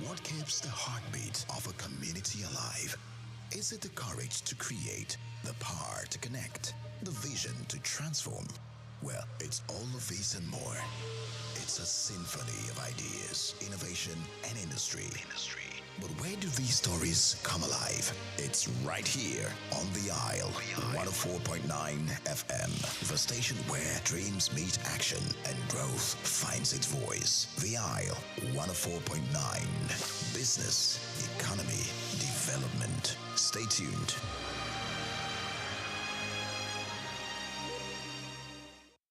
What keeps the heartbeat of a community alive? Is it the courage to create, the power to connect, the vision to transform? Well, it's all of these and more. It's a symphony of ideas, innovation, and industry. But where do these stories come alive? It's right here on The Isle, 104.9 FM, the station where dreams meet action and growth finds its voice. The Isle, 104.9. Business, economy, development. Stay tuned.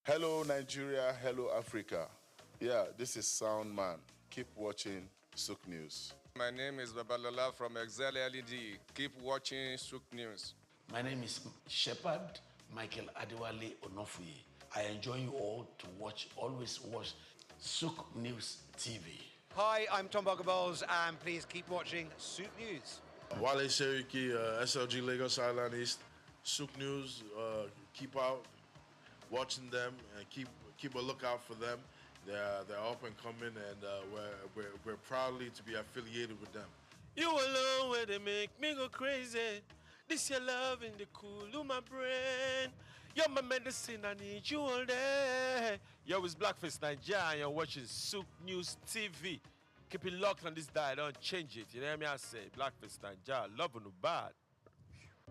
Hello Nigeria, hello Africa. Yeah, this is Sound Man. Keep watching Souq News. My name is Babalola from Excel LED. Keep watching Souq News. My name is Shepherd Michael Adewale Onofuye. I enjoy you all to always watch Souq News TV. Hi, I'm Tom Bogaballs, and please keep watching Souq News. Wale Seriki, SLG Lagos Island East, Souq News. Keep out watching them and keep a lookout for them. They're up and coming, and we're proudly to be affiliated with them. You alone where they make me go crazy. This your love in the cool of my brain. You're my medicine, I need you all day. Yo, it's Blackface Nigeria, and you're watching Souq News TV. Keep it locked on this dial, don't change it. You know what I say? Blackface Nigeria, love no bad.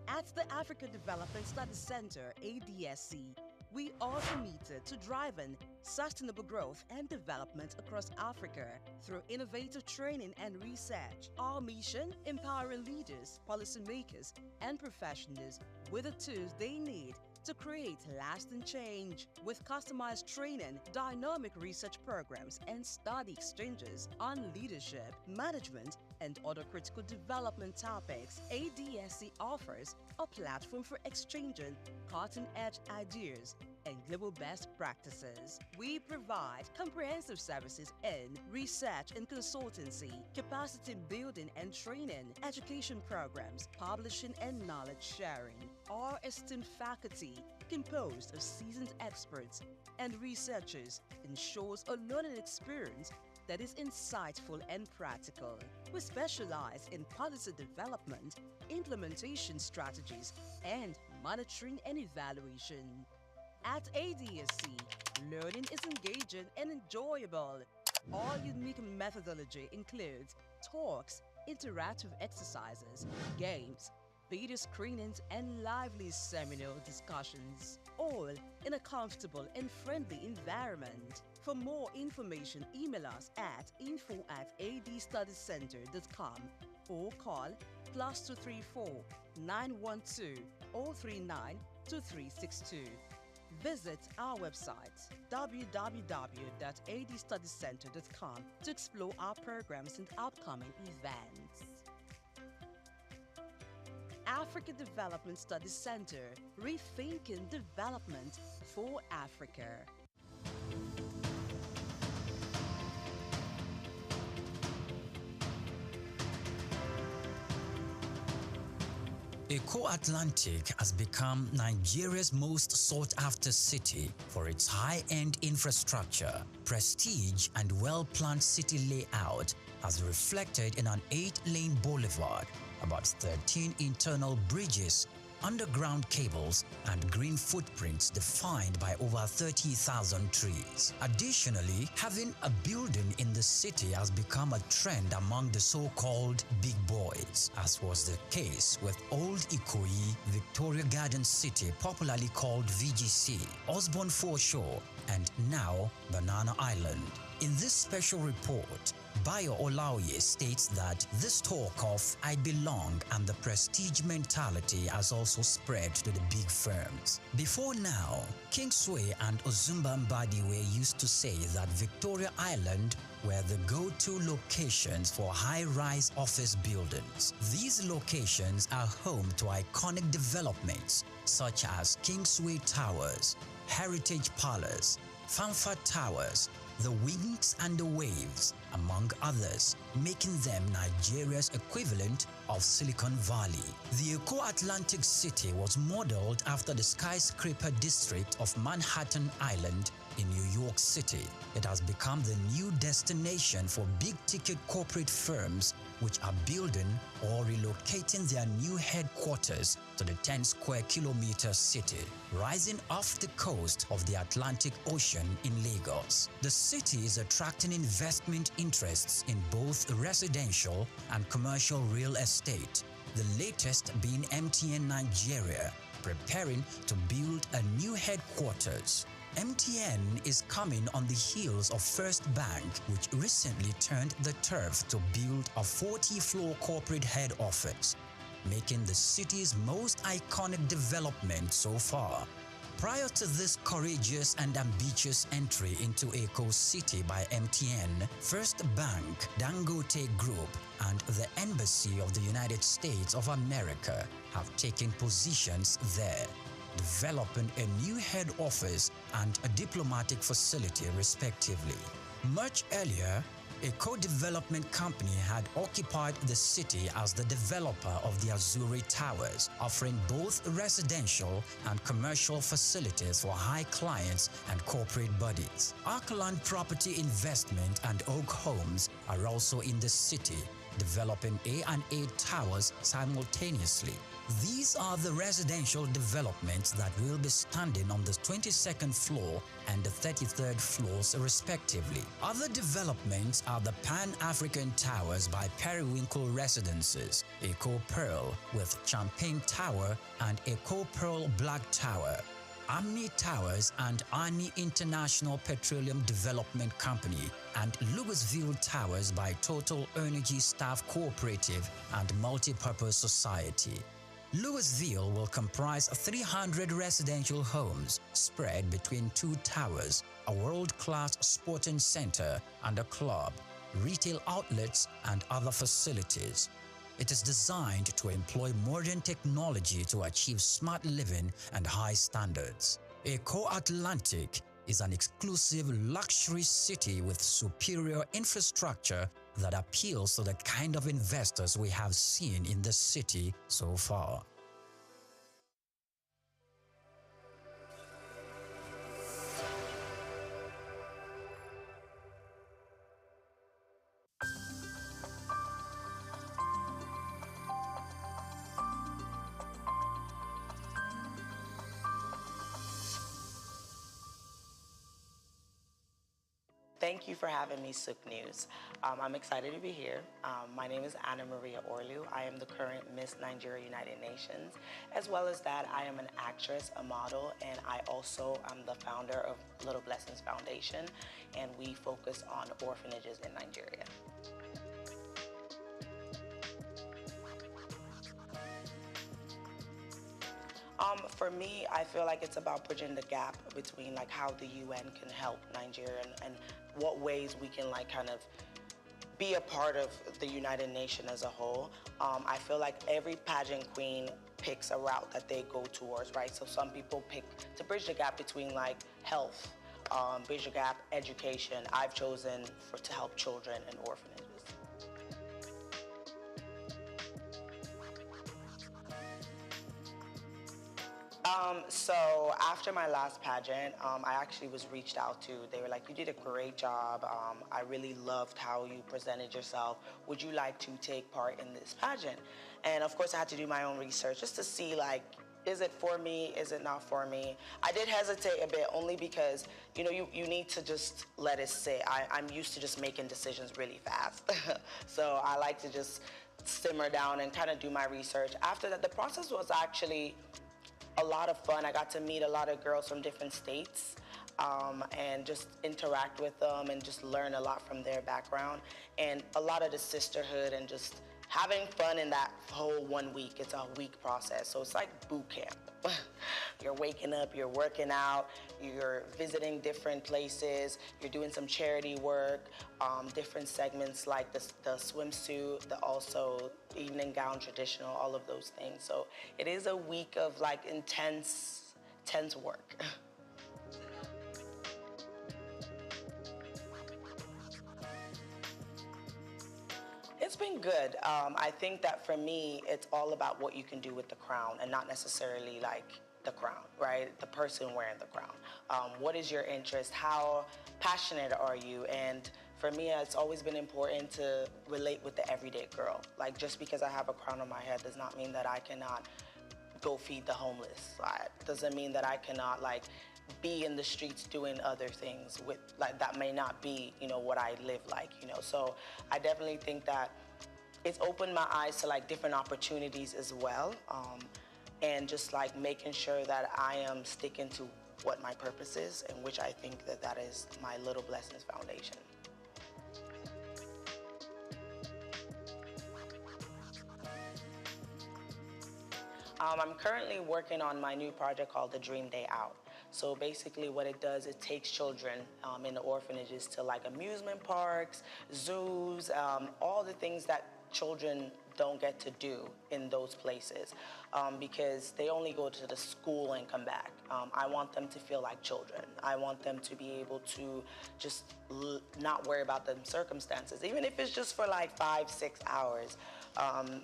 At the Africa Development Study Center, ADSC, we are committed to driving sustainable growth and development across Africa through innovative training and research. Our mission, empowering leaders, policymakers, and professionals with the tools they need to create lasting change. With customized training, dynamic research programs, and study exchanges on leadership, management, and other critical development topics, ADSC offers a platform for exchanging cutting-edge ideas and global best practices. We provide comprehensive services in research and consultancy, capacity building and training, education programs, publishing and knowledge sharing. Our esteemed faculty, composed of seasoned experts and researchers, ensures a learning experience that is insightful and practical. We specialize in policy development, implementation strategies, and monitoring and evaluation. At ADSC, learning is engaging and enjoyable. Our unique methodology includes talks, interactive exercises, games, video screenings, and lively seminar discussions, all in a comfortable and friendly environment. For more information, email us at info@adstudycenter.com or call +234 912 039 2362. Visit our website www.adstudycenter.com to explore our programs and upcoming events. Africa Development Studies Center, rethinking development for Africa. Eco Atlantic has become Nigeria's most sought-after city for its high-end infrastructure, prestige, and well-planned city layout, as reflected in an 8-lane boulevard, about 13 internal bridges, underground cables, and green footprints defined by over 30,000 trees. Additionally, having a building in the city has become a trend among the so-called big boys, as was the case with Old Ikoyi, Victoria Garden City, popularly called VGC, Osborne Foreshore, and now Banana Island. In this special report, Bayo Olaoye states that this talk of "I belong" and the prestige mentality has also spread to the big firms. Before now, Kingsway and Ozumba Mbadiwe used to say that Victoria Island were the go-to locations for high-rise office buildings. These locations are home to iconic developments such as Kingsway Towers, Heritage Palace, Fanfa Towers, the Wings and the Waves, among others, making them Nigeria's equivalent of Silicon Valley. The Eco-Atlantic City was modeled after the skyscraper district of Manhattan Island, in New York City, it has become the new destination for big-ticket corporate firms which are building or relocating their new headquarters to the 10-square-kilometer city, rising off the coast of the Atlantic Ocean in Lagos. The city is attracting investment interests in both residential and commercial real estate, the latest being MTN Nigeria, preparing to build a new headquarters. MTN is coming on the heels of First Bank, which recently turned the turf to build a 40-floor corporate head office, making the city's most iconic development so far. Prior to this courageous and ambitious entry into Eco City by MTN, First Bank, Dangote Group, and the Embassy of the United States of America have taken positions there, developing a new head office and a diplomatic facility respectively. Much earlier, a co-development company had occupied the city as the developer of the Azuri Towers, offering both residential and commercial facilities for high clients and corporate bodies. Arkland Property Investment and Oak Homes are also in the city, developing A&A Towers simultaneously. These are the residential developments that will be standing on the 22nd floor and the 33rd floors respectively. Other developments are the Pan-African Towers by Periwinkle Residences, Eco Pearl with Champagne Tower and Eco Pearl Black Tower, Amni Towers and Ani International Petroleum Development Company, and Louisville Towers by Total Energy Staff Cooperative and Multipurpose Society. Louisville will comprise 300 residential homes spread between 2 towers, a world-class sporting center and a club, retail outlets, and other facilities. It is designed to employ modern technology to achieve smart living and high standards. Eco Atlantic is an exclusive luxury city with superior infrastructure that appeals to the kind of investors we have seen in the city so far. Thank you for having me, Souq News. I'm excited to be here. My name is Anna Maria Orlu. I am the current Miss Nigeria United Nations. As well as that, I am an actress, a model, and I also am the founder of Little Blessings Foundation, and we focus on orphanages in Nigeria. For me, I feel like it's about bridging the gap between like how the UN can help Nigeria and what ways we can like kind of be a part of the United Nations as a whole. I feel like every pageant queen picks a route that they go towards, right? So some people pick to bridge the gap between like health, bridge the gap, education. I've chosen to help children and orphanages. So after my last pageant, I actually was reached out to. They were like, you did a great job. I really loved how you presented yourself. Would you like to take part in this pageant? And of course I had to do my own research just to see like, is it for me? Is it not for me? I did hesitate a bit only because, you know, you need to just let it sit. I'm used to just making decisions really fast. So I like to just simmer down and kind of do my research. After that, the process was actually a lot of fun. I got to meet a lot of girls from different states and just interact with them and just learn a lot from their background and a lot of the sisterhood and just having fun in that whole 1 week. It's a week process, so it's like boot camp. You're waking up, you're working out, you're visiting different places, you're doing some charity work, different segments like the swimsuit, also evening gown traditional, all of those things. So it is a week of like intense work. It's been good. I think that for me, it's all about what you can do with the crown and not necessarily like the crown, right? The person wearing the crown. What is your interest? How passionate are you? And for me, it's always been important to relate with the everyday girl. Like, just because I have a crown on my head does not mean that I cannot go feed the homeless. Doesn't mean that I cannot, like, be in the streets doing other things with, like, that may not be, you know, what I live like, you know. So I definitely think that it's opened my eyes to, like, different opportunities as well. And just, like, making sure that I am sticking to what my purpose is, and which I think that that is my Little Blessings Foundation. I'm currently working on my new project called The Dream Day Out. So basically what it does, it takes children in the orphanages to, like, amusement parks, zoos, all the things that children don't get to do in those places because they only go to the school and come back. I want them to feel like children. I want them to be able to just not worry about the circumstances, even if it's just for like 5-6 hours.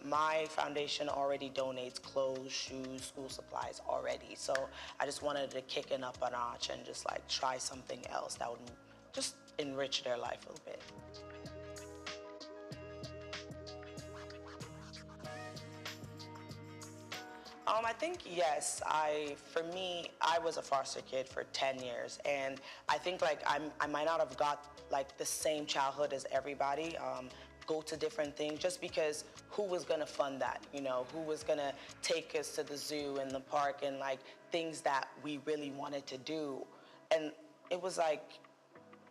My foundation already donates clothes, shoes, school supplies already. So I just wanted to kick it up a notch and just, like, try something else that would just enrich their life a little bit. I think, yes. For me, I was a foster kid for 10 years, and I think, like, I might not have got, like, the same childhood as everybody, go to different things, just because who was gonna fund that, you know? Who was gonna take us to the zoo and the park and, like, things that we really wanted to do? And it was like,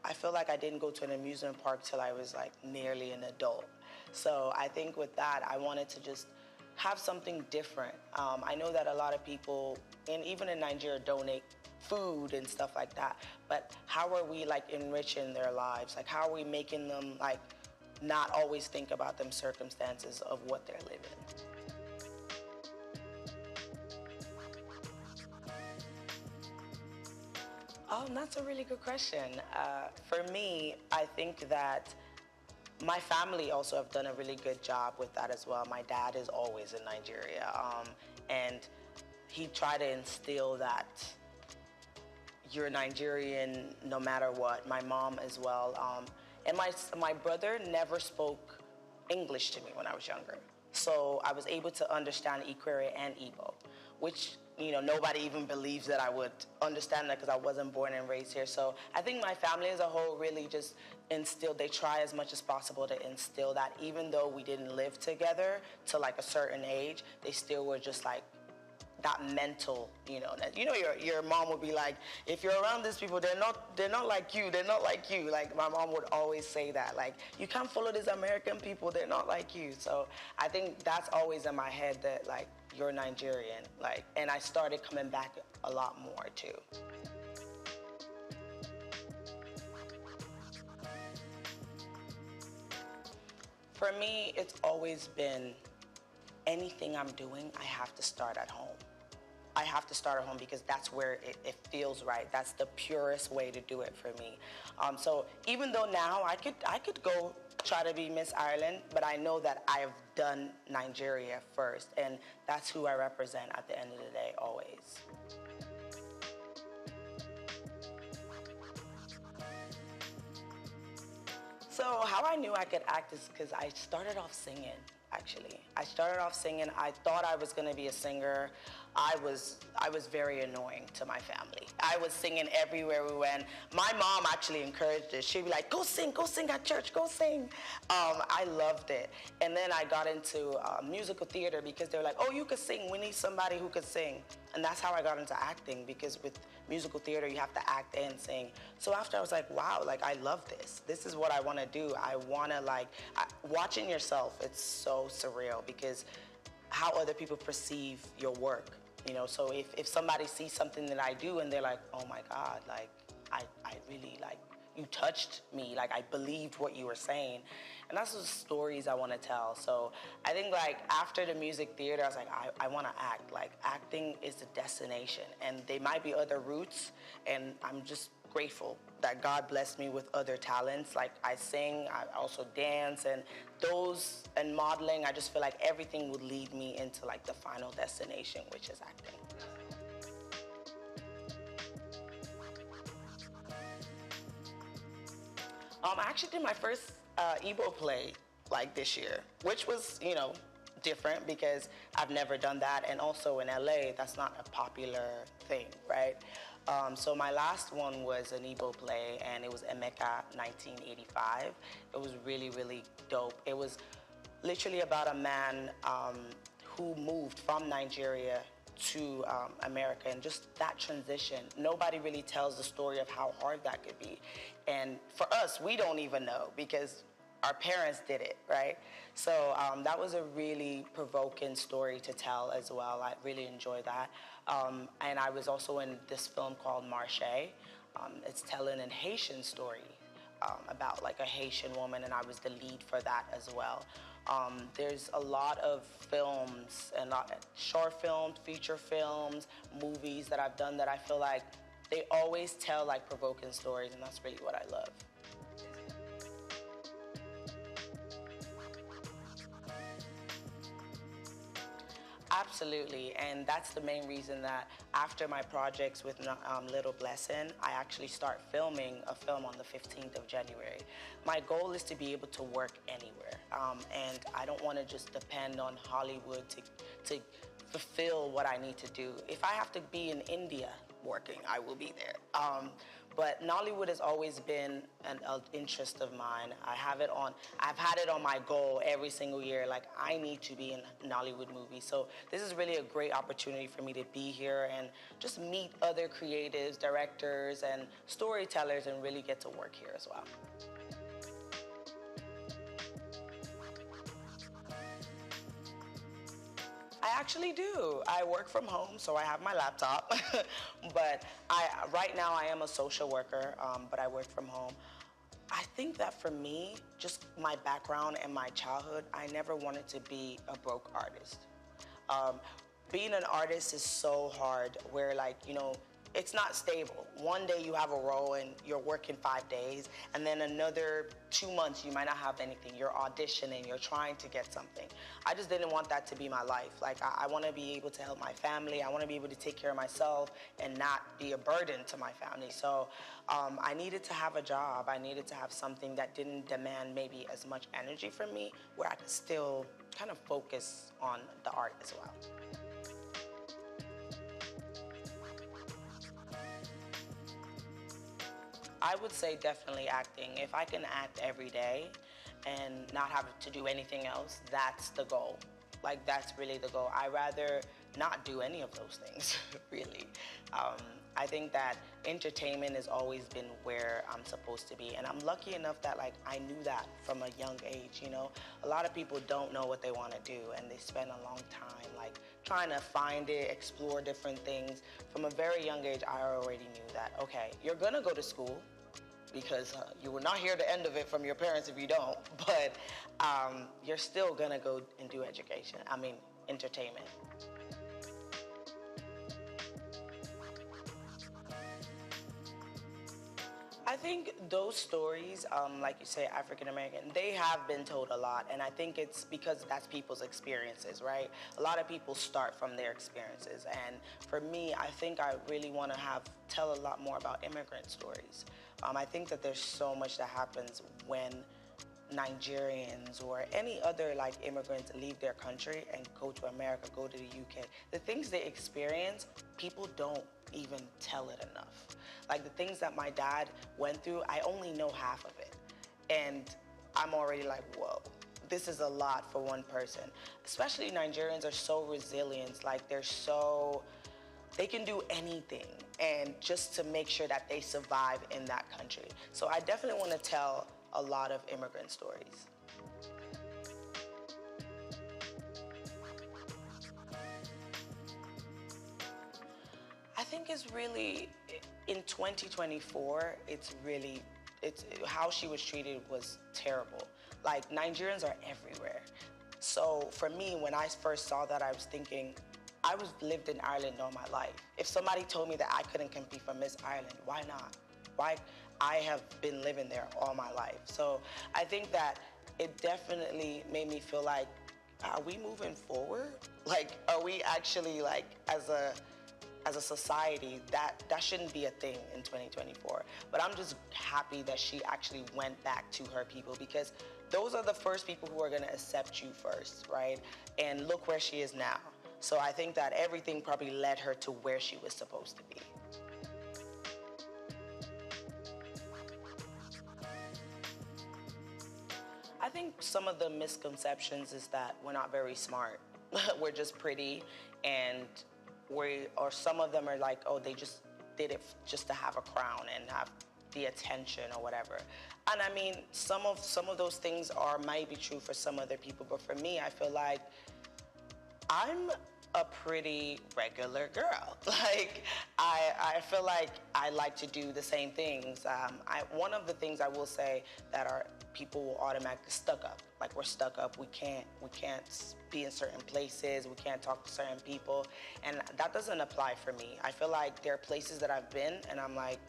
I feel like I didn't go to an amusement park till I was, like, nearly an adult. So I think with that, I wanted to just have something different. I know that a lot of people, and even in Nigeria, donate food and stuff like that, but how are we, like, enriching their lives? Like, how are we making them, like, not always think about them circumstances of what they're living? That's a really good question. For me, I think that my family also have done a really good job with that as well. My dad is always in Nigeria, and he tried to instill that you're Nigerian no matter what. My mom as well. And my brother never spoke English to me when I was younger. So I was able to understand Ikwere and Igbo, which, you know, nobody even believes that I would understand that because I wasn't born and raised here. So I think my family as a whole really just they try as much as possible to instill that, even though we didn't live together to, like, a certain age, they still were just, like, that mental, you know, that, you know, your mom would be like, if you're around these people, they're not like you, they're not like you. Like, my mom would always say that, like, you can't follow these American people, they're not like you. So I think that's always in my head, that, like, you're Nigerian, like, and I started coming back a lot more too. For me, it's always been, anything I'm doing, I have to start at home. I have to start at home because that's where it feels right. That's the purest way to do it for me. So even though now I could go try to be Miss Ireland, but I know that I've done Nigeria first, and that's who I represent at the end of the day, always. So how I knew I could act is because I started off singing, actually. I started off singing. I thought I was going to be a singer. I was very annoying to my family. I was singing everywhere we went. My mom actually encouraged it. She'd be like, go sing at church, go sing. I loved it. And then I got into musical theater because they were like, oh, you could sing. We need somebody who could sing. And that's how I got into acting, because with musical theater, you have to act and sing. So after, I was like, wow, like, I love this. This is what I want to do. I want to, like, watching yourself, it's so surreal, because how other people perceive your work, you know? So if somebody sees something that I do and they're like, oh my God, like, I really, like, you touched me, like, I believed what you were saying. And that's the stories I want to tell. So I think, like, after the music theater, I was like, I want to act. Like, acting is the destination. And there might be other routes, and I'm just grateful that God blessed me with other talents. Like, I sing, I also dance, and modeling. I just feel like everything would lead me into, like, the final destination, which is acting. I actually did my first Igbo play like this year, which was, different because I've never done that. And also in LA, that's not a popular thing, right? So my last one was an Igbo play, and it was Emeka 1985. It was really, really dope. It was literally about a man who moved from Nigeria to America, and just that transition. Nobody really tells the story of how hard that could be. And for us, we don't even know because our parents did it, right? So that was a really provoking story to tell as well. I really enjoyed that. And I was also in this film called Marche. It's telling a Haitian story about like a Haitian woman, and I was the lead for that as well. There's a lot of films and short films, feature films, movies that I've done that I feel like they always tell like provoking stories, and that's really what I love. Absolutely, and that's the main reason that after my projects with Little Blessing, I actually start filming a film on the 15th of January. My goal is to be able to work anywhere, and I don't want to just depend on Hollywood to fulfill what I need to do. If I have to be in India working, I will be there. But Nollywood has always been an interest of mine. I've had it on my goal every single year. Like, I need to be in Nollywood movies. So this is really a great opportunity for me to be here and just meet other creatives, directors, and storytellers, and really get to work here as well. I actually do. I work from home, so I have my laptop. But right now I am a social worker, but I work from home. I think that for me, just my background and my childhood, I never wanted to be a broke artist. Being an artist is so hard where, like, it's not stable. One day you have a role and you're working 5 days, and then another 2 months you might not have anything. You're auditioning, you're trying to get something. I just didn't want that to be my life. Like, I want to be able to help my family. I want to be able to take care of myself and not be a burden to my family. So I needed to have a job. I needed to have something that didn't demand maybe as much energy from me, where I could still kind of focus on the art as well. I would say definitely acting. If I can act every day and not have to do anything else, that's the goal. Like, that's really the goal. I'd rather not do any of those things, really. I think that entertainment has always been where I'm supposed to be. And I'm lucky enough that, like, I knew that from a young age, A lot of people don't know what they want to do, and they spend a long time, like, trying to find it, explore different things. From a very young age, I already knew that, okay, you're gonna go to school, because you will not hear the end of it from your parents if you don't, but you're still gonna go and do entertainment. I think those stories, like you say, African American, they have been told a lot, and I think it's because that's people's experiences, right? A lot of people start from their experiences, and for me, I think I really want to tell a lot more about immigrant stories. I think that there's so much that happens when Nigerians or any other immigrants leave their country and go to America, go to the UK. The things they experience, people don't even tell it enough. Like, the things that my dad went through, I only know half of it. And I'm already like, whoa, this is a lot for one person. Especially Nigerians are so resilient. Like, they can do anything, and just to make sure that they survive in that country. So I definitely want to tell a lot of immigrant stories. I think it's really, in 2024, it's how she was treated was terrible. Like, Nigerians are everywhere. So for me, when I first saw that, I was thinking, I lived in Ireland all my life. If somebody told me that I couldn't compete for Miss Ireland, why not? Why? I have been living there all my life. So I think that it definitely made me feel like, are we moving forward? Like, are we actually, like, as a as a society, that shouldn't be a thing in 2024. But I'm just happy that she actually went back to her people, because those are the first people who are going to accept you first, right? And look where she is now. So I think that everything probably led her to where she was supposed to be. I think some of the misconceptions is that we're not very smart. We're just pretty, and or some of them are like, oh, they just did it just to have a crown and have the attention or whatever. And I mean, some of those things might be true for some other people, but for me, I feel like I'm a pretty regular girl. Like, I feel like I like to do the same things. One of the things I will say that are people will automatically stuck up. Like, we're stuck up. We can't be in certain places. We can't talk to certain people, and that doesn't apply for me. I feel like there are places that I've been, and I'm like,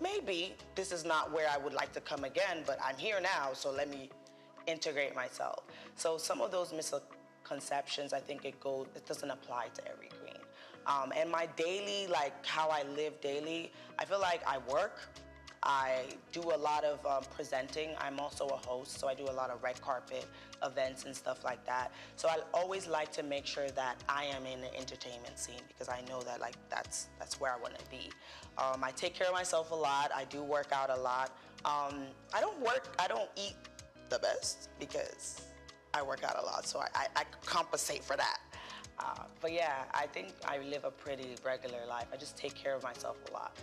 maybe this is not where I would like to come again, but I'm here now, so let me integrate myself. So some of those misconceptions, I think it doesn't apply to every queen. And my daily, like how I live daily, I feel like I work. I do a lot of presenting. I'm also a host, so I do a lot of red carpet events and stuff like that. So I always like to make sure that I am in the entertainment scene, because I know that like that's where I want to be. I take care of myself a lot. I do work out a lot. I don't eat the best because I work out a lot, so I compensate for that. But yeah, I think I live a pretty regular life. I just take care of myself a lot.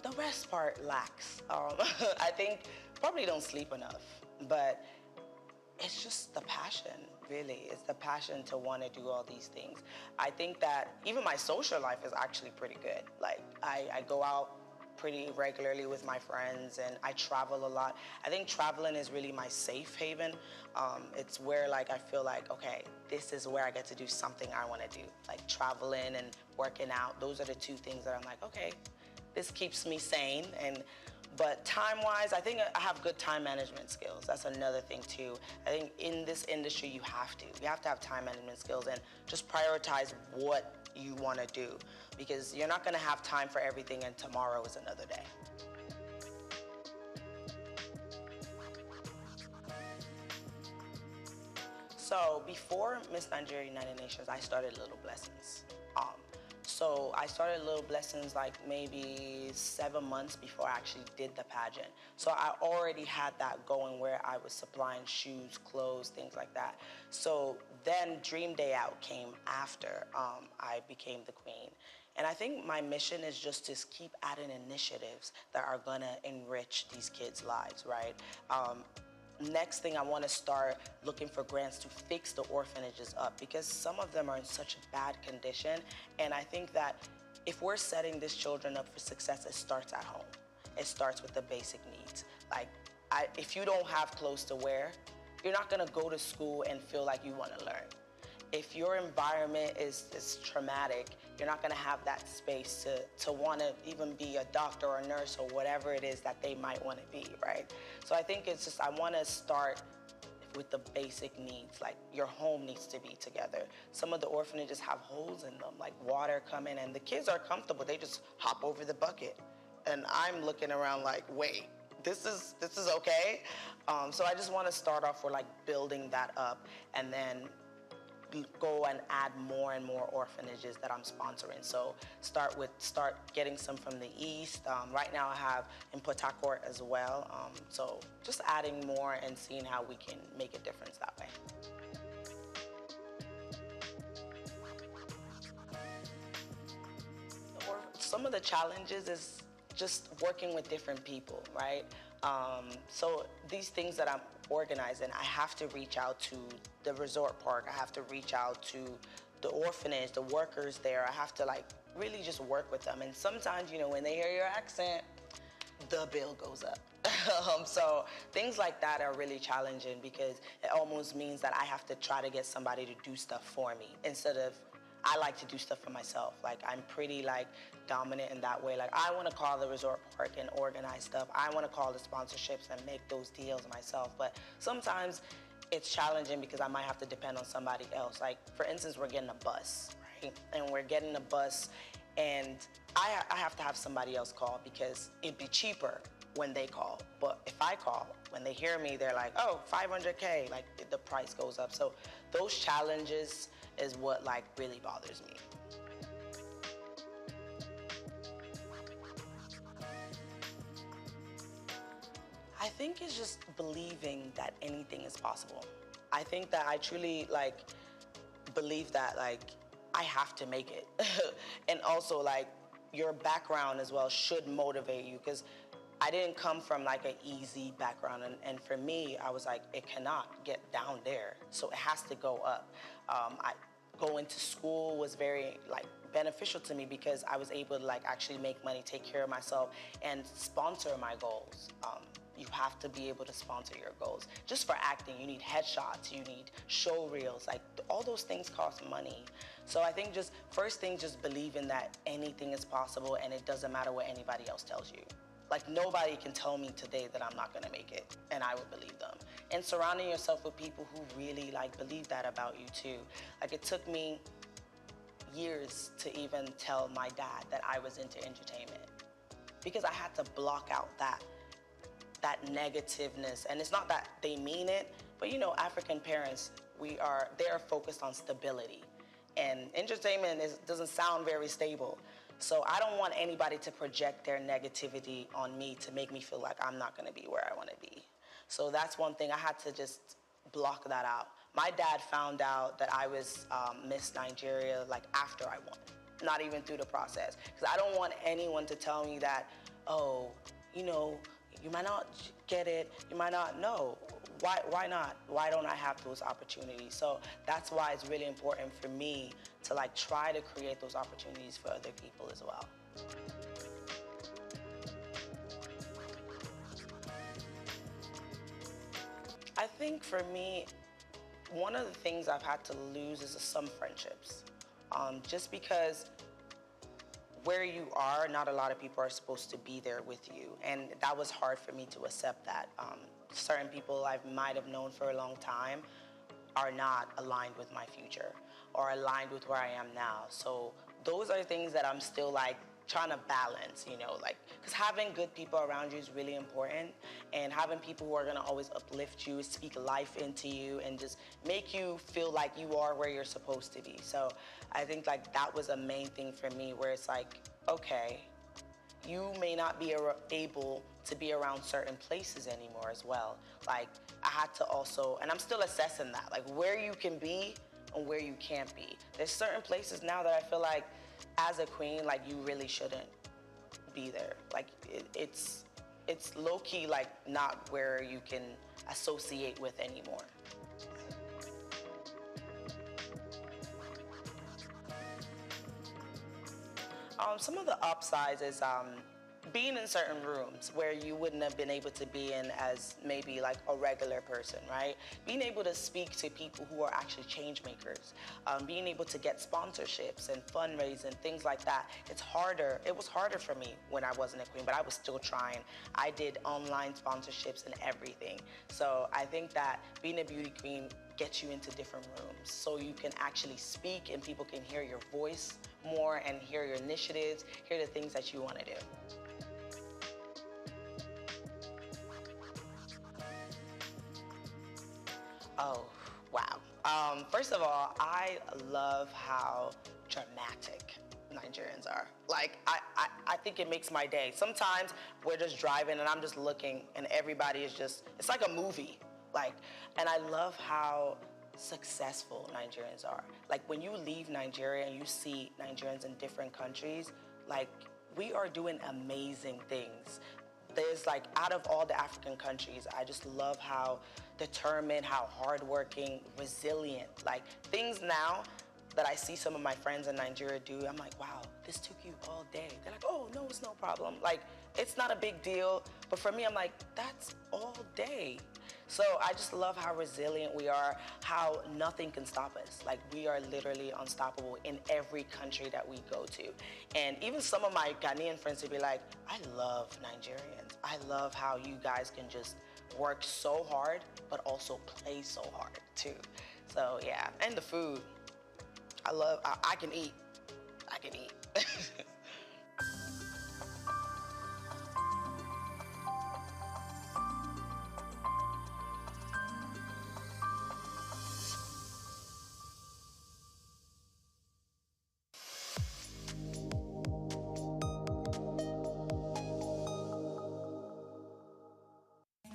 The rest part lacks. I think probably don't sleep enough, but it's just the passion, really. It's the passion to want to do all these things. I think that even my social life is actually pretty good. Like, I go out pretty regularly with my friends, and I travel a lot. I think traveling is really my safe haven. It's where like I feel like, okay, this is where I get to do something I want to do. Like traveling and working out, those are the two things that I'm like, okay, this keeps me sane. But time-wise, I think I have good time management skills. That's another thing too. I think in this industry, you have to have time management skills and just prioritize what you want to do, because you're not going to have time for everything, and tomorrow is another day. So before Miss Nigeria United Nations, I started Little Blessings. So I started Little Blessings like maybe 7 months before I actually did the pageant. So I already had that going, where I was supplying shoes, clothes, things like that. So then Dream Day Out came after I became the queen. And I think my mission is just to keep adding initiatives that are gonna enrich these kids' lives, right? Next thing, I want to start looking for grants to fix the orphanages up, because some of them are in such bad condition. And I think that if we're setting these children up for success, it starts at home. It starts with the basic needs. Like, if you don't have clothes to wear, you're not going to go to school and feel like you want to learn. If your environment is traumatic, you're not going to have that space to want to even be a doctor or a nurse or whatever it is that they might want to be, right? So I think it's just, I want to start with the basic needs. Like, your home needs to be together. Some of the orphanages have holes in them, like water coming, and the kids are comfortable. They just hop over the bucket. And I'm looking around like, wait, this is okay? So I just want to start off with like building that up, and then go and add more and more orphanages that I'm sponsoring. So start getting some from the east. Right now I have in Port Harcourt as well. So just adding more and seeing how we can make a difference that way. Some of the challenges is just working with different people, right? So these things that I'm organizing, I have to reach out to the resort park. I have to reach out to the orphanage, the workers there. I have to like really just work with them. And sometimes, you know, when they hear your accent, the bill goes up. So things like that are really challenging, because it almost means that I have to try to get somebody to do stuff for me instead of I like to do stuff for myself. Like, I'm pretty, like, dominant in that way. Like, I want to call the resort park and organize stuff. I want to call the sponsorships and make those deals myself. But sometimes it's challenging because I might have to depend on somebody else. Like, for instance, we're getting a bus, right? And we're getting a bus, and I have to have somebody else call because it'd be cheaper when they call. But if I call, when they hear me, they're like, oh, 500K, like the price goes up. So those challenges is what like really bothers me. I think it's just believing that anything is possible. I think that I truly like believe that like I have to make it. And also like your background as well should motivate you, because I didn't come from like an easy background, and for me, I was like, it cannot get down there, so it has to go up. Going to school was very like beneficial to me because I was able to like actually make money, take care of myself, and sponsor my goals. You have to be able to sponsor your goals. Just for acting, you need headshots, you need show reels, like all those things cost money. So I think just first thing, just believing that anything is possible and it doesn't matter what anybody else tells you. Like nobody can tell me today that I'm not gonna make it, and I would believe them. And surrounding yourself with people who really like believe that about you too. Like it took me years to even tell my dad that I was into entertainment, because I had to block out that negativeness. And it's not that they mean it, but you know, African parents, they're focused on stability, and entertainment doesn't sound very stable. So I don't want anybody to project their negativity on me to make me feel like I'm not gonna be where I wanna be. So that's one thing I had to just block that out. My dad found out that I was Miss Nigeria like after I won, not even through the process. Because I don't want anyone to tell me that, oh, you know, you might not get it, you might not know. Why not? Why don't I have those opportunities? So that's why it's really important for me to like try to create those opportunities for other people as well. I think for me, one of the things I've had to lose is some friendships. Just because where you are, not a lot of people are supposed to be there with you. And that was hard for me to accept that. Certain people I might have known for a long time are not aligned with my future or aligned with where I am now. So those are things that I'm still like trying to balance, you know, like, because having good people around you is really important, and having people who are gonna always uplift you, speak life into you, and just make you feel like you are where you're supposed to be. So I think like that was a main thing for me, where it's like, okay, you may not be able to be around certain places anymore as well. Like I had to also, and I'm still assessing that, like where you can be and where you can't be. There's certain places now that I feel like as a queen, like you really shouldn't be there. Like it's low-key like not where you can associate with anymore. Some of the upsides is being in certain rooms where you wouldn't have been able to be in as maybe like a regular person, right? Being able to speak to people who are actually change makers, being able to get sponsorships and fundraising, things like that. It's harder. It was harder for me when I wasn't a queen, but I was still trying. I did online sponsorships and everything. So I think that being a beauty queen gets you into different rooms so you can actually speak and people can hear your voice more and hear your initiatives, hear the things that you want to do. Oh, wow. First of all, I love how dramatic Nigerians are. Like, I think it makes my day. Sometimes we're just driving and I'm just looking and everybody is just, it's like a movie. Like, and I love how successful Nigerians are. Like, when you leave Nigeria and you see Nigerians in different countries, like, we are doing amazing things. There's like, out of all the African countries, I just love how determined, how hardworking, resilient, like things now that I see some of my friends in Nigeria do, I'm like, wow, this took you all day. They're like, oh, no, it's no problem. Like, it's not a big deal. But for me, I'm like, that's all day. So I just love how resilient we are, how nothing can stop us. Like, we are literally unstoppable in every country that we go to. And even some of my Ghanaian friends would be like, I love Nigerians. I love how you guys can just work so hard, but also play so hard too. So yeah, and the food. I can eat. I can eat.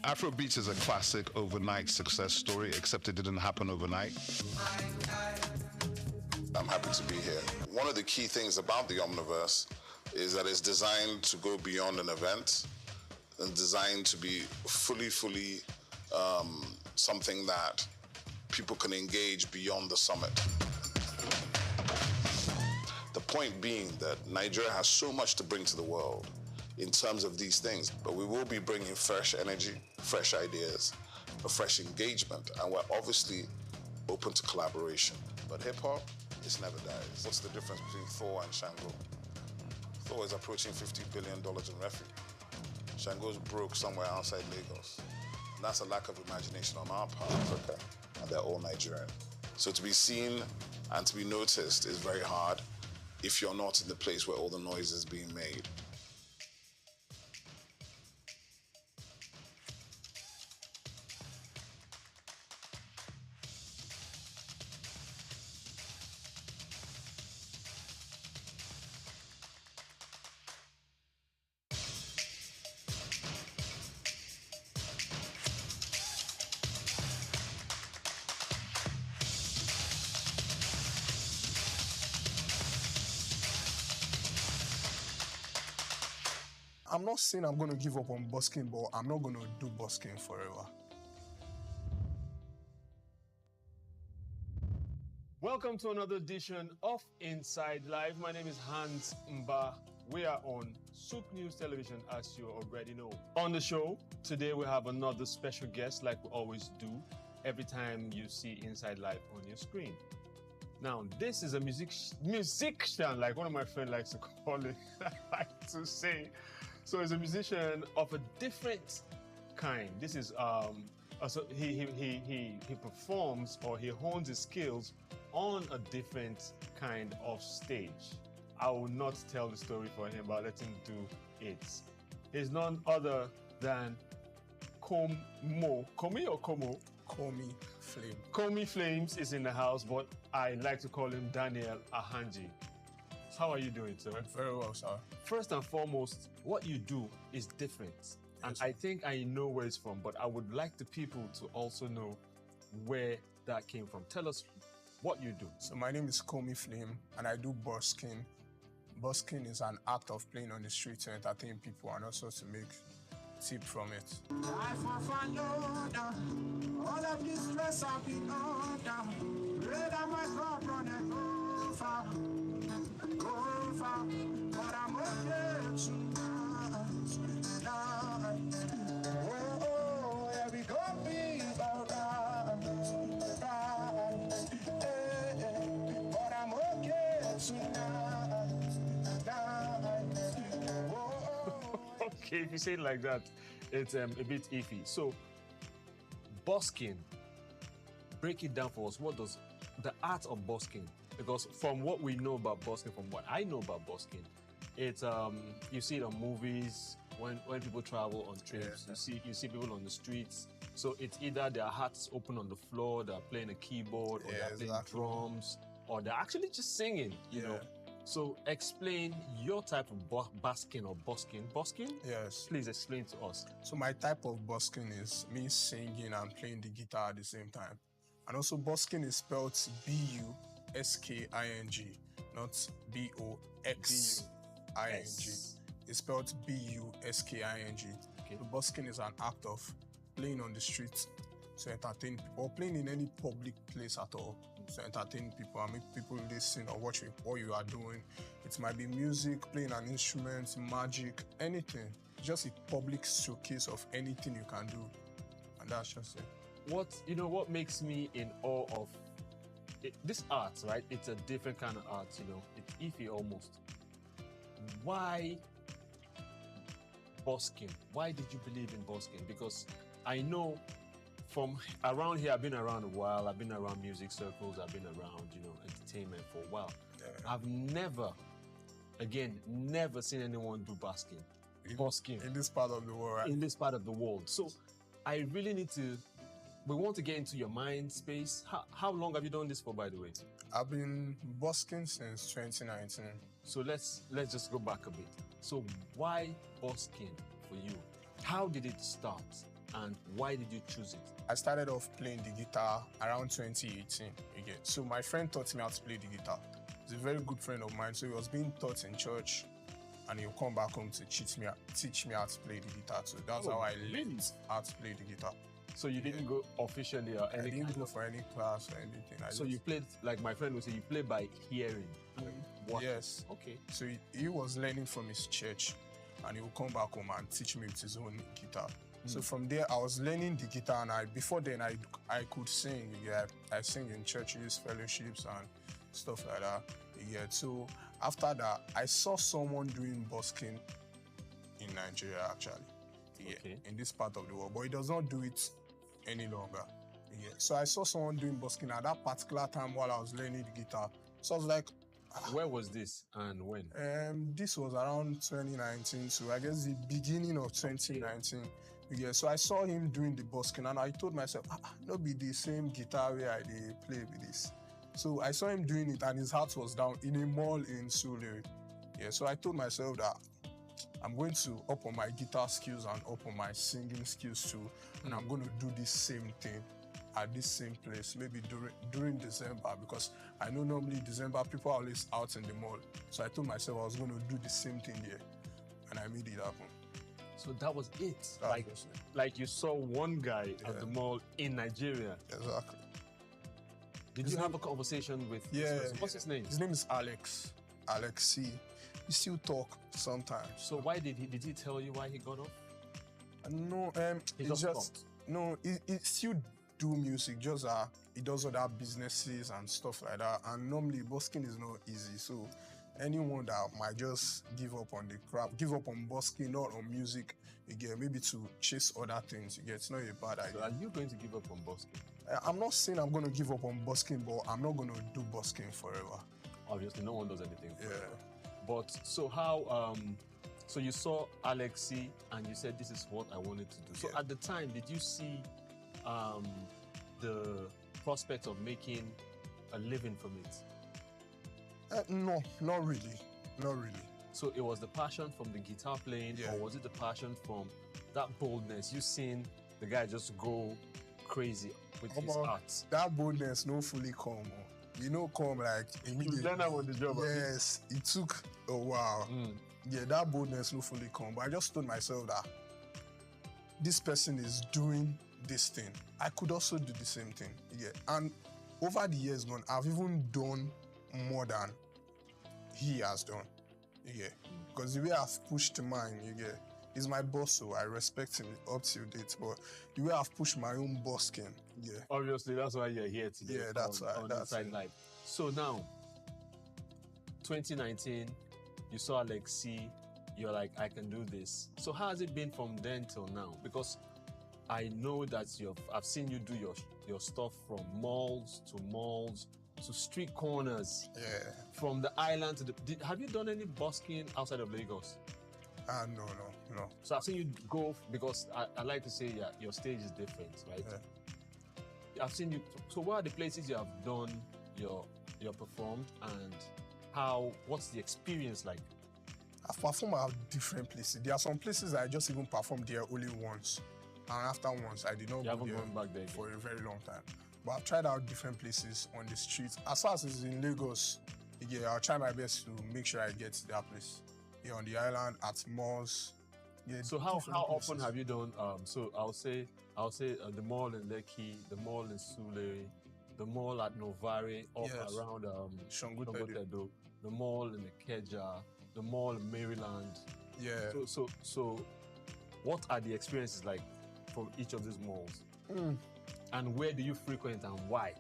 Afrobeats is a classic overnight success story, except it didn't happen overnight. I'm happy to be here. One of the key things about the Omniverse is that it's designed to go beyond an event and designed to be fully something that people can engage beyond the summit. The point being that Nigeria has so much to bring to the world in terms of these things, but we will be bringing fresh energy, fresh ideas, a fresh engagement, and we're obviously open to collaboration. But hip-hop, it never dies. What's the difference between Thor and Shango? Thor is approaching $50 billion in revenue. Shango's broke somewhere outside Lagos. And that's a lack of imagination on our part, Africa, and they're all Nigerian. So to be seen and to be noticed is very hard if you're not in the place where all the noise is being made. I'm not saying I'm going to give up on busking, but I'm not going to do busking forever. Welcome to another edition of Inside Live. My name is Hans Mba. We are on Souq News Television, as you already know. On the show, today we have another special guest like we always do every time you see Inside Live on your screen. Now, this is a musician, like one of my friends likes to call it, I like to say. So he's a musician of a different kind. This is so he performs, or he hones his skills on a different kind of stage. I will not tell the story for him, but let him do it. He's none other than Komi or Komo? Komi Flame. Komi Flames is in the house, but I like to call him Daniel Ahanji. How are you doing, sir? Very well, sir. First and foremost, what you do is different. And I think I know where it's from, but I would like the people to also know where that came from. Tell us what you do. So my name is Komi Flame, and I do busking. Busking is an act of playing on the street to entertain people and also to make tip from it. All of this stress I've been under. Red on my cup running over. But I'm okay tonight. Oh, yeah, we gon' be alright. But I'm okay tonight. Okay, if you say it like that, it's a bit iffy. So, busking, break it down for us. What does the art of busking? Because from what we know about busking, from what I know about busking, it's you see it on movies when people travel on trips. Yeah. You see people on the streets. So it's either their hearts open on the floor, they're playing a keyboard, or they're playing drums, or they're actually just singing. You know. So explain your type of busking or busking. Busking? Yes. Please explain to us. So my type of busking is me singing and playing the guitar at the same time. And also busking is spelled B-U-S-K-I-N-G, not B-O-X-I-N-G. It's spelled B-U-S-K-I-N-G. Okay. So busking is an act of playing on the street to entertain people, or playing in any public place at all to entertain people and make people listen or watch what you are doing. It might be music, playing an instrument, magic, anything. Just a public showcase of anything you can do. And that's just it. What makes me in awe of this art, right? It's a different kind of art, It's iffy almost. Why busking? Why did you believe in busking? Because I know from around here, I've been around a while. I've been around music circles. I've been around, entertainment for a while. Yeah. I've never seen anyone do busking. In this part of the world, right? In this part of the world. So I really we want to get into your mind space. How long have you done this for, by the way? I've been busking since 2019. So let's just go back a bit. So why busking for you? How did it start? And why did you choose it? I started off playing the guitar around 2018 again. So my friend taught me how to play the guitar. He's a very good friend of mine. So he was being taught in church and he'll come back home to teach me how to play the guitar. So that's how I learned how to play the guitar. So you didn't go officially or anything? I didn't go for any class or anything. You played, like my friend would say, you play by hearing. Yes. Okay. So he was learning from his church and he would come back home and teach me with his own guitar. So from there, I was learning the guitar, and before then I could sing. Yeah, I sing in churches, fellowships, and stuff like that. Yeah. So after that, I saw someone doing busking in Nigeria, actually. Yeah, okay. In this part of the world, but he does not do it any longer. Yeah. So I saw someone doing busking at that particular time while I was learning the guitar. So I was like, where was this and when? This was around 2019, so I guess the beginning of 2019. Yeah, so I saw him doing the busking and I told myself, not be the same guitar where I play with this. So I saw him doing it and his heart was down in a mall in Souq. Yeah, so I told myself that I'm going to up on my guitar skills and up on my singing skills too, and I'm going to do this same thing at this same place, maybe during December, because I know normally December people are always out in the mall. So I told myself I was going to do the same thing here, and I made it happen. So that was it. That was it. Like you saw one guy at the mall in Nigeria. Exactly. Did you have a conversation with this person? What's his name? His name is Alex. Alex C. We still talk sometimes. So why did he tell you why he got off? No, he still do music, just he does other businesses and stuff like that. And normally busking is not easy. So anyone that might just give up on the craft, give up on busking, not on music, maybe to chase other things, it's not a bad idea. So are you going to give up on busking? I'm not saying I'm going to give up on busking, but I'm not going to do busking forever. Obviously, no one does anything forever. Yeah. But so how, so you saw Alexi and you said, this is what I wanted to do. So at the time, did you see the prospect of making a living from it? No, not really. Not really. So it was the passion from the guitar playing, or was it the passion from that boldness? You seen the guy just go crazy with his art. That boldness no fully come. Come like immediately. You learn that on the job. Yes, it took a while. Yeah, that boldness no fully come. But I just told myself that this person is doing this thing. I could also do the same thing. Yeah. And over the years gone, I've even done more than he has done. Yeah. Because the way I've pushed mine, he's my boss, so I respect him up to date. But the way I've pushed my own busking, Obviously, that's why you're here today. Yeah, that's why. That's Inside Life. So now, 2019, you saw Alexi, you're like, I can do this. So how has it been from then till now? Because I know that I've seen you do your stuff from malls to street corners. Yeah. From the island to have you done any busking outside of Lagos? No. So I've seen you go, because I like to say your stage is different, right? Yeah. I've seen you. So what are the places you have done your performed, and what's the experience like? I've performed at different places. There are some places I just even performed there only once. And after once, I did not go there back there for a very long time. But I've tried out different places on the streets. As far as it's in Lagos, I'll try my best to make sure I get to that place. On the island, at malls. So how often have you done? So I'll say the mall in Lekki, the mall in Sule, the mall at Novare, around Shongotedo, the mall in Ikeja, the mall in Maryland. Yeah. So what are the experiences like from each of these malls? And where do you frequent and why?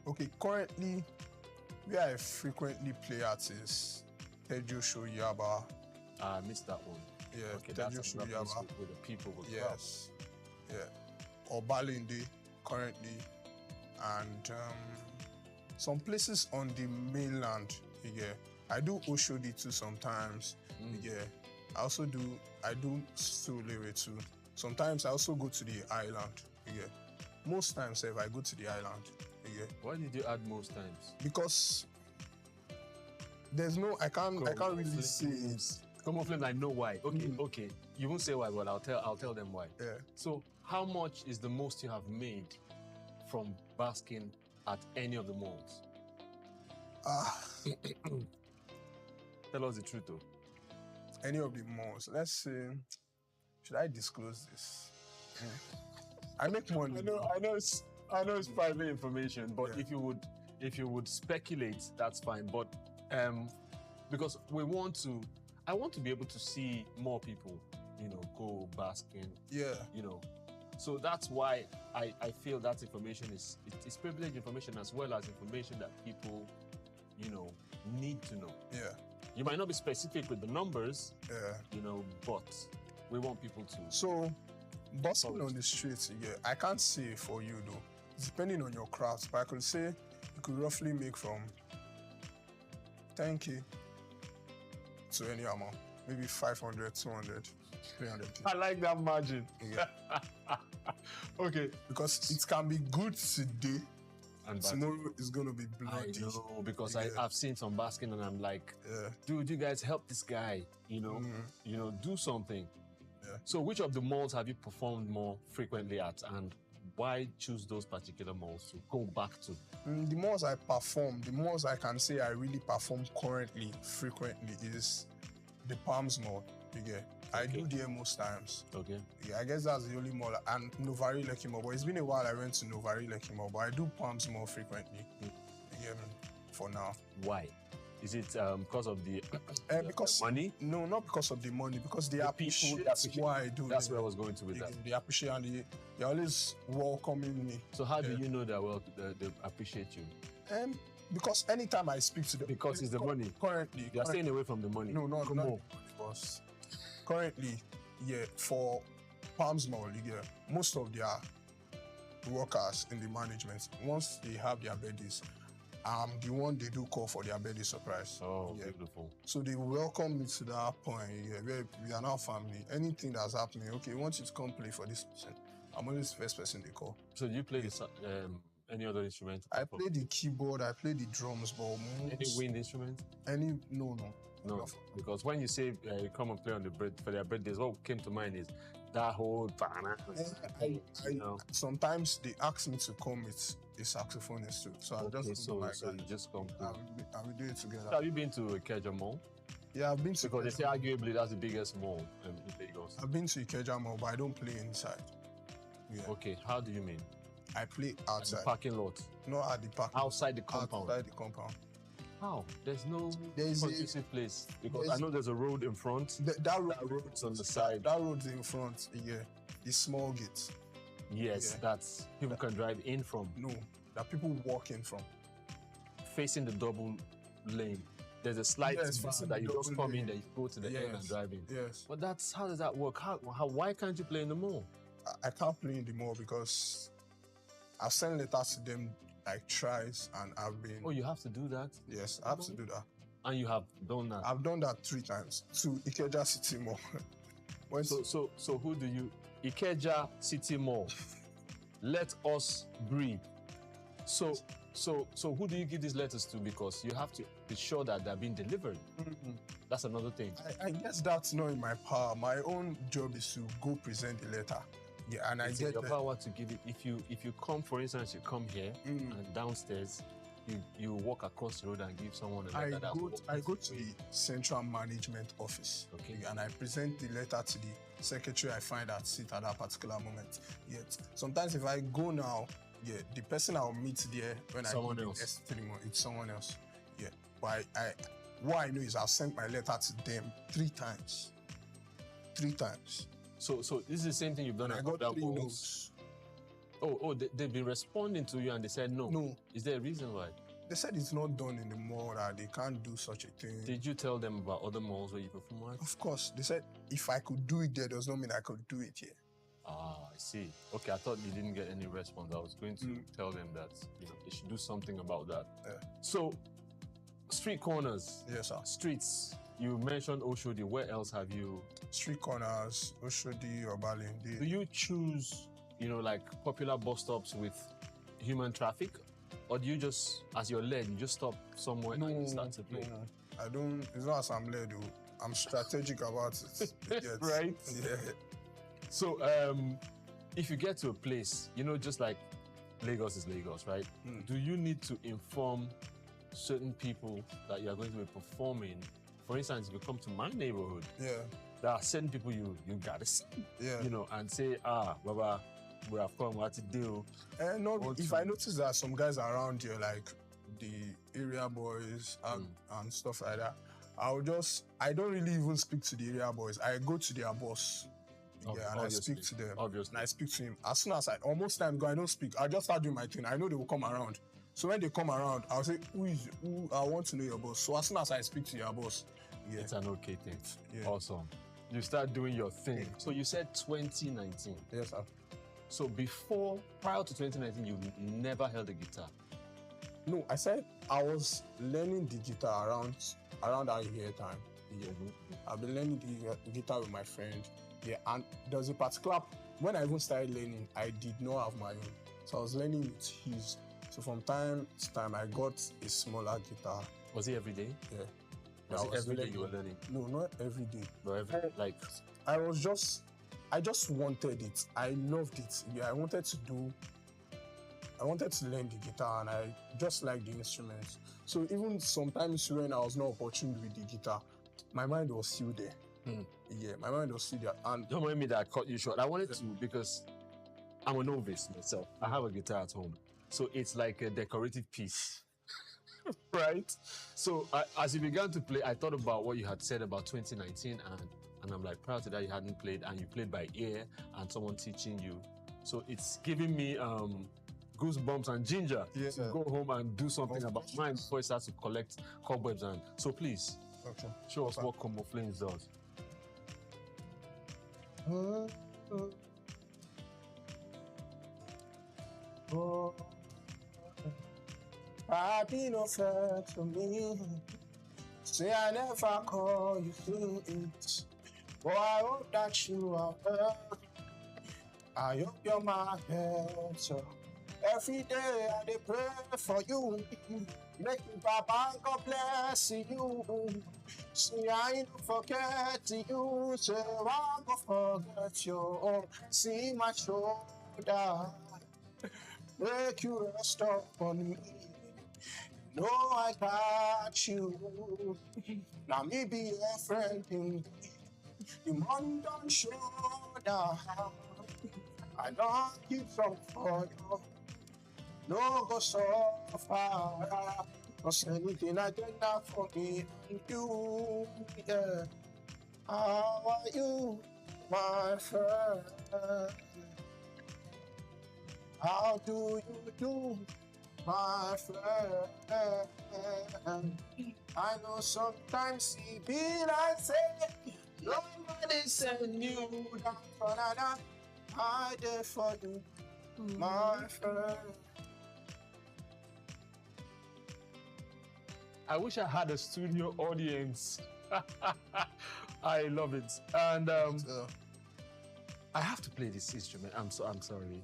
Okay, currently, where I frequently play at is Tejo Shoyaba. I missed that one. Yeah, okay, Tejo that's another place Shoyaba. with the people with Yes, yeah. Obalinde currently, and some places on the mainland. Yeah, I do Oshodi too sometimes. Yeah, I do Sulere too. Sometimes I also go to the island. Yeah, most times if I go to the island. Yeah. Why did you add most times? Because there's no, I can't really say it. Come on, Flame, I know why. Okay, okay. You won't say why, but I'll tell them why. Yeah. So, how much is the most you have made from basking at any of the malls? Tell us the truth, though. Any of the malls. Let's say, should I disclose this? I make money. I know it's private information, but if you would speculate, that's fine. But because I want to be able to see more people, go basking. Yeah. So that's why I feel that information it's privileged information as well as information that people, need to know. Yeah. You might not be specific with the numbers. Yeah. But we want people to. So, busking on the streets, yeah, I can't say for you though. Depending on your craft, but I could say you could roughly make from 10K to any amount. Maybe 500, 200, 300. I like that margin. Yeah. Okay. Because it can be good today, and tomorrow it's going to be bloody. I know, because I've seen some basking and I'm like, dude, you guys help this guy, do something. Yeah. So which of the malls have you performed more frequently at, and why choose those particular malls to go back to? The malls I perform, the malls I can say I really perform currently, frequently, is the Palms Mall. I do there most times. Okay. Yeah, I guess that's the only mall. And Novari Lekki Mall. But it's been a while I went to Novari Lekki Mall. But I do Palms Mall frequently. For now. Why? Is it because of the because money? No, not because of the money. Because they appreciate why I do. That's where I was going to with that. They appreciate, and they're always welcoming me. So how do you know that they appreciate you? Because anytime I speak to them, because it's the money. Currently, you're staying away from the money. No, not the boss. Currently, for Palms Mall, most of their workers in the management, once they have their birthdays, the one they do call for their birthday surprise. Oh, beautiful. So they welcome me to that point, where we are now family. Anything that's happening, okay, we want you to come play for this person. I'm always the first person they call. So do you play any other instrument? I play the keyboard, I play the drums, but any wind instrument? No. No, because when you say come and play on for their birthdays, what came to mind is that whole banana. Sometimes they ask me to come with a saxophonist too, so I just so you just come. And we do it together. So have you been to Ikeja Mall? Yeah, I've been to. Because they say arguably that's the biggest mall in Lagos. I've been to Ikeja Mall, but I don't play inside. Yeah. Okay, how do you mean? I play outside. At the parking lot? Not at the parking. Outside the compound? Outside the compound. How? There's no conducive place. Because I know there's a road in front. That road's on the side. That road's in front, the small gates. Yes, that's people can drive in from. No, that people walk in from. Facing the double lane. There's a slight bar that you just come in, that you go to the end and drive in. Yes. But how does that work? Why can't you play in the mall? I can't play in the mall because I've sent letters to them like twice, and I've been. Oh, you have to do that? Yes, I have to do that. And you have done that? I've done that 3 times to Ikeja City Mall. So who do you? Ikeja City Mall. Let us breathe. So who do you give these letters to? Because you have to be sure that they're being delivered. Mm-hmm. That's another thing. I guess that's not in my power. My own job is to go present the letter. Yeah, and it's in your power to give it. If you come, for instance, you come here and downstairs, you walk across the road and give someone a letter. I go to the central management office. Okay. And I present the letter to the secretary I find that seat at that particular moment. Yet sometimes if I go now, the person I'll meet there when someone I do else. It's someone else. Yeah. But what I know is I've sent my letter to them 3 times. 3 times. So this is the same thing you've done. I got 3 notes. They've been responding to you and they said no. No. Is there a reason why? They said it's not done in the mall, that they can't do such a thing. Did you tell them about other malls where you perform at? Of course. They said if I could do it there, does not mean I could do it here. Ah, I see. Okay, I thought you didn't get any response. I was going to tell them that they should do something about that. Yeah. So, street corners. Yes, sir. Streets. You mentioned Oshodi. Where else have you? Street corners, Oshodi, Obali. Do you choose, like popular bus stops with human traffic? Or do you just, as you're led, you just stop somewhere and you start to play? No. I don't, it's not as I'm led, though. I'm strategic about it. Right? Yeah. So, if you get to a place, just like Lagos is Lagos, right? Do you need to inform certain people that you are going to be performing? For instance, if you come to my neighborhood, there are certain people you gotta see, and say, Baba, we have come, what to do? If I notice that some guys around here, like the area boys and stuff like that, I don't really even speak to the area boys. I go to their boss. And I speak to them. Obviously. And I speak to him. As soon as almost time I don't speak. I just start doing my thing. I know they will come around. So when they come around, I'll say, who I want to know your boss. So as soon as I speak to your boss, it's an okay thing. Yeah. Awesome. You start doing your thing. So you said 2019. Yes, sir. So prior to 2019, you never held a guitar? No, I said I was learning the guitar around our year time. Yeah. I've been learning the guitar with my friend. Yeah, and there was a particular, when I even started learning, I did not have my own. So I was learning with his. So from time to time, I got a smaller guitar. Was it every day? Yeah. Was it every day you were learning? No, not every day. No, I just wanted it. I loved it. Yeah, I wanted to learn the guitar, and I just liked the instruments. So even sometimes when I was not opportune with the guitar, my mind was still there. Yeah, my mind was still there. And don't mind me that I cut you short. I wanted to, because I'm a novice myself. I have a guitar at home. So it's like a decorative piece. Right? So as you began to play, I thought about what you had said about 2019, and I'm like, prior to that, you hadn't played, and you played by ear, and someone teaching you. So it's giving me goosebumps and ginger to go home and do something about mine before it starts to collect cobwebs. And so please, show us what Combo Flames does. Happy no fair to me. Say I never call you through it. Boy, I hope that you are well. I hope you're my answer. Every day I dey pray for you. Make me Papa God bless you. See, I ain't forget you. Say, I go forget you. See my shoulder. Make you rest up on me. No, I got you. Now me be your friend. You man don't shoulder. I don't keep some for you. No go so far. Cause anything I get now for me and you. Yeah. How are you, my friend? How do you do, my friend? I know sometimes it be like say nobody send you down for that. I there for you, my friend. I wish I had a studio audience. I love it. And I have to play this instrument. I'm sorry.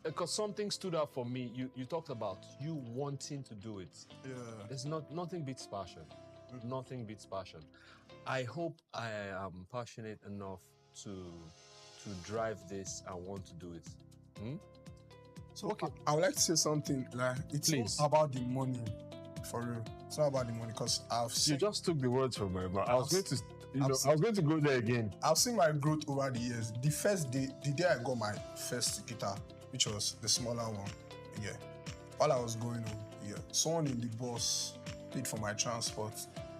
Because something stood out for me. You talked about you wanting to do it. Yeah. There's nothing beats passion. Nothing beats passion. I hope I am passionate enough to drive this and want to do it. So okay, I would like to say something. Like it's not about the money, for real. It's not about the money, because I've seen. You just took the words from my mouth. I was going to go there again. I've seen my growth over the years. The first day, the day I got my first guitar, which was the smaller one, yeah. While I was going home, someone in the bus paid for my transport,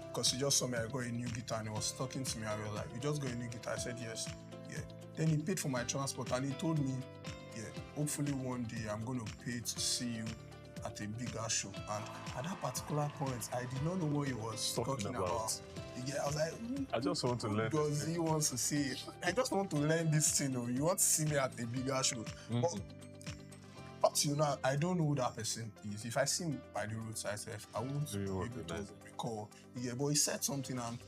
because he just saw me. I got a new guitar, and he was talking to me. I was like, "You just got a new guitar?" I said, "Yes." Yeah. Then he paid for my transport, and he told me, hopefully one day I'm going to pay to see you at a bigger show. And at that particular point, I did not know what he was talking about. I was like, I just want to learn. Does he want to see it? I just want to learn this thing. You want to see me at a bigger show. But up to now, I don't know who that person is. If I see him by the roadside, I won't be able to recall. But he said something and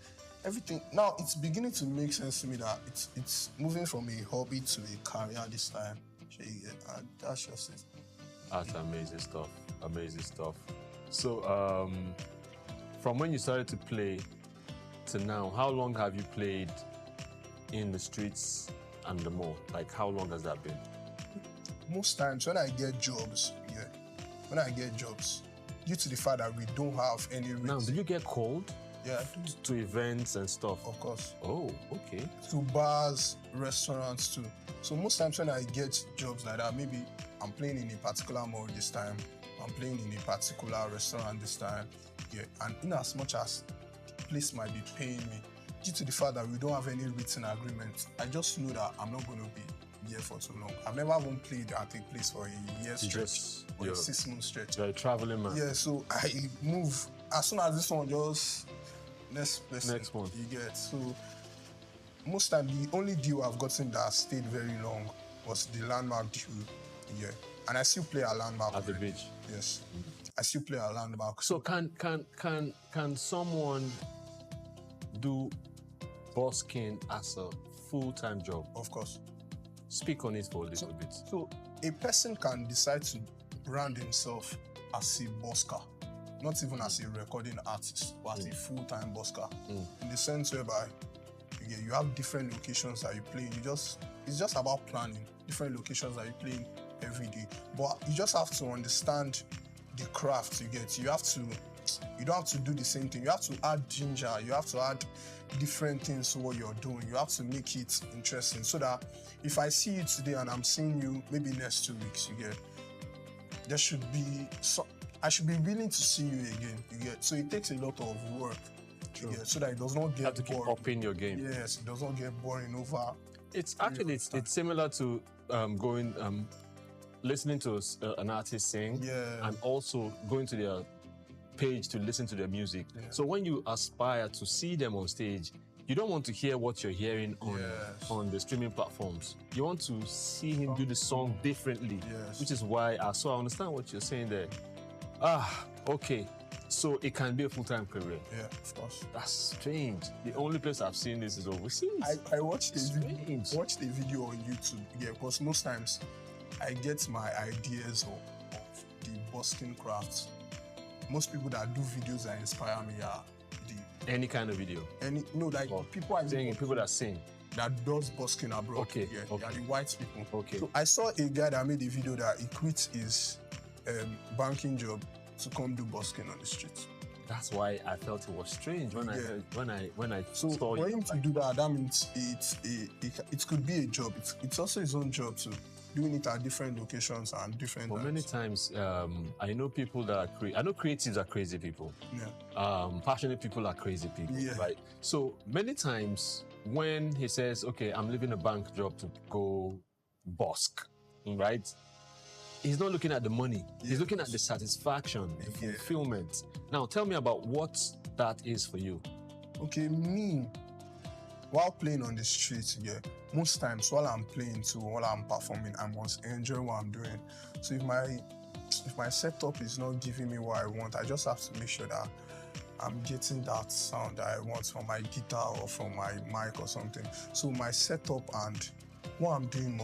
everything. Now it's beginning to make sense to me that it's moving from a hobby to a career this time. And that's just it. That's amazing stuff. Amazing stuff. So, from when you started to play to now, how long have you played in the streets and the mall? Like, how long has that been? Most times when I get jobs, due to the fact that we don't have any rates. Now, do you get called? Yeah, to events and stuff? Of course. Oh, okay. To bars, restaurants too. So most times when I get jobs like that, maybe I'm playing in a particular mall this time, I'm playing in a particular restaurant this time, and in as much as the place might be paying me, due to the fact that we don't have any written agreement, I just know that I'm not going to be here for too long. I've never even played at a place for a year stretch or a 6 month stretch. You're a traveling man. Yeah, so I move as soon as this one just next one you get. So most time the only deal I've gotten that stayed very long was the Landmark deal. Yeah, and I still play a Landmark at the beach. Yes, I still play a Landmark. So can someone do busking as a full-time job? Of course. Speak on it for a little bit. So a person can decide to brand himself as a busker, not even as a recording artist, but as a full-time busker. In the sense whereby you have different locations that you play. It's just about planning different locations that you play in every day. But you just have to understand the craft you get. You don't have to do the same thing. You have to add ginger. You have to add different things to what you're doing. You have to make it interesting so that if I see you today and I'm seeing you maybe next 2 weeks, there should be I should be willing to see you again. So it takes a lot of work. So that it does not get you have to keep upping your game. Yes, it does not get boring over. It's actually it's similar to listening to an artist sing, and also going to their page to listen to their music. So when you aspire to see them on stage, you don't want to hear what you're hearing on the streaming platforms. You want to see him do the song differently, which is why I understand what you're saying there. Okay. So it can be a full-time career. Yeah, of course. That's strange. The only place I've seen this is overseas. I watched a video on YouTube. Yeah, because most times I get my ideas of the busking crafts. Most people that do videos that inspire me are any kind of video. People are saying people that sing. That does busking abroad. Okay. They are the white people. Okay. So I saw a guy that made a video that he quit his banking job to come do busking on the street. That's why I felt it was strange when I so saw for him to do that means it could be a job. It's also his own job too, doing it at different locations and different. But many times, I know people that I know creatives are crazy people. Yeah. Passionate people are crazy people. Yeah. Right. So many times when he says, "Okay, I'm leaving a bank job to go busk," right? He's not looking at the money. He's looking at the satisfaction, the fulfillment. Now, tell me about what that is for you. Okay, me, while playing on the streets, most times while I'm playing too, while I'm performing, I must enjoy what I'm doing. So if my setup is not giving me what I want, I just have to make sure that I'm getting that sound that I want from my guitar or from my mic or something. So my setup and what I'm doing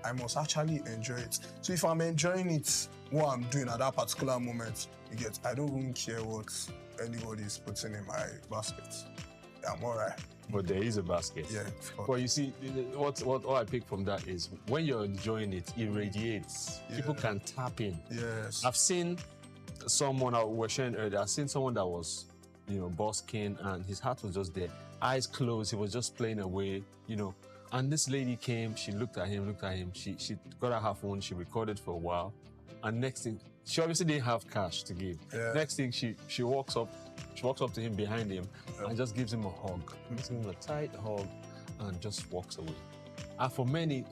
I must actually enjoy it. So if I'm enjoying it, what I'm doing at that particular moment, I don't even care what anybody is putting in my basket. I'm all right. But there is a basket. Yeah. Well, you see, what I pick from that is when you're enjoying it, it radiates. Yeah. People can tap in. Yes. I've seen someone we were sharing earlier. I've seen someone that was, busking, and his heart was just there, eyes closed. He was just playing away, And this lady came. She looked at him. She got out her phone. She recorded for a while, and next thing, she obviously didn't have cash to give. Yeah. Next thing, she walks up. She walks up to him behind him and just gives him a hug. Gives him a tight hug and just walks away. And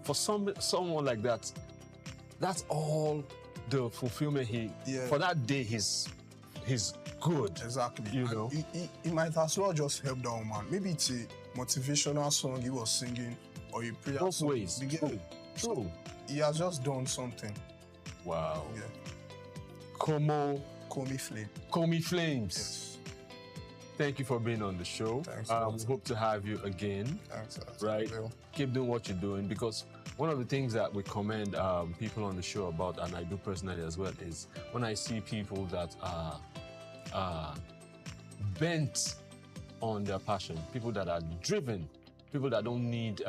for someone like that, that's all the fulfillment for that day. He's good. Exactly. You And know, he might as well just help that woman. Maybe it's a motivational song he was singing or a prayer both song. ways. You get True. it? True. He has just done something. Wow. Yeah. Call me Flames. Yes. Thank you for being on the show. Thanks. We hope to have you again. Thanks. Right? Keep doing what you're doing, because one of the things that we commend people on the show about, and I do personally as well, is when I see people that are bent on their passion, people that are driven, people that don't need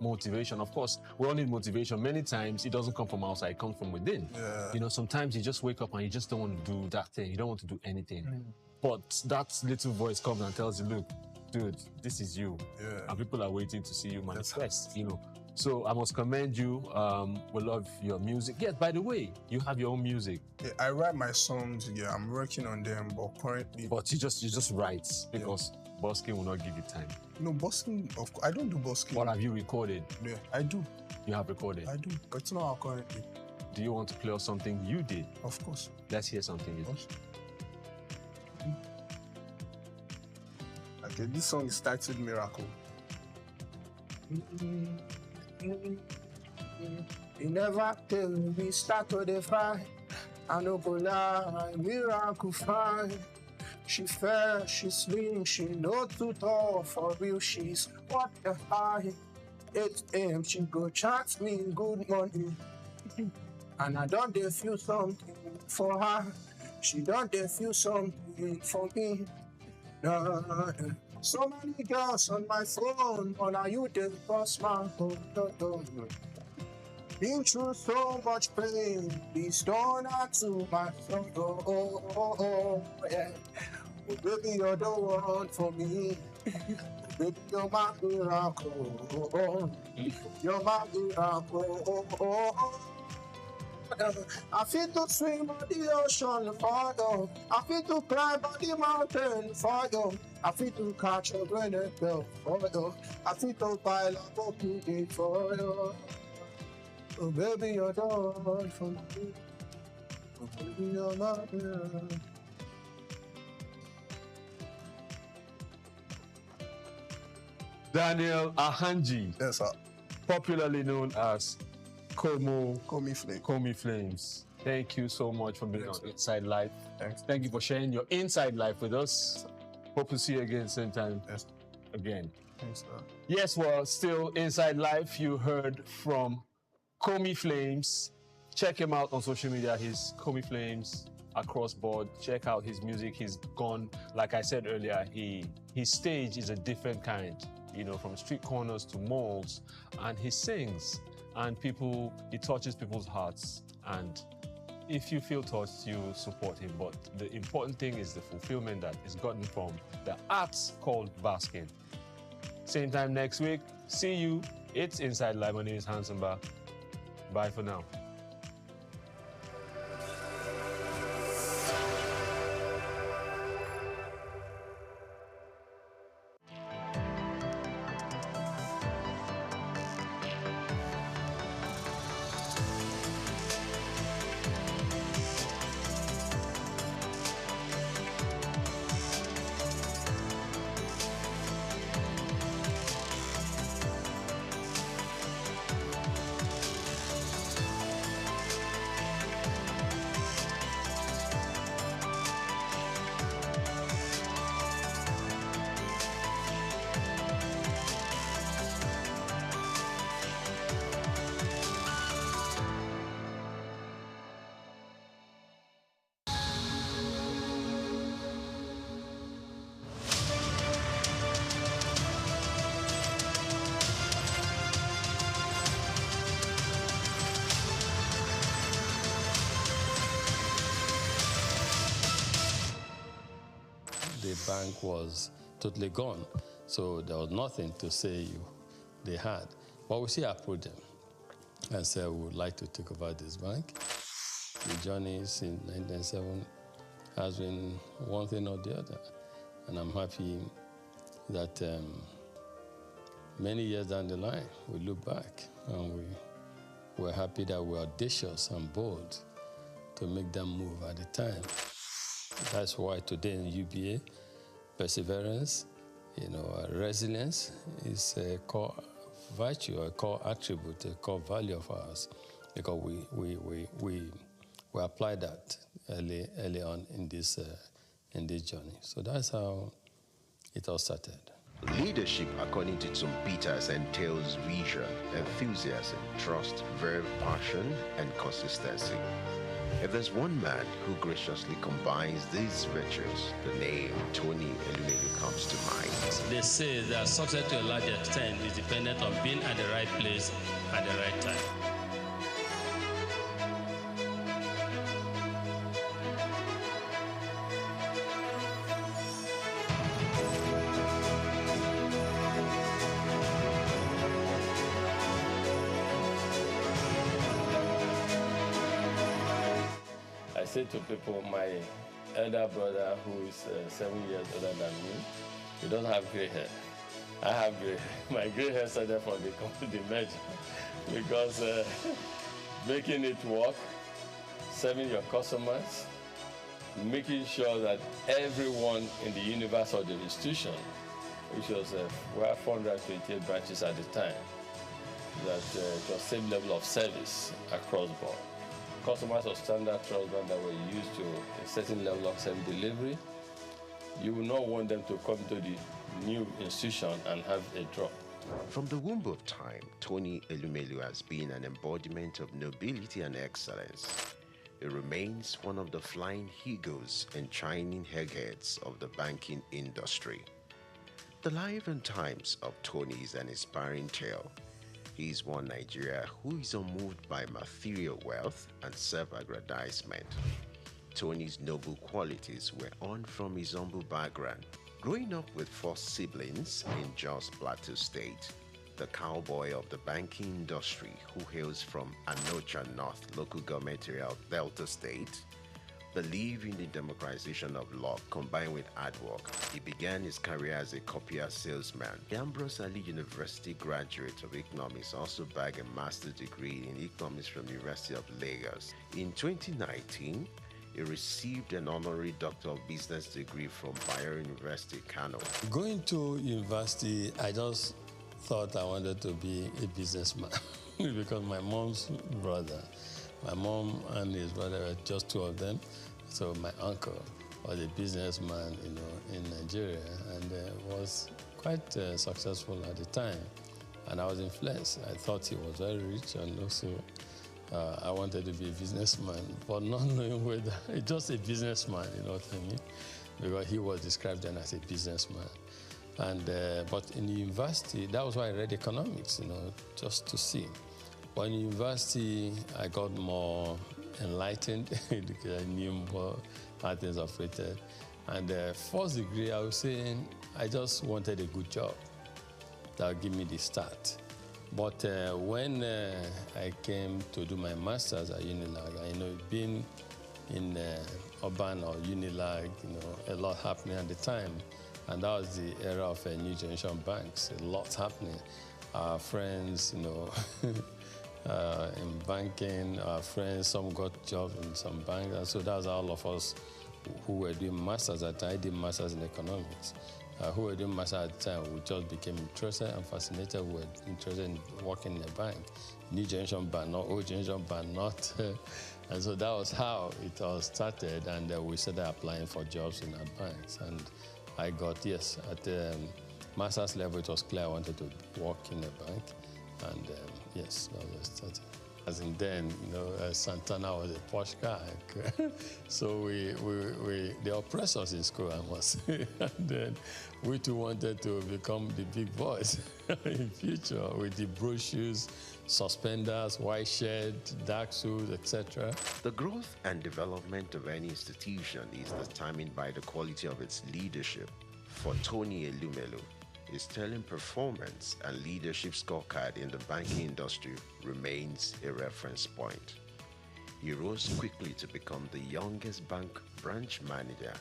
motivation. Of course, we all need motivation. Many times it doesn't come from outside, it comes from within. Yeah. You know, sometimes you just wake up and you just don't want to do that thing. You don't want to do anything. But that little voice comes and tells you, look, dude, this is you. Yeah. And people are waiting to see you manifest, you know. So I must commend you. We love your music. Yes, by the way, you have your own music. Yeah, I write my songs, yeah, I'm working on them, but currently... But you just write, because busking will not give you time. No, busking, I don't do busking. What have you recorded? Yeah, I do. You have recorded? I do, but it's not out currently. Do you want to play us something you did? Of course. Let's hear something you did. Okay, this song is titled Miracle. You never tell me start to the fight. I no go lie, miracle fine. She fair, she slim, she no too tall. For real, she's what the high. 8 a.m. she go chat me good morning. And I don't dey feel something for her. She don't dey feel something for me. Nah. So many girls on my phone, but now you did cross my phone. Been through so much pain, please don't add to my soul. Yeah. Oh, baby, you're the one for me. Baby, you're my miracle. You're my miracle. I feel to swim on the ocean for you. I feel to climb on the mountain for you. I feel to catch a grenade bell for you. I feel to pile up a piggy for you. Oh, baby, you're the one for me. Oh, baby, you're my miracle. Daniel Ahanji. Yes, sir. Popularly known as Call Me Flames. Thank you so much for being on Inside Life. Thanks. Thank you for sharing your inside life with us. Hope to see you again same time. Yes. Again. Thanks, sir. Yes, well, still Inside Life. You heard from Call Me Flames. Check him out on social media. He's Call Me Flames across board. Check out his music. He's gone, like I said earlier, his stage is a different kind, you know, from street corners to malls, and he sings, and he touches people's hearts. And if you feel touched, you support him. But the important thing is the fulfillment that is gotten from the arts called basking. Same time next week. See you. It's Inside Live. My name is Hanson Ba. Bye for now. The bank was totally gone, so there was nothing to say they had. But we still approached them and said we would like to take over this bank. The journey since 1997 has been one thing or the other, and I'm happy that many years down the line we look back and we're happy that we're audacious and bold to make them move at the time. That's why today in UBA, perseverance, resilience is a core virtue, a core attribute, a core value of ours, because we apply that early on in this journey. So that's how it all started. Leadership, according to Tom Peters, entails vision, enthusiasm, trust, verve, passion, and consistency. If there's one man who graciously combines these virtues, the name Tony Elumelu comes to mind. They say that success to a large extent is dependent on being at the right place at the right time. I say to people, my elder brother, who is 7 years older than me, he doesn't have gray hair. I have gray hair. My gray hair started from the merger because making it work, serving your customers, making sure that everyone in the universe of the institution, which was we had 428 branches at the time, that it was same level of service across board. Customers of standard trust bank that were used to a certain level of service delivery, you will not want them to come to the new institution and have a drop. From the womb of time, Tony Elumelu has been an embodiment of nobility and excellence. He remains one of the flying eagles and shining eggheads of the banking industry. The life and times of Tony is an inspiring tale. He is one Nigeria who is unmoved by material wealth and self-aggrandizement. Tony's noble qualities were on from his humble background. Growing up with 4 siblings in Jos Plateau State, the cowboy of the banking industry who hails from Anocha North local government area of Delta State, believed in the democratization of law combined with hard work. He began his career as a copier salesman. The Ambrose Ali University graduate of economics also bagged a master's degree in economics from the University of Lagos. In 2019, he received an honorary Doctor of Business degree from Bayero University, Kano. Going to university, I just thought I wanted to be a businessman because my mom's brother, my mom and his brother were just 2 of them. So my uncle was a businessman, in Nigeria, and was quite successful at the time. And I was influenced. I thought he was very rich, and also I wanted to be a businessman, but not knowing whether just a businessman, you know what I mean? Because he was described then as a businessman. And but in the university, that was why I read economics, just to see. But in university, I got more enlightened because I knew more how things operated. And first degree, I was saying I just wanted a good job that would give me the start. But when I came to do my master's at Unilag, being in urban or Unilag, a lot happening at the time. And that was the era of new generation banks, a lot happening. Our friends, in banking, our friends, some got jobs in some banks. And so that's all of us who were doing masters at the time. I did masters in economics. Who were doing masters at the time, we just became interested and fascinated. We were interested in working in a bank. New generation bank, not old generation bank, not. And so that was how it all started. And we started applying for jobs in our banks. And I got, yes, at the master's level, it was clear I wanted to work in a bank. And yes, that was started. As in then, Santana was a posh guy. So they oppressed us in school, I must say. And then we too wanted to become the big boys in future with the brochures, suspenders, white shirt, dark suits, etc. The growth and development of any institution is determined by the quality of its leadership. For Tony Elumelu, his sterling performance and leadership scorecard in the banking industry remains a reference point. He rose quickly to become the youngest bank branch manager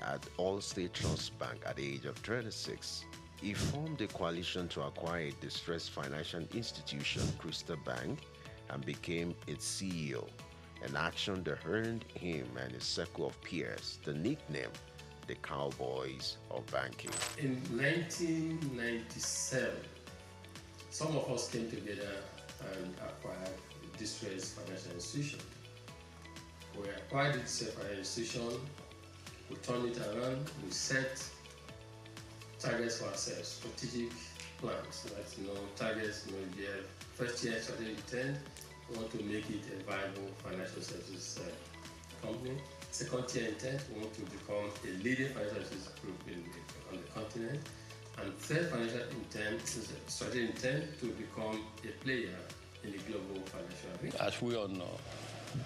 at All-State Trust Bank at the age of 36. He formed a coalition to acquire a distressed financial institution, Crystal Bank, and became its CEO, an action that earned him and his circle of peers the nickname the Cowboys of Banking. In 1997, some of us came together and acquired distressed financial institution. We acquired this financial institution, we turned it around, we set targets for ourselves, strategic plans, targets, if you have first year strategic intent, we want to make it a viable financial services company. Second year intent, we want to become a leading financial services group on the continent. And third financial intent is a strategic intent to become a player in the global financial arena. As we all know,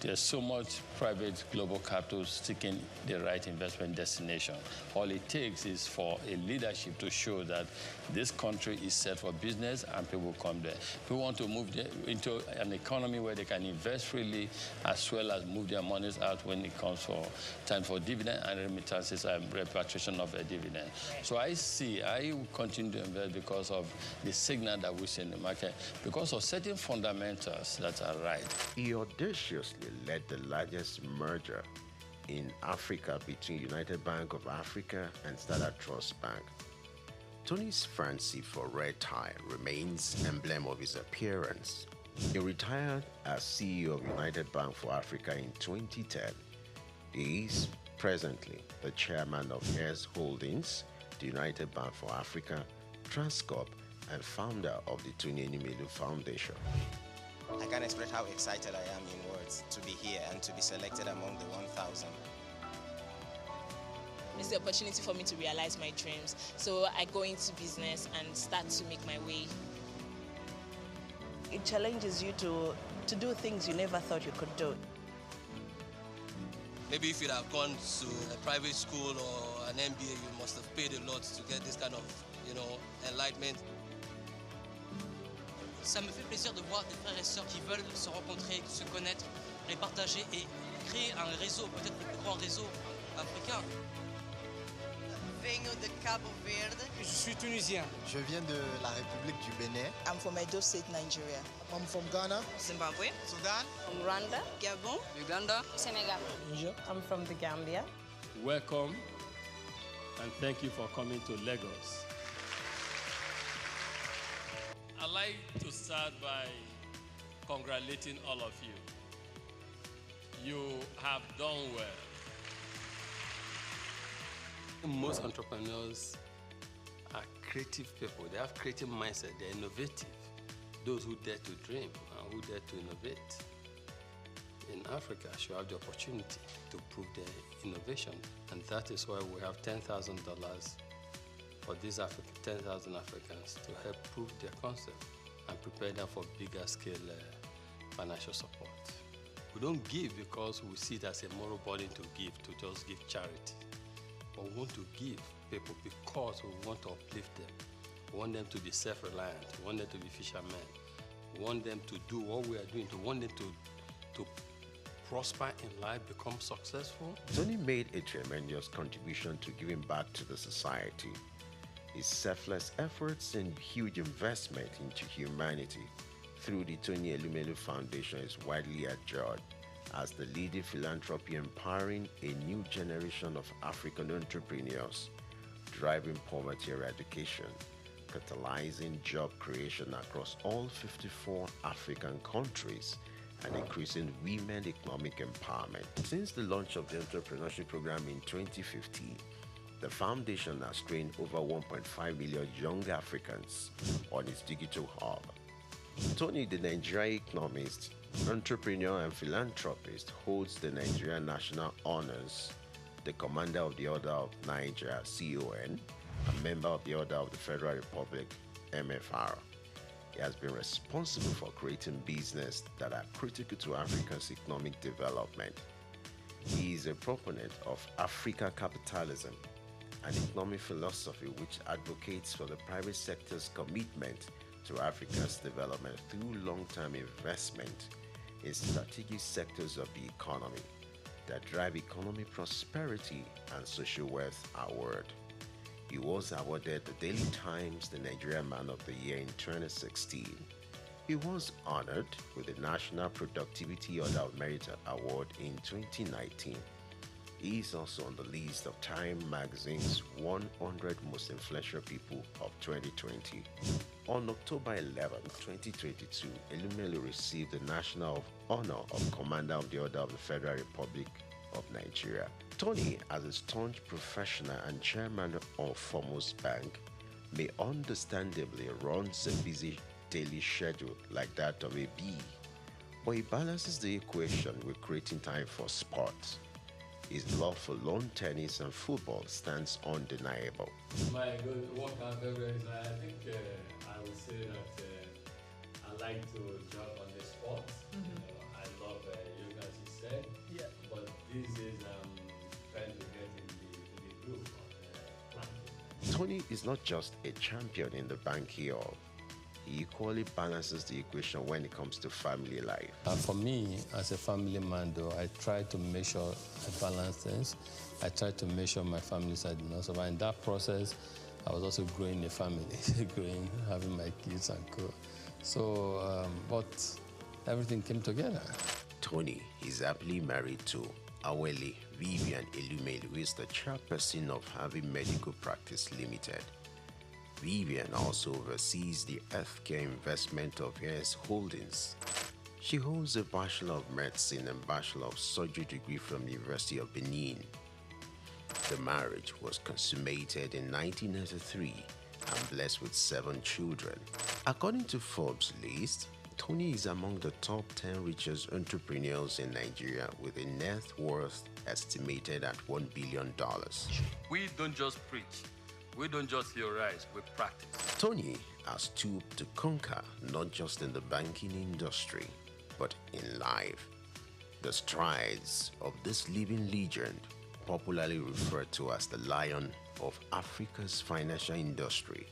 there's so much private global capital seeking the right investment destination. All it takes is for a leadership to show that this country is set for business and people come there. People want to move into an economy where they can invest freely as well as move their monies out when it comes for time for dividend and remittances and repatriation of a dividend. So I will continue to invest because of the signal that we see in the market, because of certain fundamentals that are right. He audaciously led the largest merger in Africa between United Bank of Africa and Standard Trust Bank. Tony's fancy for red tie remains emblem of his appearance. He retired as CEO of United Bank for Africa in 2010. He is presently the chairman of Heirs Holdings, the United Bank for Africa, Transcorp, and founder of the Tony Elumelu Foundation. I can't express how excited I am in words to be here and to be selected among the 1,000. It's the opportunity for me to realize my dreams. So I go into business and start to make my way. It challenges you to do things you never thought you could do. Maybe if you'd have gone to a private school or an MBA, you must have paid a lot to get this kind of, enlightenment. Ça me fait plaisir de voir des frères et sœurs qui veulent se rencontrer, se connaître et partager et créer un réseau, peut-être le plus grand réseau africain. Venho de Cabo Verde. Je suis tunisien. Je viens de la République du Bénin. I'm from Edo State, Nigeria. I'm from Ghana. Zimbabwe. Sudan. From Rwanda. Gabon. Uganda. Senegal. Niger. I'm from the Gambia. Welcome and thank you for coming to Lagos. I'd like to start by congratulating all of you. You have done well. Most entrepreneurs are creative people. They have creative mindset. They're innovative. Those who dare to dream and who dare to innovate in Africa should have the opportunity to prove their innovation. And that is why we have $10,000 for these 10,000 Africans to help prove their concept and prepare them for bigger scale financial support. We don't give because we see it as a moral burden to just give charity. But we want to give people because we want to uplift them. We want them to be self-reliant. We want them to be fishermen. We want them to do what we are doing. We want them to prosper in life, become successful. Tony made a tremendous contribution to giving back to the society. His selfless efforts and huge investment into humanity through the Tony Elumelu Foundation is widely adjured as the leading philanthropy empowering a new generation of African entrepreneurs, driving poverty eradication, catalyzing job creation across all 54 African countries, and increasing women economic empowerment. Since the launch of the entrepreneurship program in 2015, the foundation has trained over 1.5 million young Africans on its digital hub. Tony, the Nigerian economist, entrepreneur and philanthropist, holds the Nigerian National Honors, the Commander of the Order of Niger, CON, a member of the Order of the Federal Republic, MFR. He has been responsible for creating business that are critical to Africa's economic development. He is a proponent of Africa capitalism, an economic philosophy which advocates for the private sector's commitment to Africa's development through long-term investment in strategic sectors of the economy that drive economic prosperity and social wealth award. He was awarded the Daily Times the Nigerian Man of the Year in 2016. He was honored with the National Productivity Order of Merit Award in 2019. He is also on the list of Time magazine's 100 most influential people of 2020. On October 11, 2022, Elumelu received the National Honor of Commander of the Order of the Federal Republic of Nigeria. Tony, as a staunch professional and chairman of Foremost Bank, may understandably runs a busy daily schedule like that of a bee, but he balances the equation with creating time for sports. His love for lawn tennis and football stands undeniable. My good workout favorite, I think I would say that I like to jump on the sports. I love yoga, as you said. Yeah. But these days I'm trying to get in the group of planking. Tony is not just a champion in the banking hall. He equally balances the equation when it comes to family life. For me, as a family man, though, I try to make sure I balance things. I try to make sure my family side did not suffer. In that process, I was also growing a family, having my kids and co. So, but everything came together. Tony is happily married to Awele Vivian Elumelu, who is the chairperson of Harvey Medical Practice Limited. Vivian also oversees the healthcare investment of US Holdings. She holds a Bachelor of Medicine and Bachelor of Surgery degree from the University of Benin. The marriage was consummated in 1993 and blessed with 7 children. According to Forbes' list, Tony is among the top 10 richest entrepreneurs in Nigeria with a net worth estimated at $1 billion. We don't just preach. We don't just theorize, we practice. Tony has stooped to conquer not just in the banking industry, but in life. The strides of this living legend, popularly referred to as the Lion of Africa's financial industry,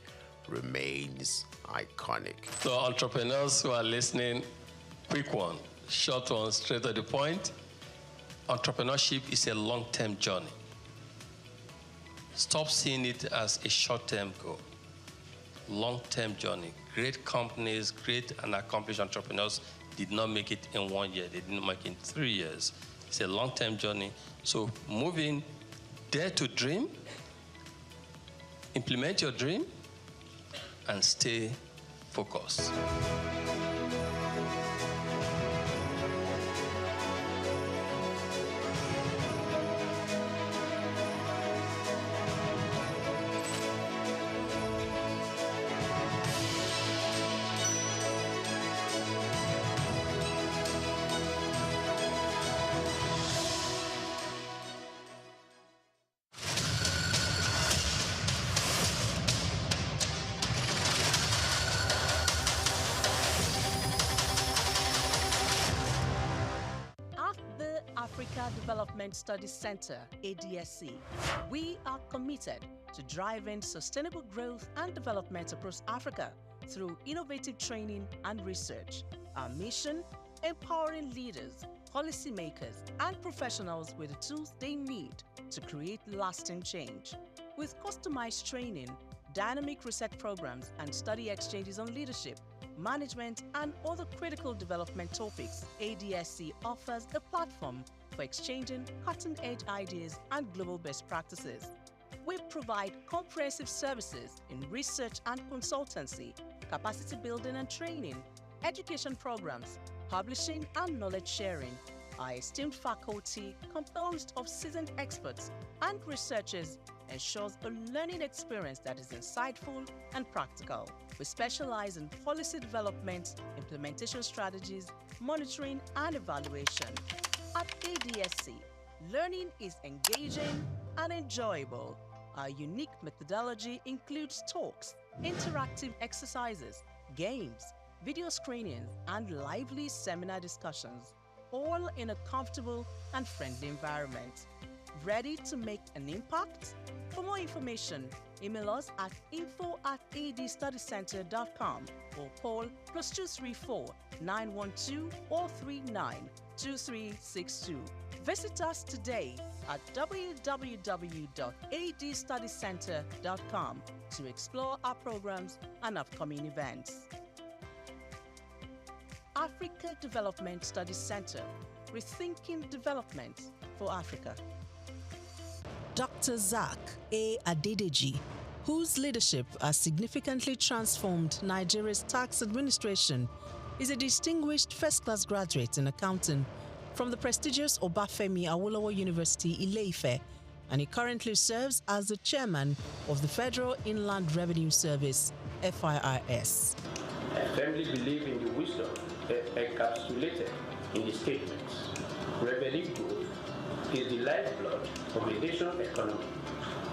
remains iconic. So entrepreneurs who are listening, quick one, short one, straight to the point. Entrepreneurship is a long-term journey. Stop seeing it as a short-term goal. Long-term journey. Great companies, great and accomplished entrepreneurs did not make it in 1 year. They didn't make it in 3 years. It's a long-term journey. So moving, dare to dream, implement your dream, and stay focused. Africa Development Studies Center, ADSC, we are committed to driving sustainable growth and development across Africa through innovative training and research. Our mission, empowering leaders, policymakers, and professionals with the tools they need to create lasting change. With customized training, dynamic research programs, and study exchanges on leadership, management, and other critical development topics, ADSC offers a platform for exchanging cutting-edge ideas and global best practices. We provide comprehensive services in research and consultancy, capacity building and training, education programs, publishing and knowledge sharing. Our esteemed faculty, composed of seasoned experts and researchers, ensures a learning experience that is insightful and practical. We specialize in policy development, implementation strategies, monitoring, and evaluation. At ADSC, learning is engaging and enjoyable. Our unique methodology includes talks, interactive exercises, games, video screenings, and lively seminar discussions, all in a comfortable and friendly environment. Ready to make an impact? For more information, email us at info@adstudycenter.com or call +234 912 439 2362. Visit us today at www.adstudycenter.com to explore our programs and upcoming events. Africa Development Studies Center, rethinking development for Africa. Dr. Souq A. Adedeji, whose leadership has significantly transformed Nigeria's tax administration, is a distinguished first-class graduate in accounting from the prestigious Obafemi Awolowo University, Ile-Ife, and he currently serves as the chairman of the Federal Inland Revenue Service, FIRS. I firmly believe in the wisdom encapsulated in the statements. Revenue growth is the lifeblood of a nation's economy,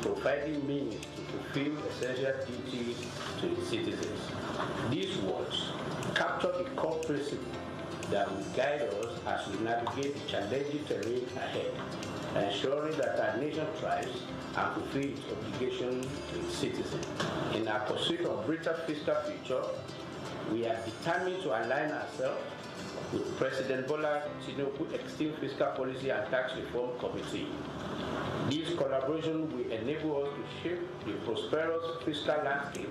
providing means to fulfill essential duties to its citizens. These words capture the core principle that will guide us as we navigate the challenging terrain ahead, ensuring that our nation thrives and fulfills its obligation to its citizens. In our pursuit of greater fiscal future, we are determined to align ourselves with President Bola Tinubu's Extreme Fiscal Policy and Tax Reform Committee. This collaboration will enable us to shape the prosperous fiscal landscape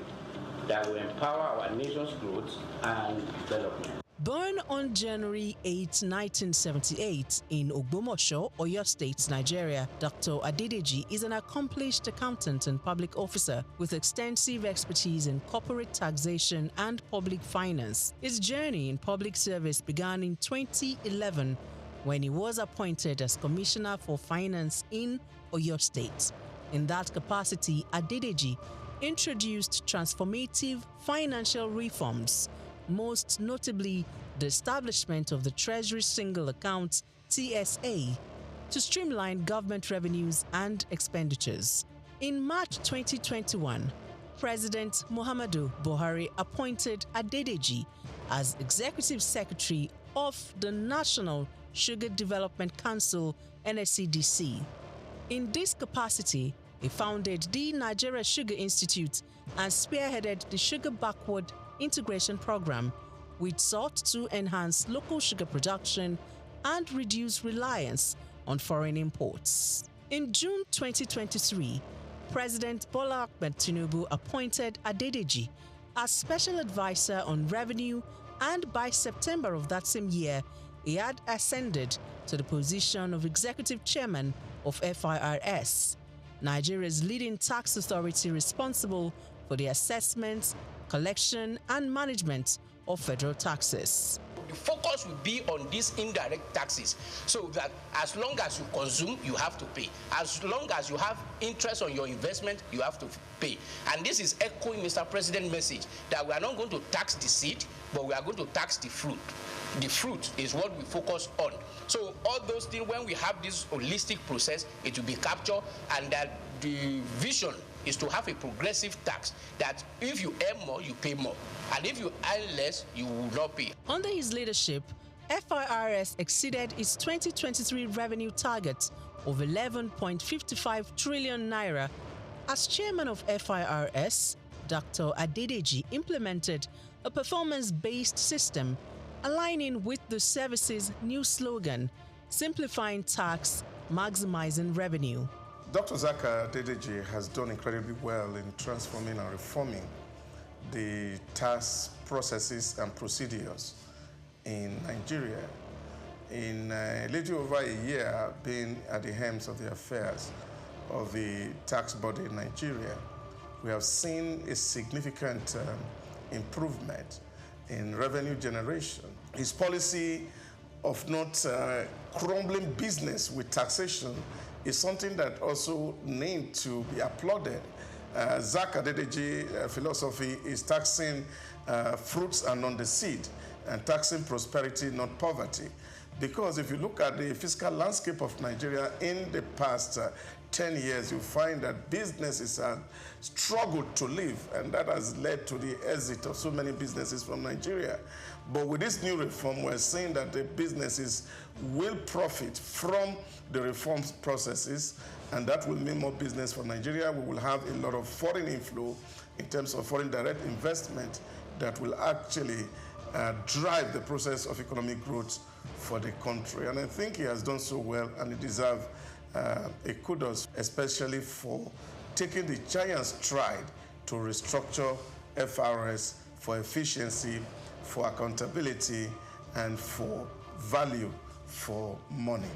that will empower our nation's growth and development. Born on January 8, 1978 in Ogbomoso, Oyo State, Nigeria, Dr. Adedeji is an accomplished accountant and public officer with extensive expertise in corporate taxation and public finance. His journey in public service began in 2011 when he was appointed as Commissioner for Finance in Oyo State. In that capacity, Adedeji introduced transformative financial reforms, most notably the establishment of the Treasury Single Account (TSA) to streamline government revenues and expenditures. In March 2021, President Muhammadu Buhari appointed Adedeji as Executive Secretary of the National Sugar Development Council (NSCDC). In this capacity, he founded the Nigeria Sugar Institute and spearheaded the Sugar Backward Integration Program, which sought to enhance local sugar production and reduce reliance on foreign imports. In June 2023, President Bola Ahmed Tinubu appointed Adedeji as Special Advisor on Revenue, and by September of that same year, he had ascended to the position of Executive Chairman of FIRS, Nigeria's leading tax authority responsible for the assessment, collection, and management of federal taxes. The focus will be on these indirect taxes, so that as long as you consume, you have to pay. As long as you have interest on your investment, you have to pay. And this is echoing Mr. President's message that we are not going to tax the seed, but we are going to tax the fruit. The fruit is what we focus on. So all those things, when we have this holistic process, it will be captured, and that the vision is to have a progressive tax that if you earn more, you pay more. And if you earn less, you will not pay. Under his leadership, FIRS exceeded its 2023 revenue target of 11.55 trillion naira. As chairman of FIRS, Dr. Adedeji implemented a performance-based system aligning with the service's new slogan, simplifying tax, maximizing revenue. Dr. Souq Adedeji has done incredibly well in transforming and reforming the tax processes and procedures in Nigeria. In a little over a year being at the helm of the affairs of the tax body in Nigeria, we have seen a significant improvement in revenue generation. His policy of not crumbling business with taxation is something that also needs to be applauded. Souq Adedeji philosophy is taxing fruits and not the seed, and taxing prosperity, not poverty. Because if you look at the fiscal landscape of Nigeria in the past 10 years, you find that businesses have struggled to live, and that has led to the exit of so many businesses from Nigeria. But with this new reform, we're seeing that the businesses will profit from the reform processes, and that will mean more business for Nigeria. We will have a lot of foreign inflow in terms of foreign direct investment that will actually drive the process of economic growth for the country. And I think he has done so well, and he deserves a kudos, especially for taking the giant stride to restructure FIRS for efficiency, for accountability, and for value for money.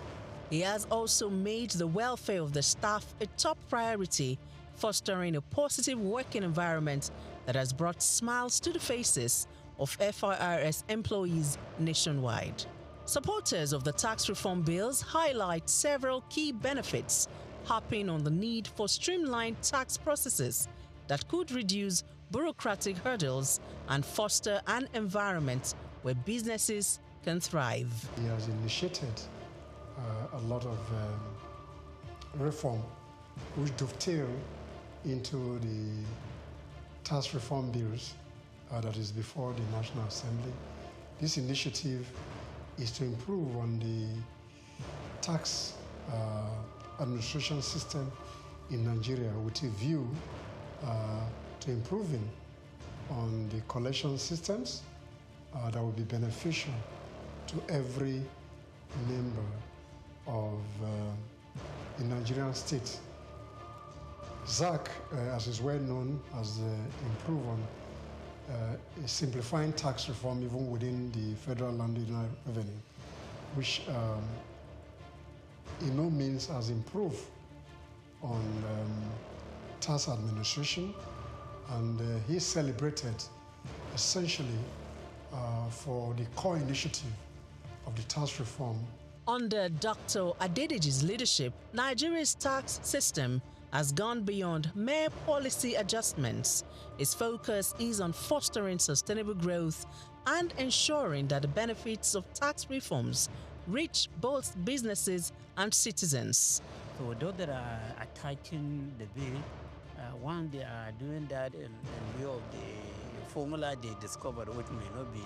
He has also made the welfare of the staff a top priority, fostering a positive working environment that has brought smiles to the faces of FIRS employees nationwide. Supporters of the tax reform bills highlight several key benefits, harping on the need for streamlined tax processes that could reduce bureaucratic hurdles and foster an environment where businesses can thrive. He has initiated a lot of reform which dovetail into the tax reform bills that is before the National Assembly. This initiative is to improve on the tax administration system in Nigeria with a view to improving on the collection systems that will be beneficial to every member of the Nigerian state. Souq, as is well known, has improved on simplifying tax reform even within the federal land revenue, which in no means has improved on tax administration, and he celebrated essentially for the core initiative of the tax reform. Under Dr. Adedeji's leadership, Nigeria's tax system has gone beyond mere policy adjustments. Its focus is on fostering sustainable growth and ensuring that the benefits of tax reforms reach both businesses and citizens. So those that are attacking the bill, one, they are doing that in view of the formula they discovered, which may not be,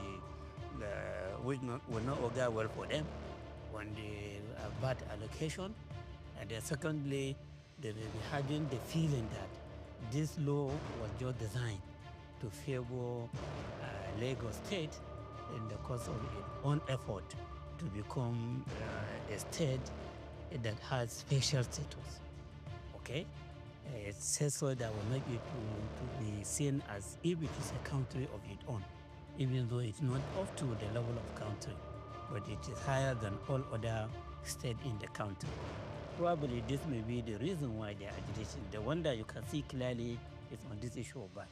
will not augur well for them on the VAT allocation. And then secondly, they may be having the feeling that this law was just designed to favor Lagos State in the course of its own effort to become a state that has special status. Okay? It says so that will make it to be seen as if it is a country of its own, even though it's not up to the level of country, but it is higher than all other states in the country. Probably this may be the reason why they are agitating. The one that you can see clearly is on this issue of VAT.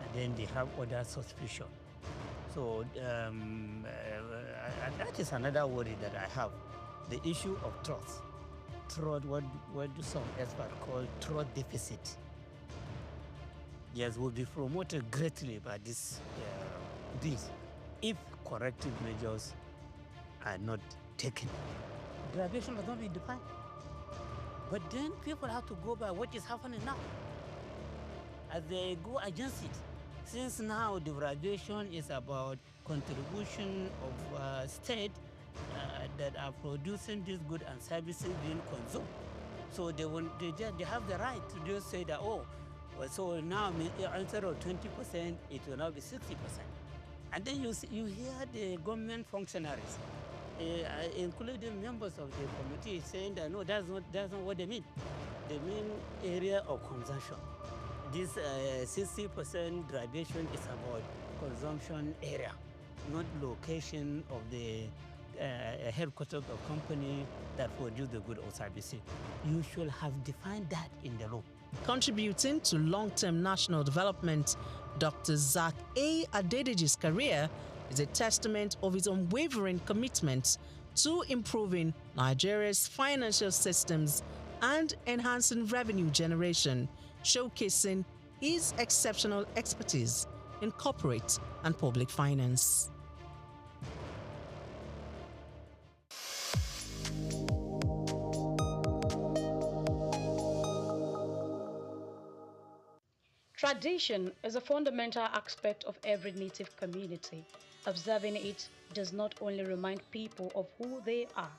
And then they have other suspicion. So that is another worry that I have. The issue of trust. Trust, what do some experts call trust deficit. Yes, will be promoted greatly by this if corrective measures are not taken. Graduation has not been defined. But then people have to go by what is happening now. As they go against it. Since now the graduation is about contribution of state that are producing these goods and services being consumed. So they have the right to just say that, oh, so now instead of 20%, it will now be 60%. And then you hear the government functionaries, including members of the committee, saying that no, that's not what they mean. They mean area of consumption. This 60% graduation is about consumption area, not location of the headquarters of company that produce the good or services. You should have defined that in the law. Contributing to long-term national development, Dr. Souq A. Adedeji's career is a testament of his unwavering commitment to improving Nigeria's financial systems and enhancing revenue generation, showcasing his exceptional expertise in corporate and public finance. Tradition is a fundamental aspect of every native community. Observing it does not only remind people of who they are,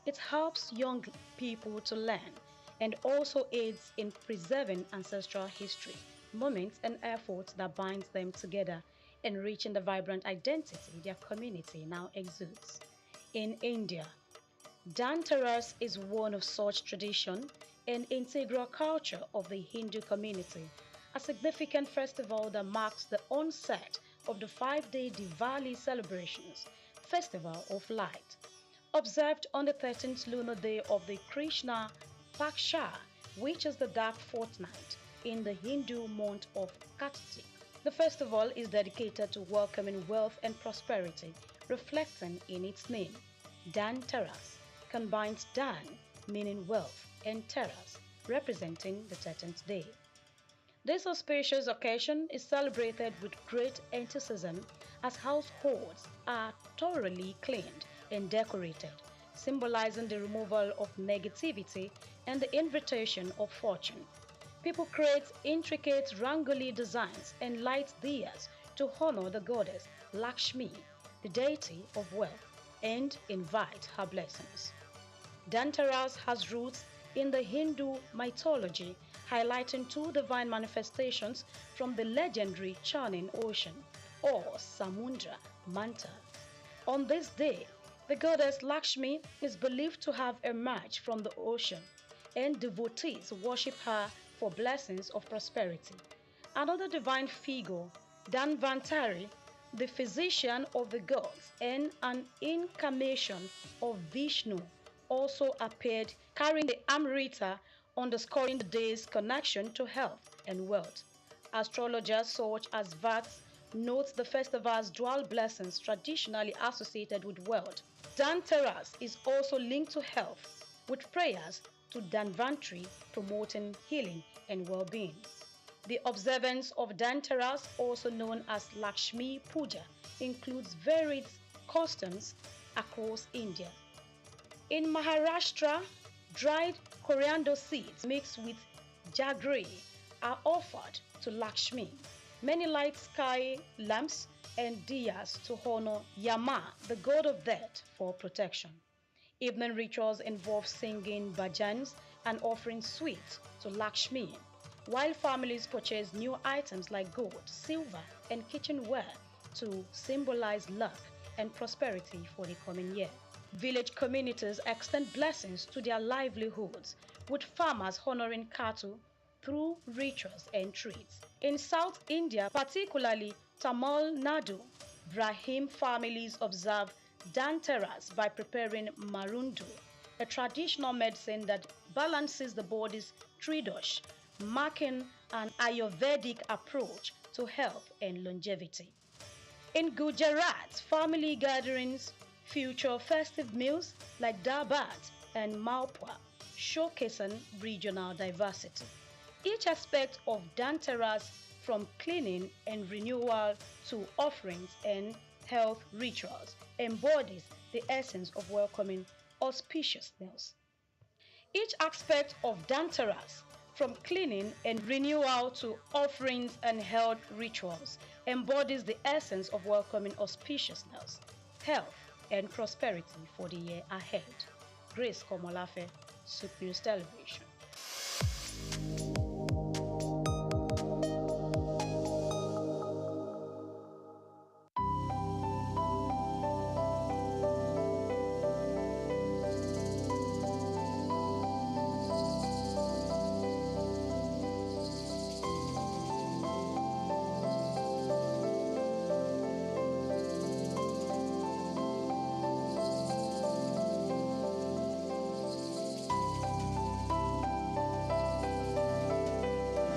it helps young people to learn and also aids in preserving ancestral history, moments and efforts that binds them together, enriching the vibrant identity their community now exudes. In India, Dhanteras is one of such tradition and integral culture of the Hindu community, a significant festival that marks the onset of the 5-day Diwali celebrations. Festival of Light, observed on the 13th lunar day of the Krishna Paksha, which is the dark fortnight in the Hindu month of Kartik. The festival is dedicated to welcoming wealth and prosperity, reflecting in its name. Dhanteras combines Dhan, meaning wealth, and Teras, representing the 13th day. This auspicious occasion is celebrated with great enthusiasm as households are thoroughly cleaned and decorated, symbolizing the removal of negativity and the invitation of fortune. People create intricate rangoli designs and light diyas to honor the goddess Lakshmi, the deity of wealth, and invite her blessings. Dhanteras has roots in the Hindu mythology, highlighting two divine manifestations from the legendary churning ocean, or Samudra Mantha. On this day, the goddess Lakshmi is believed to have emerged from the ocean, and devotees worship her for blessings of prosperity. Another divine figure, Dhanvantari, the physician of the gods and an incarnation of Vishnu, also appeared carrying the Amrita, underscoring the day's connection to health and wealth. Astrologers such as Vats note the festival's dual blessings traditionally associated with wealth. Dhanteras is also linked to health, with prayers to Dhanvantari promoting healing and well-being. The observance of Dhanteras, also known as Lakshmi Puja, includes varied customs across India. In Maharashtra, dried coriander seeds mixed with jaggery are offered to Lakshmi. Many light sky lamps and diyas to honor Yama, the god of death, for protection. Evening rituals involve singing bhajans and offering sweets to Lakshmi, while families purchase new items like gold, silver, and kitchenware to symbolize luck and prosperity for the coming year. Village communities extend blessings to their livelihoods, with farmers honoring cattle through rituals and treats. In South India, particularly Tamil Nadu, Brahmin families observe Dhanteras by preparing marundu, a traditional medicine that balances the body's tridosh, marking an Ayurvedic approach to health and longevity. In Gujarat, family gatherings feature festive meals like dabat and malpua, showcasing regional diversity. Each aspect of Dhanteras, from cleaning and renewal to offerings and health rituals, embodies the essence of welcoming auspiciousness. Each aspect of Dhanteras, from cleaning and renewal to offerings and health rituals, embodies the essence of welcoming auspiciousness, health, and prosperity for the year ahead. Grace Komolafe, Souq News Television.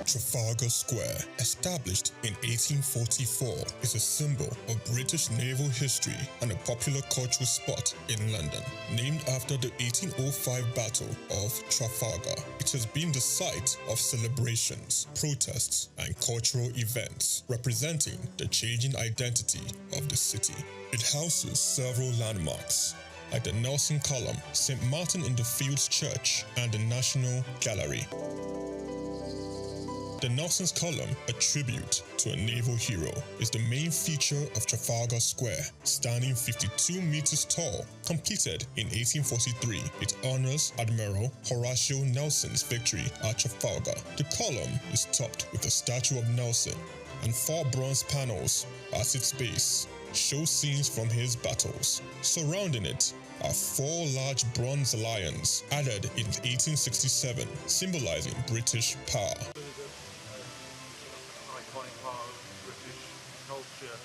Trafalgar Square, established in 1844, is a symbol of British naval history and a popular cultural spot in London. Named after the 1805 Battle of Trafalgar, it has been the site of celebrations, protests, and cultural events, representing the changing identity of the city. It houses several landmarks, like the Nelson Column, St. Martin in the Fields Church, and the National Gallery. The Nelson's Column, a tribute to a naval hero, is the main feature of Trafalgar Square. Standing 52 meters tall, completed in 1843, it honors Admiral Horatio Nelson's victory at Trafalgar. The column is topped with a statue of Nelson, and 4 bronze panels at its base show scenes from his battles. Surrounding it are 4 large bronze lions added in 1867, symbolizing British power. Iconic part of British culture,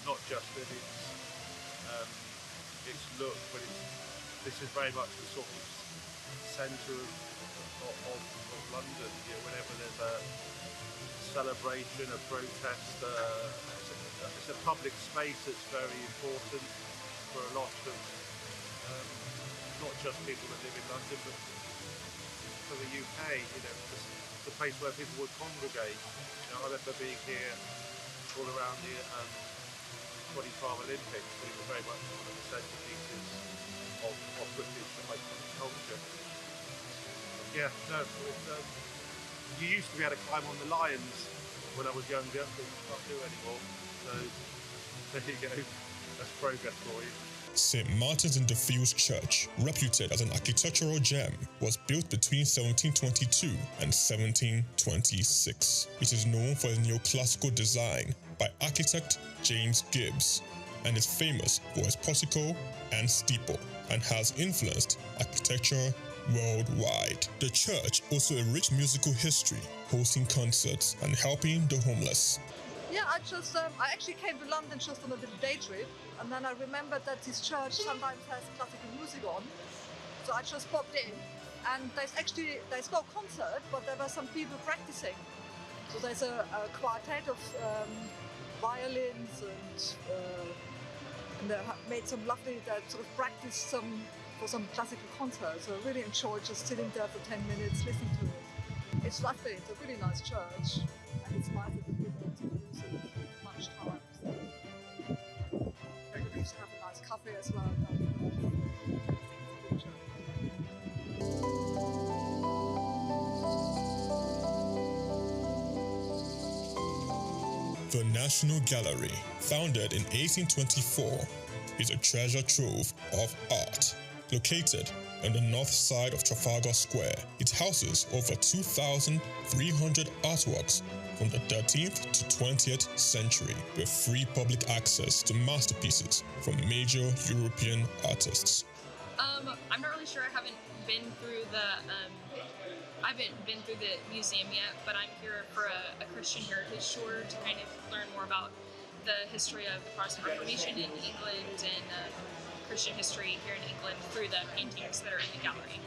not just that it's its look, but this is very much the sort of centre of London. You know, whenever there's a celebration, a protest, it's a public space that's very important for a lot of not just people that live in London, but for the UK. You know, it's a place where people would congregate. You know, I remember being here all around the 2012 Olympics, but it was very much one of the centerpieces of British iconic culture. Yeah, no, you used to be able to climb on the lions when I was younger, but you can't do anymore. So there you go, that's progress for you. St. Martin's in the Fields Church, reputed as an architectural gem, was built between 1722 and 1726. It is known for its neoclassical design by architect James Gibbs and is famous for its portico and steeple and has influenced architecture worldwide. The church also a rich musical history, hosting concerts and helping the homeless. Yeah, I actually came to London just on a little day trip, and then I remembered that this church sometimes has classical music on, so I just popped in, and there's no concert, but there were some people practicing. So there's a quartet of violins, and they made some lovely, sort of practice for some classical concert, so I really enjoyed just sitting there for 10 minutes, listening to it. It's lovely, it's a really nice church, and it's nice that people don't use it much time. So we used to have a nice cafe as well. The National Gallery, founded in 1824, is a treasure trove of art. Located on the north side of Trafalgar Square, it houses over 2,300 artworks from the 13th to 20th century, with free public access to masterpieces from major European artists. I'm not really sure. I haven't been through the museum yet, but I'm here for a Christian heritage tour to kind of learn more about the history of the Protestant Reformation in England and Christian history here in England through the paintings that are in the gallery.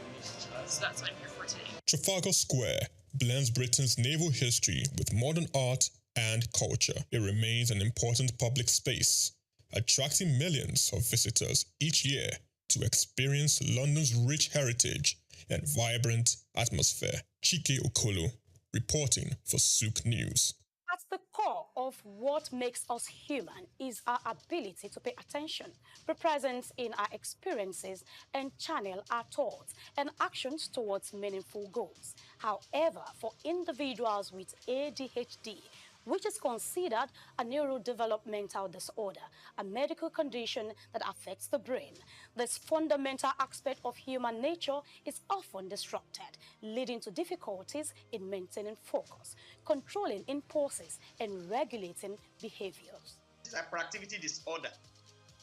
So that's what I'm here for today. Trafalgar Square blends Britain's naval history with modern art and culture. It remains an important public space, attracting millions of visitors each year to experience London's rich heritage and vibrant atmosphere. Chike Okolo, reporting for Souq News. At the core of what makes us human is our ability to pay attention, be present in our experiences, and channel our thoughts and actions towards meaningful goals. However, for individuals with ADHD, which is considered a neurodevelopmental disorder, a medical condition that affects the brain, this fundamental aspect of human nature is often disrupted, leading to difficulties in maintaining focus, controlling impulses, and regulating behaviors. Hyperactivity disorder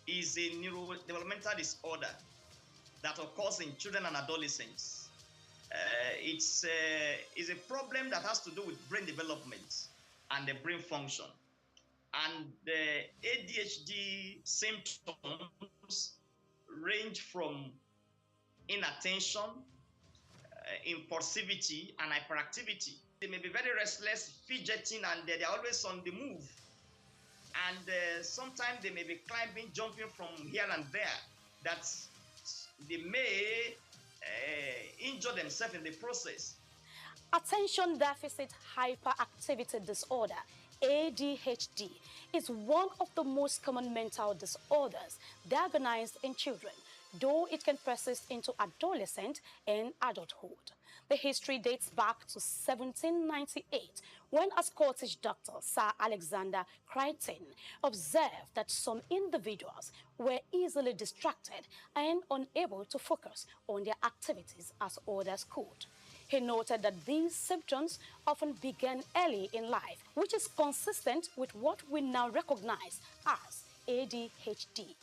is a neurodevelopmental disorder that occurs in children and adolescents. It's a problem that has to do with brain development and the brain function. And the ADHD symptoms range from inattention, impulsivity, and hyperactivity. They may be very restless, fidgeting, and they're always on the move. And sometimes they may be climbing, jumping from here and there, that they may injure themselves in the process. Attention Deficit Hyperactivity Disorder, ADHD, is one of the most common mental disorders diagnosed in children, though it can persist into adolescent and adulthood. The history dates back to 1798, when a Scottish doctor, Sir Alexander Crichton, observed that some individuals were easily distracted and unable to focus on their activities as others could. He noted that these symptoms often began early in life, which is consistent with what we now recognize as ADHD.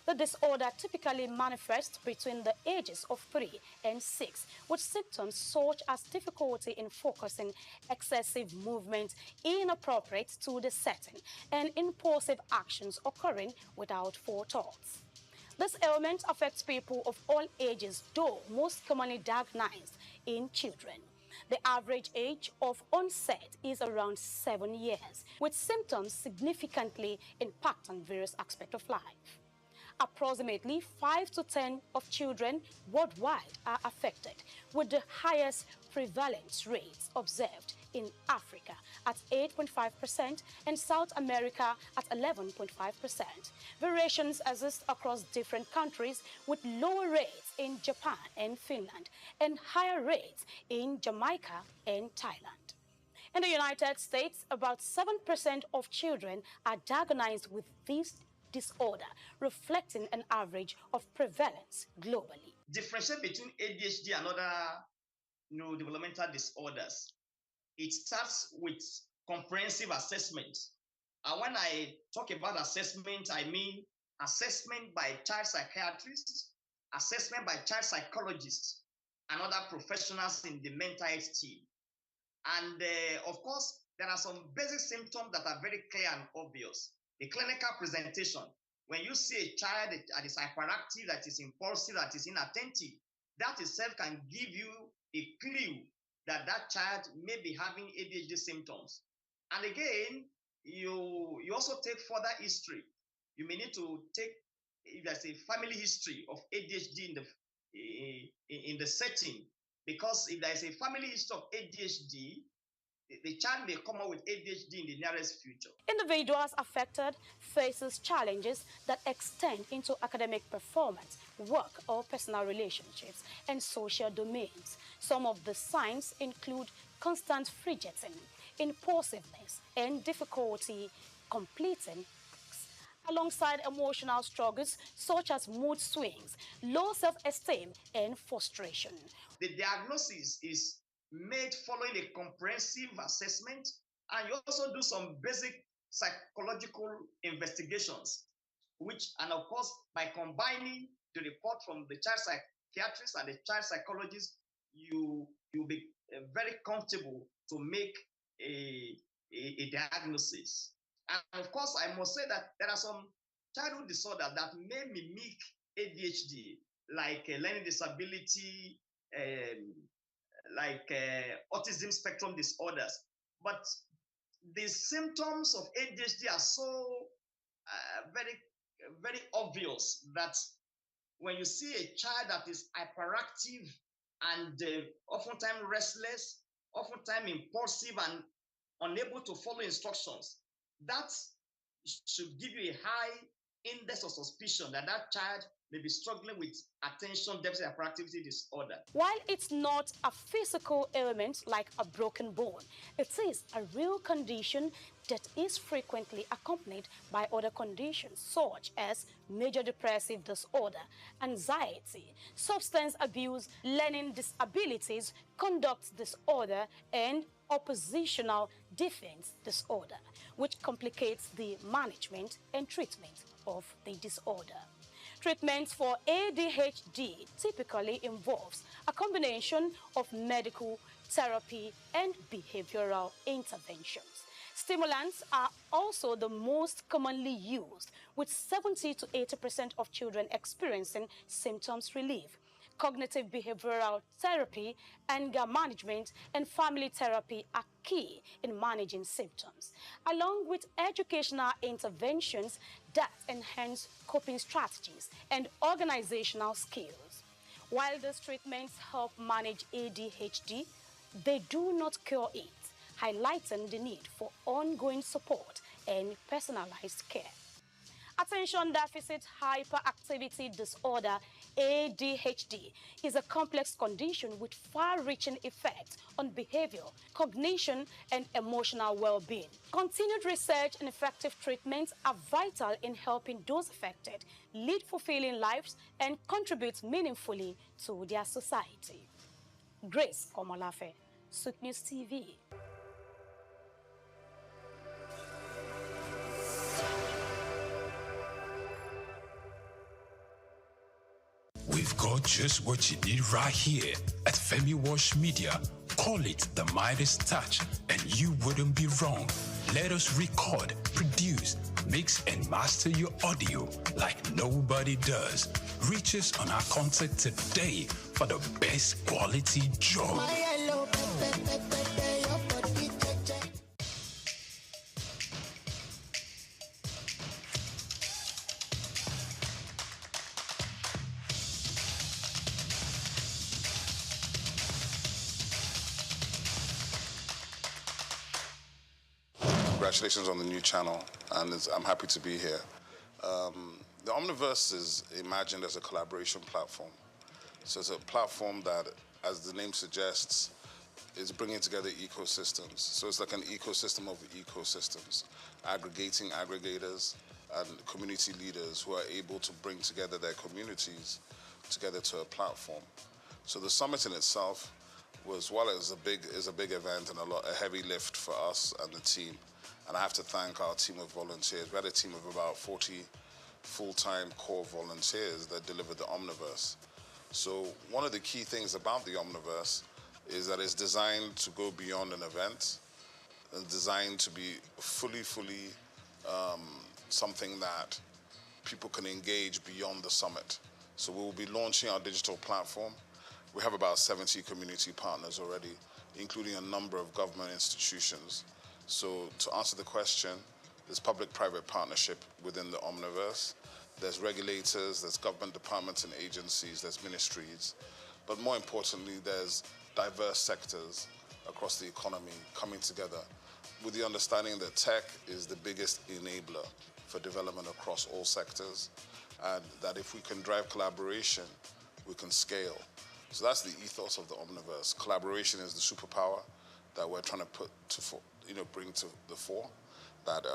The disorder typically manifests between the ages of 3 and 6, with symptoms such as difficulty in focusing, excessive movement inappropriate to the setting, and impulsive actions occurring without forethought. This ailment affects people of all ages, though most commonly diagnosed in children. The average age of onset is around 7 years, with symptoms significantly impacting various aspects of life. Approximately 5 to 10 of children worldwide are affected, with the highest prevalence rates observed in Africa at 8.5% and South America at 11.5%. Variations exist across different countries, with lower rates in Japan and Finland and higher rates in Jamaica and Thailand. In the United States, about 7% of children are diagnosed with this disorder, reflecting an average of prevalence globally. Differentiate between ADHD and other neurodevelopmental disorders. It starts with comprehensive assessment. And when I talk about assessment, I mean assessment by child psychiatrists, assessment by child psychologists, and other professionals in the mental health team. And of course, there are some basic symptoms that are very clear and obvious. The clinical presentation, when you see a child that is hyperactive, that is impulsive, that is inattentive, that itself can give you a clue that that child may be having ADHD symptoms. And again, you also take further history. You may need to take, if there's a family history of ADHD in the setting, because if there is a family history of ADHD, the child may come out with ADHD in the nearest future. Individuals affected faces challenges that extend into academic performance, work or personal relationships, and social domains. Some of the signs include constant fidgeting, impulsiveness, and difficulty completing tasks, alongside emotional struggles such as mood swings, low self-esteem, and frustration. The diagnosis is made following a comprehensive assessment, and you also do some basic psychological investigations, and of course, by combining the report from the child psychiatrist and the child psychologist, you'll be very comfortable to make a diagnosis. And of course, I must say that there are some childhood disorders that may mimic ADHD, like learning disability, like autism spectrum disorders. But the symptoms of ADHD are so very obvious that when you see a child that is hyperactive and oftentimes restless, oftentimes impulsive and unable to follow instructions, that should give you a high index of suspicion that that child may be struggling with attention deficit hyperactivity disorder. While it's not a physical ailment like a broken bone, it is a real condition that is frequently accompanied by other conditions such as major depressive disorder, anxiety, substance abuse, learning disabilities, conduct disorder, and oppositional defense disorder, which complicates the management and treatment of the disorder. Treatment for ADHD typically involves a combination of medical therapy and behavioral interventions. Stimulants are also the most commonly used, with 70 to 80% of children experiencing symptoms relief. Cognitive behavioral therapy, anger management, and family therapy are key in managing symptoms, along with educational interventions that enhance coping strategies and organizational skills. While these treatments help manage ADHD, they do not cure it, highlighting the need for ongoing support and personalized care. Attention Deficit Hyperactivity Disorder, ADHD, is a complex condition with far-reaching effects on behavior, cognition, and emotional well-being. Continued research and effective treatments are vital in helping those affected lead fulfilling lives and contribute meaningfully to their society. Grace Komolafe, Souq News TV. We've got just what you need right here at Femi Wash Media. Call it the Midas Touch, and you wouldn't be wrong. Let us record, produce, mix and master your audio like nobody does. Reach us on our contact today for the best quality job. Congratulations on the new channel, and I'm happy to be here. The Omniverse is imagined as a collaboration platform. So it's a platform that, as the name suggests, is bringing together ecosystems. So it's like an ecosystem of ecosystems, aggregating aggregators and community leaders who are able to bring together their communities together to a platform. So the summit in itself was, while it was a big event and a heavy lift for us and the team, and I have to thank our team of volunteers. We had a team of about 40 full-time core volunteers that delivered the Omniverse. So one of the key things about the Omniverse is that it's designed to go beyond an event, and designed to be fully something that people can engage beyond the summit. So we will be launching our digital platform. We have about 70 community partners already, including a number of government institutions. So to answer the question, there's public-private partnership within the Omniverse. There's regulators, there's government departments and agencies, there's ministries. But more importantly, there's diverse sectors across the economy coming together with the understanding that tech is the biggest enabler for development across all sectors, and that if we can drive collaboration, we can scale. So that's the ethos of the Omniverse. Collaboration is the superpower that we're trying to bring to the fore. That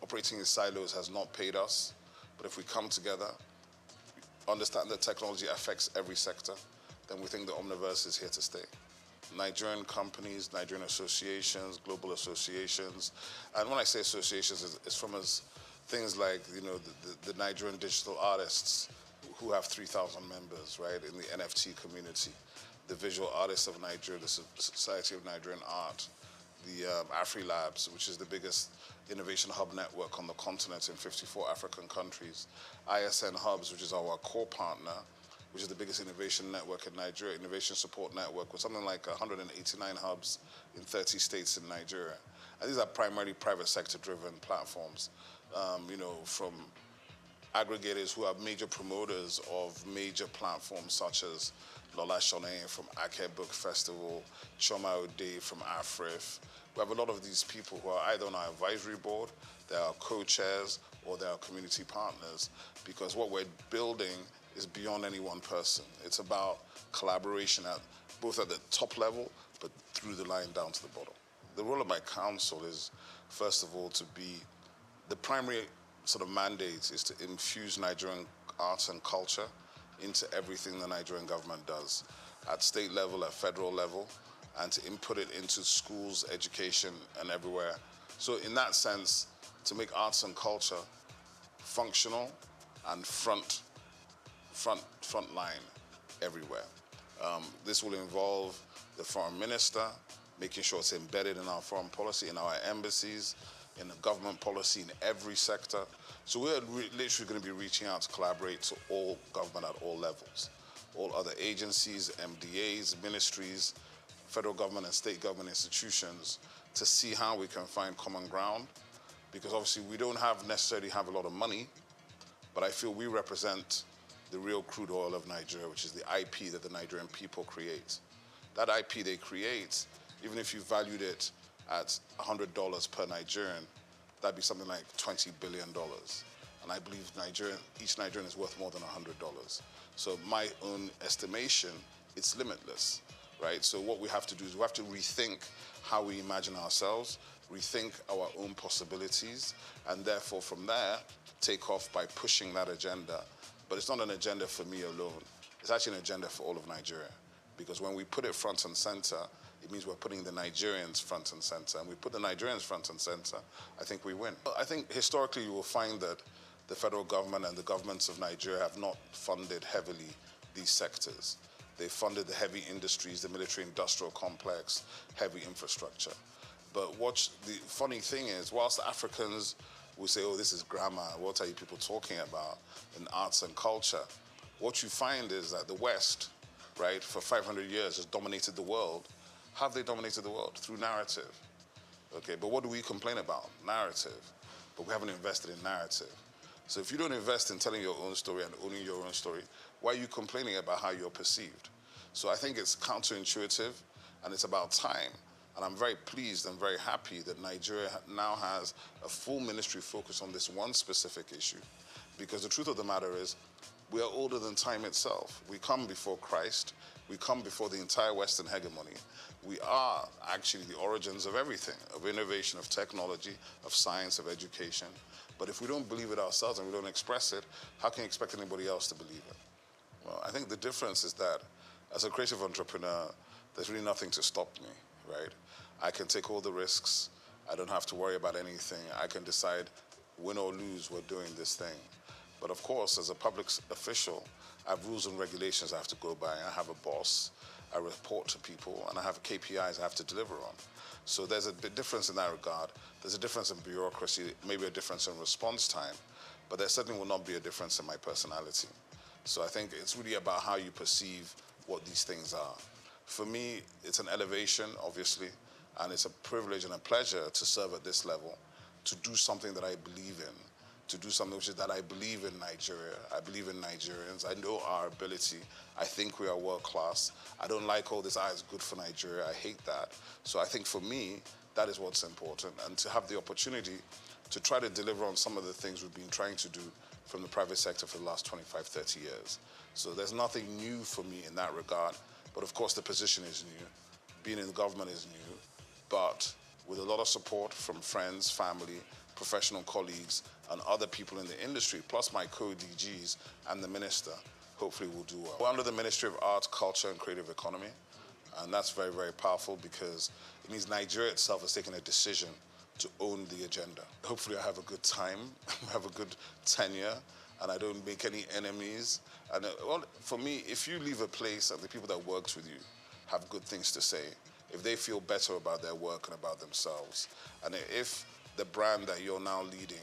operating in silos has not paid us, but if we come together, understand that technology affects every sector, then we think the Omniverse is here to stay. Nigerian companies, Nigerian associations, global associations, and when I say associations, it's from things like the Nigerian digital artists who have 3,000 members, right, in the NFT community, the Visual Artists of Nigeria, the Society of Nigerian Art, the AfriLabs, which is the biggest innovation hub network on the continent in 54 African countries, ISN Hubs, which is our core partner, which is the biggest innovation network in Nigeria, innovation support network, with something like 189 hubs in 30 states in Nigeria. And these are primarily private sector driven platforms, from aggregators who are major promoters of major platforms such as Lola Shone from Ake Book Festival, Choma Ode from AFRIF. We have a lot of these people who are either on our advisory board, they are co-chairs, or they are community partners, because what we're building is beyond any one person. It's about collaboration both at the top level, but through the line down to the bottom. The role of my council is, first of all, to be the primary sort of mandate is to infuse Nigerian arts and culture into everything the Nigerian government does, at state level, at federal level, and to input it into schools, education, and everywhere. So in that sense, to make arts and culture functional and front line everywhere. This will involve the foreign minister, making sure it's embedded in our foreign policy, in our embassies, in the government policy, in every sector. So we're literally going to be reaching out to collaborate to all government at all levels, all other agencies, MDAs, ministries, federal government and state government institutions, to see how we can find common ground. Because obviously we don't necessarily have a lot of money, but I feel we represent the real crude oil of Nigeria, which is the IP that the Nigerian people create. That IP they create, even if you valued it at $100 per Nigerian, that'd be something like $20 billion. And I believe each Nigerian is worth more than $100. So my own estimation, it's limitless, right? So what we have to do is we have to rethink how we imagine ourselves, rethink our own possibilities, and therefore from there, take off by pushing that agenda. But it's not an agenda for me alone. It's actually an agenda for all of Nigeria. Because when we put it front and center, it means we're putting the Nigerians front and center. And we put the Nigerians front and center, I think we win. I think historically you will find that the federal government and the governments of Nigeria have not funded heavily these sectors. They funded the heavy industries, the military-industrial complex, heavy infrastructure. But what the funny thing is, whilst Africans we say, oh, this is grammar. What are you people talking about in arts and culture? What you find is that the West, right, for 500 years has dominated the world. How have they dominated the world? Through narrative. Okay, but what do we complain about? Narrative. But we haven't invested in narrative. So if you don't invest in telling your own story and owning your own story, why are you complaining about how you're perceived? So I think it's counterintuitive, and it's about time. And I'm very pleased and very happy that Nigeria now has a full ministry focused on this one specific issue. Because the truth of the matter is, we are older than time itself. We come before Christ. We come before the entire Western hegemony. We are actually the origins of everything, of innovation, of technology, of science, of education. But if we don't believe it ourselves and we don't express it, how can you expect anybody else to believe it? Well, I think the difference is that as a creative entrepreneur, there's really nothing to stop me, right? I can take all the risks. I don't have to worry about anything. I can decide, win or lose, we're doing this thing. But of course, as a public official, I have rules and regulations I have to go by. I have a boss. I report to people, and I have KPIs I have to deliver on. So there's a big difference in that regard. There's a difference in bureaucracy, maybe a difference in response time, but there certainly will not be a difference in my personality. So I think it's really about how you perceive what these things are. For me, it's an elevation, obviously, and it's a privilege and a pleasure to serve at this level, to do something that I believe in, to do something which is that I believe in Nigeria. I believe in Nigerians. I know our ability. I think we are world class. I don't like all this, it's good for Nigeria. I hate that. So I think for me, that is what's important. And to have the opportunity to try to deliver on some of the things we've been trying to do from the private sector for the last 25, 30 years. So there's nothing new for me in that regard. But of course, the position is new. Being in the government is new. But with a lot of support from friends, family, professional colleagues, and other people in the industry, plus my co-DGs and the minister, hopefully we'll do well. We're under the Ministry of Arts, Culture, and Creative Economy, and that's very, very powerful because it means Nigeria itself has taken a decision to own the agenda. Hopefully I have a good time, have a good tenure, and I don't make any enemies. And well, for me, if you leave a place and the people that worked with you have good things to say, if they feel better about their work and about themselves, and if the brand that you're now leading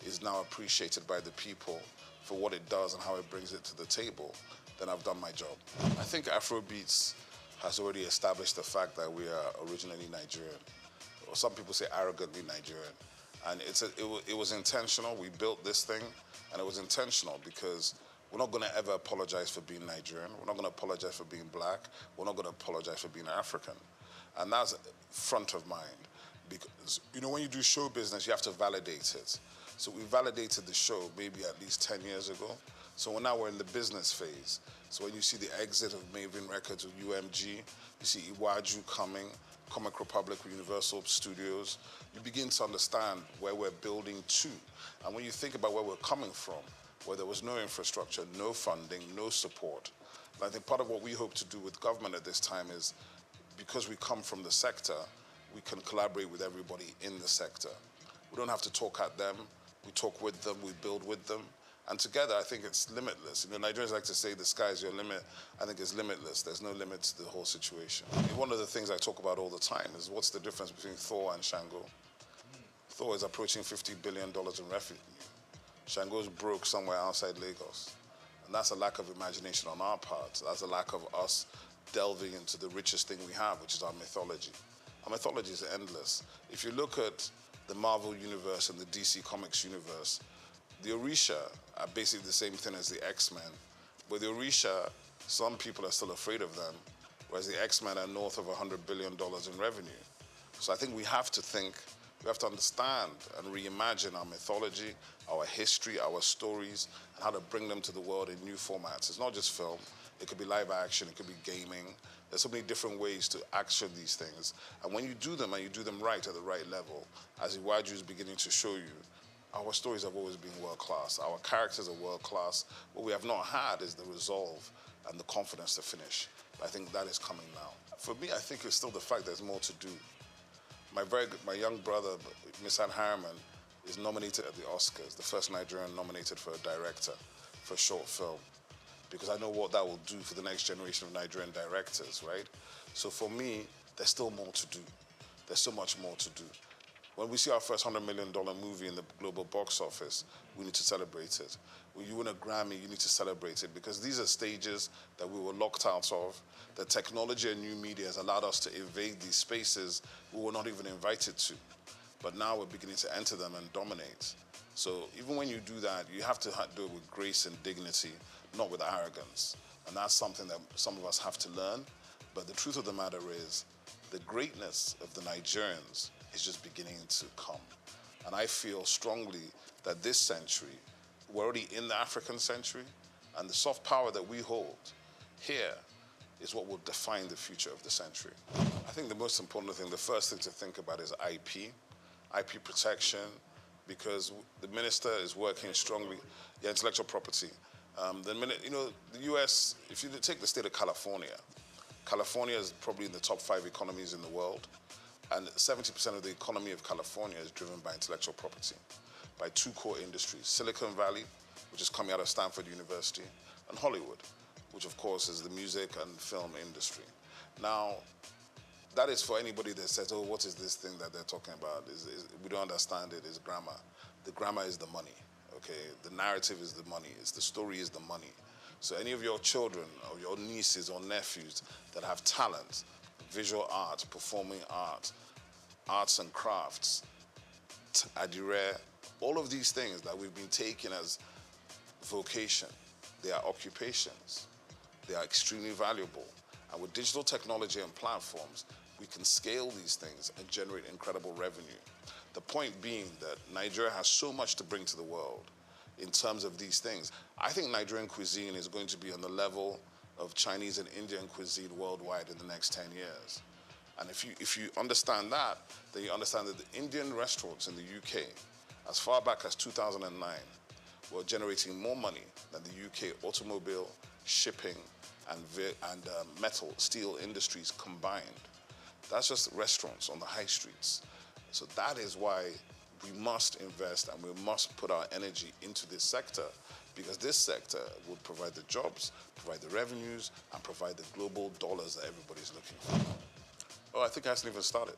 is now appreciated by the people for what it does and how it brings it to the table, then I've done my job. I think Afrobeats has already established the fact that we are originally Nigerian, or some people say arrogantly Nigerian. And it was intentional. We built this thing, and it was intentional because we're not going to ever apologize for being Nigerian. We're not going to apologize for being black. We're not going to apologize for being African. And that's front of mind. Because, you know, when you do show business, you have to validate it. So we validated the show maybe at least 10 years ago. So now we're in the business phase. So when you see the exit of Maven Records with UMG, you see Iwaju coming, Comic Republic with Universal Studios, you begin to understand where we're building to. And when you think about where we're coming from, where there was no infrastructure, no funding, no support, and I think part of what we hope to do with government at this time is, because we come from the sector, we can collaborate with everybody in the sector. We don't have to talk at them. We talk with them. We build with them. And together, I think it's limitless. You know, Nigerians like to say the sky is your limit. I think it's limitless. There's no limit to the whole situation. One of the things I talk about all the time is what's the difference between Thor and Shango? Thor is approaching $50 billion in revenue. Shango's broke somewhere outside Lagos. And that's a lack of imagination on our part. That's a lack of us delving into the richest thing we have, which is our mythology. Our mythology is endless. If you look at the Marvel universe and the DC Comics universe, the Orisha are basically the same thing as the X-Men. But the Orisha, some people are still afraid of them, whereas the X-Men are north of $100 billion in revenue. So I think we have to understand and reimagine our mythology, our history, our stories, and how to bring them to the world in new formats. It's not just film. It could be live action, it could be gaming. There's so many different ways to action these things. And when you do them, and you do them right at the right level, as Iwaju is beginning to show you, our stories have always been world-class. Our characters are world-class. What we have not had is the resolve and the confidence to finish. I think that is coming now. For me, I think it's still the fact there's more to do. My young brother, Misan Harriman, is nominated at the Oscars, the first Nigerian nominated for a director for a short film, because I know what that will do for the next generation of Nigerian directors, right? So for me, there's still more to do. There's so much more to do. When we see our first $100 million movie in the global box office, we need to celebrate it. When you win a Grammy, you need to celebrate it, because these are stages that we were locked out of. The technology and new media has allowed us to evade these spaces we were not even invited to. But now we're beginning to enter them and dominate. So even when you do that, you have to do it with grace and dignity, not with arrogance. And that's something that some of us have to learn. But the truth of the matter is, the greatness of the Nigerians is just beginning to come. And I feel strongly that this century, we're already in the African century, and the soft power that we hold here is what will define the future of the century. I think the most important thing, the first thing to think about is IP protection, because the minister is working strongly, intellectual property. The US, if you take the state of California, California is probably in the top 5 economies in the world, and 70% of the economy of California is driven by intellectual property, by 2 core industries: Silicon Valley, which is coming out of Stanford University, and Hollywood, which of course is the music and film industry. Now, that is for anybody that says, oh, what is this thing that they're talking about? We don't understand it, it's grammar. The grammar is the money, okay? The narrative is the money, the story is the money. So any of your children or your nieces or nephews that have talent, visual art, performing art, arts and crafts, adire, all of these things that we've been taking as vocation, they are occupations. They are extremely valuable. And with digital technology and platforms, we can scale these things and generate incredible revenue. The point being that Nigeria has so much to bring to the world in terms of these things. I think Nigerian cuisine is going to be on the level of Chinese and Indian cuisine worldwide in the next 10 years. And if you understand that, then you understand that the Indian restaurants in the UK, as far back as 2009, were generating more money than the UK automobile, shipping, and metal, steel industries combined. That's just restaurants on the high streets. So that is why we must invest and we must put our energy into this sector, because this sector will provide the jobs, provide the revenues, and provide the global dollars that everybody's looking for. Oh, I think it hasn't even started.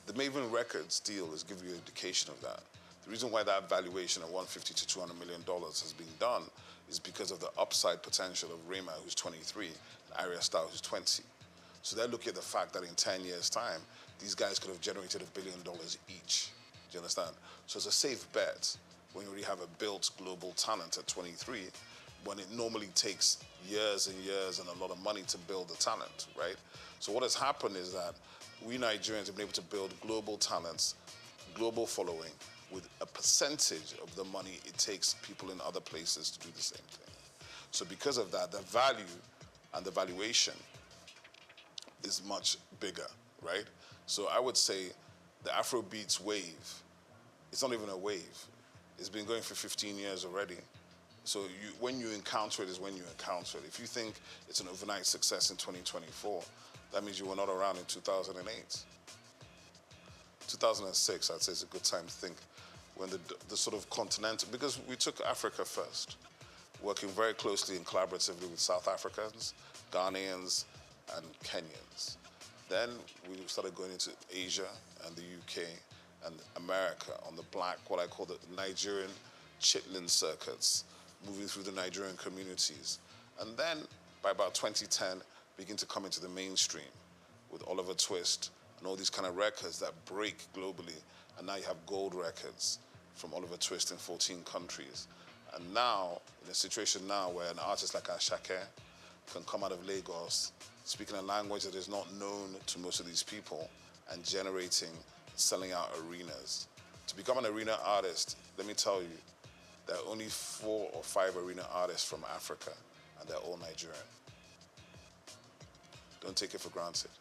The Maven Records deal is giving you an indication of that. The reason why that valuation of $150 to $200 million has been done is because of the upside potential of Rema, who's 23, and Arya Star, who's 20. So they're looking at the fact that in 10 years' time, these guys could have generated $1 billion each. Do you understand? So it's a safe bet when you already have a built global talent at 23, when it normally takes years and years and a lot of money to build the talent, right? So what has happened is that we Nigerians have been able to build global talents, global following, with a percentage of the money it takes people in other places to do the same thing. So because of that, the value and the valuation is much bigger, right? So I would say the Afrobeats wave, it's not even a wave. It's been going for 15 years already. So when you encounter it is when you encounter it. If you think it's an overnight success in 2024, that means you were not around in 2008. 2006, I'd say, is a good time to think, when the sort of continental, because we took Africa first, working very closely and collaboratively with South Africans, Ghanaians, and Kenyans. Then we started going into Asia and the UK and America on the black, what I call the Nigerian chitlin circuits, moving through the Nigerian communities. And then by about 2010, begin to come into the mainstream with Oliver Twist and all these kind of records that break globally. And now you have gold records from Oliver Twist in 14 countries. And now, in a situation now where an artist like Ashake can come out of Lagos, speaking a language that is not known to most of these people, and generating, selling out arenas. To become an arena artist, let me tell you, there are only 4 or 5 arena artists from Africa, and they're all Nigerian. Don't take it for granted.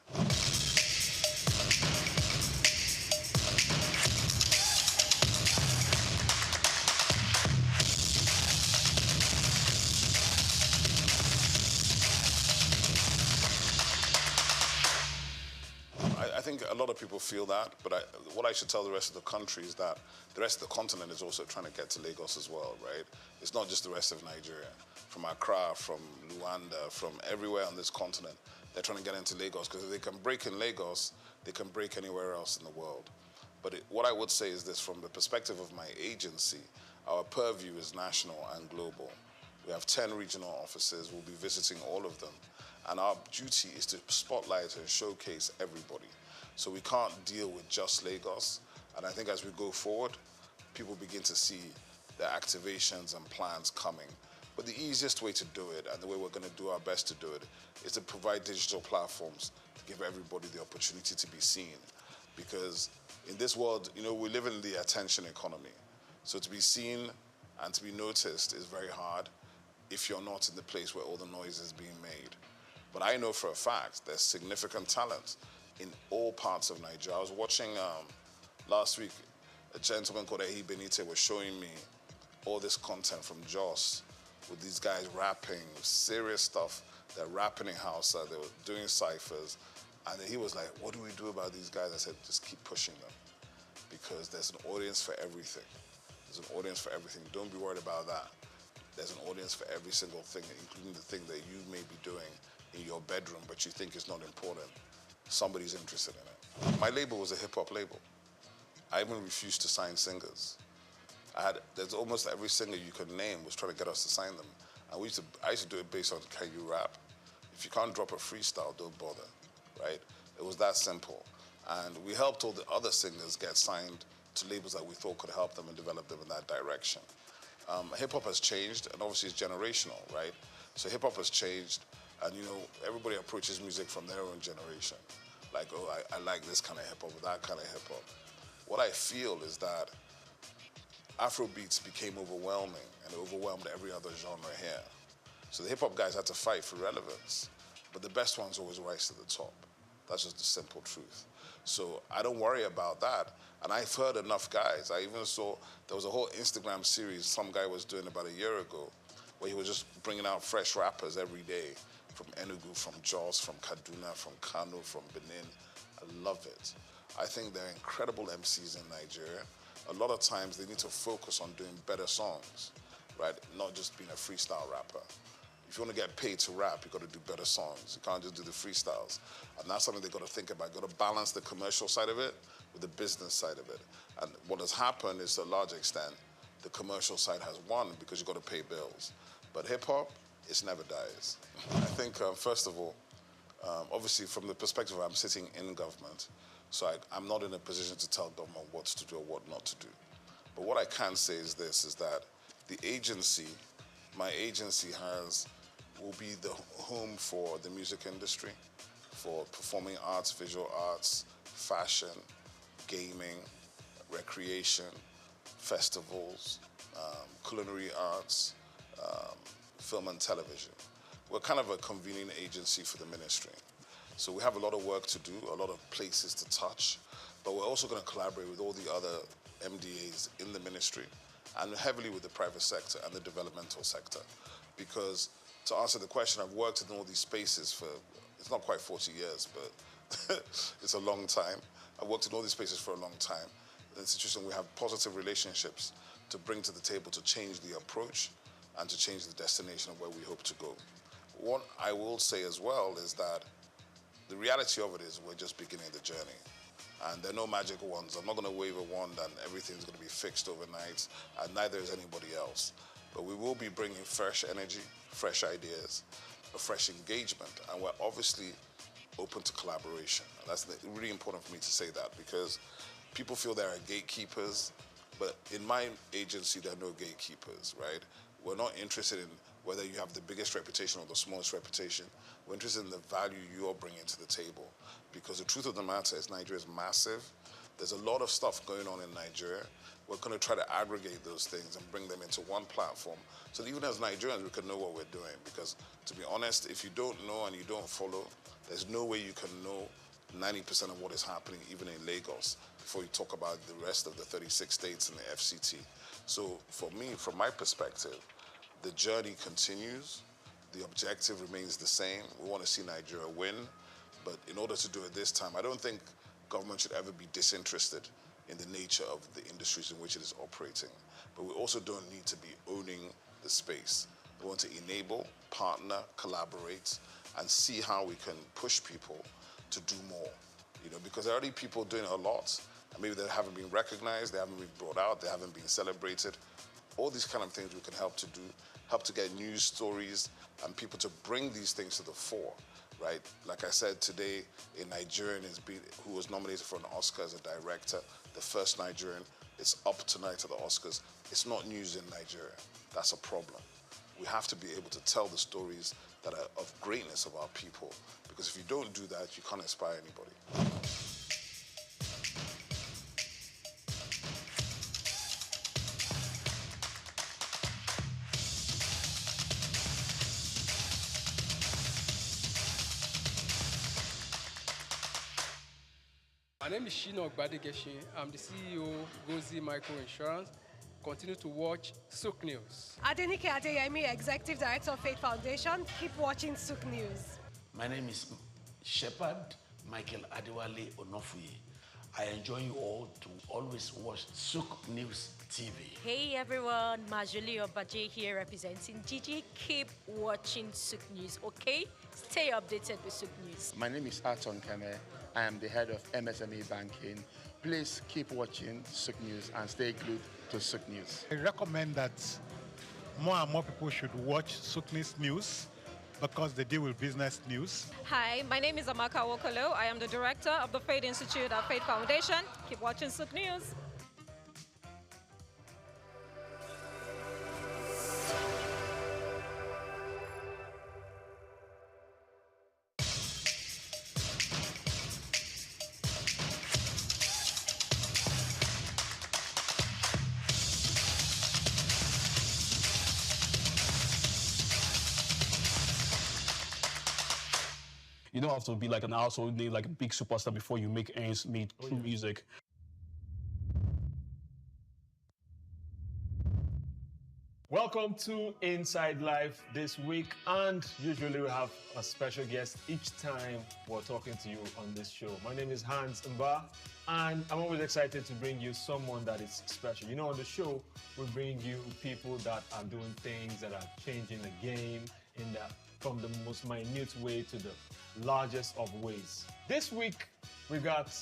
I think a lot of people feel that, but what I should tell the rest of the country is that the rest of the continent is also trying to get to Lagos as well, right? It's not just the rest of Nigeria. From Accra, from Luanda, from everywhere on this continent, they're trying to get into Lagos, because if they can break in Lagos, they can break anywhere else in the world. But what I would say is this, from the perspective of my agency, our purview is national and global. We have 10 regional offices. We'll be visiting all of them. And our duty is to spotlight and showcase everybody. So we can't deal with just Lagos. And I think as we go forward, people begin to see the activations and plans coming. But the easiest way to do it, and the way we're going to do our best to do it, is to provide digital platforms to give everybody the opportunity to be seen. Because in this world, you know, we live in the attention economy. So to be seen and to be noticed is very hard if you're not in the place where all the noise is being made. But I know for a fact there's significant talent in all parts of Nigeria. I was watching last week, a gentleman called Ehi Benite was showing me all this content from Jos with these guys rapping, serious stuff. They're rapping in Hausa, they were doing ciphers. And he was like, what do we do about these guys? I said, just keep pushing them, because there's an audience for everything. There's an audience for everything. Don't be worried about that. There's an audience for every single thing, including the thing that you may be doing in your bedroom, but you think is not important. Somebody's interested in it. My label was a hip-hop label. I even refused to sign singers. There's almost every singer you could name was trying to get us to sign them. And I used to do it based on, can you rap? If you can't drop a freestyle, don't bother, right? It was that simple. And we helped all the other singers get signed to labels that we thought could help them and develop them in that direction. Hip-hop has changed, and obviously it's generational, right? So hip-hop has changed, and you know, everybody approaches music from their own generation. Like, oh, I like this kind of hip-hop or that kind of hip-hop. What I feel is that Afrobeats became overwhelming and overwhelmed every other genre here. So the hip-hop guys had to fight for relevance, but the best ones always rise to the top. That's just the simple truth. So I don't worry about that. And I've heard enough guys. I even saw there was a whole Instagram series some guy was doing about a year ago where he was just bringing out fresh rappers every day from Enugu, from Jos, from Kaduna, from Kano, from Benin. I love it. I think there are incredible MCs in Nigeria. A lot of times they need to focus on doing better songs, right? Not just being a freestyle rapper. If you want to get paid to rap, you've got to do better songs. You can't just do the freestyles. And that's something they've got to think about. You've got to balance the commercial side of it with the business side of it. And what has happened is, to a large extent, the commercial side has won because you've got to pay bills. But hip-hop, it never dies. I think, first of all, obviously from the perspective I'm sitting in government, so I'm not in a position to tell government what to do or what not to do. But what I can say is this, is that the agency, my agency will be the home for the music industry, for performing arts, visual arts, fashion, gaming, recreation, festivals, culinary arts, film and television. We're kind of a convening agency for the ministry. So we have a lot of work to do, a lot of places to touch, but we're also going to collaborate with all the other MDAs in the ministry and heavily with the private sector and the developmental sector. Because to answer the question, I've worked in all these spaces for, it's not quite 40 years, but it's a long time. I've worked in all these spaces for a long time. In the institution, we have positive relationships to bring to the table to change the approach and to change the destination of where we hope to go. What I will say as well is that the reality of it is we're just beginning the journey. And there are no magic wands. I'm not going to wave a wand and everything's going to be fixed overnight, and neither is anybody else. But we will be bringing fresh energy, fresh ideas, a fresh engagement, and we're obviously open to collaboration. And that's really important for me to say that, because people feel there are gatekeepers, but in my agency, there are no gatekeepers, right? We're not interested in whether you have the biggest reputation or the smallest reputation. We're interested in the value you're bringing to the table. Because the truth of the matter is Nigeria is massive. There's a lot of stuff going on in Nigeria. We're going to try to aggregate those things and bring them into one platform so that even as Nigerians, we can know what we're doing. Because to be honest, if you don't know and you don't follow, there's no way you can know 90% of what is happening even in Lagos before you talk about the rest of the 36 states and the FCT. So for me, from my perspective, the journey continues. The objective remains the same. We want to see Nigeria win. But in order to do it this time, I don't think government should ever be disinterested in the nature of the industries in which it is operating. But we also don't need to be owning the space. We want to enable, partner, collaborate, and see how we can push people to do more. because there are already people doing a lot, and maybe they haven't been recognized, they haven't been brought out, they haven't been celebrated. All these kind of things we can help to do, help to get news stories and people to bring these things to the fore, right? Like I said today, a Nigerian who was nominated for an Oscar as a director, the first Nigerian. It's up tonight at the Oscars. It's not news in Nigeria. That's a problem. We have to be able to tell the stories that are of greatness of our people, because if you don't do that, you can't inspire anybody. My name is Shino Gbadegeshin. I'm the CEO of Gozi Micro Insurance. Continue to watch Souq News. Adenike Adeyemi, Executive Director of Faith Foundation. Keep watching Souq News. My name is Shepherd Michael Adewale Onofuye. I enjoy you all to always watch Souq News TV. Hey everyone, Majuli Obaje here representing Gigi. Keep watching Souq News, okay? Stay updated with Souq News. My name is Aton Keme. I am the head of MSME Banking. Please keep watching Souq News and stay glued to Souq News. I recommend that more and more people should watch Souq News because they deal with business news. Hi, my name is Amaka Wokolo. I am the director of the Faith Institute at Faith Foundation. Keep watching Souq News. You don't have to be like an household name, like a big superstar before you make ends meet through music. Welcome to Inside Life this week, and usually we have a special guest each time we're talking to you on this show. My name is Hans Mba, and I'm always excited to bring you someone that is special. On the show, we bring you people that are doing things that are changing the game from the most minute way to the largest of ways. This week, we got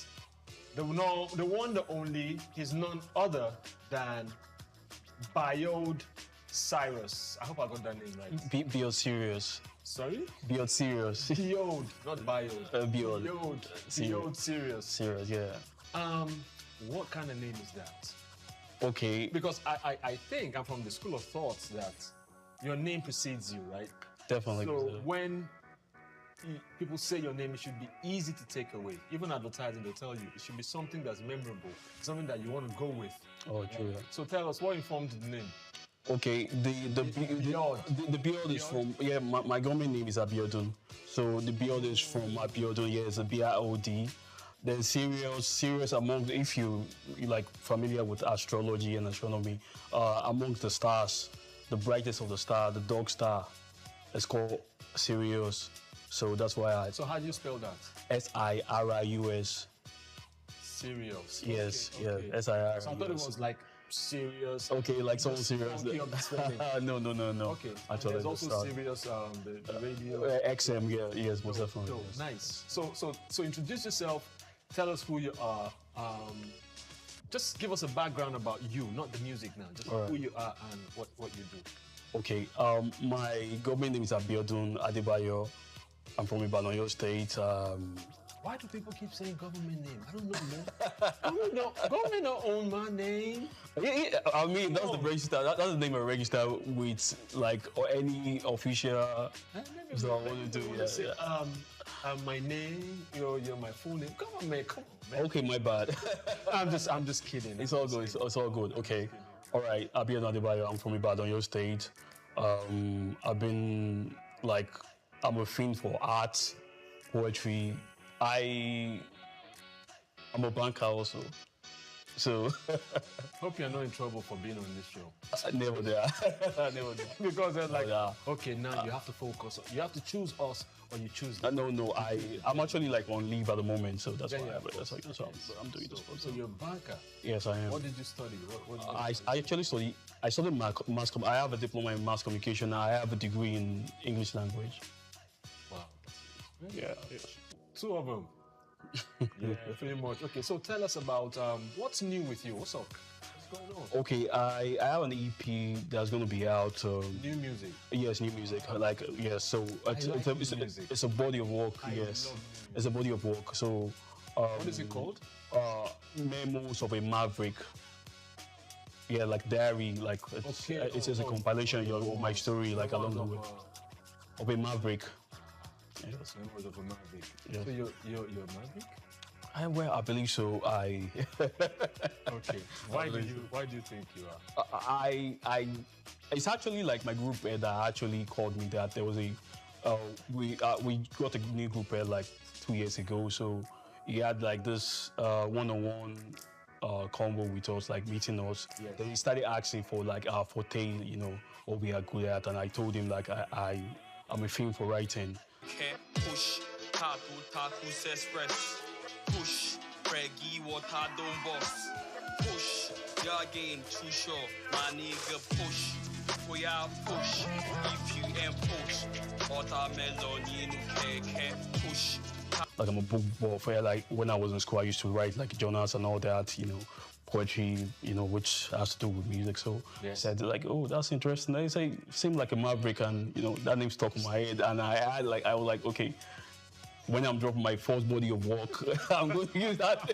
the one, the only. He's none other than Biode Cyrus. I hope I got that name right. Biode Serious. Sorry? Biode Serious. Biode, not Biode. Biode. Biode Serious. Serious, yeah. What kind of name is that? Okay. Because I think I'm from the school of thought that your name precedes you, right? Definitely. So when people say your name, it should be easy to take away. Even advertising, they'll tell you it should be something that's memorable, something that you want to go with. Oh, true. So tell us, what informed the name? Okay, the Biode is from, my government name is Abiodun. So the Biode is from Abiodun, it's a B-I-O-D. Then serious among, if you like familiar with astrology and astronomy, amongst the stars, the brightest of the star, the dog star, it's called Sirius. So that's why So how do you spell that? S-I-R-I-U-S. Sirius. Yes, okay. yeah, S-I-R-I-U-S. So I thought it was like serious. Okay, like someone serious. Okay, of the spelling. No. Okay. Actually, there's also serious, the radio. XM, yes, most definitely. No, yes. nice. So introduce yourself. Tell us who you are. Just give us a background about you, not the music now. Just who you are and what you do. Okay, my government name is Abiodun Adebayo. I'm from Ibadan, State. Why do people keep saying government name? I don't know, man. Government don't own my name. Yeah, I mean, that's the register. That's the name I register with, like, or any official. So I want to do, my name, your my full name. Come on, man. Okay, my bad. I'm just kidding. It's all good. It's all good. Okay. All right. Abiodun Adebayo. I'm from Ibadan, State. I've been I'm a fiend for art, poetry. I'm a banker also. So hope you're not in trouble for being on this show. Never there. Never there. Because they're like, okay, now you have to focus. You have to choose us or you choose them. No. I'm actually on leave at the moment, so that's why I'm doing this. So you're a banker? Yes, I am. What did you study? I actually studied mass. I have a diploma in mass communication. I have a degree in English language. Wow. Yeah. Two of them. Yeah, pretty much. Okay, so tell us about what's new with you. What's up? What's going on? Okay, I have an EP that's going to be out. New music. Yes, new music. Like yes, so it's a body of work. Yes, it's a body of work. So what is it called? Memos of a Maverick. Yeah, like diary, like it's a compilation of my story, like along the way of a Maverick. Yes. Memos of a Maverick. Yes. So you're a Maverick? Well, I believe so. Okay. Why do you think you are? It's actually like my group head that actually called me that there was we got a new group head like 2 years ago. So he had like this one-on-one convo with us, like meeting us. Yes. Then he started asking for like our forte, you know, what we are good at, and I told him like I'm a film for writing. Push, tattoo, express. Push, Reggie, water, don't boss. Push, you're getting too short, my nigga, push. We are push, if you ain't push. Watermelon, you can't push. Like I'm a book buff. Like when I was in school, I used to write like journals and all that, you know, poetry, you know, which has to do with music. So I said like, oh, that's interesting. They say seemed like a Maverick, and you know that name stuck in my head, and I was like, okay. When I'm dropping my first body of work, I'm going to use that.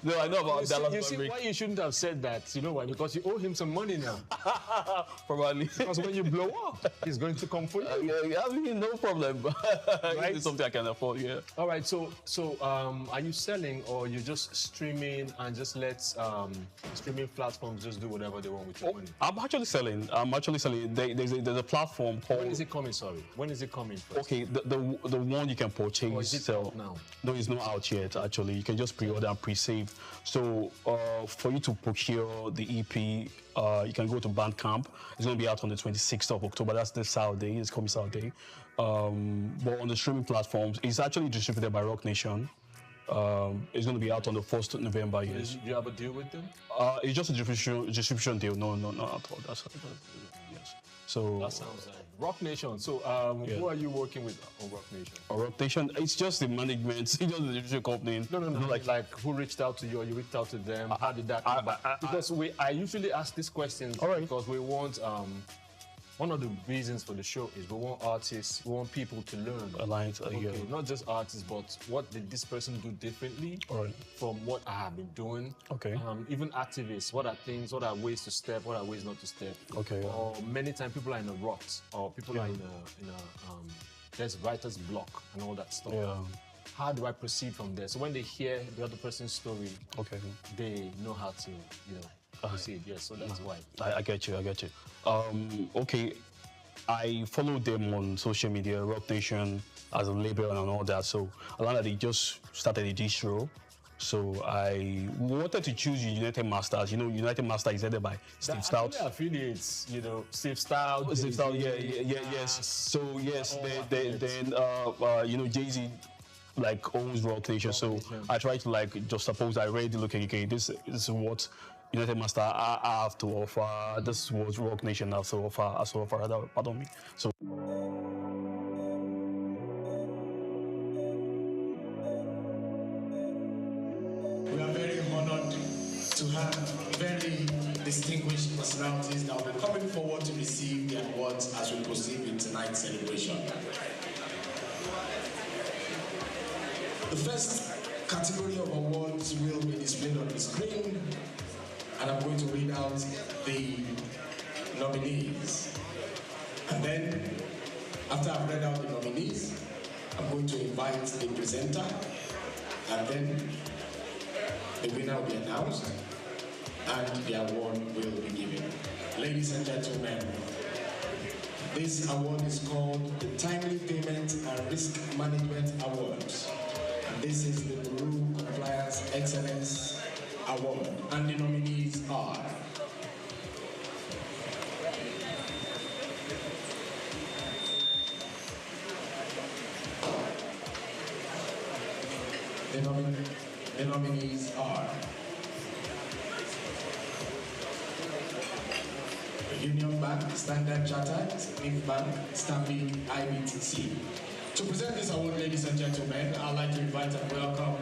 No, I know about Dallas Maverick. You see why you shouldn't have said that? You know why? Because you owe him some money now. Probably. Because when you blow up, he's going to come for you. Yeah, I mean, no problem. Right? It's something I can afford, yeah. All right, so are you selling or you just streaming and just let streaming platforms just do whatever they want with your money? I'm actually selling. There's a platform called... When is it coming, sorry? When is it coming first? Okay, the one you can purchase. Or is it out now? No, it's not out yet, actually. You can just pre-order and pre-save. So for you to procure the EP, you can go to Bandcamp. It's going to be out on the 26th of October. That's this Saturday. It's coming Saturday. But on the streaming platforms, it's actually distributed by Rock Nation. It's going to be out on the 1st of November. Yes. Do you have a deal with them? It's just a distribution deal. No, not at all. Yes. So that sounds like Rock Nation. So who are you working with on Rock Nation? Rock Nation, it's just the management, it's just the distribution company. No. Like who reached out to you or you reached out to them? How did that come about? Because I usually ask these questions because we want one of the reasons for the show is we want artists, we want people to learn. Not just artists, but what did this person do differently from what I have been doing? Okay. Even activists, what are things, what are ways to step, what are ways not to step? Okay. Or many times people are in a rut, or people are in a there's writer's block and all that stuff. Yeah. How do I proceed from there? So when they hear the other person's story, they know how to, proceed. Yes, so that's why. I get you. Okay, I follow them on social media, Rock Nation as a label and all that. So a lot of they just started a distro. So I wanted to choose United Masters. You know, United Master is headed by Steve Stout. Affiliates, Steve Stout. Steve Stout, yes. So yes, then Jay-Z owns Rock Nation. So I try to just suppose I read, okay, this is what United Master I have to offer. This is what Rock Nation has to offer. Pardon me. So. We are very honored to have very distinguished personalities that will be coming forward to receive their awards as we proceed with tonight's celebration. The first category of awards will be displayed on the screen, and I'm going to read out the nominees. And then, after I've read out the nominees, I'm going to invite the presenter, and then the winner will be announced, and the award will be given. Ladies and gentlemen, this award is called the Timely Payment and Risk Management Awards. And this is the Bureau Compliance Excellence Award, and the nominees are the nominees are Union Bank, Standard Chartered, Smith Bank, Stanbic IBTC. To present this award, ladies and gentlemen, I'd like to invite and welcome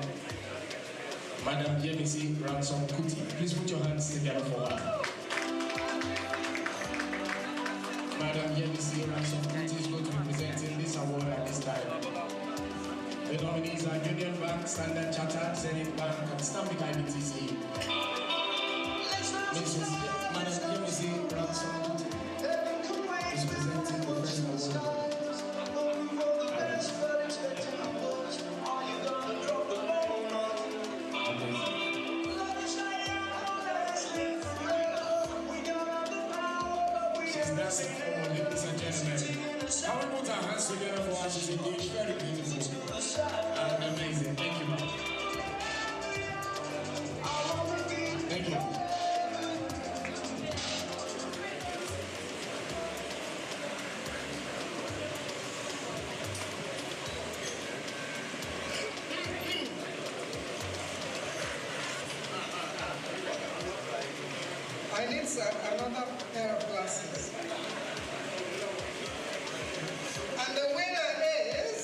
Madam Yemisi Ransom Kuti. Please put your hands together for her. Madam Yemisi Ransom Kuti is going to be presenting this award at this time. The nominees are Union Bank, Standard Chartered, Zenith Bank, and Stanbic IBTC. Mrs. Madam Yemisi Ransom Kuti is presenting the first award. Ladies and gentlemen, how we put our hands together for us is indeed very beautiful and amazing. Thank you, ma'am. Thank you. I need another pair of glasses. And the winner is...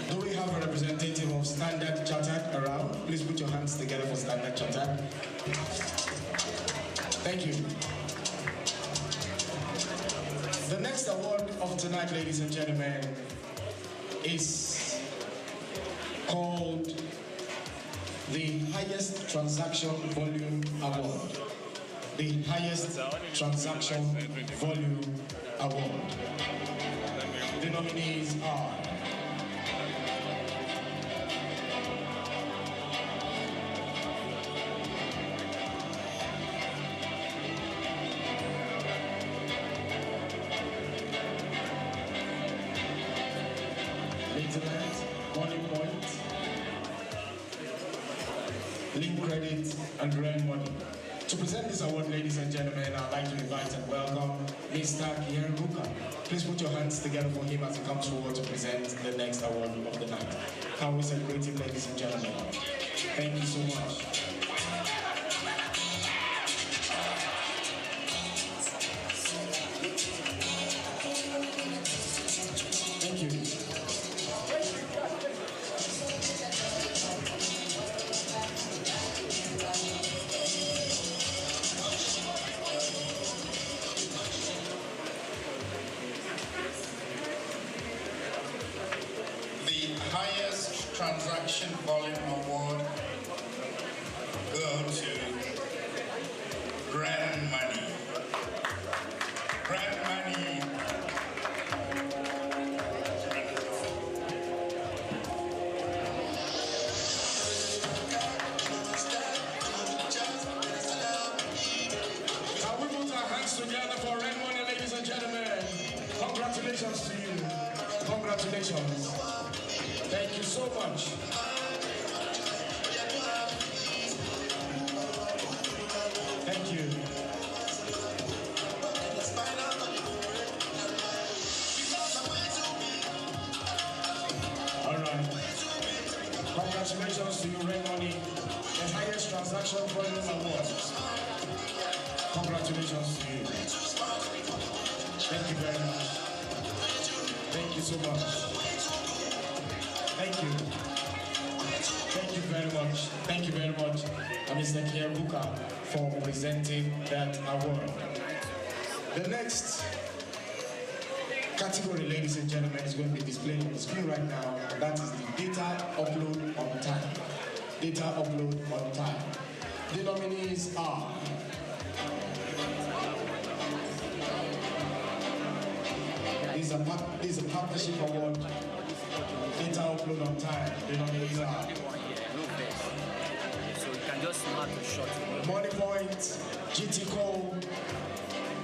Do we have a representative of Standard Chartered around? Please put your hands together for Standard Chartered. Thank you. The next award of tonight, ladies and gentlemen, is called the Highest Transaction Volume Award. The Highest Transaction Volume Award. The nominees are Internet, Money Point, Link Credit, and Rent Money. To present this award, ladies and gentlemen, I'd like to invite and welcome Mr. Kieruka. Please put your hands together for him as he comes forward to present the next award of the night. Can we celebrate him, ladies and gentlemen? Thank you so much. Thank you. Highest transaction volume award go to Grand Money. Grand Money. Can we put our hands together for Red Money, ladies and gentlemen? Congratulations to you. Congratulations. Thank you so much. Thank you. All right. Congratulations to you, Red Money, the highest transaction volume award. Congratulations to you. Thank you very much. Thank you so much. Thank you. Thank you very much. Thank you very much, Mr. Kieruka, for presenting that award. The next category, ladies and gentlemen, is going to be displayed on the screen right now. That is the data upload on time. Data upload on time. The nominees are This is a partnership award. Data upload on time. The nominees are. So you can just mark a shot. Money Point, GT Cole,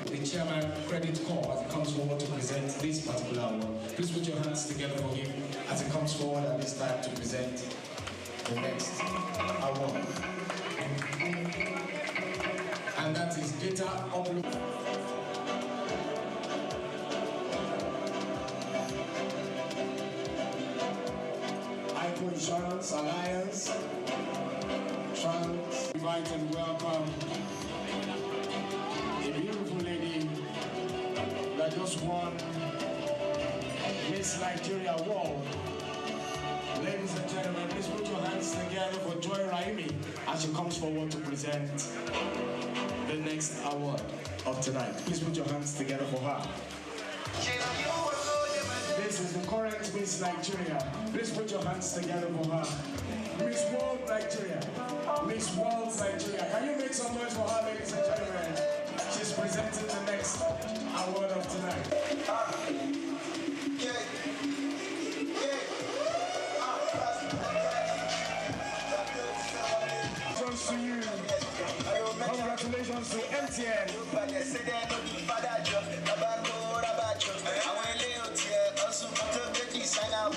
the chairman, Credit Corps, as he comes forward to present this particular award. Please put your hands together for him as he comes forward at this time to present the next award. And that is Data Upload. Insurance Alliance, Trans, invite and welcome a beautiful lady that just won Miss Nigeria Award. Ladies and gentlemen, please put your hands together for Joy Raimi as she comes forward to present the next award of tonight. Please put your hands together for her. This is the current Miss Nigeria. Please put your hands together for her. Miss World Nigeria. Miss World Nigeria. Can you make some noise for her, ladies and gentlemen? She's presenting the next award of tonight. Congratulations to you. Congratulations to MTN.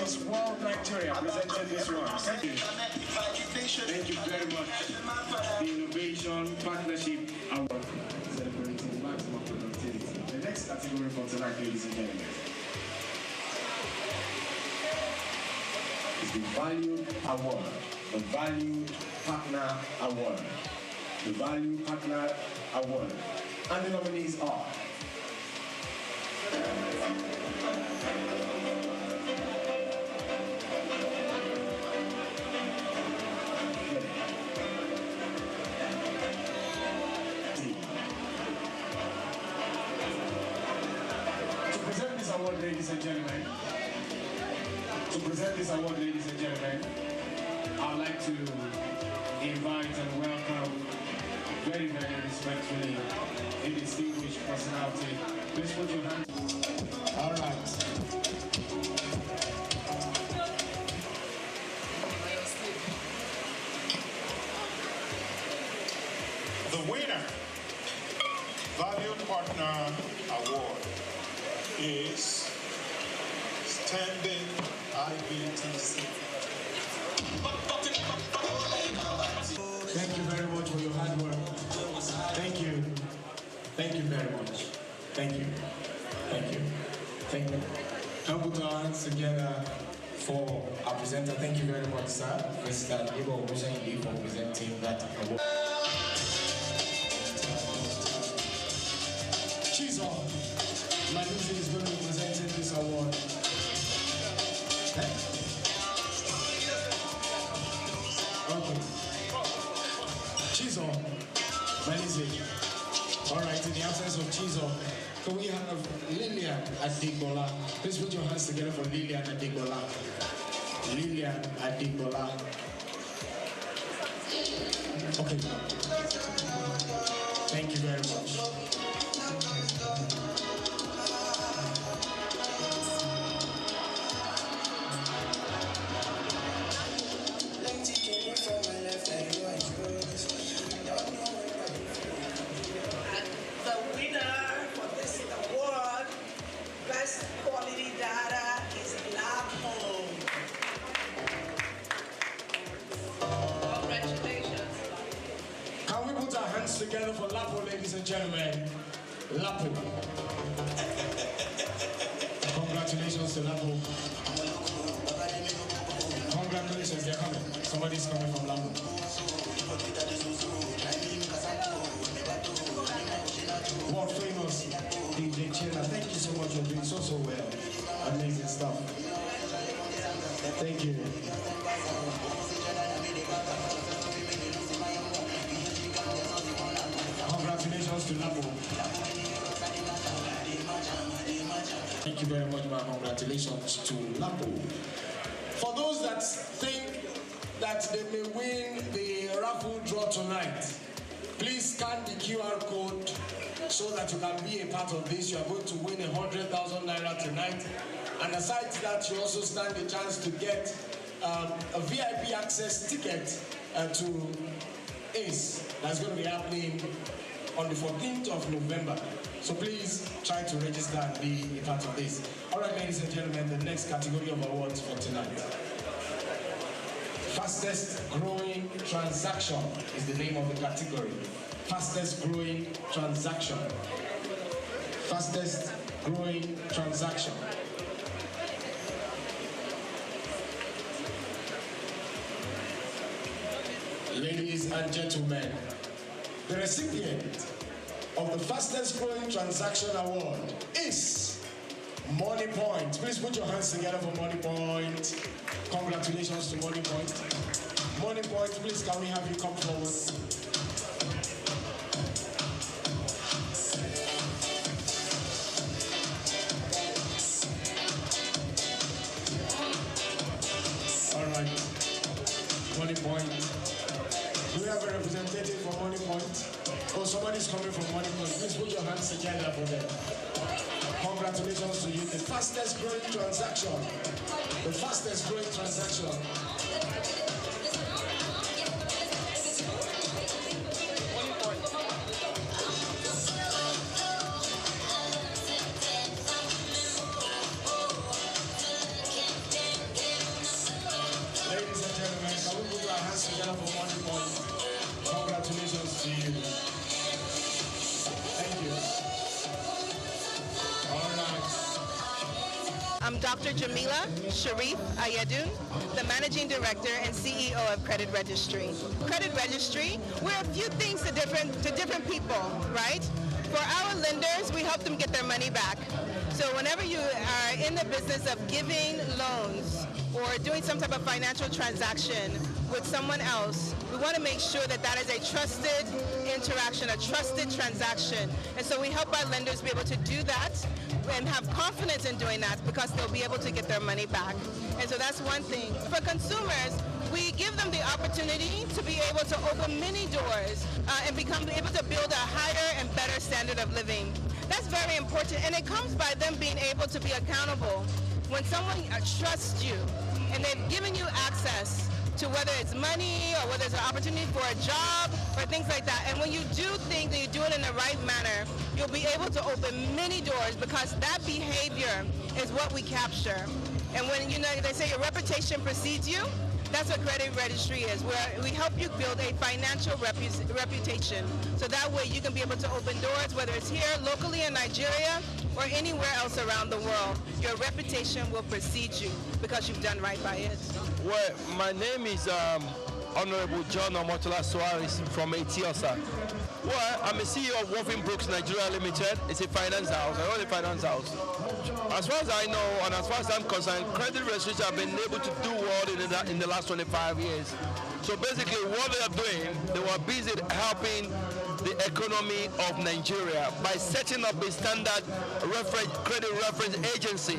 Miss World Nigeria presented this one. Thank you. Thank you very much. The Innovation Partnership Award celebrating maximum productivity. The next category for tonight, ladies and gentlemen, is the Value Award. The Value Partner Award. The Value Partner Award. And the nominees are ladies and gentlemen, to present this award, ladies and gentlemen, I'd like to invite and welcome very, very respectfully a distinguished personality. Please put your hands. All right. The winner, Valued Partner Award, is Standing IBTC. Thank you very much for your hard work. Thank you. Thank you very much. Thank you. Thank you. Thank you. Now put our hands together for our presenter. Thank you very much, sir. Mr. Ibo Obusanyi for presenting that award. Chizo Manuzi is going to be presenting this award. Okay. Chizo Manuzi. All right, in the absence of Chizo, can we have Lillian Adigbola? Please put your hands together for Lillian Adigbola. Lillian Adigbola. Okay. Thank you very much. Together for Lapo, ladies and gentlemen. Lapo. Congratulations to Lapo. Congratulations, they're coming. Somebody's coming from Lapo. World famous DJ Chena. Thank you so much for doing so well. Amazing stuff. Thank you. Congratulations to Lapo. Thank you very much, my congratulations to Lapo. For those that think that they may win the raffle draw tonight, please scan the QR code so that you can be a part of this. You are going to win 100,000 naira tonight. And aside to that, you also stand a chance to get a VIP access ticket to ACE. That's going to be happening on the 14th of November. So please try to register and be a part of this. All right, ladies and gentlemen, the next category of awards for tonight. Fastest growing transaction is the name of the category. Fastest growing transaction. Fastest growing transaction. Ladies and gentlemen, the recipient of the fastest growing transaction award is Money Point. Please put your hands together for Money Point. Congratulations to Money Point. Money Point, please can we have you come forward? All right, Money Point. Do we have a representative for Money Point? Oh, somebody's coming from Money Point. Please put your hands together for them. Congratulations to you. The fastest growing transaction. The fastest growing transaction. Ladies and gentlemen, can we put our hands together for Money Point? Congratulations to you. Thank you. All right. I'm Dr. Jamila Sharif Ayedun, the Managing Director and CEO of Credit Registry. Credit Registry, we're a few things to different people, right? For our lenders, we help them get their money back. So whenever you are in the business of giving loans or doing some type of financial transaction with someone else, we want to make sure that that is a trusted interaction, a trusted transaction. And so we help our lenders be able to do that and have confidence in doing that because they'll be able to get their money back. And so that's one thing. For consumers, we give them the opportunity to be able to open many doors and become able to build a higher and better standard of living. That's very important, and it comes by them being able to be accountable. When someone trusts you and they've given you access to whether it's money or whether it's an opportunity for a job or things like that, and when you do things and you do it in the right manner, you'll be able to open many doors because that behavior is what we capture. And when they say your reputation precedes you, that's what Credit Registry is, where we help you build a financial reputation. So that way you can be able to open doors, whether it's here, locally in Nigeria, or anywhere else around the world. Your reputation will precede you because you've done right by it. Well, my name is Honorable John Omotola Suarez from Etiosa. Well, I'm a CEO of Wolfing Brooks Nigeria Limited. It's a finance house. I own a finance house. As far as I know, and as far as I'm concerned, Credit Registry have been able to do well in the last 25 years. So basically what they are doing, they were busy helping the economy of Nigeria by setting up a standard credit reference agency.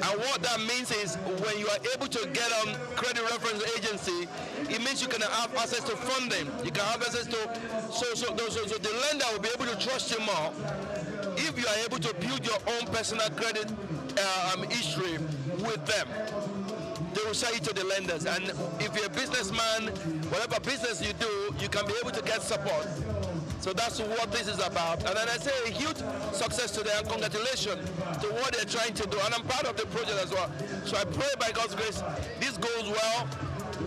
And what that means is when you are able to get on credit reference agency, it means you can have access to funding. You can have access to, so the lender will be able to trust you more if you are able to build your own personal credit history with them. They will sell it to the lenders. And if you're a businessman, whatever business you do, you can be able to get support. So that's what this is about. And then I say a huge success to them. Congratulations to what they're trying to do. And I'm proud of the project as well. So I pray by God's grace, this goes well.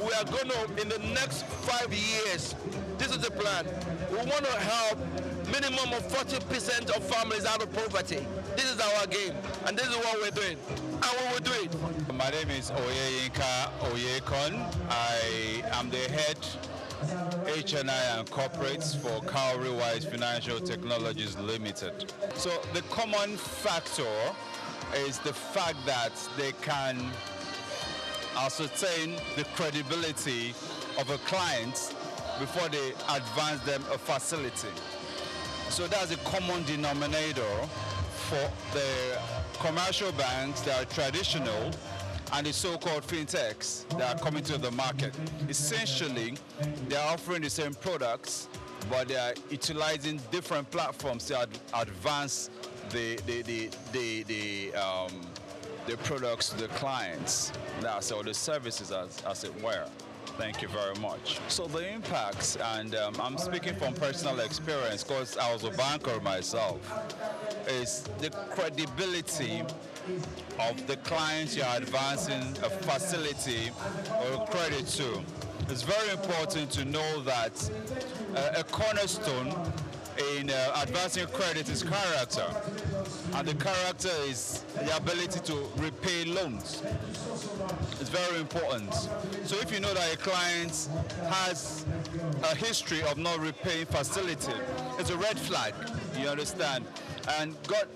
We are going to, in the next 5 years, this is the plan. We want to help minimum of 40% of families out of poverty. This is our game. And this is what we're doing. And we will do it. My name is Oyeyinka Oyekon. I am the head HNI and corporates for Cowrywise Financial Technologies Limited. So the common factor is the fact that they can ascertain the credibility of a client before they advance them a facility. So that's a common denominator for the commercial banks that are traditional and the so-called fintechs that are coming to the market. Essentially, they are offering the same products, but they are utilizing different platforms to advance the products to the clients, or the services as it were. Thank you very much. So the impacts, and I'm speaking from personal experience because I was a banker myself, is the credibility of the clients you're advancing a facility or a credit to. It's very important to know that a cornerstone in advancing credit is character, and the character is the ability to repay loans. It's very important. So if you know that a client has a history of not repaying facility, it's a red flag, you understand? And God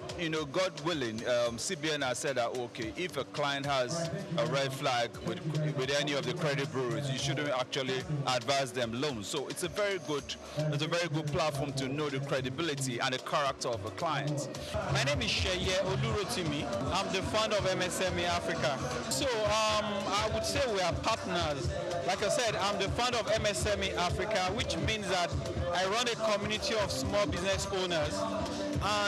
willing, CBN has said that, okay, if a client has a red flag with any of the credit bureaus, you shouldn't actually advise them loans. So it's a very good platform to know the credibility and the character of a client. My name is Sheye Olurotimi. I'm the founder of MSME Africa. So I would say we are partners. Like I said, I'm the founder of MSME Africa, which means that I run a community of small business owners.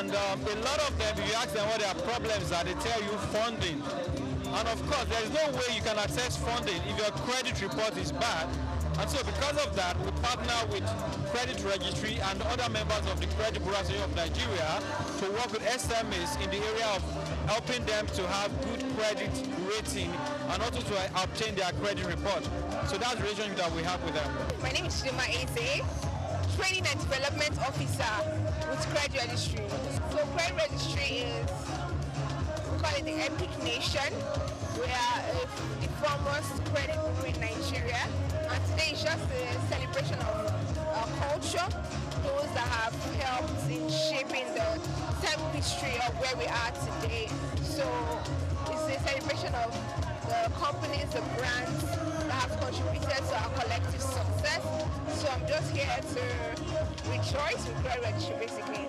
And a lot of them, if you ask them what their problems are, they tell you funding. And of course, there is no way you can access funding if your credit report is bad. And so because of that, we partner with Credit Registry and other members of the Credit Bureau Association of Nigeria to work with SMEs in the area of helping them to have good credit rating and also to obtain their credit report. So that's the relationship that we have with them. My name is Shima Eze, Training and Development Officer with Credit Registry. So Credit Registry is, we call it the Epic Nation. We are the foremost credit bureau in Nigeria. And today is just a celebration of our culture, those that have helped in shaping the history of where we are today. So it's a celebration of the companies, the brands that have contributed to our collective success. So I'm just here to rejoice with Credit Registry, basically.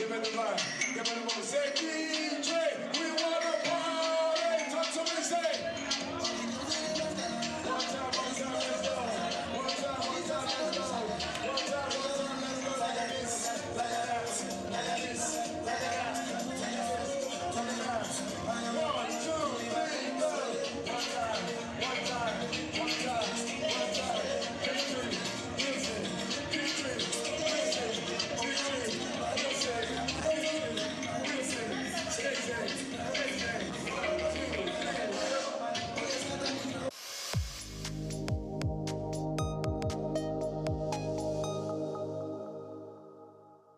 Give me the vibe. Give me the moment. Say, DJ, we wanna party. Talk to me, say. One time, let's go. One time, let's go. One time, let's go. Like this, like that, like this, like that. One, two, three, go. One time, one time, one time, one time. Victory, music, victory, music, victory, music, music,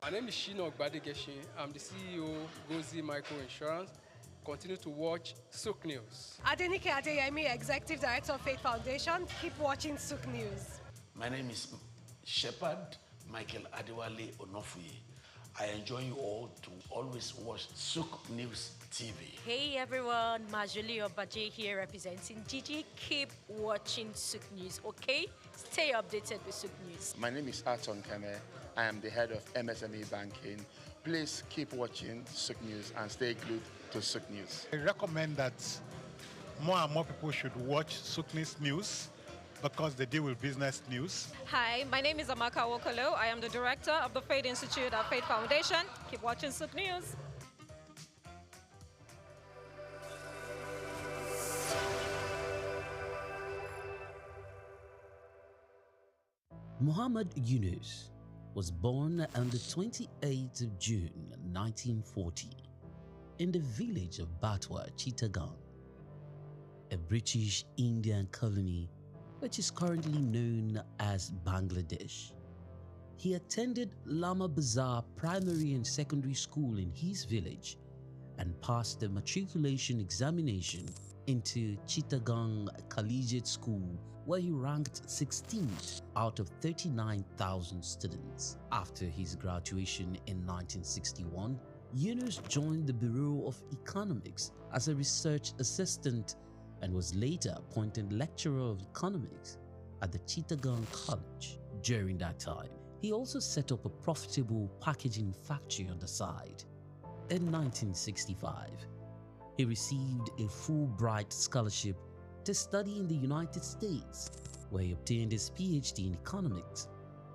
My name is Souq. I'm the CEO Gozi Micro Insurance. Continue to watch Souq News. Adenike Adeyemi, Executive Director of Faith Foundation. Keep watching Souq News. My name is Shepherd Michael Adewale Onofuye. I enjoin you all to always watch Souq News TV. Hey everyone, Majuli Obaje here representing Gigi. Keep watching Souq News, okay? Stay updated with Souq News. My name is Aton Keme. I am the head of MSME banking. Please keep watching Souq News and stay glued to Souq News. I recommend that more and more people should watch Souq News because they deal with business news. Hi, my name is Amaka Wokolo. I am the director of the Faith Institute at Faith Foundation. Keep watching Souq News. Muhammad Yunus was born on the 28th of June 1940 in the village of Batwa, Chittagong, a British Indian colony which is currently known as Bangladesh. He attended Lama Bazar Primary and Secondary School in his village and passed the matriculation examination into Chittagong Collegiate School, where he ranked 16th out of 39,000 students. After his graduation in 1961, Yunus joined the Bureau of Economics as a research assistant and was later appointed lecturer of economics at the Chittagong College. During that time, he also set up a profitable packaging factory on the side. In 1965, he received a Fulbright scholarship to study in the United States, where he obtained his PhD in economics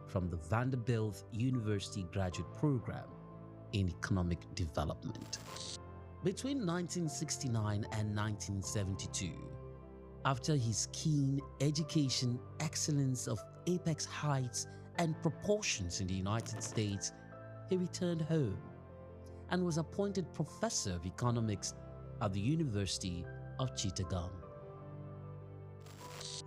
from the Vanderbilt University Graduate Program in Economic Development. Between 1969 and 1972, after his keen education excellence of apex heights and proportions in the United States, he returned home and was appointed professor of economics at the University of Chittagong.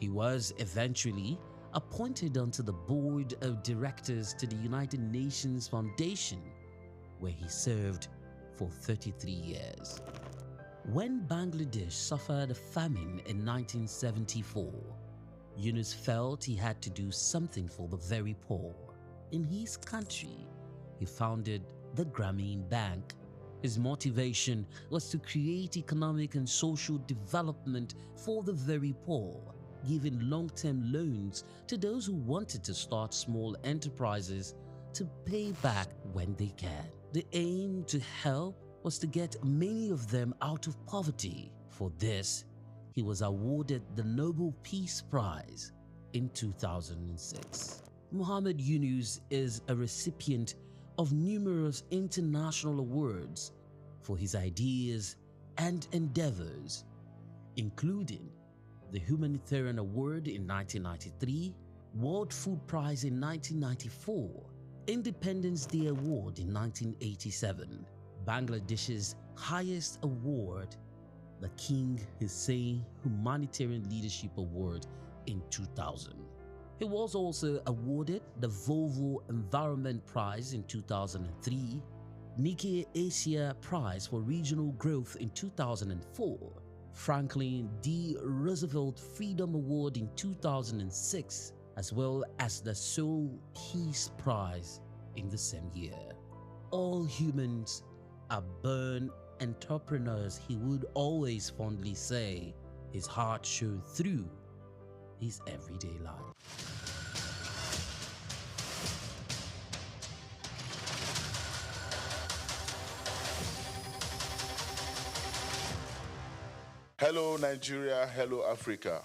He was eventually appointed onto the board of directors to the United Nations Foundation, where he served for 33 years. When Bangladesh suffered a famine in 1974, Yunus felt he had to do something for the very poor. In his country, he founded the Grameen Bank. His motivation was to create economic and social development for the very poor, giving long-term loans to those who wanted to start small enterprises to pay back when they can. The aim to help was to get many of them out of poverty. For this, he was awarded the Nobel Peace Prize in 2006. Muhammad Yunus is a recipient of numerous international awards for his ideas and endeavors, including the Humanitarian Award in 1993, World Food Prize in 1994, Independence Day Award in 1987, Bangladesh's highest award, the King Hussein Humanitarian Leadership Award in 2000. He was also awarded the Volvo Environment Prize in 2003, Nikkei Asia Prize for Regional Growth in 2004, Franklin D. Roosevelt Freedom Award in 2006, as well as the Seoul Peace Prize in the same year. All humans are born entrepreneurs, he would always fondly say. His heart showed through his everyday life. Hello, Nigeria. Hello, Africa.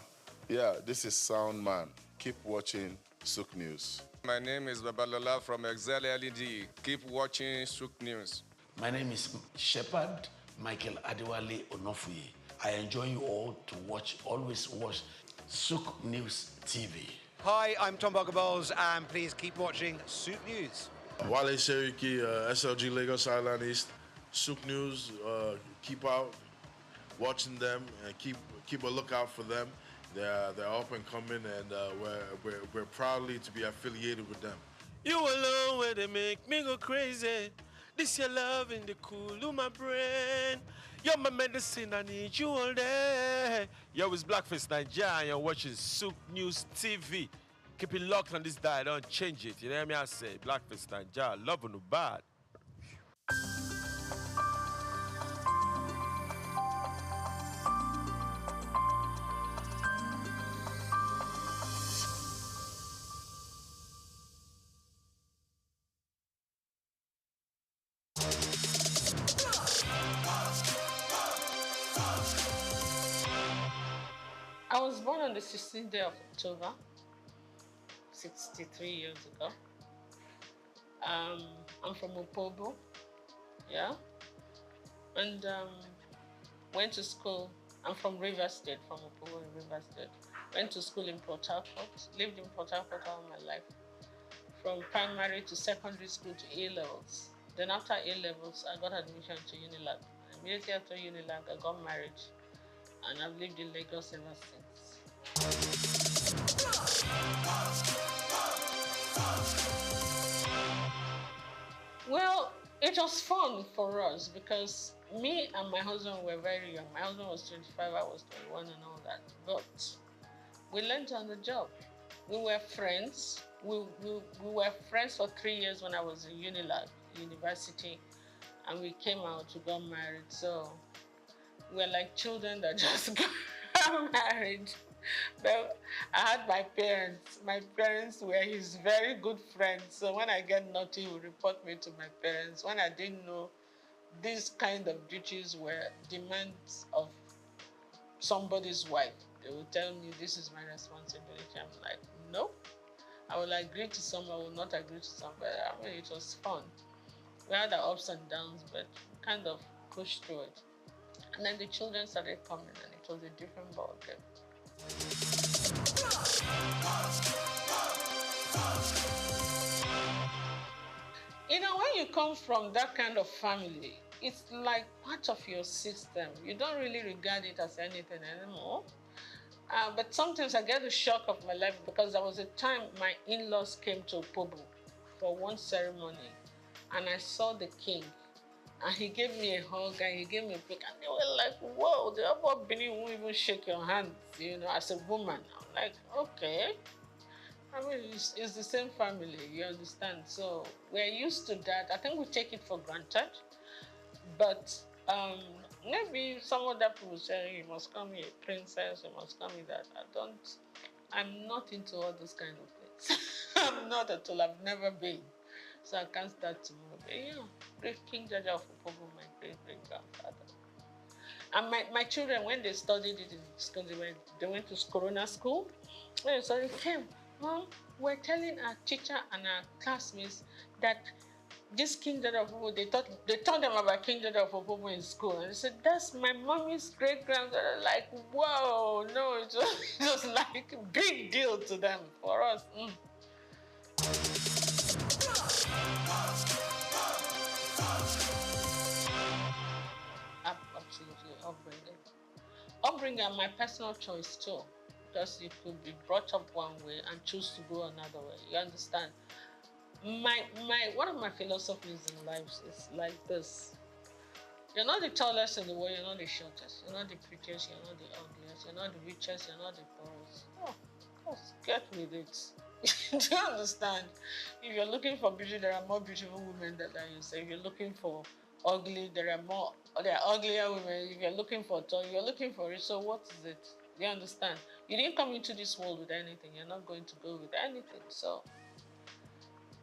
Yeah, this is Sound Man. Keep watching Souq News. My name is Babalola from Excel LED. Keep watching Souq News. My name is Shepherd Michael Adewale Onofuye. I enjoy you all to always watch Souq News TV. Hi, I'm Tom Boggaballs, and please keep watching Souq News. Wale Seriki, SLG Lagos Island East, Souq News. Keep out watching them and keep a lookout for them. They're up and coming, and we're proudly to be affiliated with them. You alone where they make me go crazy. This your love in the cool of my brain. You're my medicine, I need you all day. Yo, it's Blackface Nigeria, and you're watching Souq News TV. Keep it locked on this dial, don't change it. You know what I say? Blackface Nigeria, love no bad. I was born on the 16th day of October, 63 years ago. I'm from Opobo, yeah, and went to school. I'm from River State, from Opobo in River State. Went to school in Port Harcourt, lived in Port Harcourt all my life, from primary to secondary school to A-levels. Then after A-levels, I got admission to Unilag. Immediately after Unilag, I got married, and I've lived in Lagos ever since. Well, it was fun for us because me and my husband were very young. My husband was 25, I was 21 and all that. But we learned on the job. We were friends. We were friends for 3 years when I was in Unilag, university, and we came out, we got married. So we're like children that just got married. But I had my parents. My parents were his very good friends. So when I get naughty, he would report me to my parents. When I didn't know these kind of duties were demands of somebody's wife, they would tell me this is my responsibility. I'm like, no. I will agree to some, I will not agree to some. But I mean, it was fun. We had our ups and downs, but we kind of pushed through it. And then the children started coming, and it was a different ballgame. You know, when you come from that kind of family, it's like part of your system. You don't really regard it as anything anymore. But sometimes I get the shock of my life because there was a time my in-laws came to Opobo for one ceremony, and I saw the king. And he gave me a hug and he gave me a pic, and they were like, whoa, the other Benin won't even shake your hand, you know, as a woman. I'm like, okay. I mean, it's the same family, you understand? So we're used to that. I think we take it for granted. But maybe some other people say, you must call me a princess, you must call me that. I'm not into all those kind of things. I'm not at all, I've never been. So I can't start tomorrow. But yeah, great King Jaja of Opobo, my great-great-grandfather. And my children, when they studied it in school, they went to Corona school. When they studied, came, Mom, we're telling our teacher and our classmates that this King Jaja of Opobo, they told them about King Jaja of Opobo in school. And they said, that's my mommy's great-grandfather. Like, whoa, no, it was like a big deal to them, for us. Absolutely, upbringing. Upbringing and my personal choice too, because you could be brought up one way and choose to go another way. You understand? One of my philosophies in life is like this. You're not the tallest in the world, you're not the shortest, you're not the prettiest, you're not the ugliest, you're not the richest, you're not the poorest. Oh, just get with it. Do you understand? If you're looking for beauty, there are more beautiful women than you say. If you're looking for ugly, there are uglier women. If you're looking for tall, you're looking for it. So what is it? Do you understand? You didn't come into this world with anything. You're not going to go with anything. So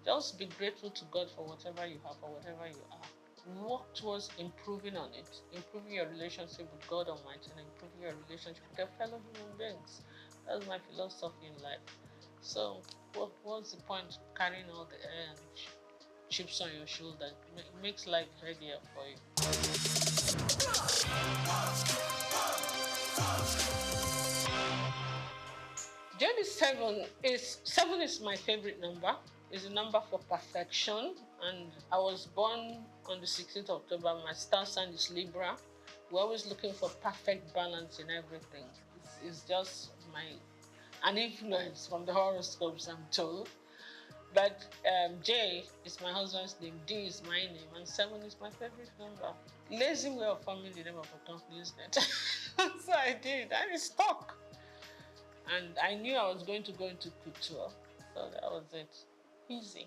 just be grateful to God for whatever you have or whatever you are. work towards improving on it, improving your relationship with God Almighty and improving your relationship with your fellow human beings. That's my philosophy in life. So what's the point carrying all the chips on your shoulder? It makes life heavier for you. Seven is my favorite number. It's a number for perfection, and I was born on the 16th of October. My star sign is Libra. We're always looking for perfect balance in everything. It's just an influence from the horoscopes, I'm told. But J is my husband's name, D is my name, and 7 is my favorite number. Lazy way of forming the name of a company, isn't it? So I did, and it stuck. And I knew I was going to go into couture, so that was it. Easy.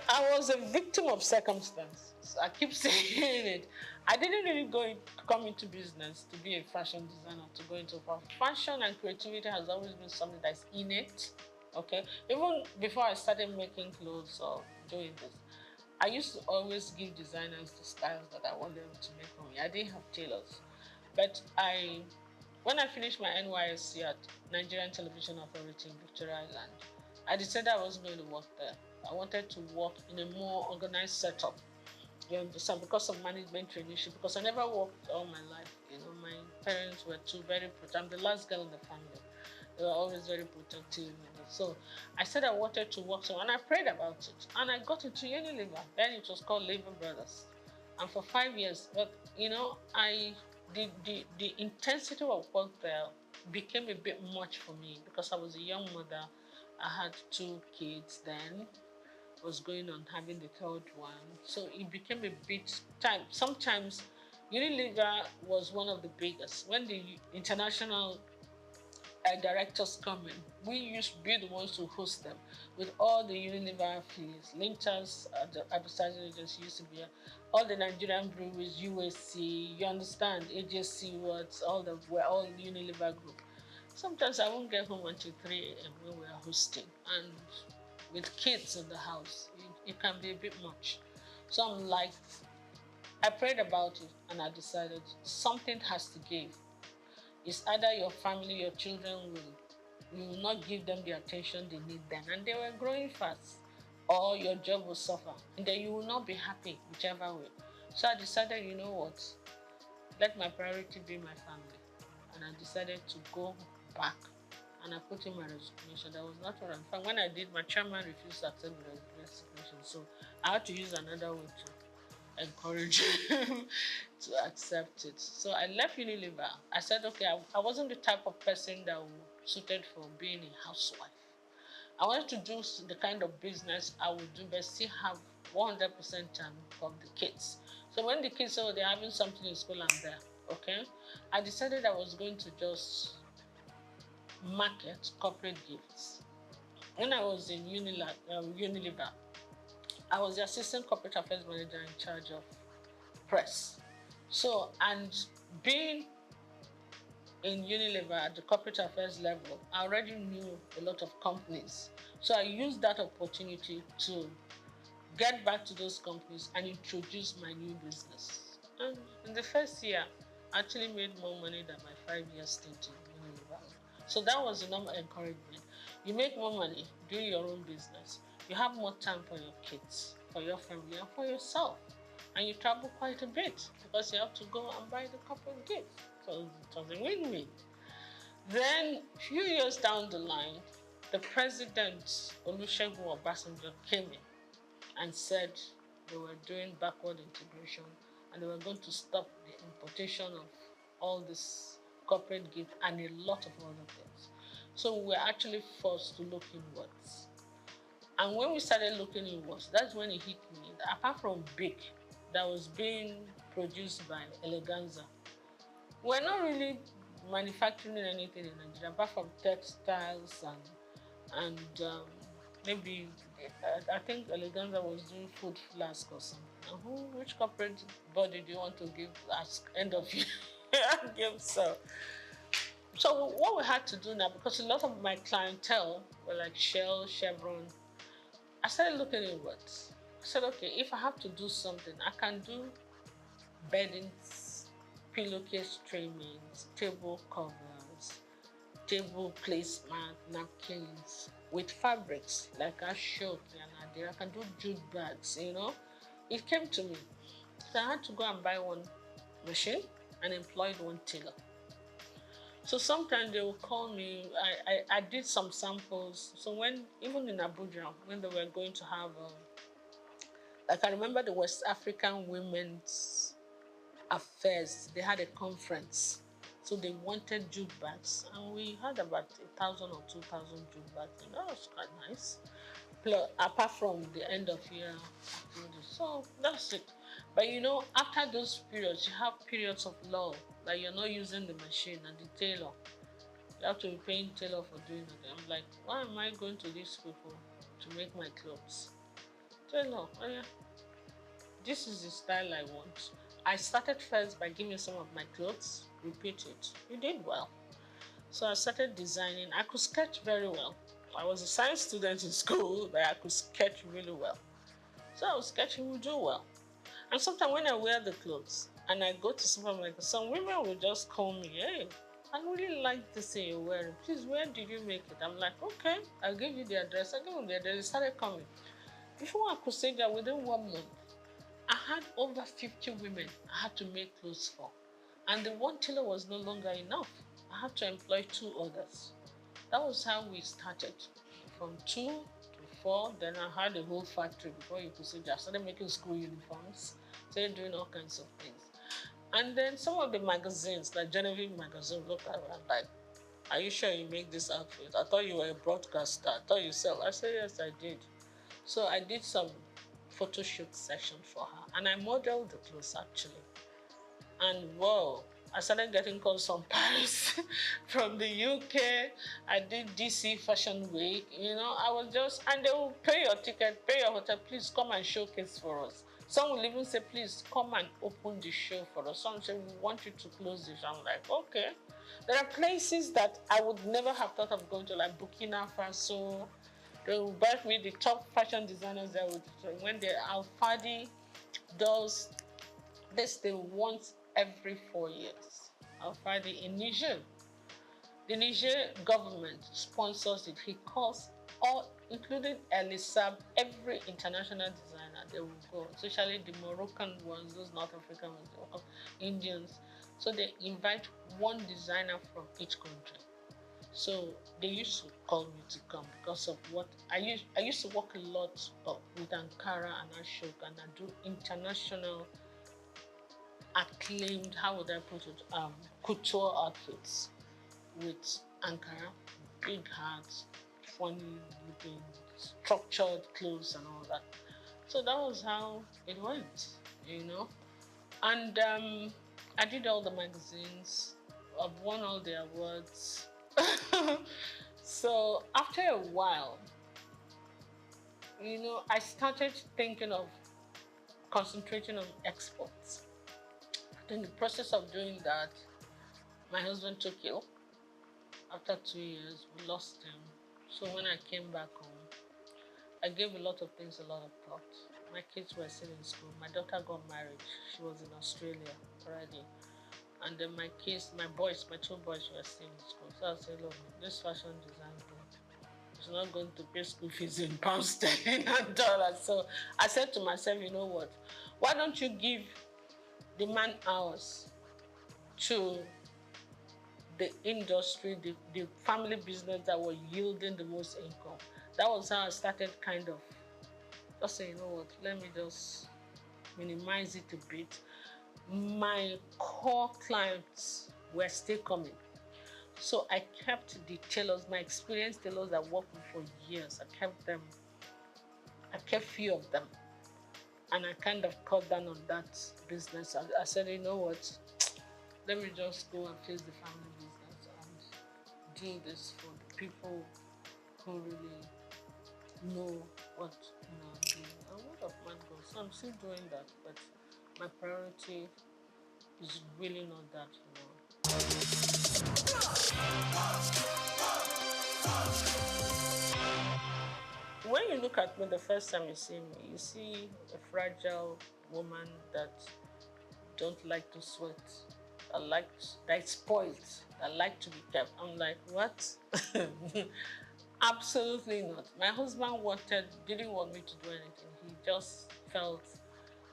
I was a victim of circumstance. I keep saying it. I didn't really come into business to be a fashion designer, to go into fashion, and creativity has always been something that's innate. Okay, even before I started making clothes or doing this, I used to always give designers the styles that I want them to make for me. I didn't have tailors, but when I finished my NYSC at Nigerian Television Authority in Victoria Island, I decided I wasn't going to work there. I wanted to work in a more organized setup. You understand? Because of management traineeship, because I never worked all my life. You know, my parents were very protective. I'm the last girl in the family. They were always very protective. So I said I wanted to work somewhere, and I prayed about it. And I got into Unilever. Then it was called Lever Brothers. And for 5 years, but you know, the intensity of work there became a bit much for me because I was a young mother. I had 2 kids then. Was going on having the 3rd one. So it became a bit time. Sometimes Unilever was one of the biggest. When the international directors come in, we used to be the ones to host them with all the Unilever affiliates. Linters, the advertising agency used to be here. All the Nigerian breweries, USC, you understand, AJC words, we're all Unilever group. Sometimes I won't get home until 3 a.m. when we're hosting. And with kids in the house, it can be a bit much. So I'm like, I prayed about it and I decided something has to give. It's either your family, your children you will not give them the attention they need then, and they were growing fast, or your job will suffer, and then you will not be happy, whichever way. So I decided, you know what, let my priority be my family, and I decided to go back. And I put in my resignation. That was not what I'm fine. When I did, my chairman refused to accept the resignation. So I had to use another way to encourage him to accept it. So I left Unilever. I said, okay, I wasn't the type of person that was suited for being a housewife. I wanted to do the kind of business I would do, but still have 100% time for the kids. So when the kids say, oh, they're having something in school, I'm there. Okay? I decided I was going to just market corporate gifts. When I was in Unilever, I was the assistant corporate affairs manager in charge of press. So, and being in Unilever at the corporate affairs level, I already knew a lot of companies. So I used that opportunity to get back to those companies and introduce my new business. And in the first year, I actually made more money than my 5-year stint in Unilever. So that was the number encouragement. You make more money doing your own business. You have more time for your kids, for your family, and for yourself. And you travel quite a bit because you have to go and buy the corporate gifts. So it was a win-win. Then, a few years down the line, the president, Olusegun Obasanjo, came in and said they were doing backward integration and they were going to stop the importation of all this corporate gift and a lot of other things. So we were actually forced to look inwards. And when we started looking inwards, that's when it hit me that apart from Big, that was being produced by Eleganza, we're not really manufacturing anything in Nigeria apart from textiles and maybe I think Eleganza was doing food flask or something. And which corporate body do you want to give as end of year gift? So So what we had to do now, because a lot of my clientele were like Shell, Chevron, I started looking inwards. I said, okay, if I have to do something, I can do beddings, pillowcase trimmings, table covers, table placemat, napkins with fabrics like ashok and I can do jute bags, you know. It came to me. So I had to go and buy one machine and employed one tailor. So sometimes they will call me. I did some samples. So when, even in Abuja, when they were going to have, like I remember the West African Women's Affairs, they had a conference. So they wanted jute bags. And we had about 1,000 or 2,000 jute bags. And that was quite nice. Plus, apart from the end of year activities. So that's it. But you know, after those periods, you have periods of lull. Like you're not using the machine and the tailor. You have to be paying tailor for doing it. I'm like, why am I going to these people to make my clothes? Tailor, oh yeah, this is the style I want. I started first by giving some of my clothes, repeat it. You did well. So I started designing. I could sketch very well. I was a science student in school, but I could sketch really well. So I was sketching, would do well. And sometimes when I wear the clothes and I go to supermarket, some women will just call me, hey, I really like this thing you're wearing. Please, where did you make it? I'm like, okay, I'll give you the address. I give them the address. They started coming. Before I could say that, within 1 month, I had over 50 women I had to make clothes for. And the one tailor was no longer enough. I had to employ 2 others. That was how we started. From 2 to 4, then I had a whole factory before you could say that. I started making school uniforms, started doing all kinds of things. And then some of the magazines, like Genevieve magazine, looked at me and like, are you sure you make this outfit? I thought you were a broadcaster. I thought you sell. I said, yes, I did. So I did some photo shoot session for her. And I modeled the clothes, actually. And whoa, I started getting calls from Paris, from the UK. I did DC Fashion Week. You know, I was just, and they will pay your ticket, pay your hotel. Please come and showcase for us. Some will even say, please come and open the show for us. Some say, we want you to close this. I'm like, okay. There are places that I would never have thought of going to, like Burkina Faso. They will back me the top fashion designers that would, when the Alfadi does this thing once every 4 years. Alfadi in Niger. The Niger government sponsors it. He calls all, including Elisab, every international designer, they will go, especially the Moroccan ones, those North African ones, Indians. So they invite one designer from each country. So they used to call me to come because of what I used to work a lot with Ankara and Ashok, and I do international acclaimed, how would I put it, couture outfits with Ankara, big hats, funny looking, structured clothes and all that. So that was how it went, you know. And I did all the magazines. I've won all the awards. So after a while, you know, I started thinking of concentrating on exports. In the process of doing that, my husband took ill. After 2 years, we lost him. So when I came back home, I gave a lot of things a lot of thought. My kids were still in school. My daughter got married. She was in Australia already. And then my kids, my 2 boys were still in school. So I said, look, this fashion design group is not going to pay school fees in pounds sterling and dollars. So I said to myself, you know what? Why don't you give the man hours to the industry, the family business that were yielding the most income? That was how I started kind of just saying, you know what, let me just minimize it a bit. My core clients were still coming. So I kept the tailors, my experienced tailors that worked with for years. I kept them. I kept few of them. And I kind of cut down on that business. I said, you know what, let me just go and face the family business and do this for the people who really know what I'm doing. And word of mouth goes. So I'm still doing that, but my priority is really not that, you know. When you look at me the first time you see me, you see a fragile woman that don't like to sweat, that's spoiled, that like to be kept. I'm like, what? Absolutely not. My husband didn't want me to do anything. He just felt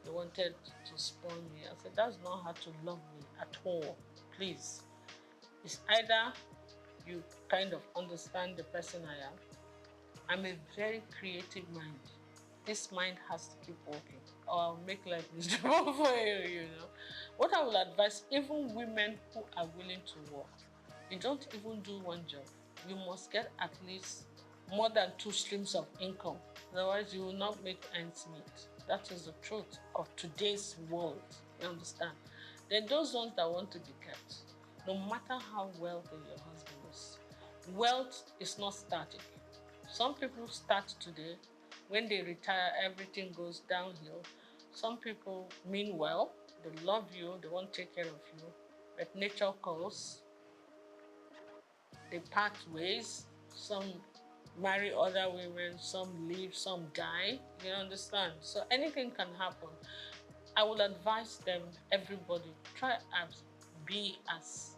he wanted to spoil me. I said, that's not how to love me at all. Please. It's either you kind of understand the person I am. I'm a very creative mind. This mind has to keep working, or I'll make life miserable for you, What I will advise, even women who are willing to work, you don't even do one job. You must get at least more than 2 streams of income. Otherwise, you will not make ends meet. That is the truth of today's world. You understand? Then those ones that want to be kept, no matter how wealthy your husband is, wealth is not static. Some people start today. When they retire, everything goes downhill. Some people mean well. They love you. They want to take care of you. But nature calls. They part ways. Some marry other women. Some leave. Some die. You understand? So anything can happen. I would advise them, everybody, try to be as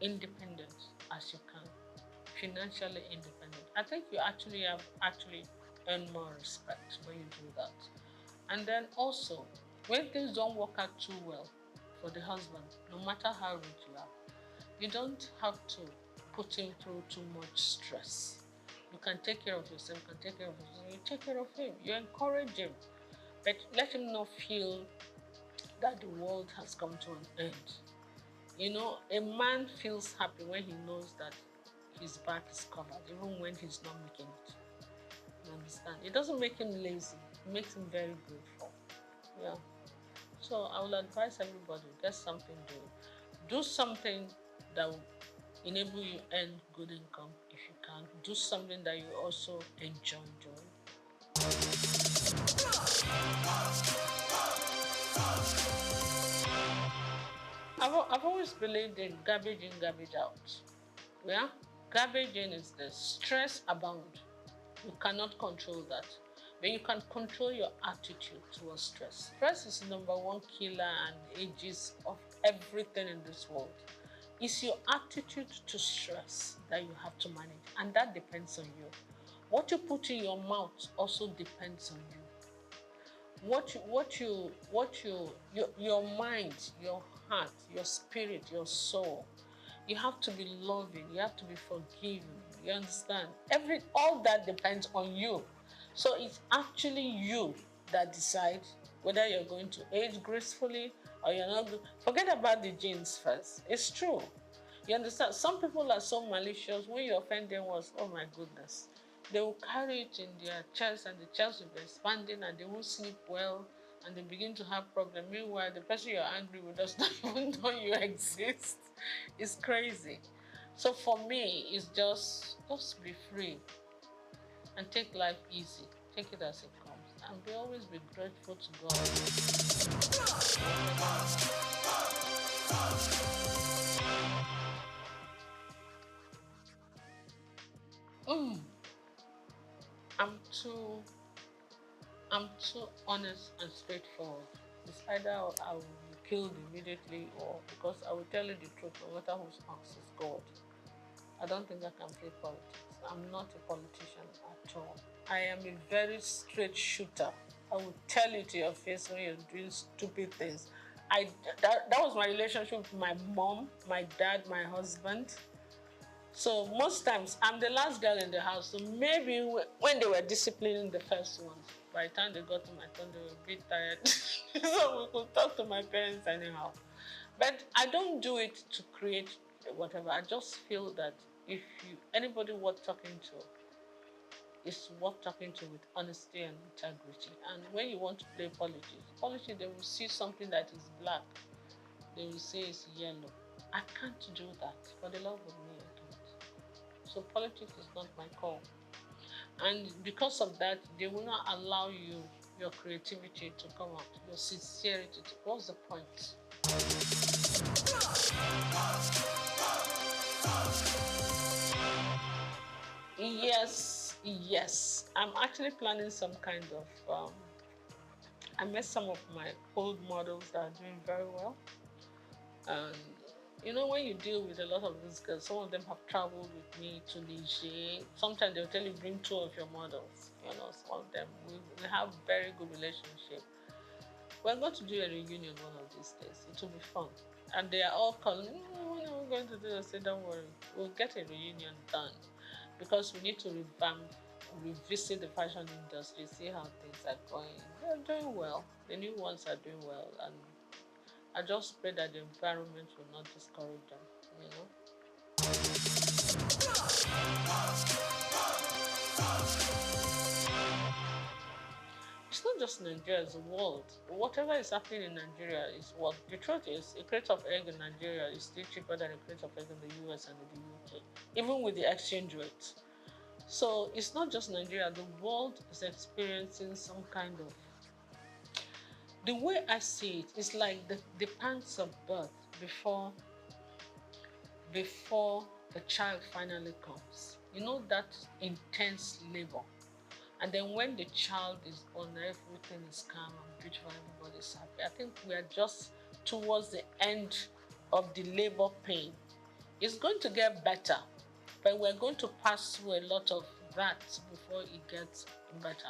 independent as you can. Financially independent. I think you actually earn more respect when you do that. And then also, when things don't work out too well for the husband, no matter how rich you are, you don't have to put him through too much stress. You can take care of yourself, you can take care of yourself, you take care of him, you encourage him. But let him not feel that the world has come to an end. A man feels happy when he knows that his back is covered, even when he's not making it. You understand? It doesn't make him lazy. It makes him very grateful. Yeah. So I will advise everybody, get something doing. Do something that will enable you earn good income if you can. Do something that you also enjoy doing. I've always believed in garbage in, garbage out. Yeah? Garbage in is the stress abound. You cannot control that. But you can control your attitude towards stress. Stress is the #1 killer and ages of everything in this world. It's your attitude to stress that you have to manage, and that depends on you. What you put in your mouth also depends on you. Your mind, your heart, your spirit, your soul. You have to be loving. You have to be forgiving. You understand? All that depends on you. So it's actually you that decides whether you're going to age gracefully or you're not. Forget about the genes first. It's true. You understand? Some people are so malicious. When you offend them once, oh my goodness. They will carry it in their chest, and the chest will be expanding, and they won't sleep well, and they begin to have problems. Meanwhile, the person you're angry with does not even know you exist. It's crazy. So for me, it's just be free and take life easy. Take it as it comes, and always be grateful to God. I'm too honest and straightforward. It's either I will be killed immediately, or because I will tell you the truth, no matter whose house is God. I don't think I can play politics. I'm not a politician at all. I am a very straight shooter. I will tell you to your face when you're doing stupid things. That was my relationship with my mom, my dad, my husband. So most times, I'm the last girl in the house. So maybe when they were disciplining the first ones, by the time they got to my turn, they were a bit tired. So we could talk to my parents anyhow. But I don't do it to create whatever. I just feel that if anybody worth talking to, is worth talking to with honesty and integrity. And when you want to play politics, they will see something that is black. They will say it's yellow. I can't do that. For the love of me, I can't. So politics is not my call. And because of that, they will not allow your creativity to come out, your sincerity. What's the point? Yes, I'm actually planning some kind of, I met some of my old models that are doing very well. And you know, when you deal with a lot of these girls, some of them have traveled with me to Niger. Sometimes they'll tell you, bring 2 of your models. You know, some of them, we have very good relationship. We're going to do a reunion one of these days. It will be fun. And they are all calling, when are we going to do this? I say, don't worry, we'll get a reunion done. Because we need to revisit the fashion industry, see how things are going. They're doing well. The new ones are doing well. And I just pray that the environment will not discourage them, you know. It's not just Nigeria, it's the world. Whatever is happening in Nigeria is what the truth is. A crate of egg in Nigeria is still cheaper than a crate of egg in the US and in the UK, even with the exchange rate. So it's not just Nigeria, the world is experiencing some kind of, the way I see it, it's like the pangs of birth before the child finally comes. You know, that intense labor. And then when the child is born, everything is calm and beautiful, everybody's happy. I think we are just towards the end of the labor pain. It's going to get better, but we're going to pass through a lot of that before it gets better.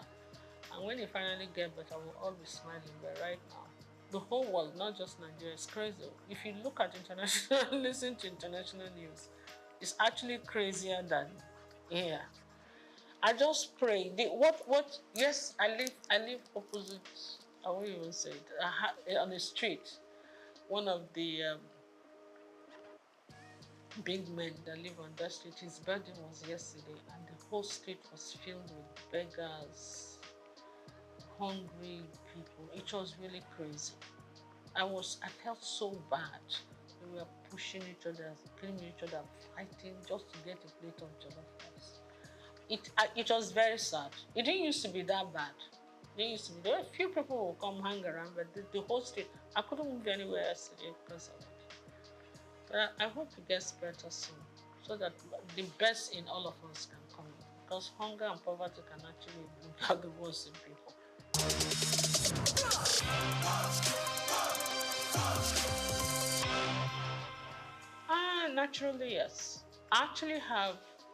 And when it finally gets better, we'll all be smiling. But right now, the whole world, not just Nigeria, is crazy. If you look at international, listen to international news, it's actually crazier than here. I just pray. Yes, I live opposite, I won't even say it, on the street. One of the big men that live on that street, his birthday was yesterday, and the whole street was filled with beggars, hungry people. It was really crazy. I felt so bad. We were pushing each other, killing each other, fighting just to get a plate of jollof rice. It was very sad. It didn't used to be that bad. There were a few people who would come hang around, but the whole street, I couldn't move anywhere yesterday because of it. But I hope it gets better soon, so that the best in all of us can come in. Because hunger and poverty can actually bring out the worst in people. Naturally, yes.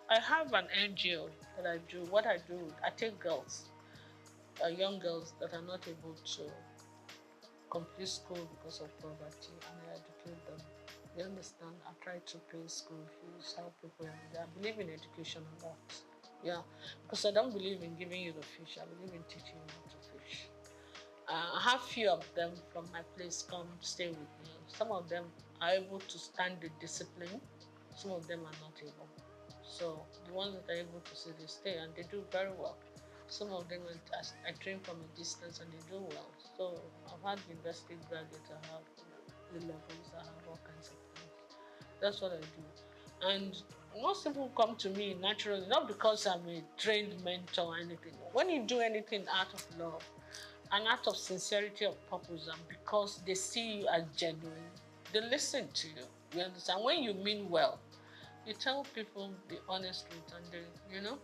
I have an NGO that I do. What I do, I take girls, young girls that are not able to complete school because of poverty, and I educate them. You understand? I try to pay school fees, help people. I believe in education a lot. Yeah, because I don't believe in giving you the fish. I believe in teaching you how to fish. I have few of them from my place come stay with me. Some of them are able to stand the discipline. Some of them are not able. So the ones that are able to stay, they stay, and they do very well. Some of them I train from a distance, and they do well. So I've had university graduates, I have the levels, I have all kinds of things. That's what I do. And most people come to me naturally, not because I'm a trained mentor or anything. When you do anything out of love, an act of sincerity of purpose, and because they see you as genuine, they listen to you. You understand? When you mean well, you tell people the honest truth, and they, you know,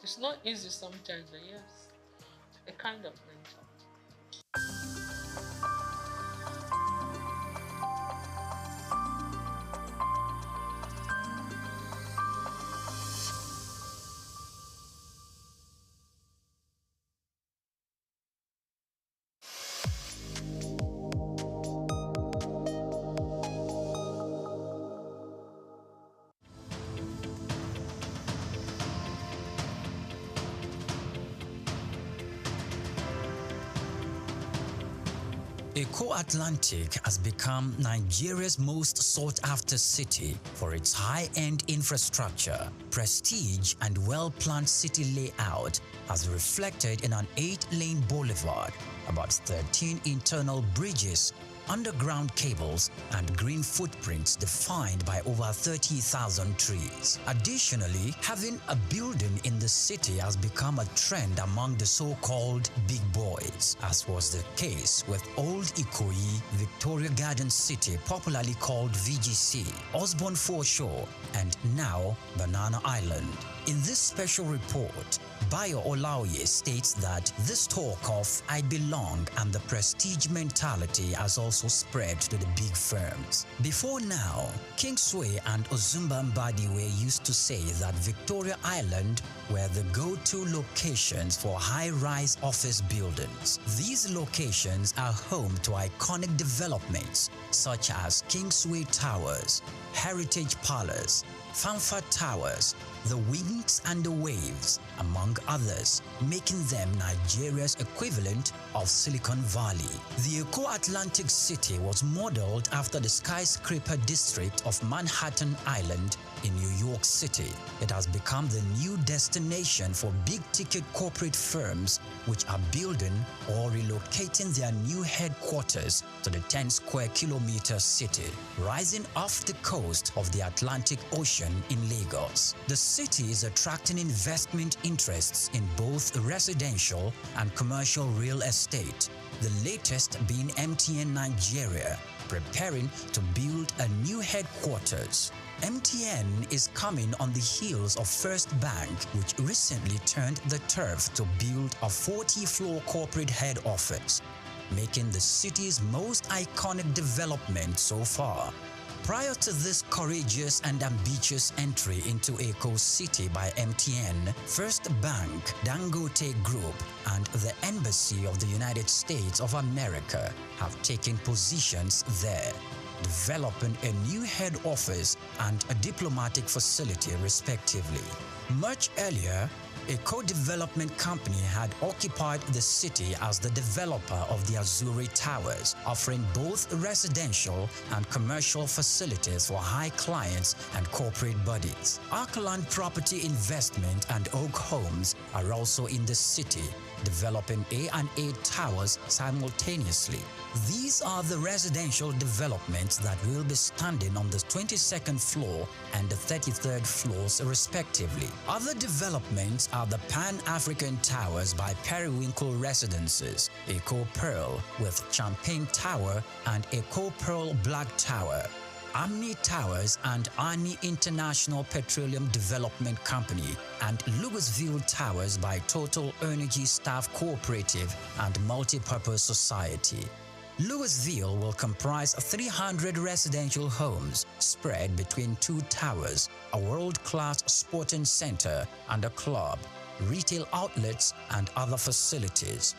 it's not easy sometimes, but yes, a kind of mentor. Eko Atlantic has become Nigeria's most sought-after city for its high-end infrastructure, prestige, and well-planned city layout, as reflected in an 8-lane boulevard, about 13 internal bridges, underground cables, and green footprints defined by over 30,000 trees. Additionally, having a building in the city has become a trend among the so-called big boys, as was the case with Old Ikoyi, Victoria Garden City, popularly called VGC, Osborne Foreshore, and now Banana Island. In this special report, Bayo Olaoye states that this talk of "I belong" and the prestige mentality has also spread to the big firms. Before now, Kingsway and Ozumba Mbadiwe used to say that Victoria Island were the go-to locations for high-rise office buildings. These locations are home to iconic developments such as Kingsway Towers, Heritage Palace, Fanfa Towers, the Wings and the Waves, among others, making them Nigeria's equivalent of Silicon Valley. The Eco-Atlantic City was modeled after the skyscraper district of Manhattan Island in New York City. It has become the new destination for big-ticket corporate firms which are building or relocating their new headquarters to the 10-square-kilometer city, rising off the coast of the Atlantic Ocean in Lagos. The city is attracting investment interests in both residential and commercial real estate, the latest being MTN Nigeria, preparing to build a new headquarters. MTN is coming on the heels of First Bank, which recently turned the turf to build a 40-floor corporate head office, making the city's most iconic development so far. Prior to this courageous and ambitious entry into Eco City by MTN, First Bank, Dangote Group, and the Embassy of the United States of America have taken positions there, developing a new head office and a diplomatic facility respectively. Much earlier, a co-development company had occupied the city as the developer of the Azuri Towers, offering both residential and commercial facilities for high clients and corporate bodies. Arkaland Property Investment and Oak Homes are also in the city, developing A&A towers simultaneously. These are the residential developments that will be standing on the 22nd floor and the 33rd floors respectively. Other developments are the Pan-African Towers by Periwinkle Residences, Eco Pearl with Champagne Tower and Eco Pearl Black Tower, Amni Towers and Ani International Petroleum Development Company, and Louisville Towers by Total Energy Staff Cooperative and Multipurpose Society. Louisville will comprise 300 residential homes spread between 2 towers, a world-class sporting center and a club, retail outlets, and other facilities.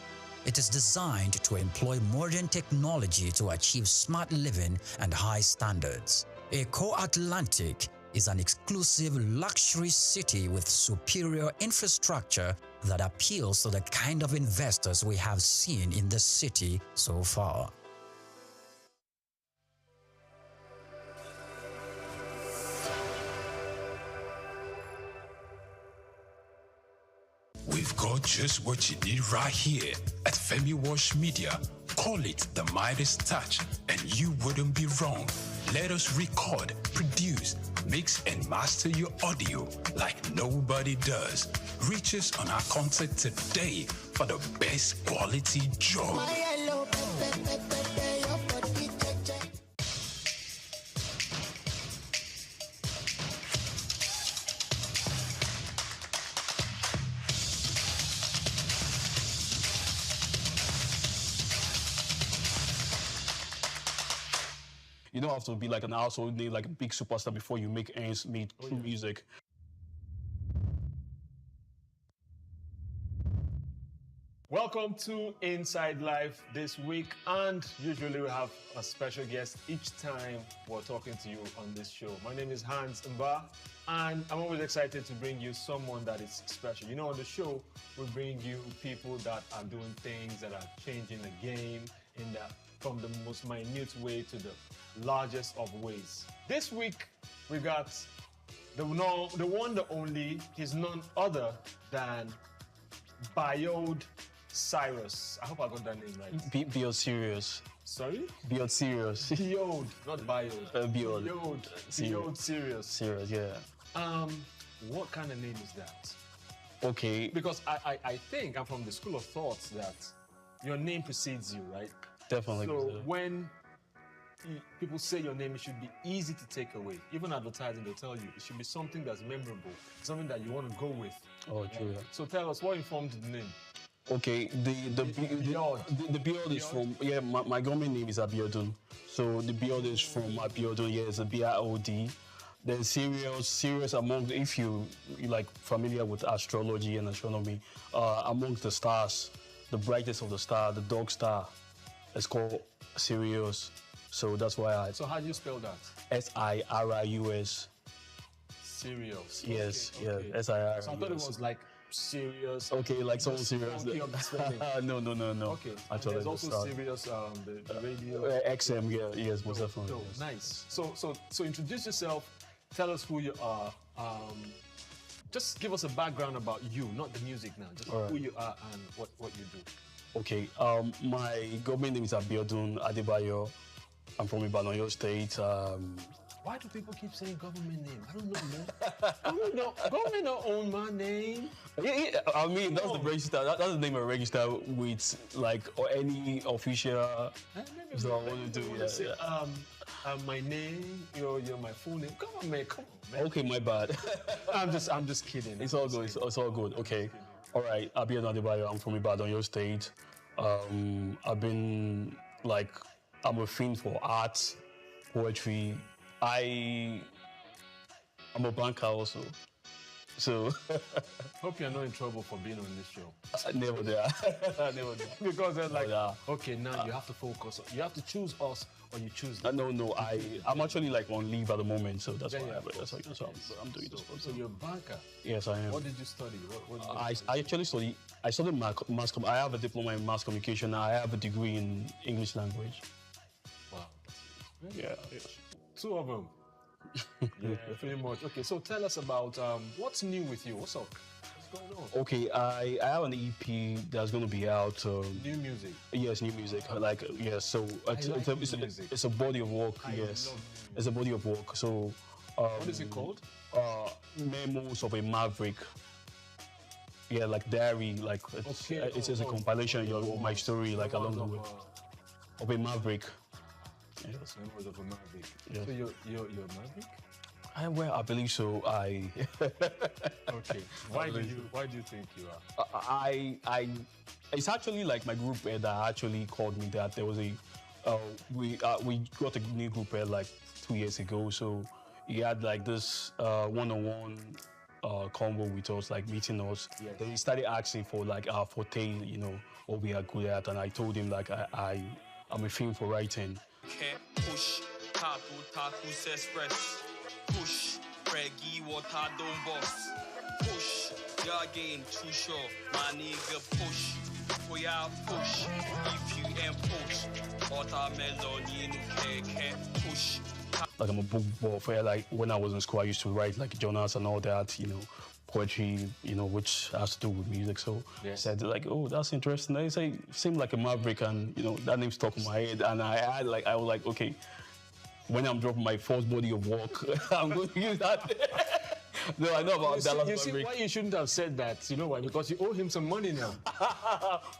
It is designed to employ modern technology to achieve smart living and high standards. Eco-Atlantic is an exclusive luxury city with superior infrastructure that appeals to the kind of investors we have seen in the city so far. We've got just what you need right here at Femi Wash Media. Call it the Midas touch and you wouldn't be wrong. Let us record, produce, mix and master your audio like nobody does. Reach us on our contact today for the best quality job. You don't have to be like an household name, like a big superstar before you make ends meet through music. Welcome to Inside Life this week, and usually we have a special guest each time we're talking to you on this show. My name is Hans Mba, and I'm always excited to bring you someone that is special. You know, on the show, we bring you people that are doing things that are changing the game from the most minute way to the largest of ways. This week, we got the one, the only, he's none other than Biode Cyrus. I hope I got that name right. Biode Serious. Sorry? Biode Serious. Biode, not Biode. Biode. Biode Serious. Serious, yeah. What kind of name is that? Okay. Because I think I'm from the school of thought that your name precedes you, right? Definitely. So when people say your name, it should be easy to take away. Even advertising, they'll tell you it should be something that's memorable, something that you want to go with. Oh, true. Yeah. So tell us, what informed the name? Okay, the beard is from, my government name is Abiodun. So the beard is from Abiodun, it's a B-I-O-D. Then serious among, if you like familiar with astrology and astronomy, amongst the stars, the brightest of the star, the dog star, it's called Sirius. So that's why So how do you spell that? S-I-R-I-U-S. Sirius. Yes, okay. yeah, S-I-R-I-U-S. So I thought it was like serious. Okay, like someone serious. No. Okay. Actually, there's also serious the radio. XM, yes, most definitely. Yes. Nice. So introduce yourself. Tell us who you are. Just give us a background about you, not the music now. Just who you are and what you do. Okay. My government name is Abiodun Adebayo. I'm from Ibadan, Oyo State. Why do people keep saying government name? I don't know, man. Government don't own my name. Yeah, I mean, that's the register. That's the name I register with, like, or any official. So I want to do. My name, your my full name. Come on, man. Okay, my bad. I'm just kidding. It's all good. It's all good. Okay. All right. Abiodun Adebayo. I'm from Ibadan, Oyo State. I've been I'm a fiend for art, poetry. I'm a banker also. So hope you're not in trouble for being on this show. Never there. Never there. Because they're like, okay, now you have to focus. You have to choose us or you choose them. No. I'm actually on leave at the moment, so that's why I'm doing this. So you're a banker? Yes, I am. What did you study? I actually studied mass communication. I have a diploma in mass communication. I have a degree in English language. Wow. Yeah. Two of them. Yeah, pretty much. Okay, so tell us about what's new with you. What's up? What's going on? Okay, I have an EP that's going to be out. New music? Yes, new music. So it's a body of work. Yes, it's a body of work. So what is it called? Memos of a Maverick. Yeah, like diary. It's a compilation of my story, along the way. Of a Maverick. Yes. Members of a Maverick. Yes. So you're a Maverick? Well, I believe so. Okay. Why do you think you are? It's actually my group head that actually called me that there was we got a new group head 2 years ago. So he had this one-on-one combo with us, meeting us. Yes. Then he started asking for our forte, what we are good at, and I told him I'm a film for writing. Push, taku express. Push, reggae water don't boss. Push, your game too short. My nigga push, push. If you ain't push, watermelon you can't push. I'm a book buff. When I was in school, I used to write journals and all that, poetry, which has to do with music. So I said oh, that's interesting. They say seemed like a Maverick, and that name stuck in my head. And I was like, okay, when I'm dropping my first body of work, I'm going to use that. No, I know about Dallas You see why you shouldn't have said that? You know why? Because you owe him some money now.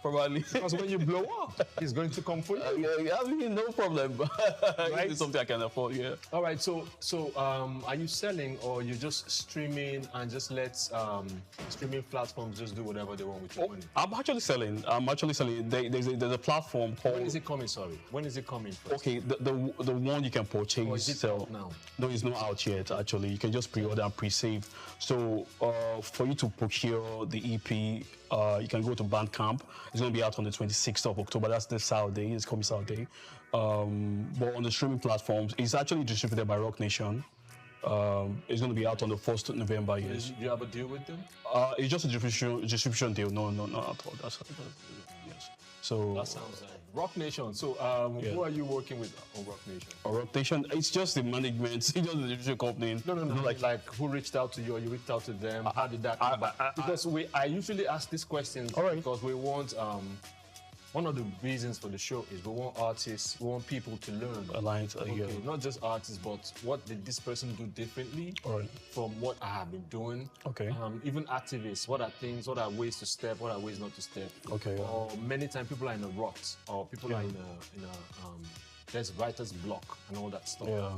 Probably. Because when you blow up, he's going to come for you. Yeah, I mean, no problem. Right? It's something I can afford, yeah. All right, so are you selling or you just streaming and just let streaming platforms just do whatever they want with your money? I'm actually selling. There's a platform called... When is it coming, sorry? When is it coming first? Okay, the one you can purchase. Or is it out now? No, it's not out yet, actually. You can just pre-order and pre-save. So for you to procure the EP, you can go to Bandcamp. It's going to be out on the 26th of October. That's this Saturday. It's coming Saturday. But on the streaming platforms, it's actually distributed by Rock Nation. It's going to be out on the 1st of November, yes. Do you have a deal with them? It's just a distribution deal. No, not at all. Yes. So that sounds like Rock Nation. So who are you working with on Rock Nation? Rock Nation, it's just the management, it's just the distribution company. No. Like who reached out to you or you reached out to them? How did that come about? Because I usually ask these questions because we want one of the reasons for the show is we want artists, we want people to learn. Not just artists, but what did this person do differently from what I have been doing. Okay. Even activists, what are ways to step, what are ways not to step. Okay. Or many times people are in a rut, or people are in there's writer's block and all that stuff. Yeah.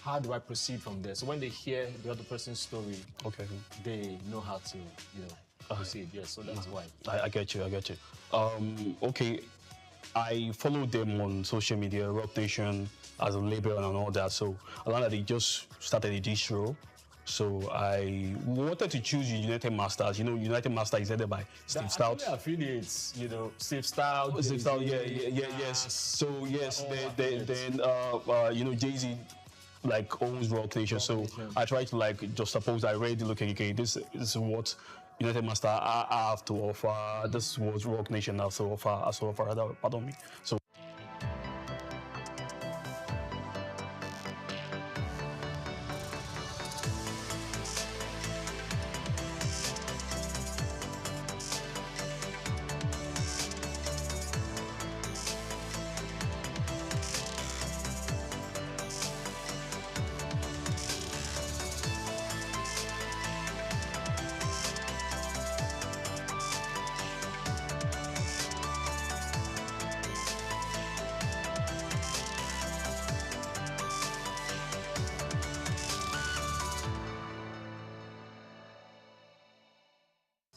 How do I proceed from there? So when they hear the other person's story, they know how to, proceed. Yes, so that's why. I get you. Okay, I follow them on social media, Rock Nation as a label and all that. So I learned that they just started a distro. So I wanted to choose United Masters. United Master is headed by Steve Stout. Affiliates, Steve Stout. Steve Stout, yes. So yes, then Jay-Z owns Rock Nation. So I try to just suppose I read, okay, this is what United Master I have to offer. This is what Rock Nation has to offer. Pardon me. So.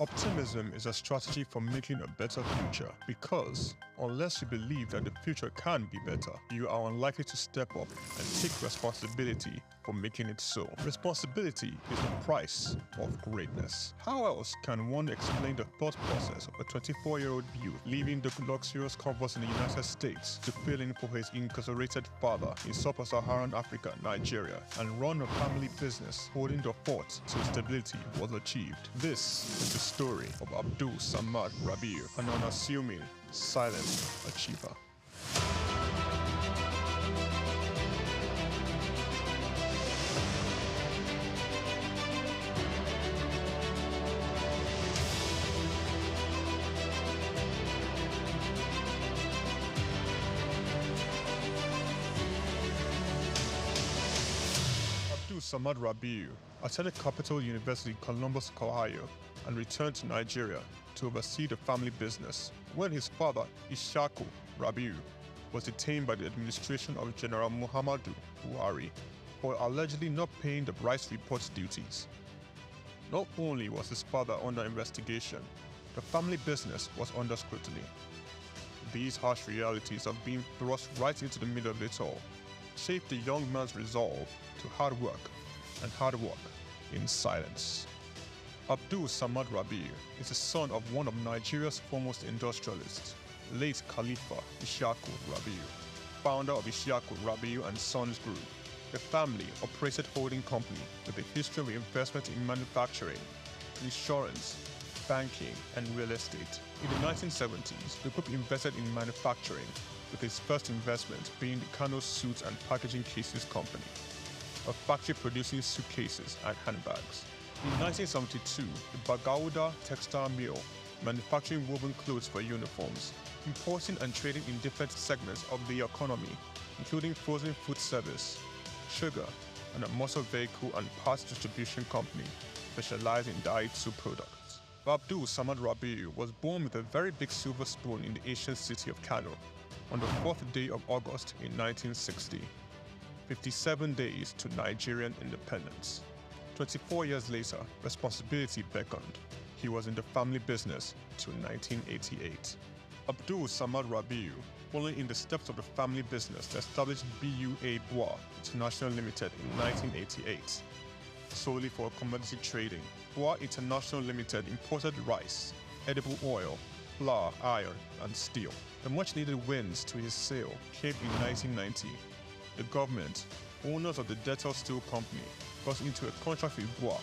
Optimism is a strategy for making a better future because unless you believe that the future can be better, you are unlikely to step up and take responsibility for making it so. Responsibility is the price of greatness. How else can one explain the thought process of a 24-year-old youth leaving the luxurious comforts in the United States to fill in for his incarcerated father in sub-Saharan Africa, Nigeria, and run a family business holding the fort till stability was achieved? This is the story of Abdul Samad Rabiu, an unassuming, silent achiever. Samad Rabiu attended Capital University, Columbus, Ohio, and returned to Nigeria to oversee the family business when his father, Ishaku Rabiu, was detained by the administration of General Muhammadu Buhari for allegedly not paying the rice report duties. Not only was his father under investigation, the family business was under scrutiny. These harsh realities of being thrust right into the middle of it all shaped the young man's resolve to hard work in silence. Abdul Samad Rabiu is the son of one of Nigeria's foremost industrialists, late Khalifa Ishaku Rabiu, founder of Ishaku Rabiu and Sons Group. The family operated holding company with a history of investment in manufacturing, insurance, banking, and real estate. In the 1970s, the group invested in manufacturing, with its first investment being the Kano Suits and Packaging Cases Company, a factory producing suitcases and handbags. In 1972, the Bagauda Textile Mill, manufacturing woven clothes for uniforms, importing and trading in different segments of the economy, including frozen food service, sugar, and a motor vehicle and parts distribution company specialized in dyed soup products. Abdul Samad Rabiu was born with a very big silver spoon in the ancient city of Kano on the 4th day of August in 1960. 57 days to Nigerian independence. 24 years later, responsibility beckoned. He was in the family business till 1988. Abdul Samad Rabiu, following in the steps of the family business, established BUA Bois International Limited in 1988. Solely for commodity trading, Bois International Limited imported rice, edible oil, flour, iron, and steel. The much-needed wins to his sale came in 1990. The government, owners of the Dettol Steel Company, got into a contract with Bois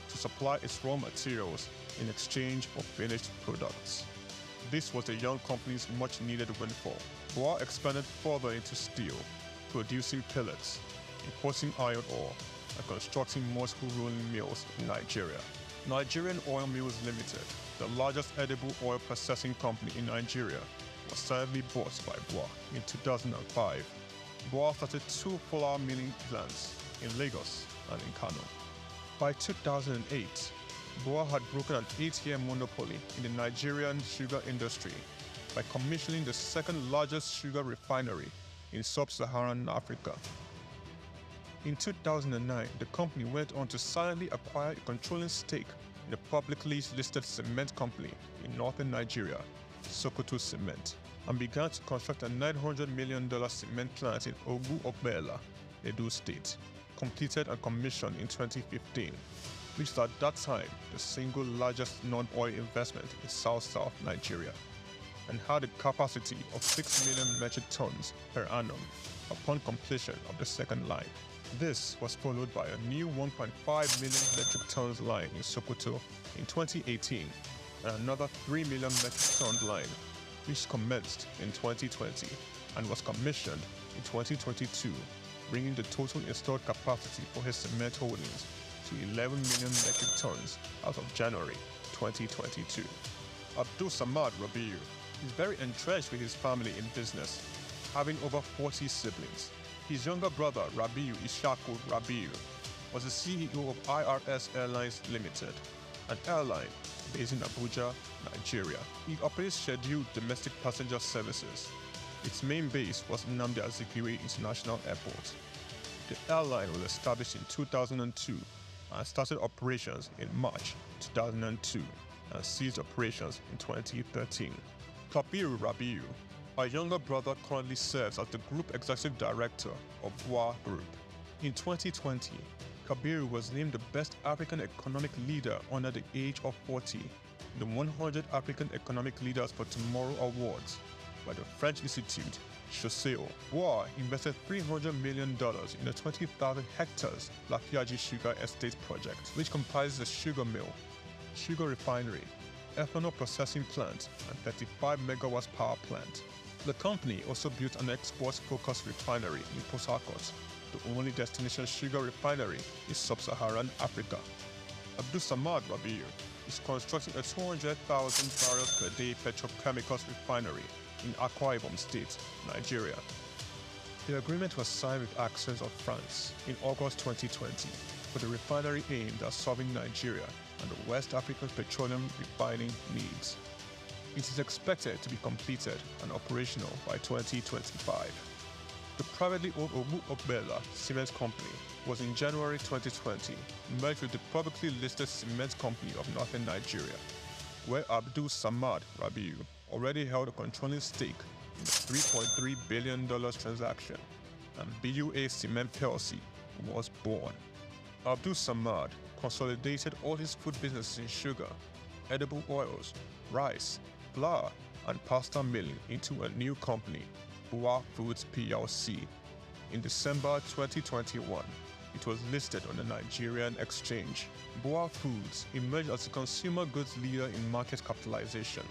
to supply its raw materials in exchange for finished products. This was the young company's much-needed windfall. Bois expanded further into steel, producing pellets, importing iron ore, and constructing multiple rolling mills in Nigeria. Nigerian Oil Mills Limited, the largest edible oil processing company in Nigeria, was sadly bought by Bois in 2005. Bois started 2 flour milling plants in Lagos and in Kano. By 2008, Bois had broken an 8-year monopoly in the Nigerian sugar industry by commissioning the second largest sugar refinery in sub-Saharan Africa. In 2009, the company went on to silently acquire a controlling stake in a publicly listed cement company in northern Nigeria, Sokoto Cement, and began to construct a $900 million cement plant in Ogu-Obela, Edo State, completed and commissioned in 2015, which is at that time the single largest non-oil investment in South Nigeria, and had a capacity of 6 million metric tons per annum upon completion of the second line. This was followed by a new 1.5 million metric tons line in Sokoto in 2018 and another 3 million metric ton line which commenced in 2020 and was commissioned in 2022, bringing the total installed capacity for his cement holdings to 11 million metric tons as of January 2022. Abdul Samad Rabiu is very entrenched with his family in business, having over 40 siblings. His younger brother, Rabiu Ishaku Rabiu, was the CEO of IRS Airlines Limited, an airline based in Abuja, Nigeria. It operates scheduled domestic passenger services. Its main base was Nnamdi Azikiwe International Airport. The airline was established in 2002 and started operations in March 2002 and ceased operations in 2013. Kabiru Rabiu, our younger brother, currently serves as the Group Executive Director of BUA Group. In 2020, Kabiru was named the Best African Economic Leader under the age of 40 in the 100 African Economic Leaders for Tomorrow Awards by the French Institute, Souq. BUA invested $300 million in a 20,000 hectares Lafiaji Sugar Estate project, which comprises a sugar mill, sugar refinery, ethanol processing plant, and 35 megawatts power plant. The company also built an export-focused refinery in Port Harcourt, the only destination sugar refinery in sub-Saharan Africa. Abdul Samad Rabiu is constructing a 200,000 barrels per day petrochemicals refinery in Akwa Ibom State, Nigeria. The agreement was signed with Access of France in August 2020 for the refinery aimed at serving Nigeria and the West African petroleum refining needs. It is expected to be completed and operational by 2025. The privately owned Ogu-Obela Cement Company was in January 2020 merged with the publicly listed Cement Company of Northern Nigeria, where Abdul Samad Rabiu already held a controlling stake in the $3.3 billion transaction, and BUA Cement PLC was born. Abdul Samad consolidated all his food businesses in sugar, edible oils, rice, flour, and pasta milling into a new company, BUA Foods PLC. In December 2021, it was listed on the Nigerian exchange. BUA Foods emerged as a consumer goods leader in market capitalization,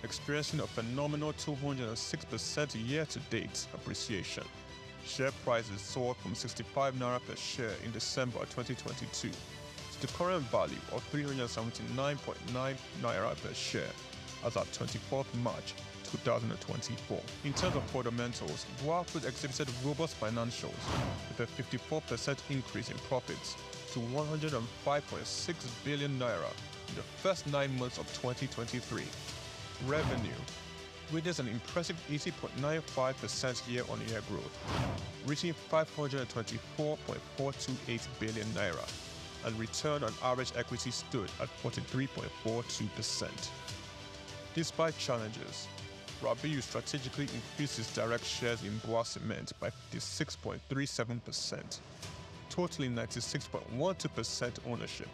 experiencing a phenomenal 206% year-to-date appreciation. Share prices soared from 65 naira per share in December 2022 to the current value of 379.9 naira per share as at 24th March 2024. In terms of fundamentals, BUA Foods exhibited robust financials with a 54% increase in profits to 105.6 billion naira in the first 9 months of 2023. Revenue witnessed an impressive 80.95% year-on-year growth, reaching 524.428 billion naira, and return on average equity stood at 43.42%. Despite challenges, Rabiu strategically increased his direct shares in BUA Cement by 56.37%, totaling 96.12% ownership.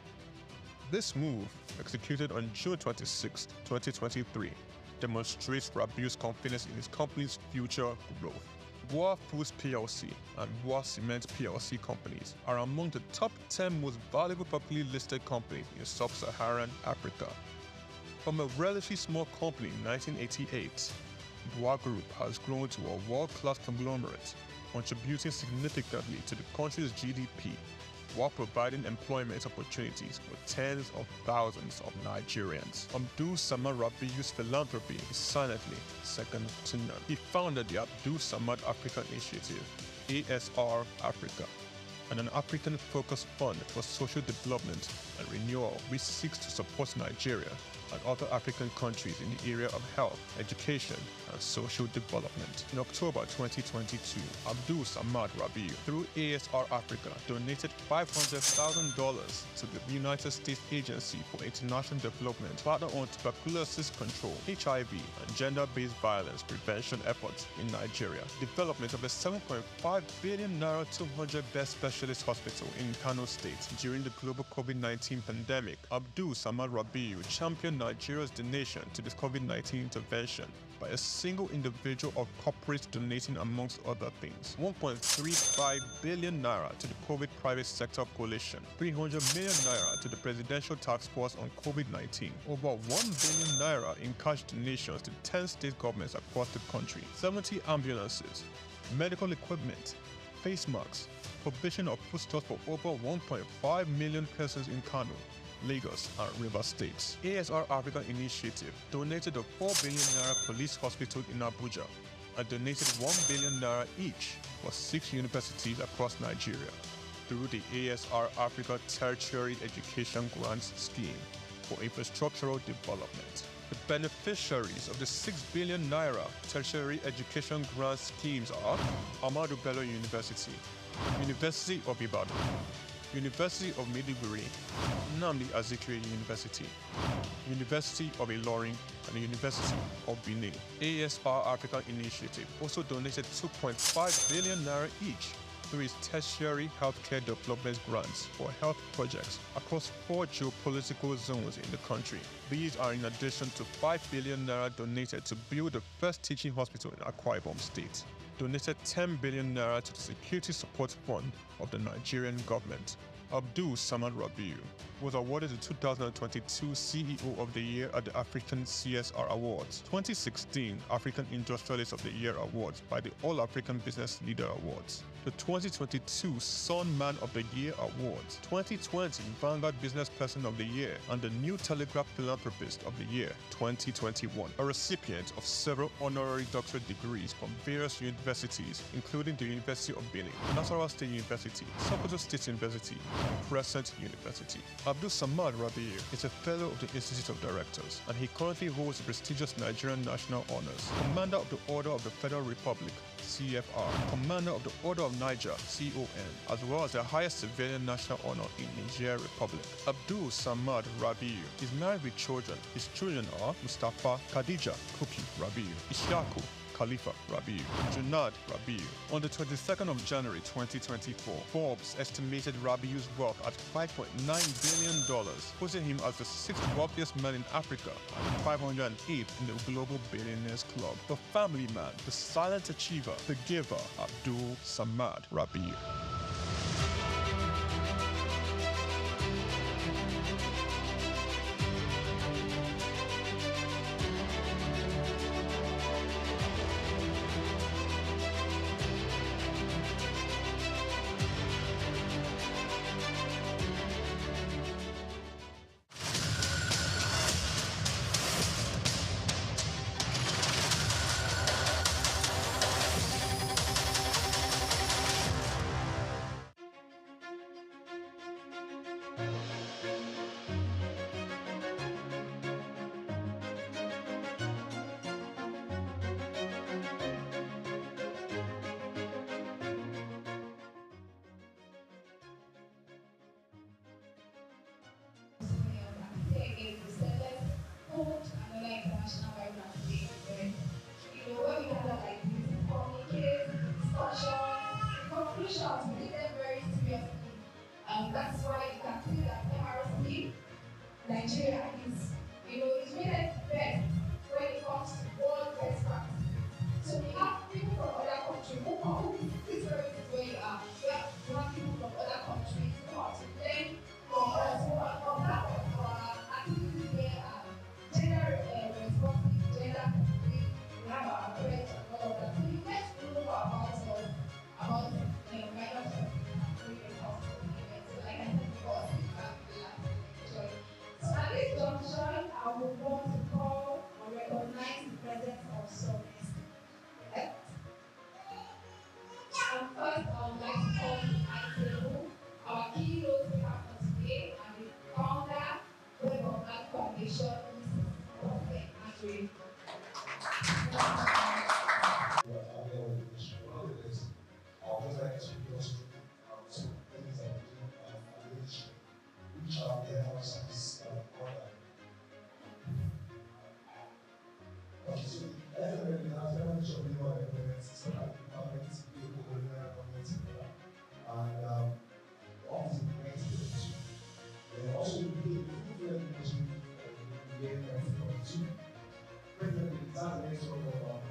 This move, executed on June 26, 2023, demonstrates Rabiu's confidence in his company's future growth. BUA Foods PLC and BUA Cement PLC companies are among the top 10 most valuable publicly listed companies in sub-Saharan Africa. From a relatively small company in 1988, BUA Group has grown to a world-class conglomerate, contributing significantly to the country's GDP while providing employment opportunities for tens of thousands of Nigerians. Abdul Samad Rabiu's philanthropy is silently second to none. He founded the Abdul Samad Africa Initiative, ASR Africa, an African-focused fund for social development and renewal which seeks to support Nigeria and other African countries in the area of health, education, and social development. In October 2022, Abdul Samad Rabiu, through ASR Africa, donated $500,000 to the United States Agency for International Development partner on tuberculosis control, HIV, and gender-based violence prevention efforts in Nigeria. Development of a 7.5 billion naira 200-bed specialist hospital in Kano State during the global COVID-19 pandemic. Abdul Samad Rabiu championed Nigeria's donation to this COVID-19 intervention by a single individual or corporate donating, amongst other things, 1.35 billion naira to the COVID private sector coalition, 300 million naira to the Presidential Task Force on COVID-19, over 1 billion naira in cash donations to 10 state governments across the country, 70 ambulances, medical equipment, face masks, provision of foodstuffs for over 1.5 million persons in Kano, Lagos, and Rivers States. ASR Africa Initiative donated a 4 billion naira police hospital in Abuja and donated 1 billion naira each for 6 universities across Nigeria through the ASR Africa Tertiary Education Grants Scheme for infrastructural development. The beneficiaries of the 6 billion naira tertiary education grant schemes are Ahmadu Bello University, University of Ibadan, University of Maiduguri, Nnamdi Azikiwe University, University of Ilorin, and the University of Benin. ASR Africa Initiative also donated 2.5 billion naira each through its tertiary healthcare development grants for health projects across 4 geopolitical zones in the country. These are in addition to 5 billion naira donated to build the first teaching hospital in Akwa Ibom State, donated 10 billion naira to the Security Support Fund of the Nigerian government. Abdul Samad Rabiu was awarded the 2022 CEO of the Year at the African CSR Awards, 2016 African Industrialist of the Year Awards by the All African Business Leader Awards, the 2022 Sun Man of the Year Awards, 2020 Vanguard Business Person of the Year, and the New Telegraph Philanthropist of the Year 2021, a recipient of several honorary doctorate degrees from various universities, including the University of Benin, Nasarawa State University, Sokoto State University, and Crescent University. Abdul Samad Rabiu is a fellow of the Institute of Directors, and he currently holds the prestigious Nigerian National Honors, Commander of the Order of the Federal Republic, CFR, Commander of the Order of Niger, CON, as well as the highest civilian national honor in Niger Republic. Abdul Samad Rabiu is married with children. His children are Mustafa Khadija Kuki Rabiu, Ishaku Khalifa Rabiu, Junad Rabiu. On the 22nd of January 2024, Forbes estimated Rabiu's wealth at $5.9 billion, putting him as the 6th wealthiest man in Africa and 508th in the Global Billionaires Club. The family man, the silent achiever, the giver, Abdul Samad Rabiu. That's why you can see that MRC, Nigeria is, is rated best when it comes to world best practice. So we have people from other countries who come, this is where you are. We have people from other countries who are to learn from us, who are from that activities where gender responsive, gender complete, we have our approach and all of that. So you get to know about us, about minors and women hospital. So like I said before, so at this junction, house is online. So definitely after much of your employment, it's not like government, people ordinary government, and office in the next day. And also the food industry, two. President exam the next one of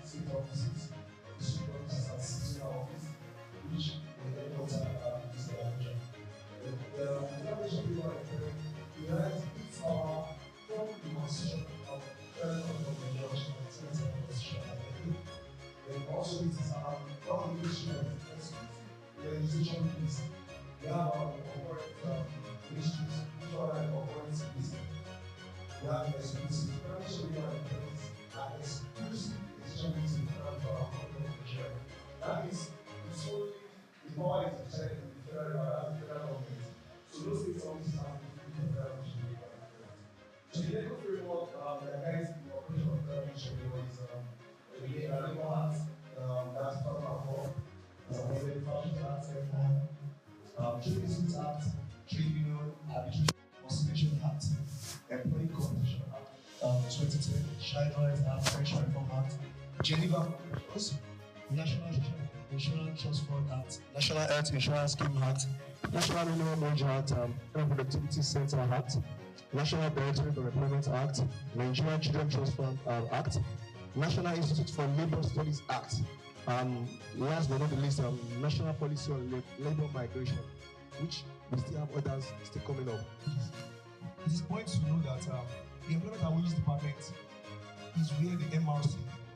state offices, the super seasonal office, which the headquarters is the Abuja. The information we want to unites its power from the constitution of federal government election and central constitution. Then also it is from the issue of legislation piece. We have our corporate ministries, which are like corporate business. We have exclusive permission, we have exclusive exchanges in terms of our Nigeria. That means it's only the power is exercised in the federal government. So those states offices have to be the federal mission. So the legal framework that guides the operation of federal mission is the Labor Act, that's 2004, the Fashion Act, Trade Disputes Act, Trade Union Arbitration Conciliation Act, Employee Competition Act, 2010, Child Rights Act, Pension Reform Act, Geneva Conventions, National Insurance Trust Fund Act, National Health Insurance Scheme Act, National Minimum Wage Act, Productivity Center Act, National Directorate of Employment Act, Nigerian Children Trust Fund Act, National Institute for Labor Studies Act, last but not the least, National Policy on Labor Migration, which we still have others still coming up. It is important to know that the Employment and Wages Department is where the MRC,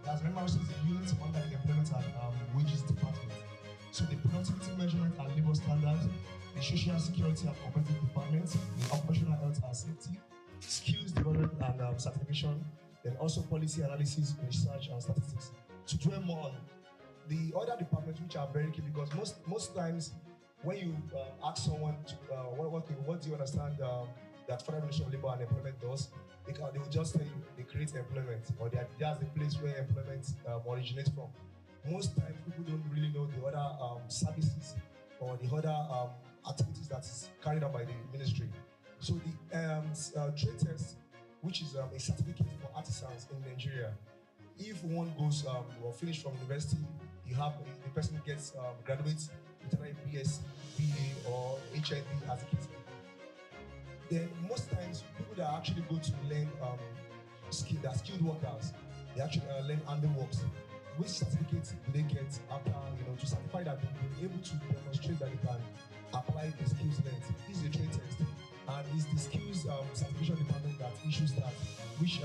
as MRC is a unit under the Employment and Wages Department. So the Productivity Measurement and Labor Standards, the Social Security and Cooperative Department, the Occupational Health and Safety, Skills Development and Certification, then also Policy Analysis, Research and Statistics. To dwell more on the other departments which are very key, because most times when you ask someone to, what do you understand that Federal Ministry of Labor and Employment does, they will just tell you they create employment, or that's the place where employment originates from. Most times people don't really know the other services or the other activities that is carried out by the ministry. So the trade test, which is a certificate for artisans in Nigeria, if one goes or finish from university, the person gets graduates with either a BSc, BA, or HND as a case. Then most times people that actually go to learn skilled workers, they actually learn handiworks. Which certificates do they get after, to certify that they'll be able to demonstrate that they can apply the skills learned? This is a trade test, and it's the skills certification department that issues that, which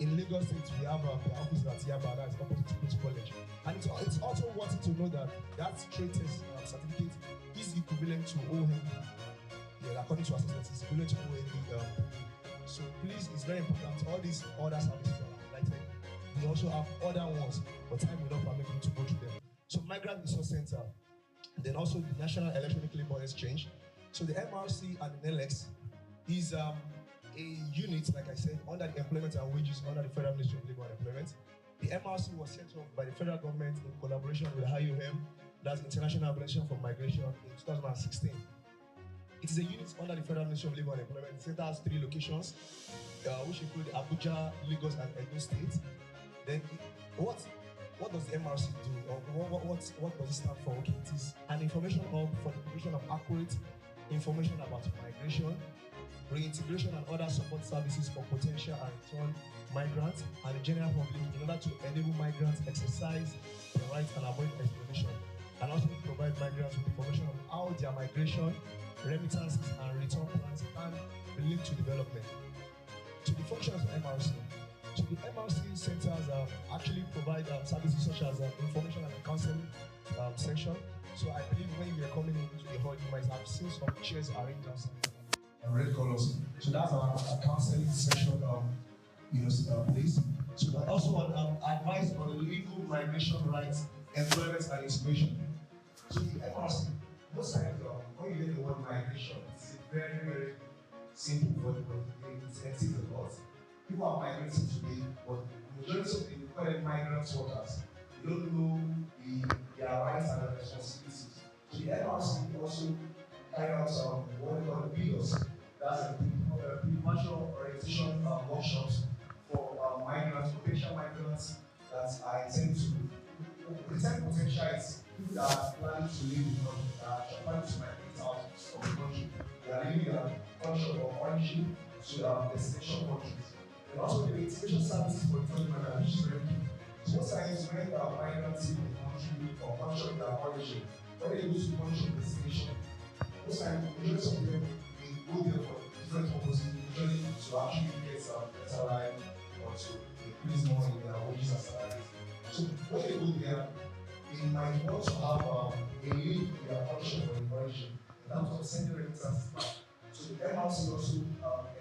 in Lagos State we have the office at Yaba, that's opposite to Queen's College. And it's also worth to know that that trade test certificate is equivalent to OND. Yeah, according to assessments, it's equivalent to OND. So please, it's very important. All these other services are highlighted. We also have other ones, but time will not permit me to go through them. So Migrant Resource Center, then also the National Electronic Labor Exchange. So the MRC and the NLX is a unit, like I said, under the Employment and Wages under the Federal Ministry of Labor and Employment. The MRC was set up by the federal government in collaboration with IOM, that's International Organization for Migration, in 2016. It is a unit under the Federal Ministry of Labor and Employment. The center has 3 locations, which include Abuja, Lagos, and Edo State. Then, what does the MRC do? Or what does it stand for? Okay, it is an information hub for the provision of accurate information about migration, reintegration, and other support services for potential and return migrants and the general public in order to enable migrants exercise their rights and avoid exploitation, and also provide migrants with information on how their migration, remittances, and return plans can relate to development. So the functions of MRC. So the MRC centers actually provide services such as information and counseling section. So I believe when you are coming into the hall, you might have seen some chairs arranged outside red colors. So that's our counseling section, place. So but also advice on legal migration rights, employment and integration. So the MRC, most times when you get the word migration, it's a very, very simple word, but it entails a lot. People are migrating today, but the majority of the call them migrant workers. They don't know their rights and their responsibilities. So the MRC also carry out what we call the bills. give their country or origin to destination countries. And also the integration services for returning migrants, which is very key. So most times when migrants leave the country or country of their origin, when they go to the country of destination, most times the majority of them they go there for different purposes, usually to actually get better life or to increase more in their wages and salaries. So when they go there, they might want to have a link with their country or origin in terms of sending remittances back. So the MRC also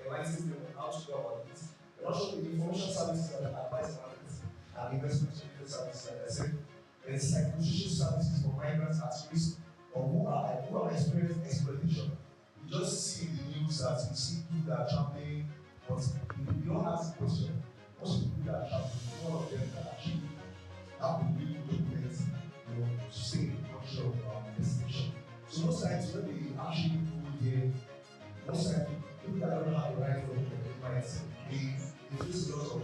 enlightens them on how to go about this. And also the information services that advise markets and investment services, like I said, there's psychosocial services for migrants at risk or who are experiencing exploitation. You just see in the news that you see people that are traveling, but you don't ask the question. Most of the people that are traveling, one of them that actually have to be documents, to stay in the country of destination. So most times when they actually go there, most times people that don't have the right documents, they face a lot of,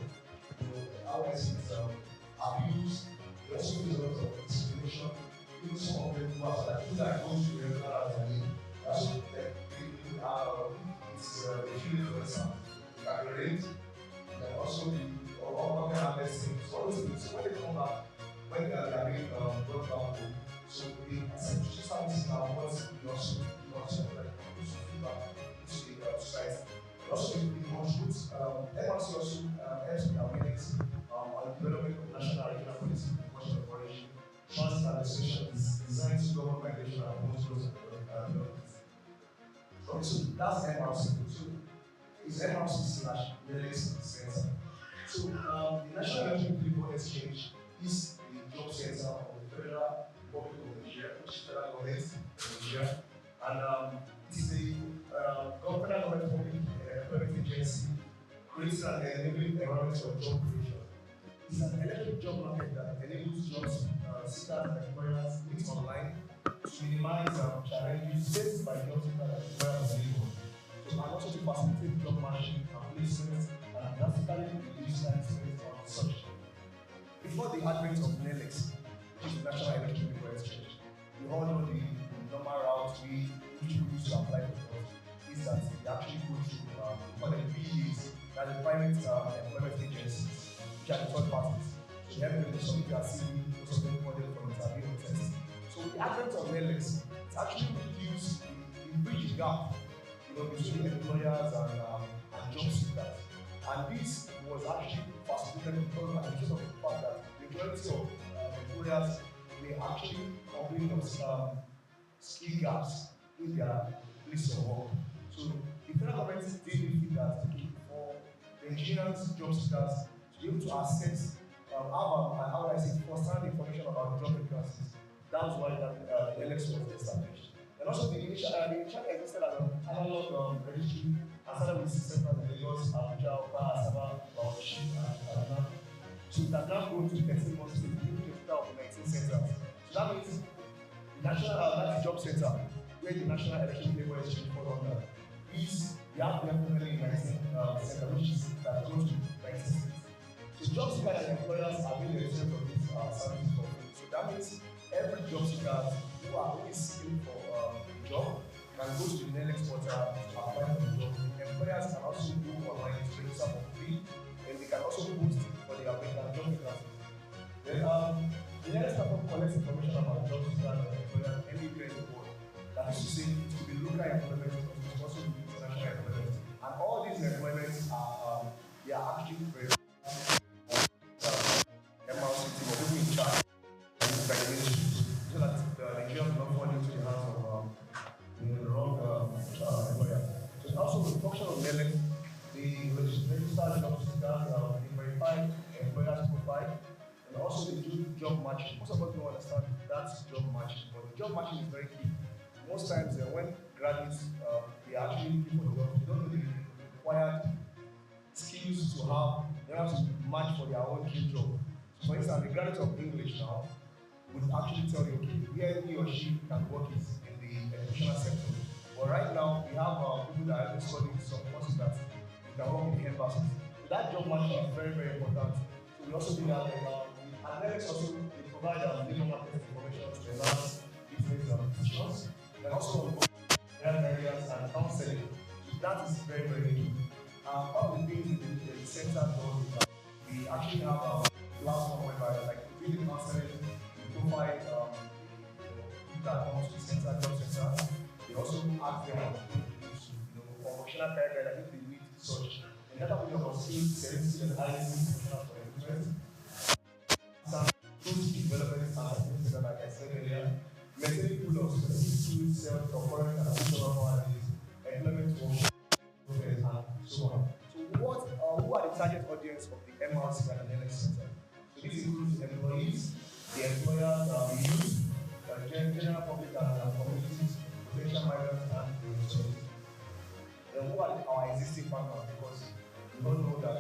how I see it, abuse. They also face a lot of discrimination. Even some of them who are like people that go to the regular academy, that's what it's a feeling for example. You can relate, and also the or harvest things. So all those things. So when they come back, when they are being brought back home, so the essential services are what you also like feedback into the society. Also, the contribute, MRC also helps with awareness on the development of national and regional policy in the question of origin. Transit administration is designed to govern migration and promote growth and development. Okay, so that's MRC. So it's MRC/NELEX Center. So the National Electronic People Exchange is the job center of the Federal Republic of Nigeria, which is federal government of Nigeria, and it is a federal government public employment agency creating an enabling environment for job creation. It's an electronic job market that enables jobs seekers and employers meet online to minimize challenges faced by job seekers and employers on labor. So and also to facilitate job matching and placement and drastically reduce time spent on research. Before the advent of NELEX, which is the National Electronic People Exchange, we all know the normal route which people use to apply for jobs is that they actually go through what the BEs, that the private employment agencies, which are the third parties. So they have to submit their CV, most of them model from interview or test. So the advent of NELEX, it's actually reduced the bridge gap, between the employers and job seekers. And this was actually facilitated because of the fact that the majority of employers may actually complain of skill gaps in their place of work. So the federal government did feel that for the Nigerians job seekers to be able to access, how I say, first-hand information about job vacancies, that was why the election was established. And also the initial existed as an analog registry and started with system as Lagos, Abuja, Oka, Asaba, Bauchi, and Kaduna. So it has now grown to 13 months to the total of 19 centers. So that means the national that's the job center, where the National Electronic Labour Exchange falls under, is we have definitely 19 centers, which is that goes to 19 states. So job seekers and employers are being the result of these services for free. So that means every job seeker who are really seeking for a job can go to the NELEX portal to apply for the job. Employers can also go online to register for free, and they can also post for their job vacancies. Then the NELEX platform collects information about job seekers and employers anywhere in the world. That is to say, it could be local employment, but it could also be international employment. And all these employments are they are actually very MRC team or people in charge of the ministry, so that the Nigerians do not fall into the hands of the wrong employer. So also the function of NELEX, the registered job seekers, they verify employer's profile, and also they do job matching. Most of us don't understand that's job matching, but the job matching is very key. Most times when graduates they are actually looking for jobs, they don't know the required skills to have, they have to match for their own dream job. For instance, the graduate of English now would actually tell you, okay, where he or she can work is in the educational sector. But right now, we have people that are studying some courses that they can work in the embassies. So that job matching is very, very important. So we also do that. And then also, they provide labor market information to enhance different positions. And also, young areas, and counseling. So that is very, very key. Part of the things the center does is that we actually have a platform whereby, like, we do the counseling, we provide people that come to the center, job center. We also ask them for vocational career, like if they need such. And that way, of skill, serenity, and highly vocational for improvement. Some tools development and like I said earlier, maintaining pool of specific tools, self-concurrent and additional employment work, and so on. So who are the target audience of the MRC and the NX Center? So this includes employees, the employers, the youth, general public and communities, potential migrants and the employees. Then who are our existing partners? Because we don't know that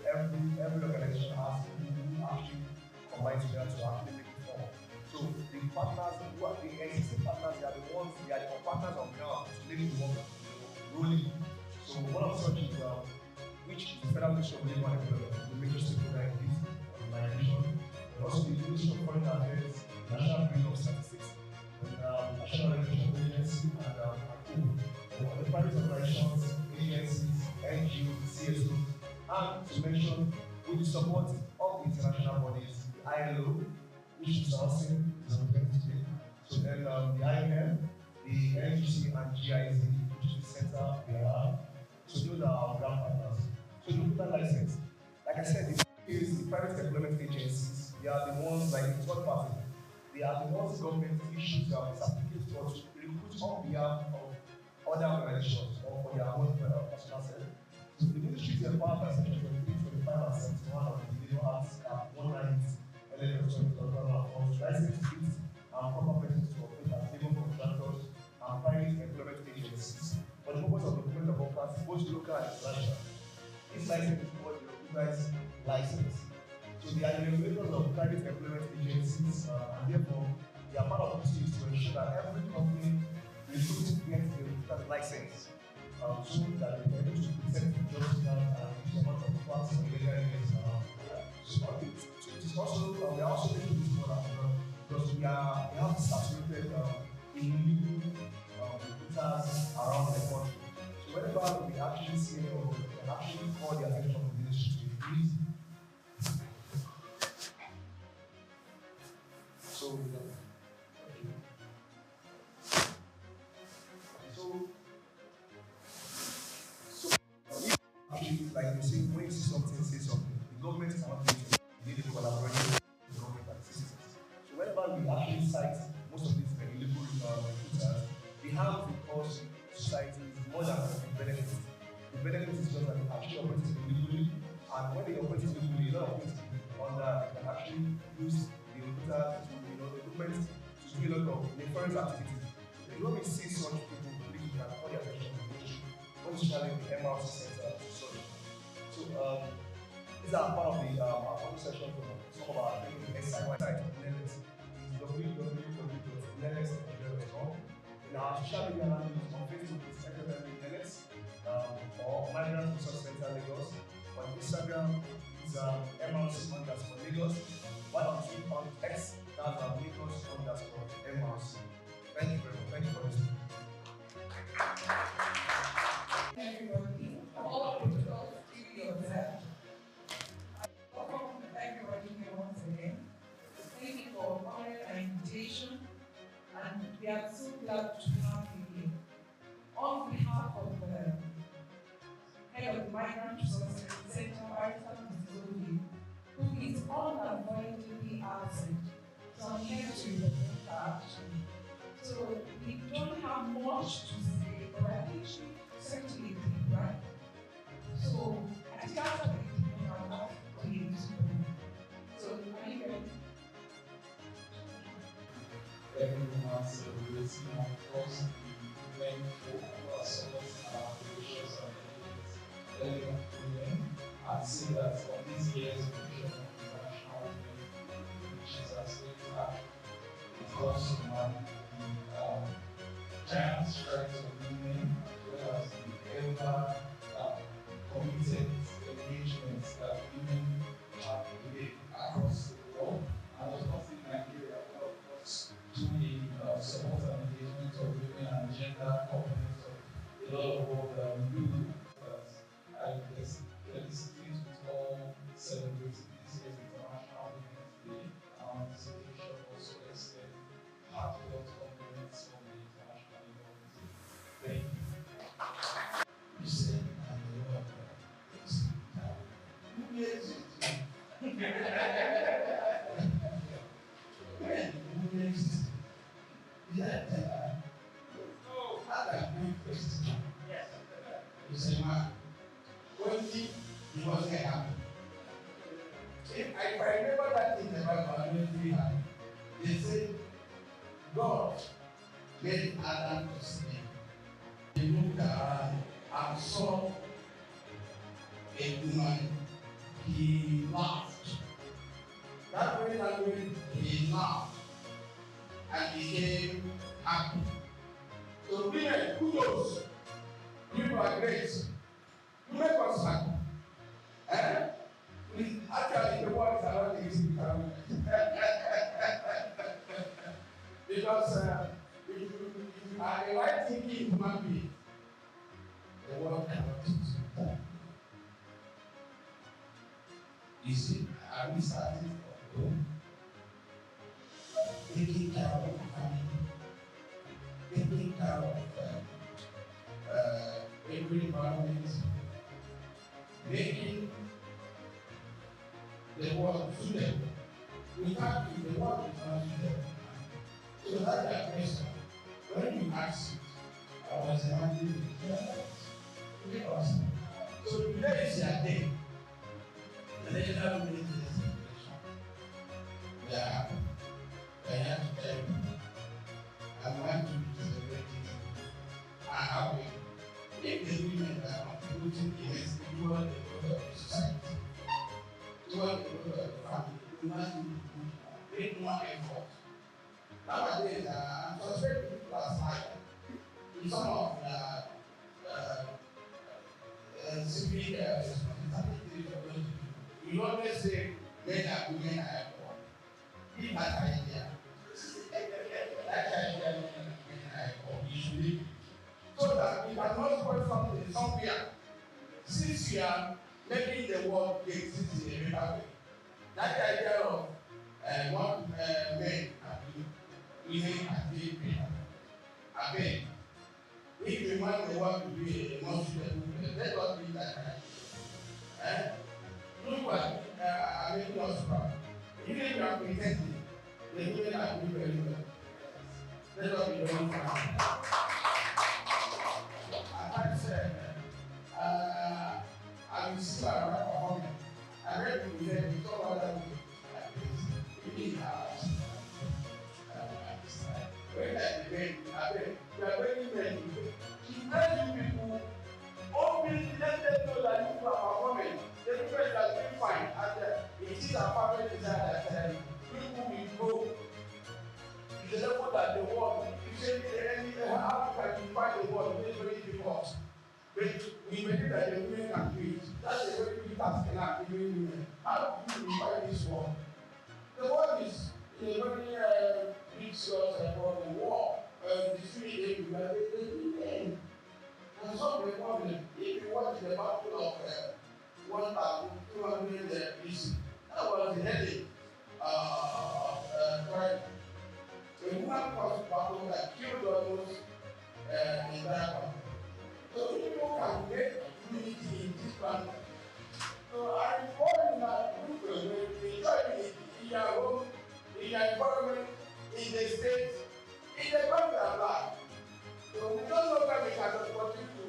every organization has people who actually combine together to actually make it form. So the partners, who are the existing partners, they are the ones, they are the partners on ground to make the work rolling. So one of such is which is the Federal Ministry of Labor and Employment, the major stakeholder in this organization. And also the Ministry of Foreign Affairs, National Bureau of Statistics, and National Education Agency, and the private organizations, agencies, NGOs, CSOs, and to mention with the support of the international bodies, the ILO, which is housing is represented. So then the IMF, the NGC, and GIZ, which is the center we are. So those are our ground partners. So the recruitment license, like I said, the private employment agencies, they are the ones like the third party. They are the ones government issues certificates for to recruit on behalf of other organizations or for their own personal self. So the ministry is empowered by section 23, 25, and 71 of the Labor Acts 190 11 license fees and proper persons to operate as labor contractors and private employment agencies for the purpose of recruitment of workers, both local and international. This license is called the recognized license. So they are the regulators of private employment agencies, and therefore they are part of the team to ensure that every company recruits gets the recruiter's license, so that they are able to present the job seekers and use amount of funds and legal areas. So it is also we are also making this more because we have saturated illegal recruiters around the country. So whenever we actually see any of them, we can actually call the attention of the ministry to please. So actually, like you say, when you see something, say something. The government cannot do it. You need to collaborate with the government and citizens. So whenever we actually cite most of these illegal recruiters, they have because society is more than the benefit. The benefit is just that they actually operate illegally, and when they operate illegally, a lot of things under they can actually use the recruiter to the government to do a lot of nefarious activities. So when we see such people, we can call their attention to the ministry, especially the MRC Center. So these are part of the photo session from some of our website on NLS. It's www.nls.com. In our social media handles on Facebook, it's NLS or Migrant Resource Center Lagos. On Instagram, it's MRC_Lagos. While on Twitter, on X, that's Lagos_MRC. Thank you very much. Thank you for listening. Everybody, all protocols strictly observed. Welcome everybody here once again. Thank you for honoring our invitation, and we are so glad to have you here. On behalf of the head of the Migrant Resource Center, Barrister Mrs. Obi, who is unavoidably absent, so I'm here to represent her actually. So we don't have much to say, but I think she certainly did, right? So I think after the meeting, I'll ask for you to speak. So are you ready? Everyone celebrates, of course, the event for our summer gracious and elegant women. I'd say that on this year's edition of the National Women, which is our state act, it also marks the giant strides of women, as well as the ever committed engagements that women have made across the world, and of course in Nigeria, but of course to the support and engagement of women and gender community is a man. When he wasn't happy. If I remember that in the Bible, I will be happy. They say, God made Adam to sleep. He looked around and saw a woman. He laughed. That very language, he laughed and became happy. So women, kudos. You are great. You make us happy. Actually, the word is around the because if you are a right thinking human being, the world cannot teach you. You see, are we starting from home? Taking care of the family, taking care of every environment, making the world suitable. Without it, the world is not suitable. So that's the question. When you ask it, I was imagining because so today is your day. The national meeting is celebration. We are happy. I have to tell you, I want to celebrate it. I'm happy. If the women are contributing in a spiritual development of the society, toward the growth of the family, we must make more effort. Nowadays, I'm suspecting people are slacking in some of the civic responsibilities of those people. You always say men and women are equal. Leave that idea. That idea men and women are equal. You should leave it. So that we cannot spoil something somewhere. Since you are making the world exist in a better way. That idea of what men can do, women can do better. I beg, if you want the world to be a more suitable place, let us be that kind. Look what I'm making us proud. Even if you are pretending, the women are doing very well. Let us be very proud. As I said, I will see my right performance. I read the event, we saw other people like this. We need ours. When I debate, I bet, you are very many. Invite you people, openly let them know that you are performing. The people are doing fine. And it is a family desire that people will grow. To the level that the world, you say, how can you find the world? It is very difficult. But we believe that the women can do it. That's a very big task in our women. How do you find this world? The world is in a very big source about the war. The street everywhere, they women. And solve the problem. If you watch the battle of 1,200 BC, that was the headache of crime. A woman caused battle that killed almost the entire country. So people can make unity in this country. So I recall in that group when we enjoy it in your home, in your environment, in the state, in the country at large. So we don't know where we can continue to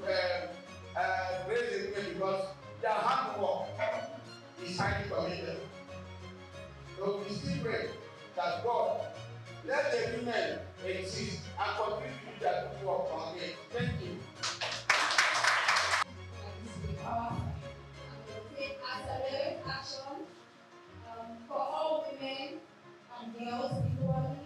raise the women because their hard work is highly commendable. So we still pray that God let the women exist and continue to do their good work on it. Thank you. Take accelerate action for all women and girls equally,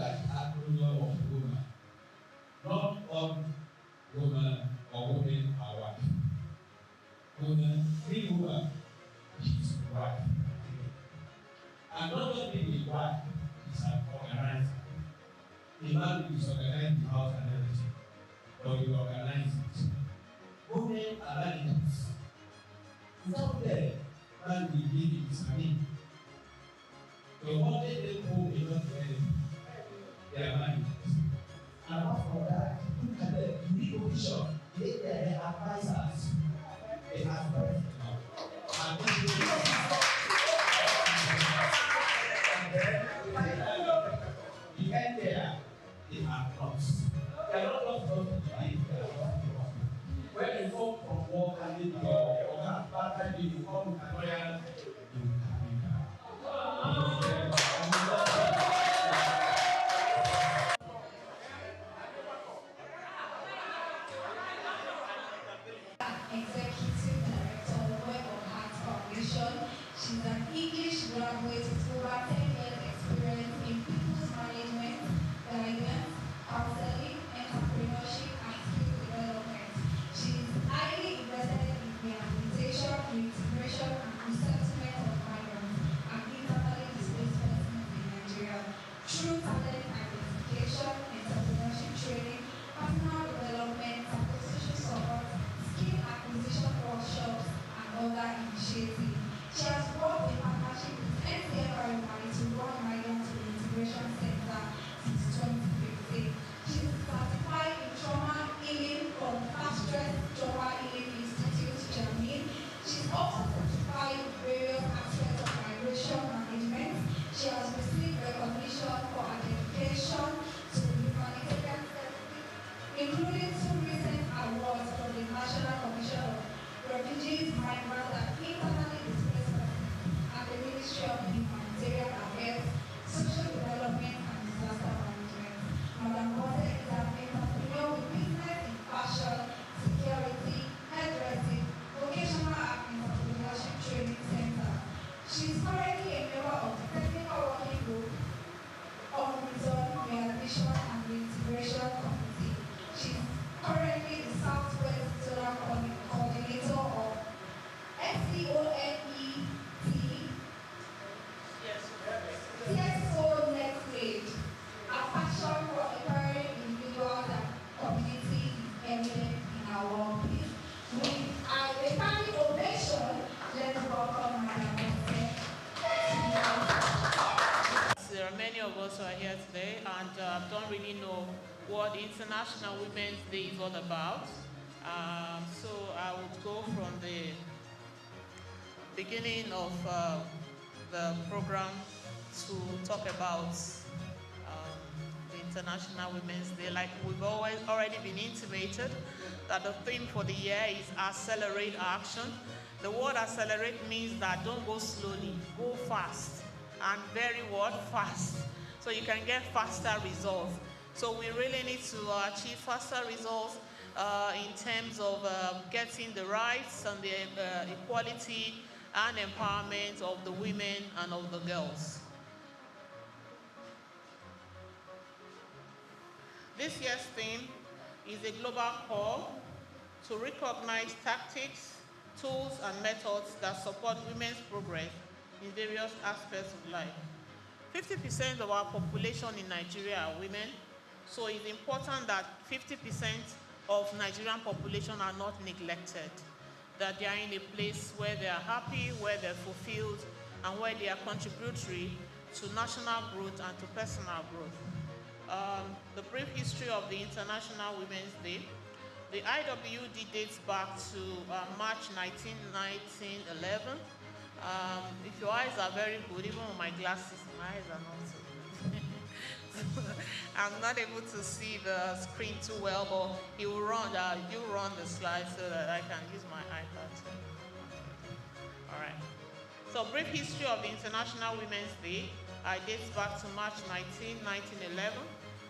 that is acronym of woman. Not all women or women are wife. Women, three women, she's wife. And not just being a wife, she's an organizer. A man is organizing the house and everything, but you organize it. Women are managers. Without them, man will live in his name. The one day they go will not do anything. They are managers. And apart from that, look at them, you need position. They are advisors. They are president. And the end there, they are not. They are not just going to live, they are not. When you come from work and leave your part-time, you come with a lawyer, you Executive Director of Web of Heart Foundation. She's an English graduate with over 10 years experience in people's management, guidance, counseling, entrepreneurship, and skill development. She is highly invested in rehabilitation, reintegration, and resettlement of migrants and internally displaced persons in Nigeria through talent identification, entrepreneurship training, personal development, psychosocial support, skill acquisition workshops, and other initiatives. She has worked in partnership with NCFRMI to run Migrant Reintegration Center since 2015. She is certified in trauma healing from Fast Stress Trauma Healing Institute, Germany. She is also certified in various aspects of migration management. She has received recognition for her dedication to humanitarian services, including 2 recent awards from the National Commission of Refugees, Migrants, and Internally Displaced Persons and the Ministry of Humanitarian Affairs, Social Development, and Disaster Management. Madam Bose is an entrepreneur with business in fashion, security, hairdressing, vocational and entrepreneurship training center. She is currently a member of the Technical Working Group on Return, Rehabilitation, and Reintegration Committee. She is currently the Southwest Zonal Coordinator of SCONET, CSO Next Stage. A passion for empowering individuals and communities is evident in our workplace. With a standing ovation, let's welcome Madam Bose. There are many of us who are here today and don't really know what International Women's Day is all about. So I would go from the beginning of the program to talk about the International Women's Day. Like we've already been intimated that the theme for the year is accelerate action. The word accelerate means that don't go slowly, go fast. And very fast. So you can get faster results. So we really need to achieve faster results in terms of getting the rights and the equality and empowerment of the women and of the girls. This year's theme is a global call to recognize tactics, tools, and methods that support women's progress in various aspects of life. 50% of our population in Nigeria are women, so it's important that 50% of Nigerian population are not neglected, that they are in a place where they are happy, where they're fulfilled, and where they are contributory to national growth and to personal growth. The brief history of the International Women's Day. The IWD dates back to March 1911. If your eyes are very good, even with my glasses, my eyes are not so good. I'm not able to see the screen too well, but you run the slides so that I can use my iPad too. All right. So brief history of the International Women's Day. Dates back to March 1911,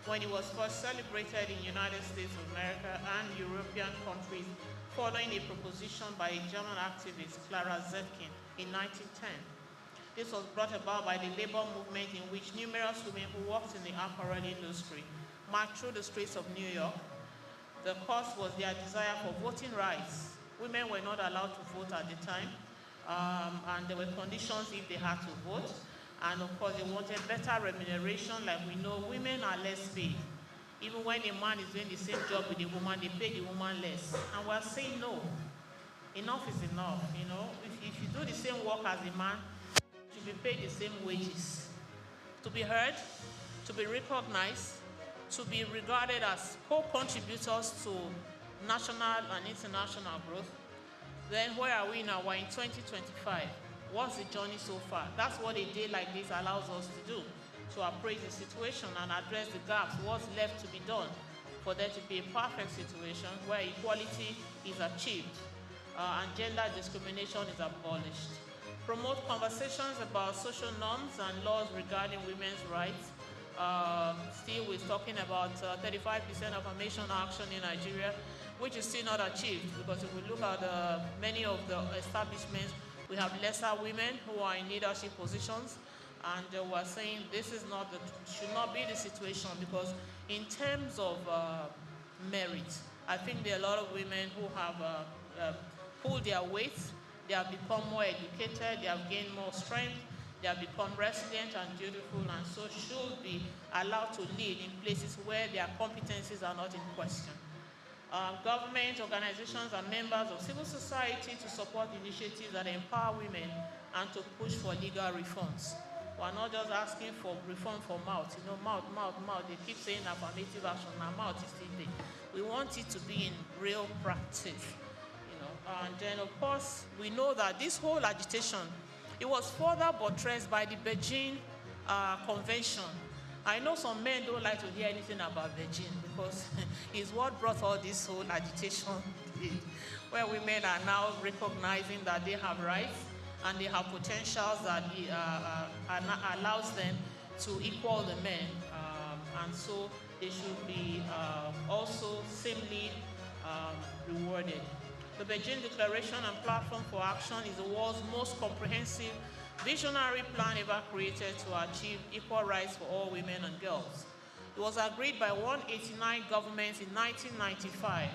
when it was first celebrated in United States of America and European countries following a proposition by a German activist, Clara Zetkin, in 1910. This was brought about by the labor movement in which numerous women who worked in the apparel industry marched through the streets of New York. The cause was their desire for voting rights. Women were not allowed to vote at the time, and there were conditions if they had to vote. And of course, they wanted better remuneration. Like we know, women are less paid. Even when a man is doing the same job with a woman, they pay the woman less. And we're saying no. Enough is enough, you know. If you do the same work as a man, you should be paid the same wages. To be heard, to be recognized, to be regarded as co-contributors to national and international growth. Then where are we now? We're in 2025. What's the journey so far? That's what a day like this allows us to do, to appraise the situation and address the gaps, what's left to be done for there to be a perfect situation where equality is achieved and gender discrimination is abolished. Promote conversations about social norms and laws regarding women's rights. Still, we're talking about 35% affirmation action in Nigeria, which is still not achieved, because if we look at many of the establishments, we have lesser women who are in leadership positions, and we're saying this is not should not be the situation, because in terms of merit, I think there are a lot of women who have pulled their weight. They have become more educated, they have gained more strength, they have become resilient and dutiful, and so should be allowed to lead in places where their competencies are not in question. Government, organizations, and members of civil society to support initiatives that empower women and to push for legal reforms. We're not just asking for reform for mouth. You know, mouth. They keep saying affirmative action. Now mouth is still there. We want it to be in real practice. You know, and then of course we know that this whole agitation, it was further buttressed by the Beijing Convention. I know some men don't like to hear anything about Beijing because it's what brought all this whole agitation, where women are now recognizing that they have rights and they have potentials that allows them to equal the men, and so they should be also similarly rewarded. The Beijing Declaration and Platform for Action is the world's most comprehensive visionary plan ever created to achieve equal rights for all women and girls. It was agreed by 189 governments in 1995,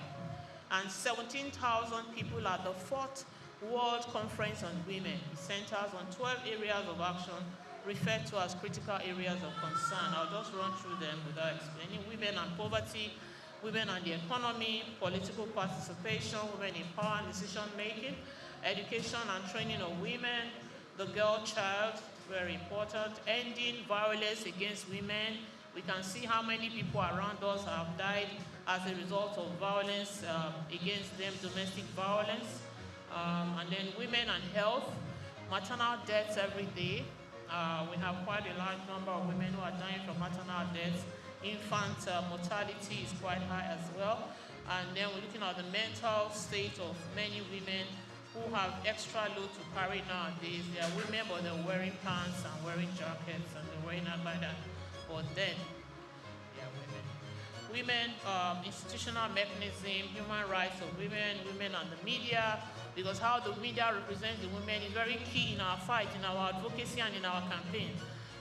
and 17,000 people at the 4th World Conference on Women. It centers on 12 areas of action referred to as critical areas of concern. I'll just run through them without explaining. Women and poverty, women and the economy, political participation, women in power and decision making, education and training of women, the girl child, very important, ending violence against women. We can see how many people around us have died as a result of violence against them, domestic violence. And then women and health, maternal deaths every day. We have quite a large number of women who are dying from maternal deaths. Infant mortality is quite high as well. And then we're looking at the mental state of many women who have extra load to carry nowadays. They are women, but they're wearing pants and wearing jackets and they're wearing that like that. But then, they are women. Women, institutional mechanism, human rights of women, women and the media, because how the media represents the women is very key in our fight, in our advocacy and in our campaign.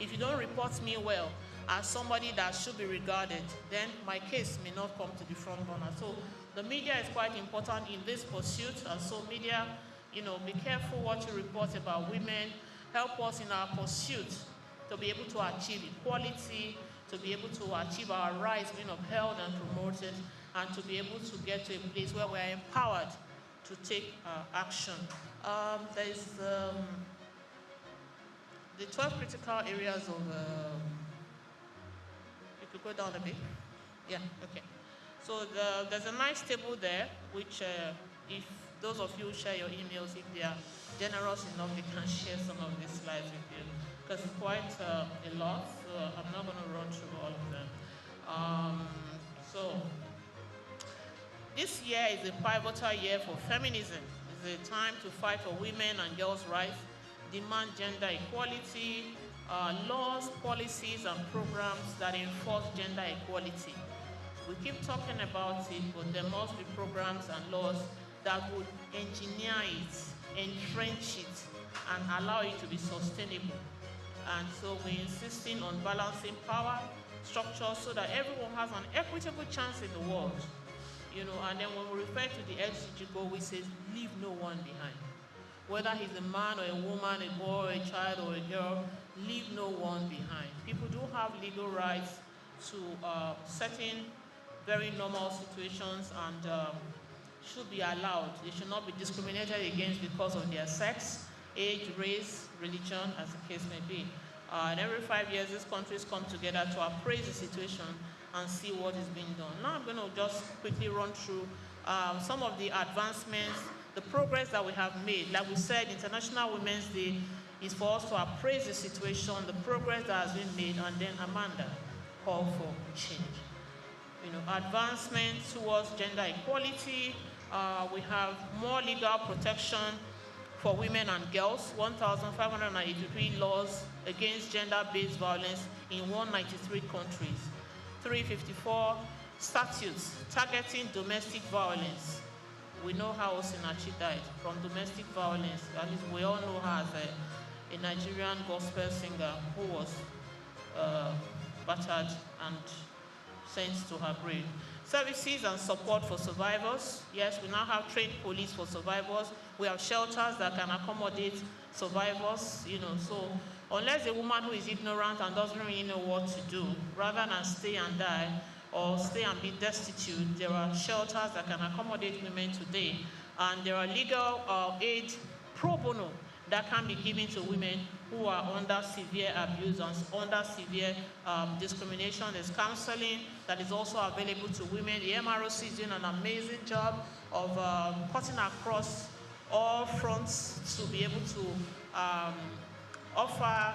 If you don't report me well as somebody that should be regarded, then my case may not come to the front burner. So the media is quite important in this pursuit, and so media, you know, be careful what you report about women. Help us in our pursuit to be able to achieve equality, to be able to achieve our rights being upheld and promoted, and to be able to get to a place where we are empowered to take action. There's the 12 critical areas of, you could go down a bit. Yeah, okay. So there's a nice table there, which if those of you share your emails, if they are generous enough, they can share some of these slides with you, because it's quite a lot, so I'm not going to run through all of them. So this year is a pivotal year for feminism. It's a time to fight for women and girls' rights, demand gender equality, laws, policies, and programs that enforce gender equality. We keep talking about it, but there must be programs and laws that would engineer it, entrench it, and allow it to be sustainable. And so we're insisting on balancing power structures so that everyone has an equitable chance in the world. And then when we refer to the SDG goal, we say leave no one behind. Whether he's a man or a woman, a boy, a child, or a girl, leave no one behind. People do have legal rights to certain very normal situations and should be allowed. They should not be discriminated against because of their sex, age, race, religion, as the case may be. And every 5 years, these countries come together to appraise the situation and see what is being done. Now I'm going to just quickly run through some of the advancements, the progress that we have made. Like we said, International Women's Day is for us to appraise the situation, the progress that has been made, and then Amanda call for change. Advancement towards gender equality. We have more legal protection for women and girls, 1,583 laws against gender-based violence in 193 countries, 354 statutes targeting domestic violence. We know how Osinachi died from domestic violence. At least we all know her as a Nigerian gospel singer who was battered and sent to her grave. Services and support for survivors. Yes, we now have trained police for survivors. We have shelters that can accommodate survivors, so unless a woman who is ignorant and doesn't really know what to do, rather than stay and die or stay and be destitute, there are shelters that can accommodate women today. And there are legal aid pro bono that can be given to women who are under severe abuse and under severe discrimination. There's counseling that is also available to women. The MROC is doing an amazing job of cutting across all fronts to be able to offer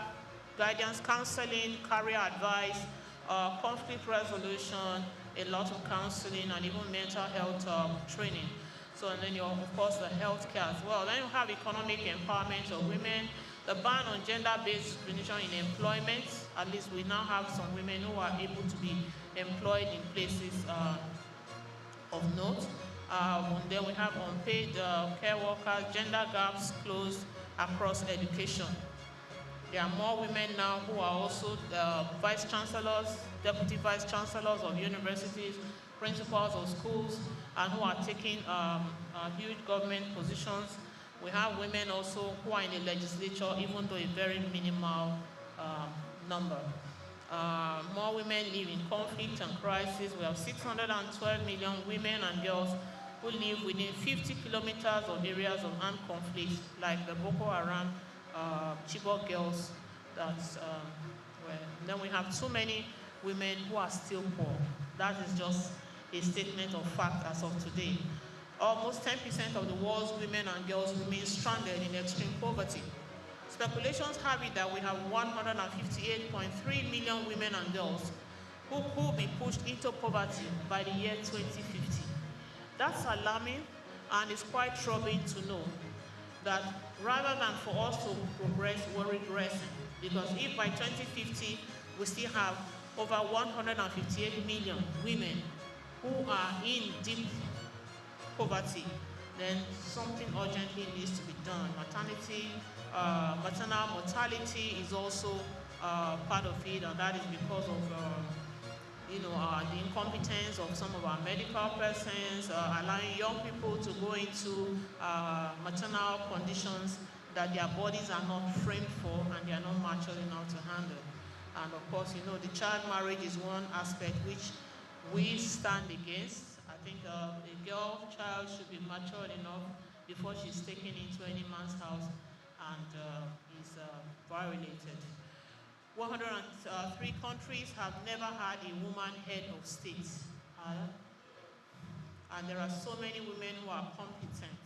guidance, counseling, career advice, conflict resolution, a lot of counseling, and even mental health training. So, and then of course, the healthcare as well. Then you have economic empowerment of women, the ban on gender-based discrimination in employment. At least we now have some women who are able to be employed in places of note. And then we have unpaid care workers, gender gaps closed across education. There are more women now who are also vice chancellors, deputy vice chancellors of universities, principals of schools, and who are taking huge government positions. We have women also who are in the legislature, even though a very minimal number. More women live in conflict and crisis. We have 612 million women and girls who live within 50 kilometers of areas of armed conflict, like the Boko Haram, Chibok girls. Then we have too many women who are still poor. That is just a statement of fact as of today. Almost 10% of the world's women and girls remain stranded in extreme poverty. Speculations have it that we have 158.3 million women and girls who could be pushed into poverty by the year 2050. That's alarming, and it's quite troubling to know that rather than for us to progress, we're regressing. Because if by 2050 we still have over 158 million women who are in deep poverty, then something urgently needs to be done. Maternal mortality is also part of it, and that is because of the incompetence of some of our medical persons, allowing young people to go into maternal conditions that their bodies are not framed for and they are not mature enough to handle. And of course, the child marriage is one aspect which we stand against. I think a child should be matured enough before she's taken into any man's house and is violated. 103 countries have never had a woman head of state. And there are so many women who are competent.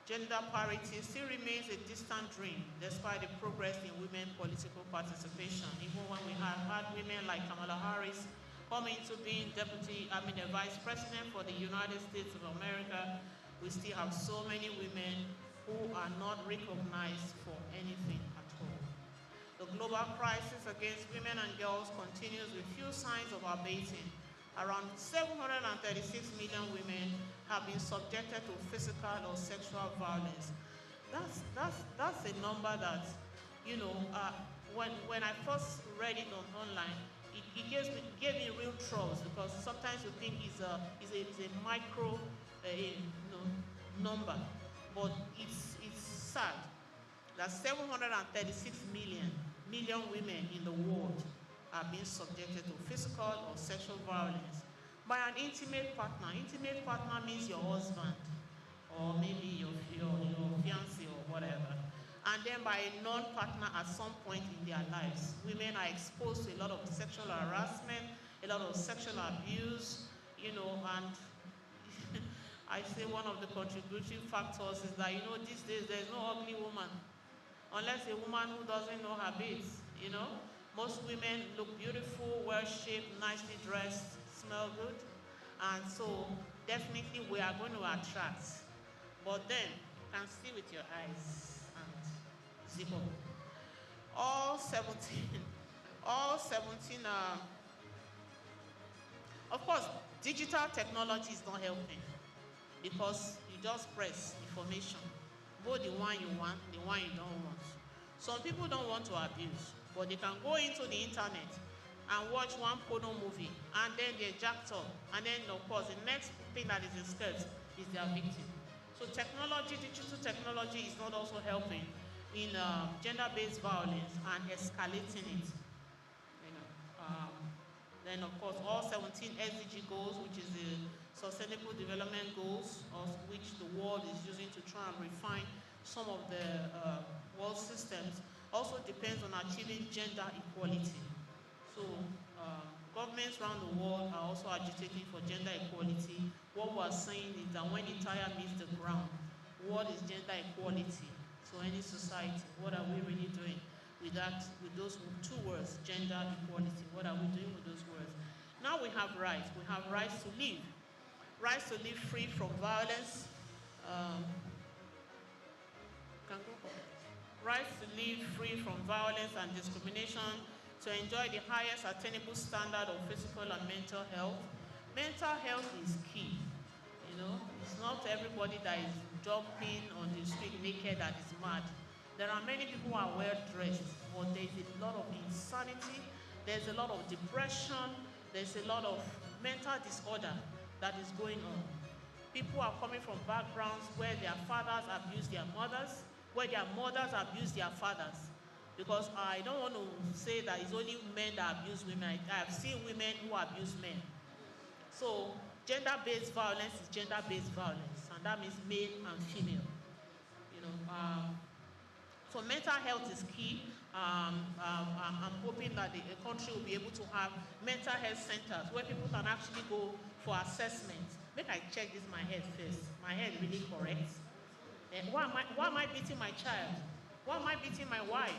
Gender parity still remains a distant dream despite the progress in women political participation. Even when we have had women like Kamala Harris come into being the vice president for the United States of America, we still have so many women who are not recognized for anything at all. The global crisis against women and girls continues with few signs of abating. Around 736 million women have been subjected to physical or sexual violence. That's a number that, you know, when I first read it online, it gave me real trust, because sometimes you think it's a micro number, but it's sad that 736 million women in the world are being subjected to physical or sexual violence by an intimate partner. Intimate partner means your husband, or maybe your fiancé or whatever. And then by a non-partner at some point in their lives. Women are exposed to a lot of sexual harassment, a lot of sexual abuse, you know, and I say one of the contributing factors is that, you know, these days there's no ugly woman. Unless a woman who doesn't know her bits, you know. Most women look beautiful, well-shaped, nicely dressed, smell good. And so definitely we are going to attract. But then, you can see with your eyes and zip up. All 17, of course, digital technology is not helping, because you just press information, both the one you want, the one you don't want. Some people don't want to abuse, but they can go into the internet and watch one porno movie, and then they're jacked up, and then of course the next thing that is in skirts is their victim. So technology, digital technology is not also helping in gender-based violence and escalating it. You know, then of course all 17 SDG goals, which is the Sustainable Development Goals, of which the world is using to try and refine some of the world systems, also depends on achieving gender equality. So governments around the world are also agitating for gender equality. What we're saying is that when the tire meets the ground, what is gender equality? So any society, what are we really doing with that, with those two words, gender equality? What are we doing with those words? Now we have rights. We have rights to live. Rights to live free from violence. Rights to live free from violence and discrimination, to enjoy the highest attainable standard of physical and mental health. Mental health is key. You know, it's not everybody that is jumping on the street naked that is mad. There are many people who are well dressed, but there's a lot of insanity, there's a lot of depression, there's a lot of mental disorder that is going on. People are coming from backgrounds where their fathers abuse their mothers, where their mothers abuse their fathers. Because I don't want to say that it's only men that abuse women. I have seen women who abuse men. So gender-based violence is gender-based violence, and that means male and female. You know, so mental health is key. I'm hoping that the country will be able to have mental health centers where people can actually go for assessment. Make I check this my head first. My head really correct. Why am I beating my child? Why am I beating my wife?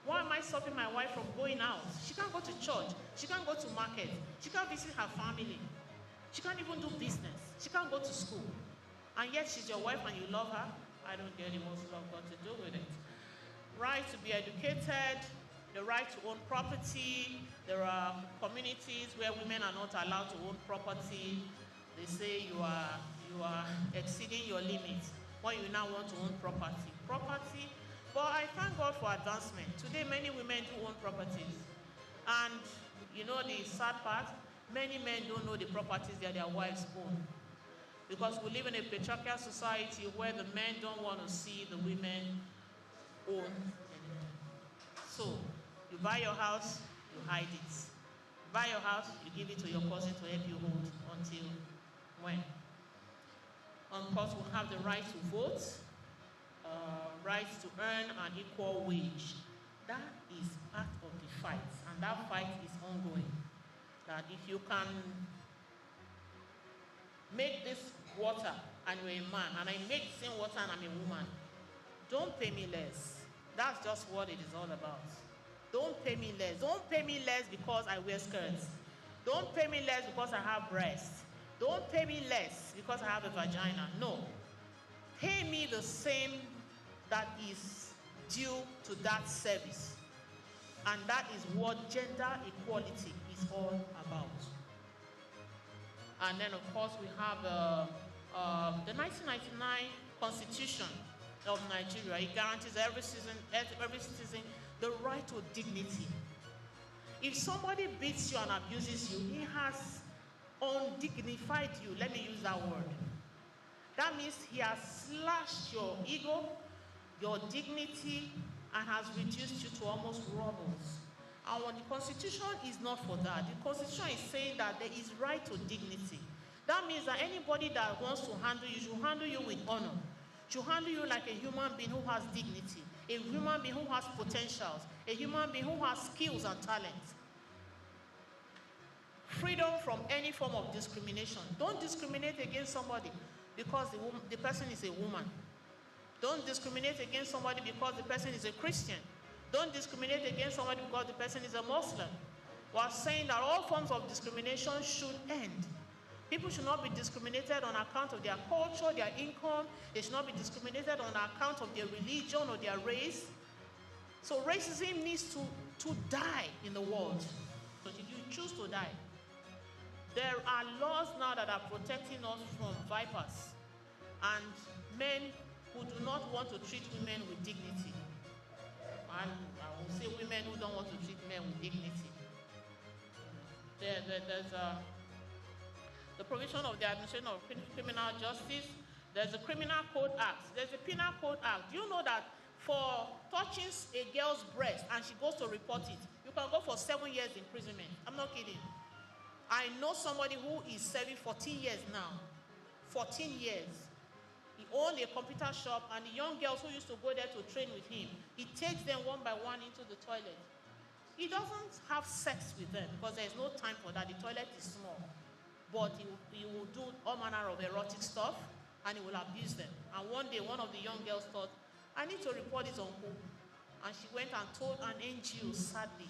Why am I stopping my wife from going out? She can't go to church. She can't go to market. She can't visit her family. She can't even do business. She can't go to school. And yet she's your wife and you love her? I don't get it. What's love got to do with it? Right to be educated, the right to own property. There are communities where women are not allowed to own property. They say you are exceeding your limits when you now want to own property. But I thank God for advancement. Today, many women do own properties. And you know the sad part? Many men don't know the properties that their wives own. Because we live in a patriarchal society where the men don't want to see the women own anything. So, you buy your house, you hide it. You buy your house, you give it to your cousin to help you hold until when? Of course, we have the right to vote. Rights to earn an equal wage. That is part of the fight, and that fight is ongoing. That if you can make this water and you're a man, and I make the same water and I'm a woman, don't pay me less. That's just what it is all about. Don't pay me less. Don't pay me less because I wear skirts. Don't pay me less because I have breasts. Don't pay me less because I have a vagina. No. Pay me the same that is due to that service. And that is what gender equality is all about. And then, of course, we have the 1999 Constitution of Nigeria, it guarantees every citizen the right to dignity. If somebody beats you and abuses you, he has undignified you. Let me use that word. That means he has slashed your ego, your dignity, and has reduced you to almost rubble. And when the Constitution is not for that, the Constitution is saying that there is right to dignity. That means that anybody that wants to handle you should handle you with honor, should handle you like a human being who has dignity, a human being who has potentials, a human being who has skills and talents. Freedom from any form of discrimination. Don't discriminate against somebody because the person is a woman. Don't discriminate against somebody because the person is a Christian. Don't discriminate against somebody because the person is a Muslim. We are saying that all forms of discrimination should end. People should not be discriminated on account of their culture, their income. They should not be discriminated on account of their religion or their race. So racism needs to die in the world. So did you choose to die? There are laws now that are protecting us from vipers and men who do not want to treat women with dignity. And I will say women who don't want to treat men with dignity. There's the provision of the Administration of Criminal Justice. There's a Criminal Code Act. There's a Penal Code Act. Do you know that for touching a girl's breast and she goes to report it, you can go for 7 years imprisonment? I'm not kidding. I know somebody who is serving 14 years now. 14 years. He owned a computer shop, and the young girls who used to go there to train with him, he takes them one by one into the toilet. He doesn't have sex with them because there's no time for that. The toilet is small. But he will do all manner of erotic stuff, and he will abuse them. And one day, one of the young girls thought, I need to report this uncle. And she went and told an NGO, sadly,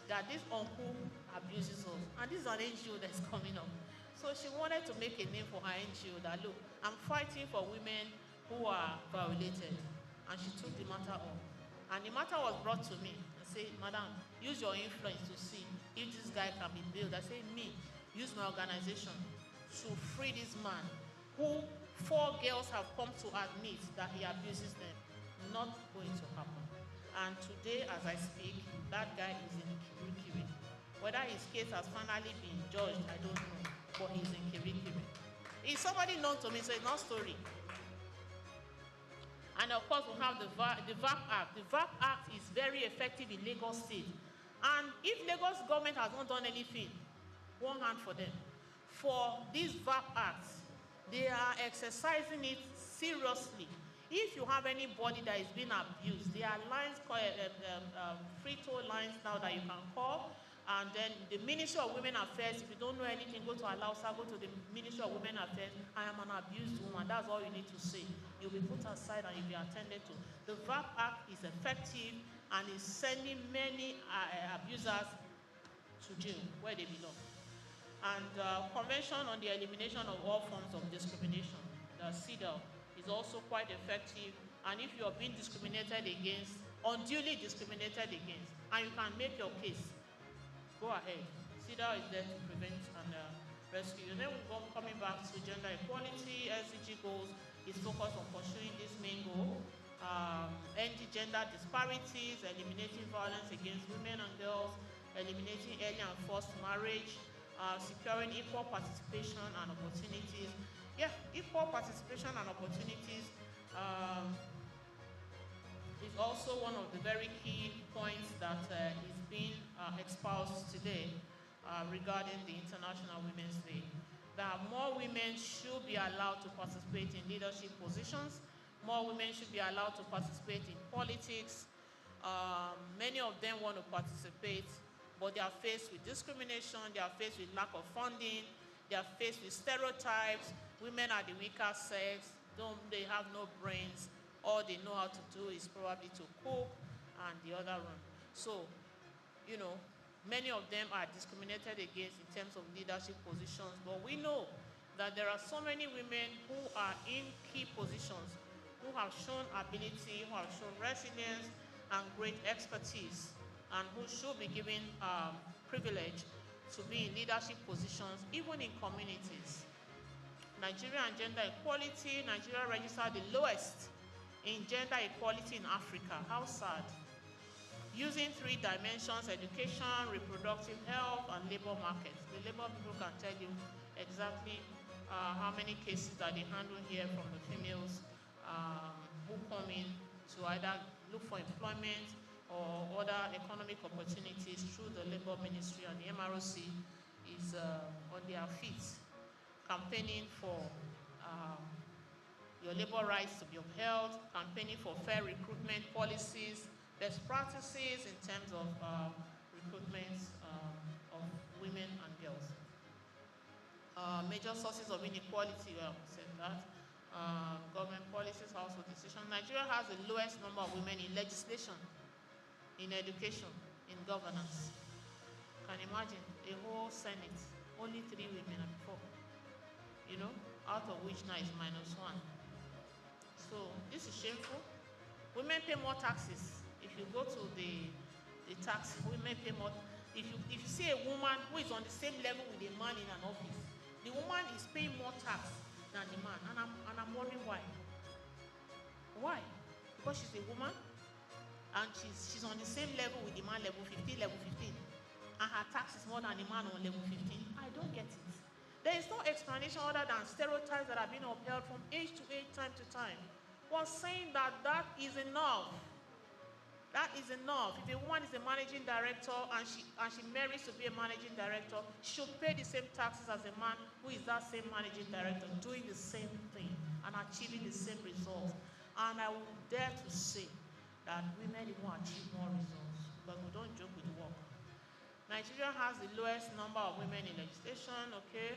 that this uncle abuses us. And this is an NGO that's coming up. So she wanted to make a name for her NGO that, look, I'm fighting for women who are violated. And she took the matter up. And the matter was brought to me and said, Madam, use your influence to see if this guy can be bailed. I said, me, use my organization to free this man who 4 girls have come to admit that he abuses them. Not going to happen. And today, as I speak, that guy is in Kirikiri. Whether his case has finally been judged, I don't know. But he's in Kirikiri. Is somebody known to me? So it's not story. And of course, we have the VAP Act. The VAP Act is very effective in Lagos State. And if Lagos government has not done anything, one hand for them. For these VAP Acts, they are exercising it seriously. If you have anybody that is being abused, there are lines called free toll lines now that you can call. And then the Ministry of Women Affairs, if you don't know anything, go to Alausa, go to the Ministry of Women Affairs. I am an abused woman. That's all you need to say. You'll be put aside and you'll be attended to. The VAP Act is effective and is sending many abusers to jail where they belong. And Convention on the Elimination of All Forms of Discrimination, the CEDAW, is also quite effective. And if you are being discriminated against, unduly discriminated against, and you can make your case, go ahead. CEDAW is there to prevent and rescue. And then we're coming back to gender equality. SDG goals is focused on pursuing this main goal. Ending gender disparities, eliminating violence against women and girls, eliminating early and forced marriage, securing equal participation and opportunities. Yeah, equal participation and opportunities is also one of the very key points that is being espoused today regarding the International Women's Day. That more women should be allowed to participate in leadership positions. More women should be allowed to participate in politics. Many of them want to participate, but they are faced with discrimination, they are faced with lack of funding, they are faced with stereotypes. Women are the weaker sex, they have no brains. All they know how to do is probably to cook and the other one. So, you know, many of them are discriminated against in terms of leadership positions, but we know that there are so many women who are in key positions, who have shown ability, who have shown resilience and great expertise, and who should be given privilege to be in leadership positions, even in communities. Nigeria and gender equality. Nigeria registered the lowest in gender equality in Africa. How sad. Using 3 dimensions: education, reproductive health, and labor markets. The labor people can tell you exactly how many cases that they handle here from the females who come in to either look for employment or other economic opportunities through the labor ministry, and the MROC is on their feet campaigning for your labor rights to be upheld, campaigning for fair recruitment policies, best practices in terms of recruitment of women and girls. Major sources of inequality, well, said that. Government policies, household decisions. Nigeria has the lowest number of women in legislation, in education, in governance. Can you imagine a whole Senate, only 3 women and 4, you know, out of which now is -1. So this is shameful. Women pay more taxes. If you go to the tax, women pay more. If you see a woman who is on the same level with a man in an office, the woman is paying more tax than the man, and I'm wondering why. Why? Because she's a woman, and she's on the same level with the man, level 15, and her tax is more than the man on level 15. I don't get it. There is no explanation other than stereotypes that have been upheld from age to age, time to time. Was saying that is enough. That is enough. If a woman is a managing director and she marries to be a managing director, she should pay the same taxes as a man who is that same managing director, doing the same thing and achieving the same results. And I would dare to say that women even achieve more results, but we don't joke with work. Nigeria has the lowest number of women in legislation. Okay,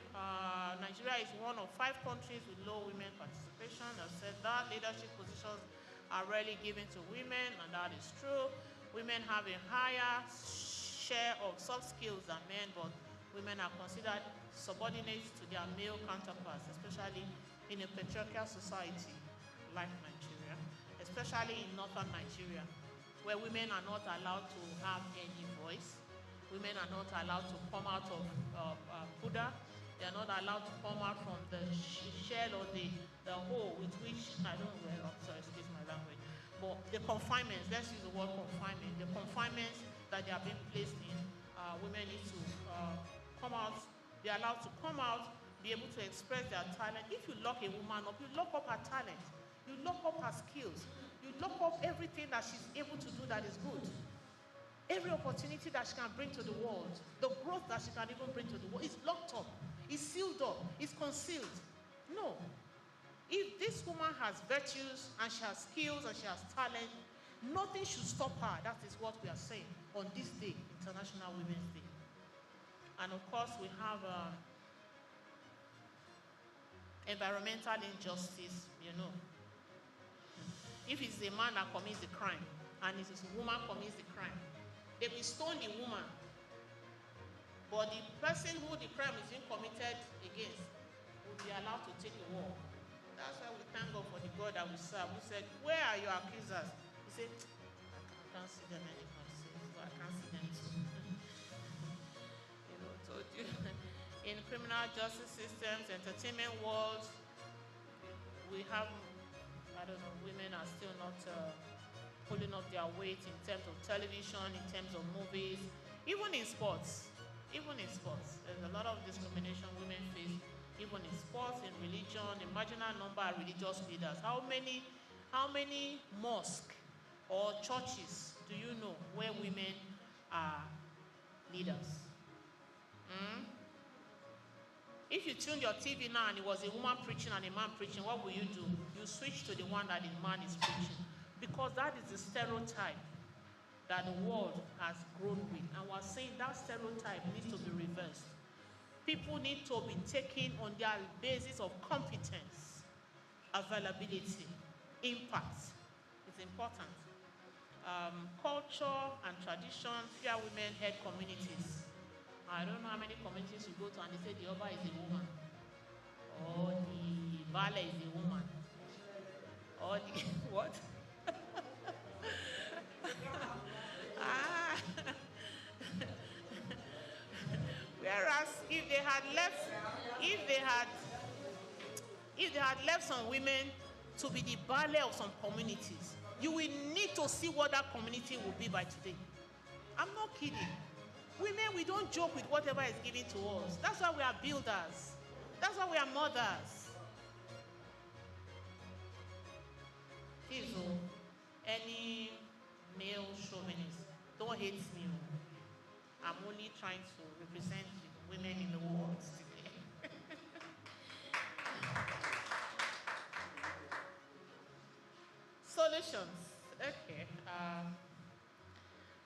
Nigeria is one of 5 countries with low women participation. I've said that. Leadership positions are rarely given to women, and that is true. Women have a higher share of soft skills than men, but women are considered subordinate to their male counterparts, especially in a patriarchal society like Nigeria, especially in northern Nigeria, where women are not allowed to have any voice. Women are not allowed to come out of Buddha. They are not allowed to come out from the shell or the hole with which, I don't know, I'm sorry, excuse my language, but the confinements, let's use the word confinement, the confinements that they are being placed in, women need to come out, be allowed to come out, be able to express their talent. If you lock a woman up, you lock up her talent, you lock up her skills, you lock up everything that she's able to do that is good. Every opportunity that she can bring to the world, the growth that she can even bring to the world, is locked up, is sealed up, is concealed. No. If this woman has virtues and she has skills and she has talent, nothing should stop her. That is what we are saying on this day, International Women's Day. And of course, we have environmental injustice, you know. If it's a man that commits the crime and it is a woman commits the crime, they will stone the woman, but the person who the crime is being committed against will be allowed to take a walk. That's why we thank God for the God that we serve, who said, "Where are your accusers?" He said, I can't see them anymore, so I can't see them too. You know, told you. In criminal justice systems, entertainment worlds, we have, I don't know, women are still not pulling up their weight in terms of television, in terms of movies, even in sports. Even in sports, there's a lot of discrimination women face, even in sports, in religion. The marginal number of religious leaders. How many mosques or churches do you know where women are leaders? If you tune your TV now and it was a woman preaching and a man preaching, what will you do? You switch to the one that the man is preaching. Because that is the stereotype that the world has grown with. And we're saying that stereotype needs to be reversed. People need to be taken on their basis of competence, availability, impact. It's important. Culture and tradition, fear women-head communities. I don't know how many communities you go to and they say the Oba is a woman, or the Bale is a woman, or the what? Whereas if they had if they had left some women to be the ballet of some communities, you will need to see what that community will be by today. I'm not kidding. Women, we don't joke with whatever is given to us. That's why we are builders. That's why we are mothers. Please, any male chauvinist, don't hate me. I'm only trying to represent the women in the world today. Solutions. Okay.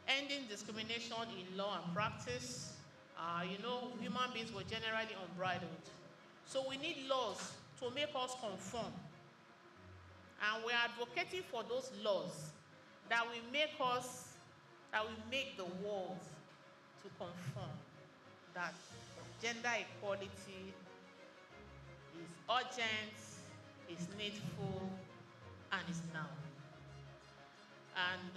Ending discrimination in law and practice. Human beings were generally unbridled. So we need laws to make us conform. And we're advocating for those laws that will make the world to conform. That gender equality is urgent, is needful, and is now. And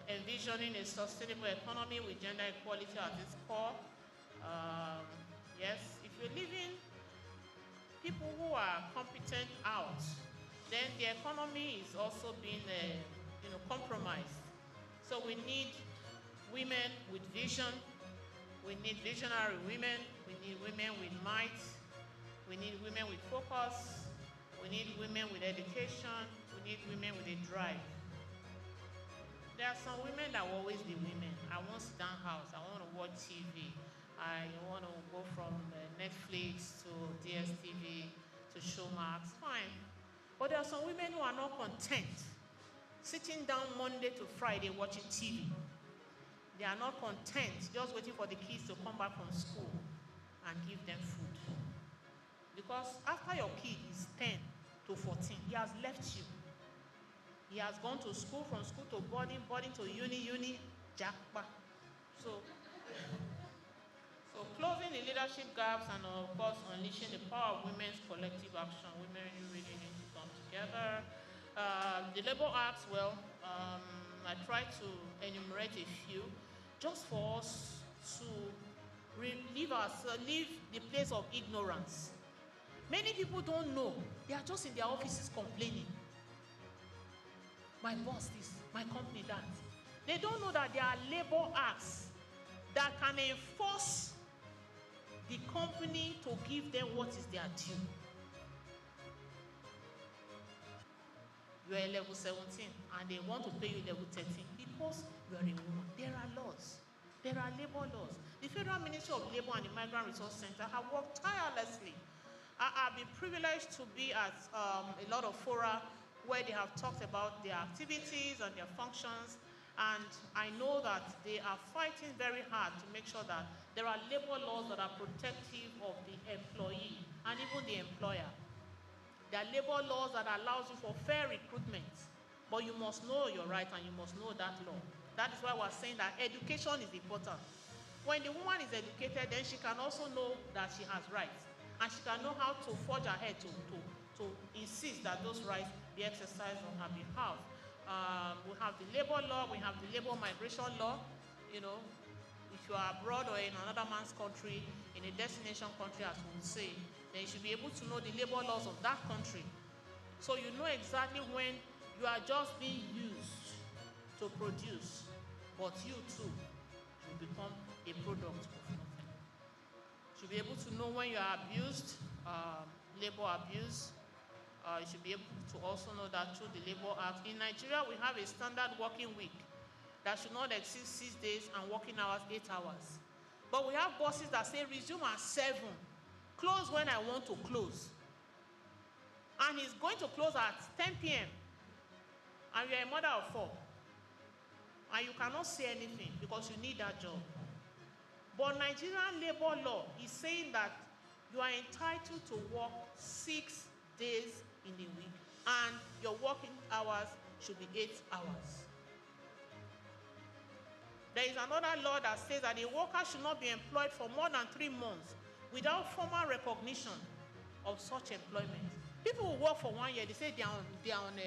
envisioning a sustainable economy with gender equality at its core. Yes, if you're leaving people who are competent out, then the economy is also being compromised. So we need women with vision. We need visionary women. We need women with might. We need women with focus. We need women with education. We need women with a drive. There are some women that will always be women. I want to sit down house. I want to watch TV. I want to go from Netflix to DSTV to Showmax. Fine. But there are some women who are not content sitting down Monday to Friday watching TV. They are not content just waiting for the kids to come back from school and give them food. Because after your kid is 10 to 14, he has left you. He has gone to school, from school to boarding to uni, jackpot. So closing the leadership gaps and, of course, unleashing the power of women's collective action. Women really need to come together. The Labour Acts, I tried to enumerate a few just for us to leave the place of ignorance. Many people don't know. They are just in their offices complaining. My boss this, my company that. They don't know that there are Labour Acts that can enforce the company to give them what is their due. You are level 17 and they want to pay you level 13 because you are a woman. There are laws. There are labor laws. The Federal Ministry of Labor and the Migrant Resource Center have worked tirelessly. I've been privileged to be at a lot of fora where they have talked about their activities and their functions, and I know that they are fighting very hard to make sure that there are labor laws that are protective of the employee and even the employer. There are labor laws that allows you for fair recruitment, but you must know your right and you must know that law. That is why we're saying that education is important. When the woman is educated, then she can also know that she has rights, and she can know how to forge ahead to insist that those rights be exercised on her behalf. We have the labor law, we have the labor migration law. If you are abroad or in another man's country, in a destination country, as we would say, then you should be able to know the labor laws of that country. So you know exactly when you are just being used to produce, but you too will become a product of nothing. You should be able to know when you are abused, labor abuse. You should be able to also know that through the Labour Act. In Nigeria, we have a standard working week that should not exceed 6 days and working hours 8 hours. But we have bosses that say resume at 7, close when I want to close. And he's going to close at 10 p.m. And you're a mother of 4. And you cannot say anything because you need that job. But Nigerian labor law is saying that you are entitled to work 6 days in a week, and your working hours should be 8 hours. There is another law that says that a worker should not be employed for more than 3 months without formal recognition of such employment. People who work for 1 year, they say they are on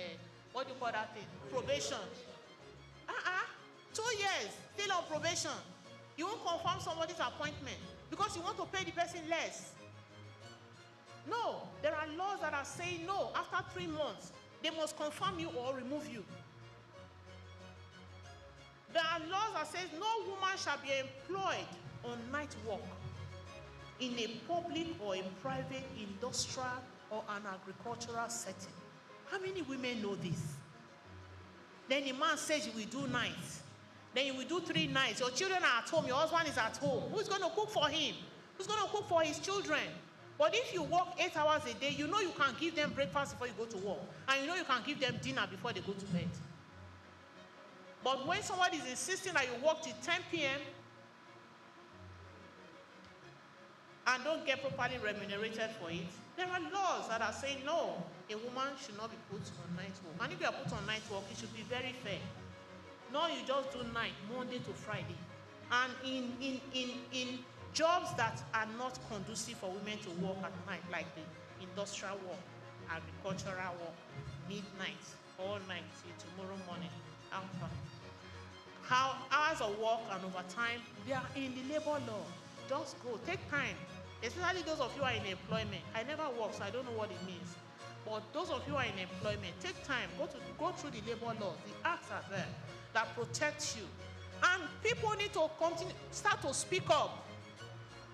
what do you call that thing? Probation. 2 years, still on probation. You won't confirm somebody's appointment because you want to pay the person less. No, there are laws that are saying no. After 3 months, they must confirm you or remove you. There are laws that says no woman shall be employed on night work in a public or a private, industrial, or an agricultural setting. How many women know this? Then the man says you will do nights. Then you will do 3 nights. Your children are at home. Your husband is at home. Who's going to cook for him? Who's going to cook for his children? But if you work 8 hours a day, you know you can give them breakfast before you go to work. And you know you can give them dinner before they go to bed. But when somebody is insisting that you work till 10 p.m. and don't get properly remunerated for it, there are laws that are saying no, a woman should not be put on night work. And if you are put on night work, it should be very fair. No, you just do night, Monday to Friday. And in jobs that are not conducive for women to work at night, like the industrial work, agricultural work, midnight, all night till tomorrow morning, alpha. How hours of work and overtime, they are in the labor law. Just go, take time. Especially those of you who are in employment. I never work, so I don't know what it means. But those of you who are in employment, take time, go through the labor laws. The acts are there that protect you. And people need to start to speak up,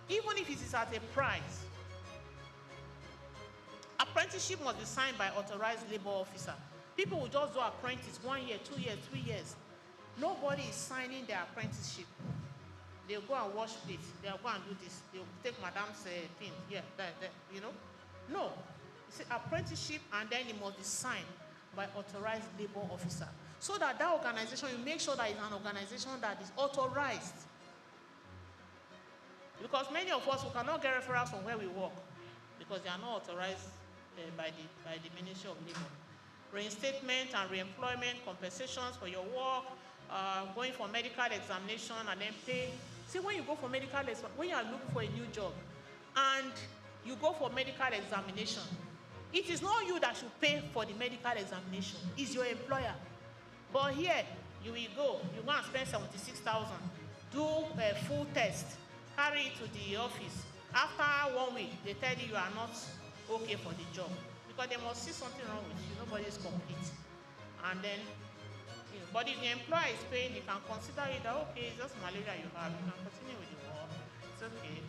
even if it is at a price. Apprenticeship must be signed by authorized labor officer. People will just do apprentice 1 year, 2 years, 3 years. Nobody is signing their apprenticeship. They'll go and wash plates. They'll go and do this. They'll take madam's thing here, there, you know. No. It's an apprenticeship, and then it must be signed by authorized labor officer. So that organization, you make sure that it's an organization that is authorized. Because many of us, we cannot get referrals from where we work because they are not authorized by the Ministry of Labor. Reinstatement and reemployment, compensations for your work, going for medical examination and then pay. See, when you go for medical examination, when you are looking for a new job and you go for medical examination, it is not you that should pay for the medical examination. It's your employer. But here, you will go. You go and spend 76,000. Do a full test. Carry it to the office. After 1 week, they tell you are not okay for the job. Because they must see something wrong with you. Nobody is complete. And then, but if the employer is paying, you can consider it that, okay, it's just malaria you have. You can continue with the work. It's okay.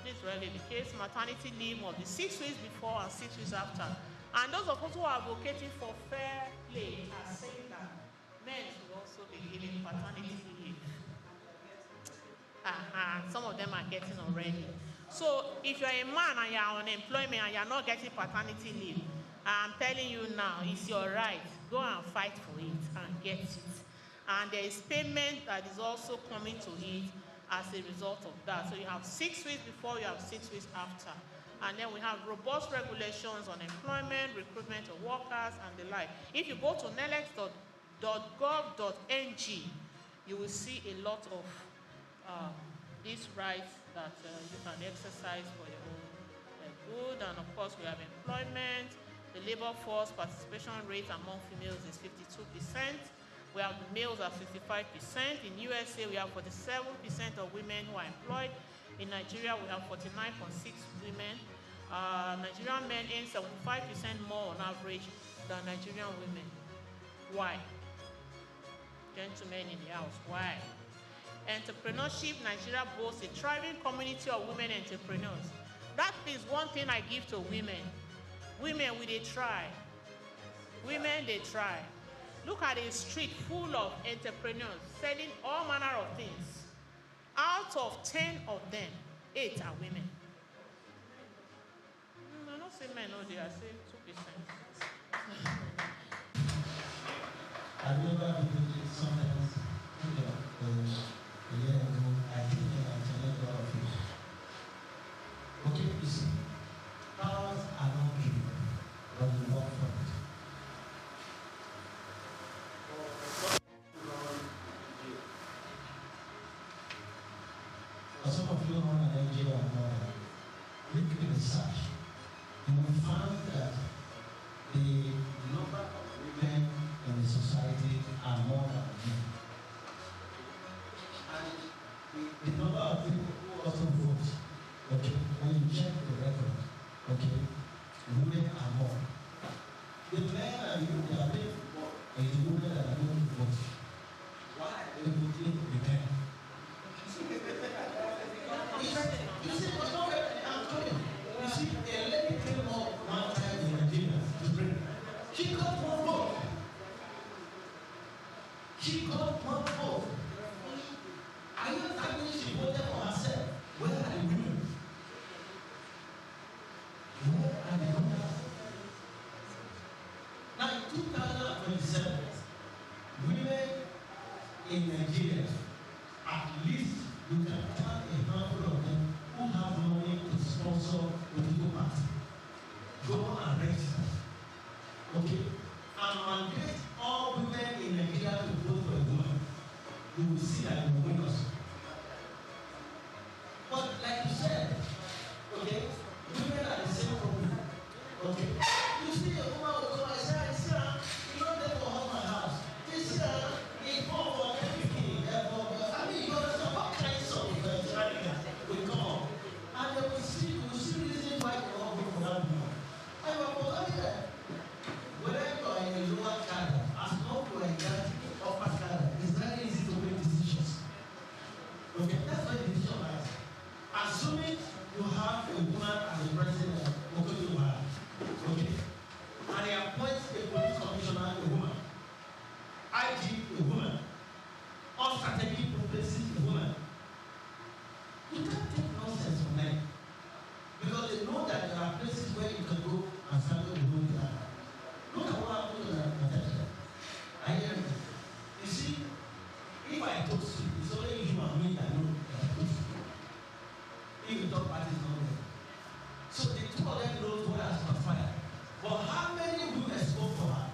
This is really the case. Maternity leave must be 6 weeks before and 6 weeks after. And those of us who are advocating for fair play are saying that men should also be given paternity leave. Some of them are getting already. So if you're a man and you're on unemployment and you're not getting paternity leave, I'm telling you now, it's your right. Go and fight for it and get it. And there is payment that is also coming to it as a result of that. So you have 6 weeks before, you have 6 weeks after. And then we have robust regulations on employment, recruitment of workers, and the like. If you go to nelex.gov.ng, you will see a lot of these rights that you can exercise for your own good. And of course, we have employment. The labor force participation rate among females is 52%. We have males at 55%. In USA, we have 47% of women who are employed. In Nigeria, we have 49.6 women. Nigerian men earn 75% more on average than Nigerian women. Why? Gentlemen in the house, why? Entrepreneurship, Nigeria boasts a thriving community of women entrepreneurs. That is one thing I give to women. Women, they try. Women, they try. Look at a street full of entrepreneurs selling all manner of things. Out of 10 of them, 8 are women. I don't say men, no, they are saying 2%. Have you ever visited sometimes a year ago? I think in a Senegal office. Okay, listen. Powers are not given, but you work for it. For some of you who are in Nigeria and all that, look at the research. You will find that the number of women in the society are more than men. And the number of people who also vote, okay, when you check the record, She got one vote. Are you telling me she voted for herself? Where are the women? Where are the women? Now in 2027, women in Nigeria, at least you can find a handful of them who have money to sponsor political party. Go and register. Okay? And mandate all women in Nigeria to vote for a woman. You will see that you will win us. But like you said, okay, women are the same problem. Okay? You see a woman will come and say, I see her, you don't take for my house. You see her, it's more for everything. I mean, you understand what kinds of shenanigans will come up. And they will see reasons why you all vote for that woman. And you are forgetting that whether you are in a lower cadre, as long as you are in that upper cadre, it's very easy to make decisions. Okay, that's why the decision lies. Assuming you have a woman as a president, okay, and they appoint a police commissioner, a woman, IG, a woman, all strategic places, a woman. You can't take nonsense from them because they know that there are places where you can go and start with the whole time. Look at what happened to the I hear you. You see, if I talk to you, it's only you and me that know that I talk to you. If you talk about it, it's not there. So the two of them knows what has transpired. But how many women spoke for her?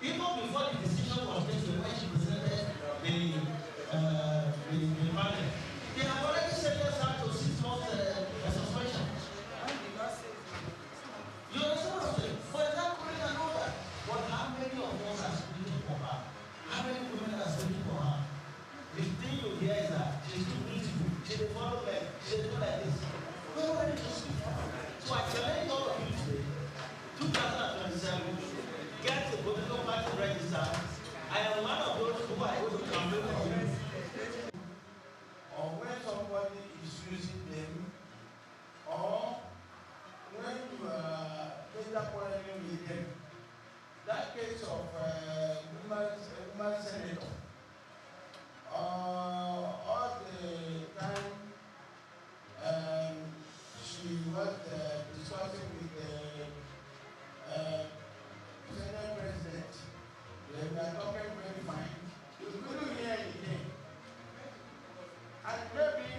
Even before the decision was taken when she presented the panel, they have already sentenced her to 6 months suspension. You understand what I'm saying? But is that correct? I know that. But how many of us are speaking for her? How many women are speaking for her? The thing you hear is that she's too beautiful. She didn't follow like, she didn't do like this. Nobody to speak for her. So I challenge all of you today, 2027, get the political party register. I am one of those who are able to campaign for you. Or when somebody is using them, or when you are quarreling with them. That case of woman senator, all the time she was discussing with the Senate president. They were talking very fine. You couldn't hear anything. And maybe,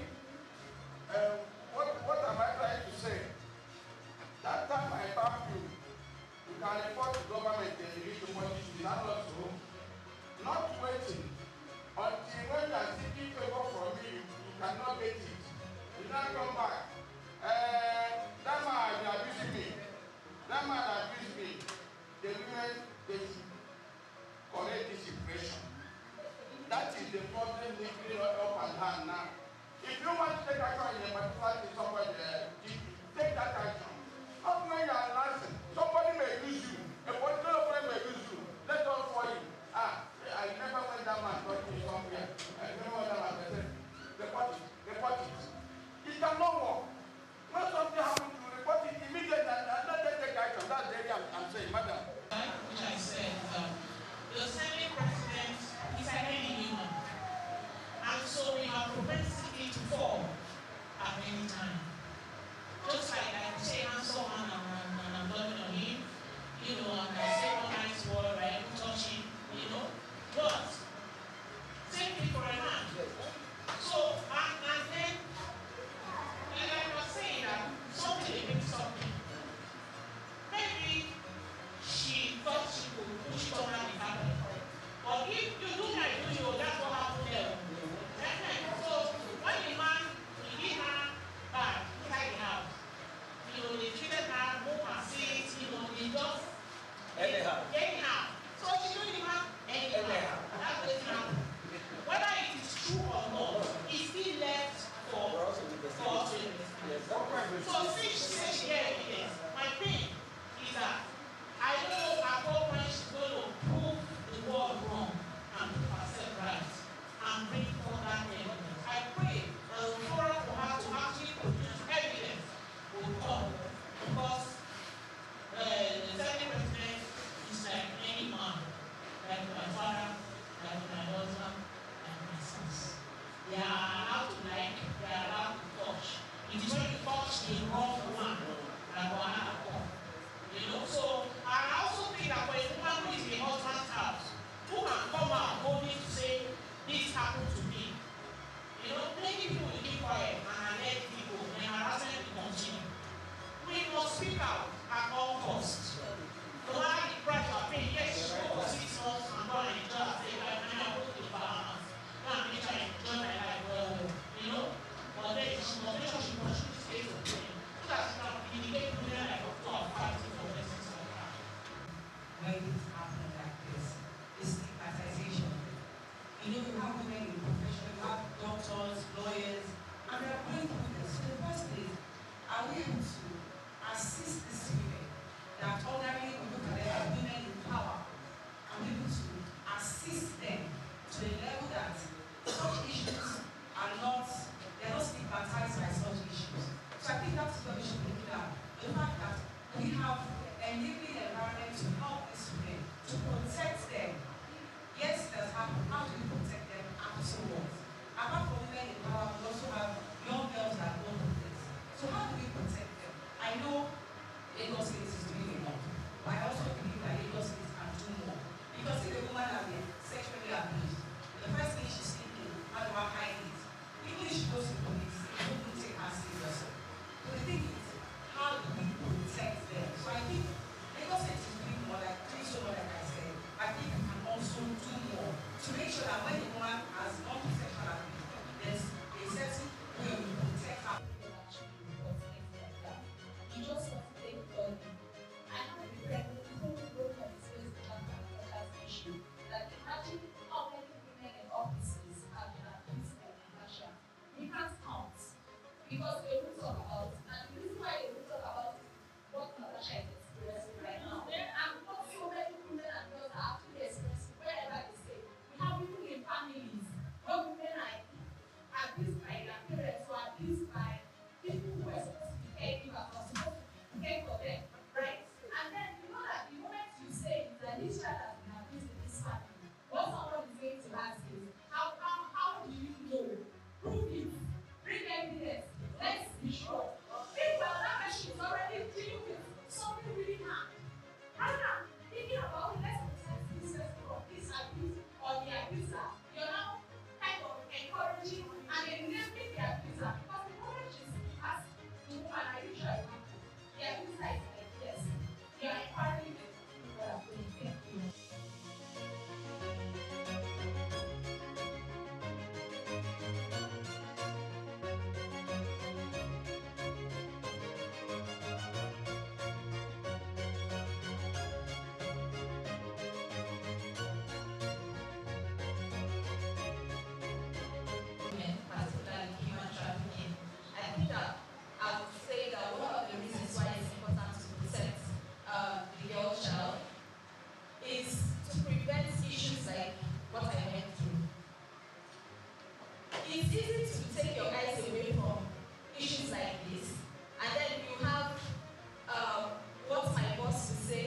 what am I trying to say? That time I told you, you can report to government and you need to punish the landlord home. Not waiting until when you are seeking favor from me, you cannot get it. You now come back. That man is abusing me. That man abused me. The women, they correct this impression. That is the problem we up and down now. If you want to take action in a particular thing, somebody take that action. Not when you are announcing. Somebody may use you. A political friend may use you. Let us for you. I remember when that man got me somewhere. I remember when that man said, report it. It cannot work. When something happens, to report it immediately and let them take action. That's the area I'm saying, madam. Which I said, the Senate president is an any human. And so we have propensity to fall at any time. Just like I say, I'm someone and I'm blaming on him, and I say one nice word, I touch him, but take me for a man. So, and then, and I was saying that something against something. Maybe she thought she could push it on the family. But if you do my duty, that's what happened there. So, when the man, he did her bad inside the house, they treated her, move her seats, they just anyhow. So she don't even have anyhow. That doesn't happen. Whether it is true or not, it's still left for us to investigate. So since she said she had evidence, my thing is that I don't know at what point she's going to prove the world wrong and prove herself right and bring forth that evidence. I pray that the forum for her to actually produce evidence will come because the Senate president is like any man, like my father. like my husband and my sons. They are allowed to like, they are allowed to touch. It is when you touch the wrong one that will happen. You know, so I also think that for a woman who is in the husband's house, who can come out boldly to say, this happened to me. You know, many people will keep quiet and let people, and harassment will continue. We must speak out at all costs. No matter the price of paying, yes, you go for 6 months and go and enjoy and say, I go to the Bahamas. Go and make sure I enjoy my life well, you know? But then she must make sure she pursues the state of pain. So that she can indicate to women like up to our fighting for blessings like that. When it happens like this, is stigmatization. You know, we have women in profession, we have doctors, lawyers, and they are going through this. So the first is, are we able to assist these women that ordinarily we look at them as women in power, and be able to assist them to the level that such issues are not, they're not stigmatized by such issues. So I think that's what we should be looking at. The fact that we have enabling environment to help these women, to protect them. Yes, it has happened. How do we protect them afterwards? Apart from women in power, we also have young girls that go through this. So how do we protect them? I know Lagos State is doing a lot, but I also believe that Lagos State can do more. Because if a woman has been sexually abused, the first thing she's thinking, how do I hide it? Even if she goes to police, they won't take her seriously. So the thing is, how do we protect them? So I think Lagos State is doing more, like doing so more, like I said. I think we can also do more to make sure that when a woman has gone to sexual abuse, there's a certain way we protect her. You just want to take body. I have a friend who wrote on his Facebook account about that issue. That imagine how many women in offices have been abused by Natasha. We can't count because they will talk about it. And the reason why they will talk about it is what Natasha is experiencing right now. And what so many women and girls are actually experiencing wherever they stay. We have people in families where women are abused by their parents or abused by people who are supposed to be caregivers or supposed to care for them, right? And then you know that the moment you say that this child has been abused in this family, what someone is going to ask is, how do you know? Prove it. Bring evidence. Let's be sure. Meanwhile, that person is already dealing with something really hard. Right now, thinking about let's protect this person from this abuse or the abuser, you're now kind of encouraging and enabling the abuser because the moment you ask the woman, are you sure it happened? The abuser is like, yes. You are encouraging the people that are doing it. Thank you. Particularly human trafficking. I think that I would say that one of the reasons why it's important to protect the girl child is to prevent issues like what I went through. It's easy to take your eyes away from issues like this, and then you have what my boss would say,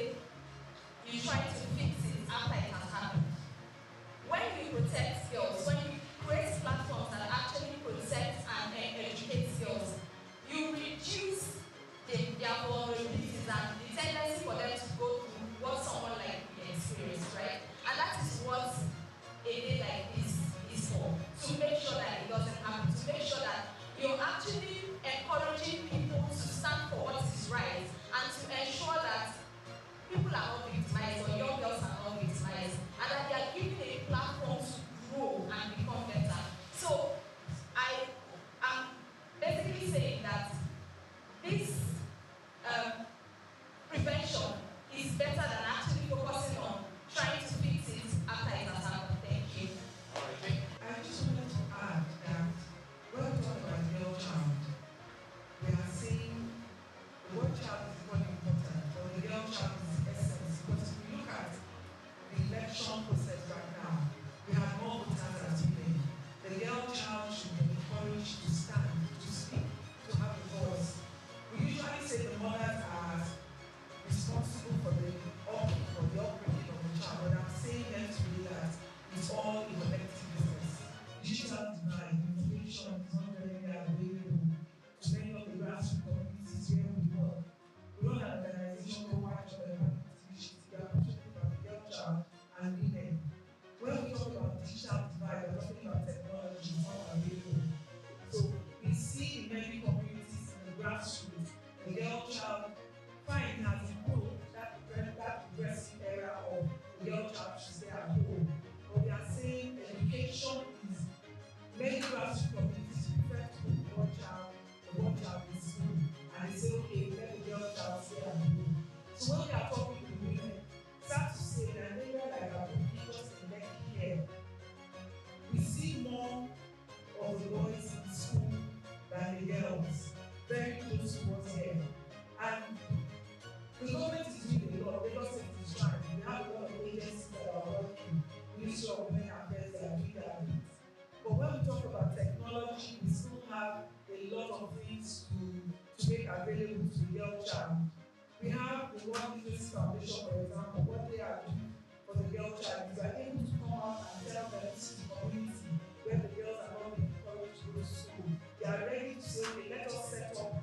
you try to fix it after it has happened. When you protect girls, when you create platforms that actually protect and educate girls, you reduce their vulnerabilities and the tendency for them to go through what someone like me experienced, right? And that is what a day like this is for, to make sure that it doesn't happen, to make sure that you're actually encouraging people to stand for what is right and to ensure that people are not victimized or young girls are not victimized and that they are given a platform to grow and become better. So I am basically saying that this prevention is better than actually focusing on trying to fix it after it has happened. Thank you. I just wanted to add that when we talk about girl child, we are saying the word child is very important, but the girl child is the essence. Because if we look at the election process right now, we have more voters as women. The girl child should be encouraged to stand, to speak, to have a voice. We usually say the mothers are responsible for the upbringing of the child, but I'm saying here today that it's all and women. When we talk about digital divide, we're talking about technology, not available. So we see in many communities in the grassroots, the girl child fine has improved that progressive era of the girl child should stay at home. But we are saying education is many grassroots communities prefer to put the one child in school, and they say, okay, let the girl child stay at home. So when we are talking to women, sad to say that in area like our because in Lekki here, we see more of the boys in school than the girls, very close to us here. And the government is doing a lot. Lagos State is trying. We have a lot of agencies that are working. Ministry of Women Affairs, they are doing their bit. But when we talk about technology, we still have a lot of things to make available to the girl child. We have the World Literacy Foundation, for example, what they are doing for the girl child is they are able to come out and tell them this is the community where the girls are not being encouraged to go to school. They are ready to say, okay, let us set up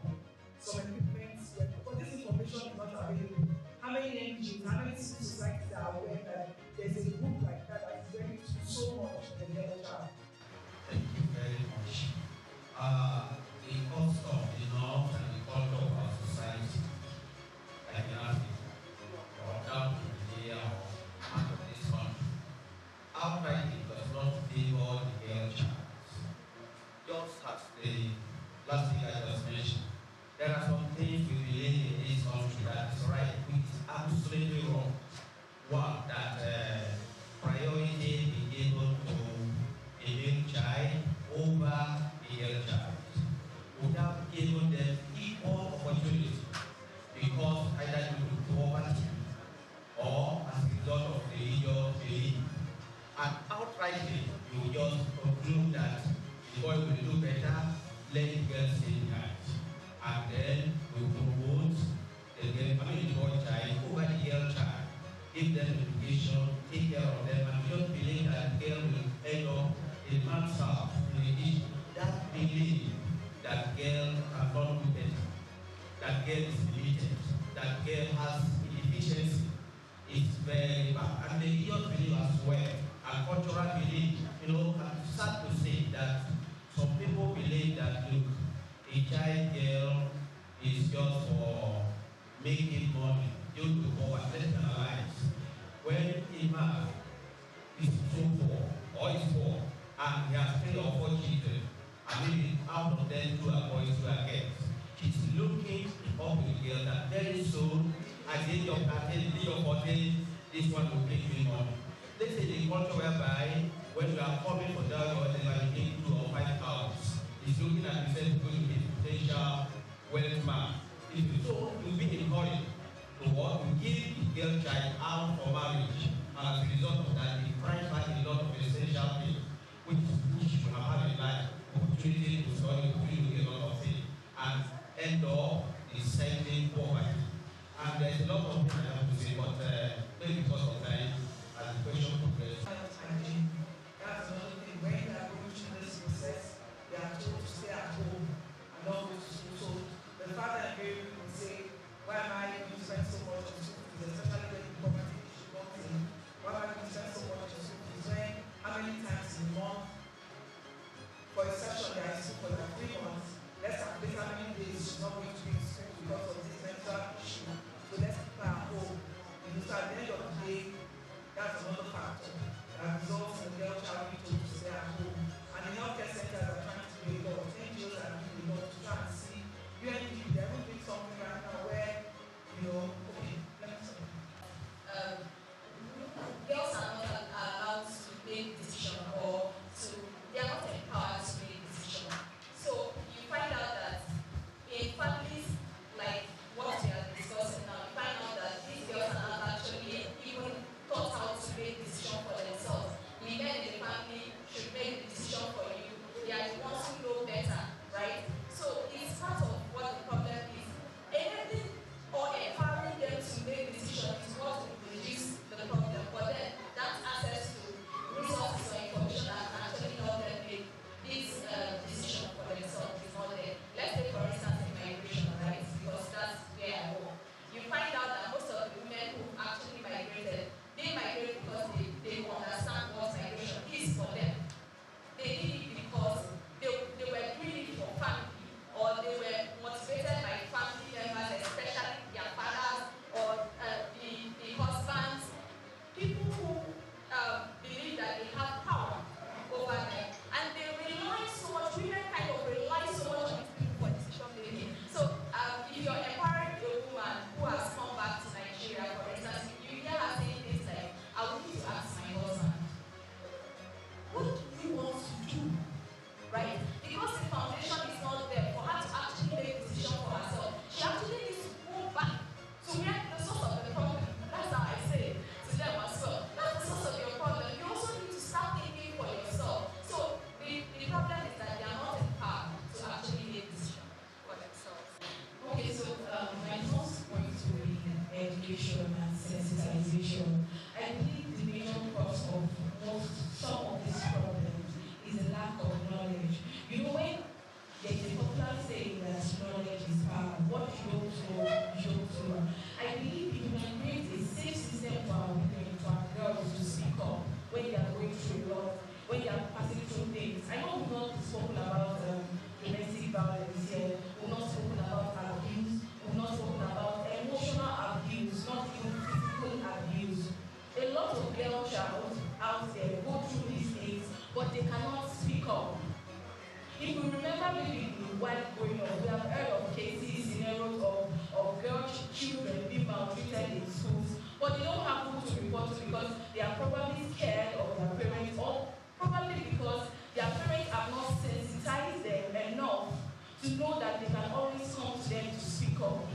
some equipment, but this information is not available. How many NGOs, how many civil societies are aware that there's a group like that that is ready to do so much for the girl child? Thank you very much. The cost of the norms and the culture of our society, like in Africa, or down to the area of part of this country, outrightly does not favor the girl child. Just as the last thing I just mentioned, there are some things we believe in this country that is right, which is absolutely wrong. One, that priority be given to a male child over a girl child, without giving them equal opportunity, because either due to poverty or as a result of religious belief. And outrightly, you just conclude that the boy will do better, let the girl stay behind. And then we promote the boy child over the girl child, give them education, take care of them, and we don't believe that the girl will end up in man's house. That belief that girl cannot do better, that girl is limited, that girl has inefficiency, is very bad. And the religious belief as well, and cultural belief, I'm sad to say that some people believe that, look, a child girl is just for making money due to poverty. Let's analyze. When a man is so poor or is poor and he has 3 or 4 children, and maybe out of them 2 are boys, 2 are girls, he's looking up with a girl that very soon, at the age of 13, the age of 14, this one will bring me money. Let's say the culture whereby when you are coming for that girl, they are making 2 or 5 hours. He's looking at himself going to be a potential wealth man. If so, you'll be encouraged to what? To give the girl child out for marriage. And as a result of that, he finds back a lot of essential things, which you have had in life, opportunity to study, opportunity to get a lot of things, and end up descending poverty. And there's a lot of things I have to say, but maybe because of time, as the question progresses. That's another thing. When they are going through this process, they are told to stay at home and not go to school. So the father and baby will say, why am I going to spend so much on school? Especially when the poverty issue comes in. Why am I believe that they have power over them. And they rely so much, women kind of rely so much on these people for decision making. So if you're empowering a woman who has come back to Nigeria, for instance, you hear her saying things like, I will need to ask my husband, what do you want to do? Right? Because the foundation is not there for her to actually make a decision for herself. She actually needs to go back to where the source of the problem. That's how I say it to them as well. That's the source of your problem. You also need to start thinking for yourself. So the problem is that they are not empowered to actually make decisions for themselves. Okay, so my first point will be education and sensitization. I believe the major cause of some of these problems is a lack of knowledge. You know, when there's a popular saying that knowledge is power, what you don't know, you don't know. I believe if you can create a safe system for our women, for our girls to speak up when they are going through a lot, when they are passing through things. I know we've not spoken about domestic violence here, we've not spoken about abuse, we've not spoken about emotional abuse, not even physical abuse. A lot of girl child out there go through these things, but they cannot speak up. If you remember maybe while growing up, we have heard of cases, scenarios of children being maltreated in schools, but they don't have who to report to because they are probably scared of their parents, or probably because their parents have not sensitized them enough to know that they can always come to them to speak up.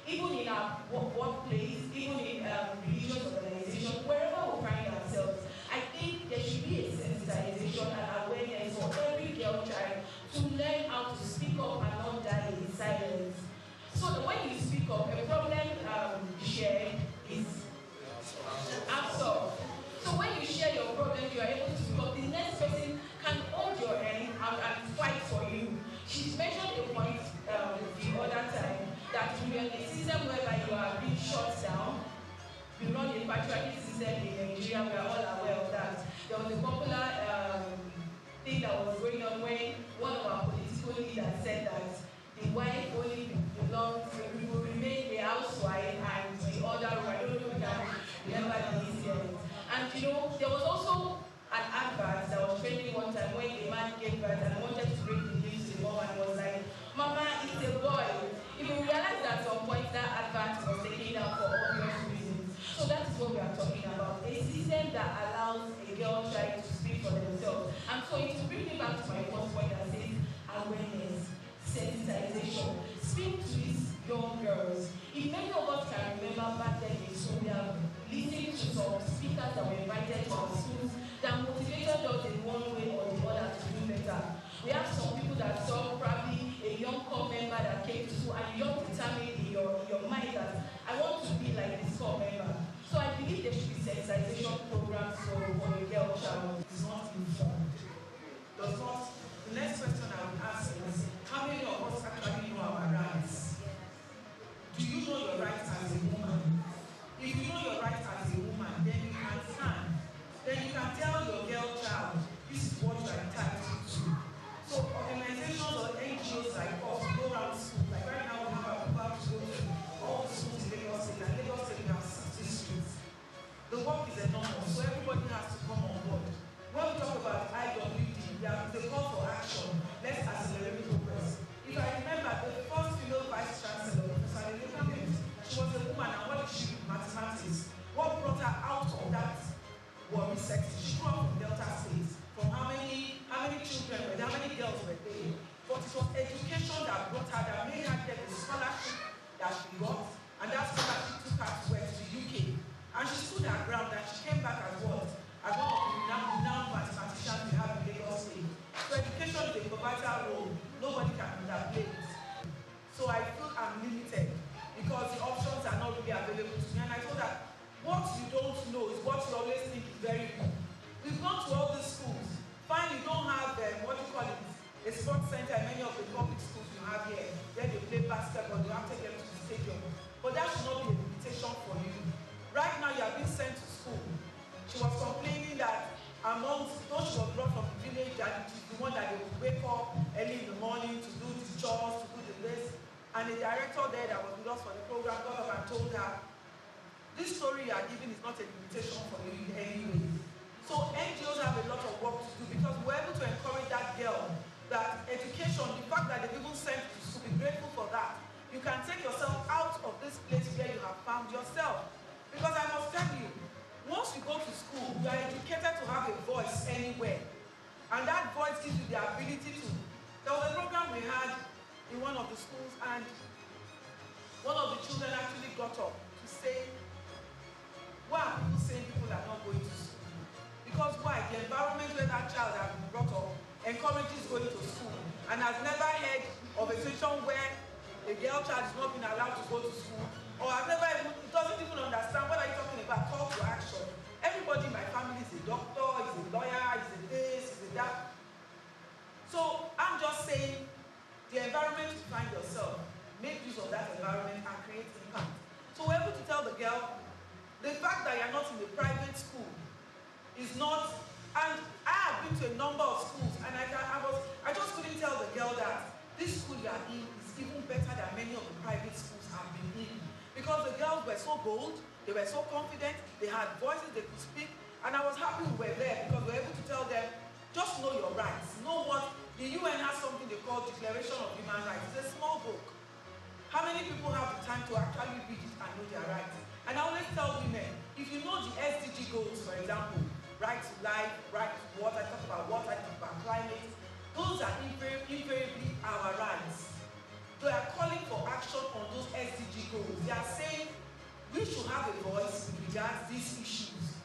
Even in our workplace, even in religious organizations, wherever we find ourselves, I think there should be a sensitization and awareness for every girl child to learn how to speak up and not die in silence. So that when you speak up, a problem shared is absorbed. So when you share your problem, you are able to speak up. The next person can hold your hand and fight for you. She mentioned a point the other time that we are in a system whereby you are being shut down. We run a patriarchy system in Nigeria, we are all aware of that. There was a popular thing that was going on when one of our political leaders said that the wife only belongs, we will remain a housewife and the other, I don't know if you can remember the incident. And you know, there was also an advert that was trending one time when a man gave birth and wanted to bring the news to the mom and was like, Mama, it's a boy. If you realize that at some point that advert was taken down for obvious reasons. So that is what we are talking about. A system that allows a girl child to speak for themselves. And so it will bring me back to my first point that says awareness, sensitization. Speak to these young girls. If many of us can remember back then in school, we have listened to some speakers that were invited to our schools that motivated us in one way or the other to do better. We have some people that saw probably a young core member that came to school and you don't determine in your mind that I want to be like this core member. So I believe there should be sensitization programs for a girl child. Is not informed. Does not. The next question I would ask is, how many of us actually know our rights? Do you know your rights as a woman? If you know your rights as a woman, then you can stand. Then you can tell your girl child, this is what you are entitled to. So organizations or NGOs like us go around schools. Like right now we have our program to go to all the schools in Lagos State. And Lagos State we have 60 streets. The work is enormous, so everybody has to come on board. When we talk about IWD, there is a call for action. Let's accelerate progress. If I remember, the first female vice chancellor, Professor Elizabeth, she was a woman, and what did she do? Mathematics. What brought her out of that worry sector? She grew up from Delta State. From how many children were there, how many girls were there? But it was education that brought her, that made her get the scholarship that she got, and that scholarship took her to where? To the UK. And she stood her ground, and she came back as what? As one of the renowned mathematicians we have in Lagos State. So education is a pivotal role. Nobody can underplay it. So I feel I'm limited because the options are not really available to me. And I thought that what you don't know is what you always think is very good. We've gone to all the schools. Fine, you don't have what you call it, a sports center in many of the public schools you have here. Then they play basketball, you have to take them to the stadium. But that should not be a limitation for you. Right now, you are being sent to school. She was complaining that amongst those she was brought from the village, that she's the one that they would wake up early in the morning to do the chores, to do the list. And the director there that was with us for the program got up and told her, this story you are giving is not a limitation for you in any way. And that voice gives you the ability to. There was a program we had in one of the schools, and one of the children actually got up to say, why are people saying people are not going to school? Because why? The environment where that child has been brought up encourages going to school and has never heard of a situation where a girl child is not being allowed to go to school, or has never even, doesn't even understand what are you talking about, call to action. Everybody in my family is a doctor, is a lawyer, is a this, is a that. So I'm just saying, the environment you find yourself, make use of that environment and create impact. So we're able to tell the girl, the fact that you're not in a private school is not, and I have been to a number of schools, and I just couldn't tell the girl that this school you're in is even better than many of the private schools I've been in. Because the girls were so bold, they were so confident, they had voices, they could speak, and I was happy we were there because we were able to tell them, just know your rights. Know what, the UN has something they call Declaration of Human Rights. It's a small book. How many people have the time to actually read it and know their rights? And I always tell women, if you know the SDG goals, for example, right to life, right to water, I talk about water, I talk about climate, those are invariably our rights. They are calling for action on those SDG goals. They are saying we should have a voice with regards to these issues.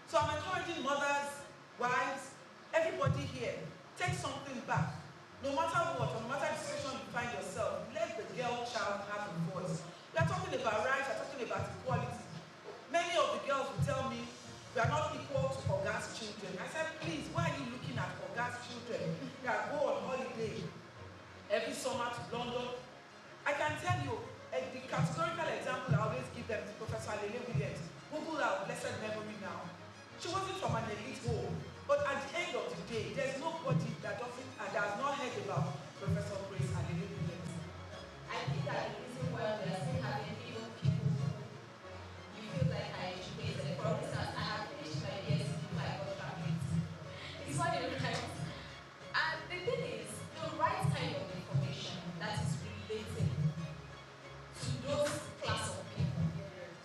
So I'm encouraging mothers, wives, everybody here, take something back. No matter what, no matter the situation you find yourself, let the girl child have a voice. We are talking about rights, we are talking about equality. Many of the girls will tell me, we are not equal to Oga's children. I said, please, why are you looking at Oga's children that go on holiday every summer to London? I can tell you, the categorical example I always give them is Professor Lele Williams, Google our blessed memory now. She wasn't from an elite home, but at the end of the day, there's nobody that has not heard about Professor Grace Lele Williams. I think that the reason why we are still having young people you feel like I educated. For instance, I have finished my BSc before I got graduate. It's funny, right? And the thing is, the right kind of information that is related to those class of people.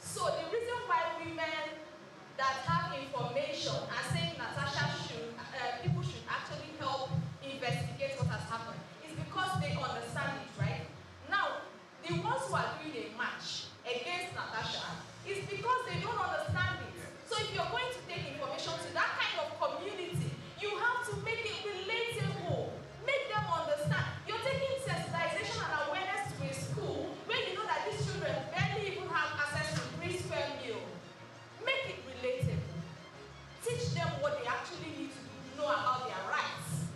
So the reason why women that have information are saying Natasha people should actually help investigate what has happened is because they understand it, right? Now, the ones who are doing a match against Natasha is because they don't understand it. So if you're going to take information to that kind of community, you have to make it relatable. Make them understand. You're taking sensitization and awareness to a school where you know that these children barely even have access to 3 square meal. Make it relatable. Teach them what they actually need to know about their rights.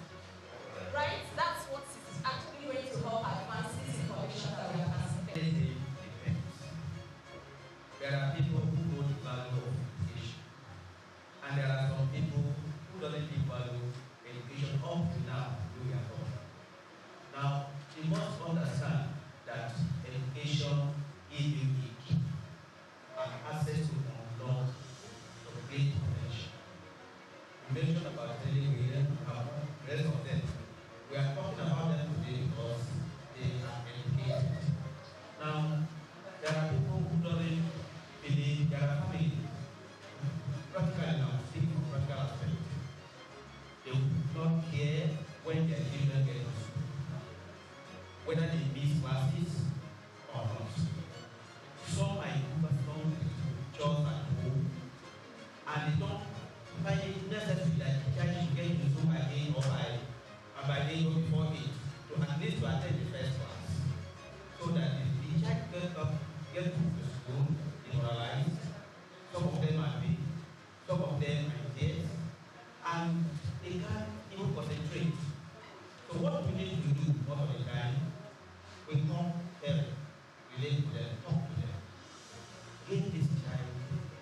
Right? That's what is actually going to help advance this information that we are passing. There are people who know the value of education, and there are some people who don't value education up to now. We are talking. Now, you must understand that education is unique, and access to unlock the great potential. You mentioned about television, the rest of them. We are talking about them today because they are educated. Now, there are people who don't believe there are families. Practically now, speaking from practical aspect, they will not care when their children get to school, whether they miss classes or not. Some are in some jobs at home, and they don't find it necessary that the child should get to school by 8 or by 8 or before 8 to at least to attend the first class, so that the child get to the school demoralized. Some of them are big, some of them are dead, and they can't even concentrate. So what we need to do most of the time, we come there, relate to them, talk to them, give this child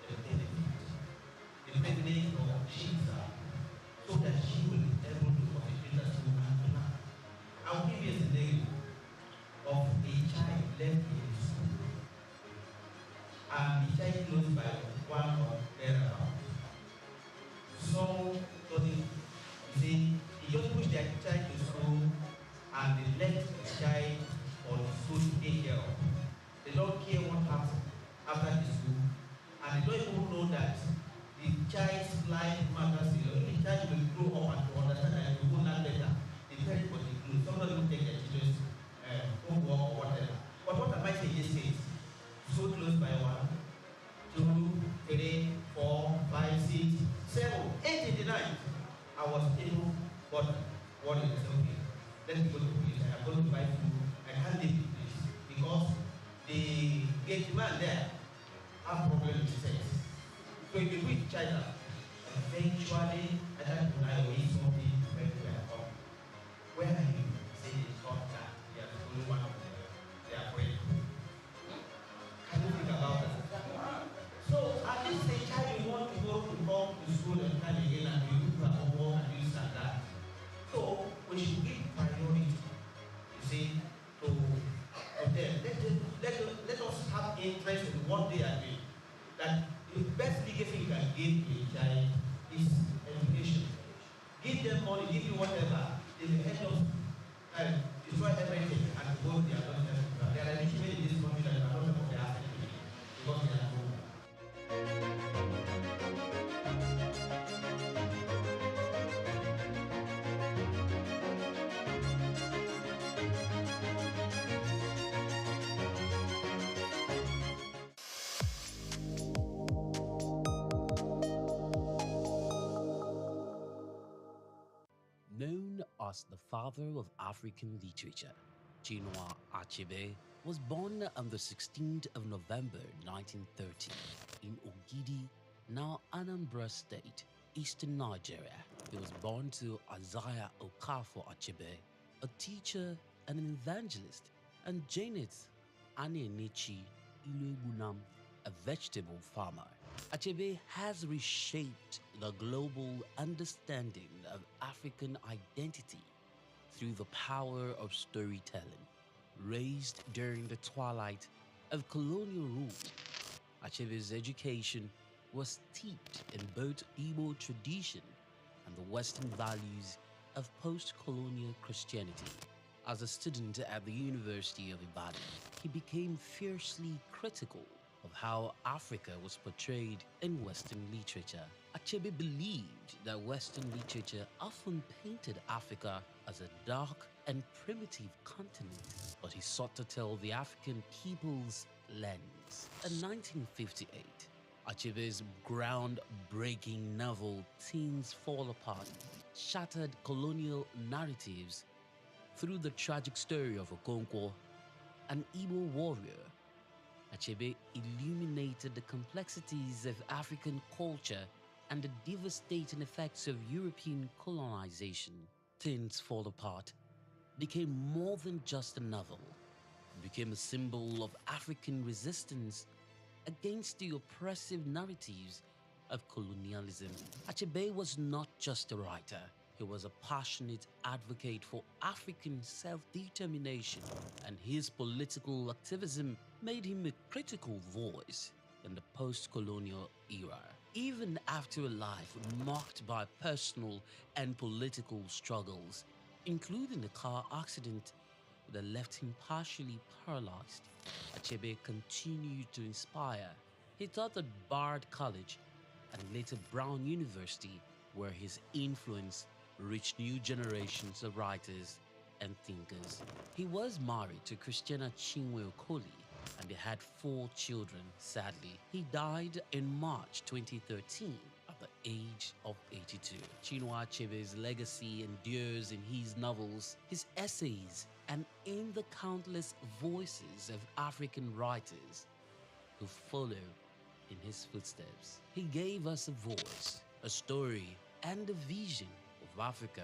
the benefit of Jesus, so that she will be able to concentrate at school and learn. I was able, but what is okay? Let me go to police. I am going to buy food. I can't leave the place because the gate man there have problem with sex. So if you reach China, eventually I had to lie away something when we are home. Where are you? Say it's not that. They are only one of them. They are afraid. Can you think about that? So at this stage, child you want to go to come to school and come again and you do a homework and this and that. So we should give priority, you see, to them. Let us have interest in what they are doing. That the best legacy you can give to a child is education. Give them money, give you whatever, they will end up and destroy everything and go to their own level. There are rich men in this country that are not of the asset because they are poor. Known as the father of African literature, Chinua Achebe was born on the 16th of November 1930 in Ogidi, now Anambra State, eastern Nigeria. He was born to Isaiah Okafor Achebe, a teacher and an evangelist, and Janet Anenichi Ilegunam, a vegetable farmer. Achebe has reshaped the global understanding of African identity through the power of storytelling. Raised during the twilight of colonial rule, Achebe's education was steeped in both Igbo tradition and the Western values of post-colonial Christianity. As a student at the University of Ibadan, he became fiercely critical of how Africa was portrayed in Western literature. Achebe believed that Western literature often painted Africa as a dark and primitive continent, but he sought to tell the African people's lens. In 1958, Achebe's groundbreaking novel Things Fall Apart shattered colonial narratives through the tragic story of Okonkwo, an Igbo warrior. Achebe illuminated the complexities of African culture and the devastating effects of European colonization. Things Fall Apart became more than just a novel. It became a symbol of African resistance against the oppressive narratives of colonialism. Achebe was not just a writer. He was a passionate advocate for African self-determination, and his political activism made him a critical voice in the post-colonial era. Even after a life marked by personal and political struggles, including a car accident that left him partially paralyzed, Achebe continued to inspire. He taught at Bard College and later Brown University, where his influence reached new generations of writers and thinkers. He was married to Christiana Chinwe Okoli, and they had 4 children. Sadly, he died in March 2013 at the age of 82. Chinua Achebe's legacy endures in his novels, his essays, and in the countless voices of African writers who follow in his footsteps. He gave us a voice, a story, and a vision of Africa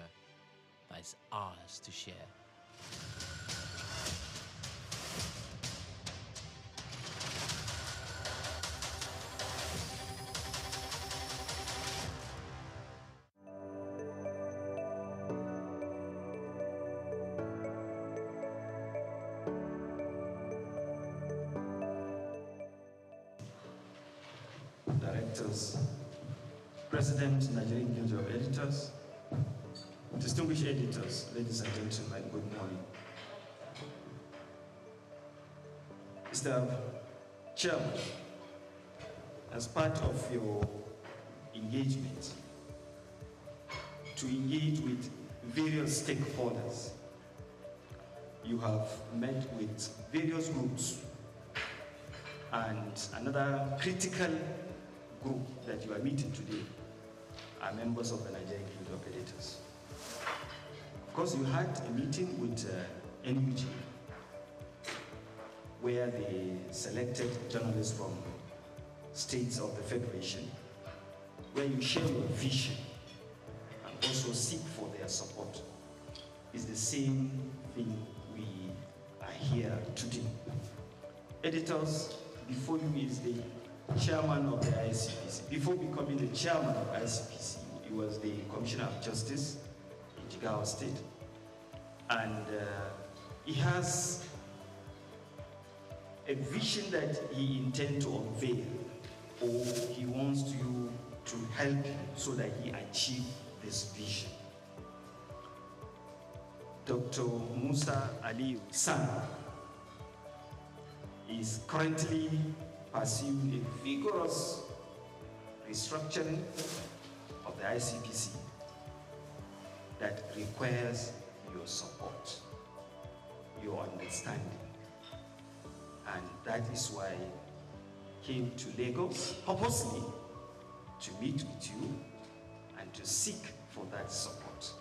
that is ours to share. Directors, President, Nigerian Guild of Editors, distinguished editors, ladies and gentlemen, good morning. Mr. Chairman, as part of your engagement to engage with various stakeholders, you have met with various groups, and another critical group that you are meeting today are members of the Nigerian Guild of Editors. Of course, you had a meeting with NUG where they selected journalists from states of the Federation, where you share your vision and also seek for their support. It's the same thing we are here to do. Editors, before you is the chairman of the ICPC. Before becoming the chairman of ICPC, he was the Commissioner of Justice in Jigawa State. And he has a vision that he intends to unveil, or he wants you to help him so that he achieve this vision. Dr. Musa Ali San is currently pursuing a vigorous restructuring of the ICPC that requires your support, your understanding. And that is why I came to Lagos purposely to meet with you and to seek for that support.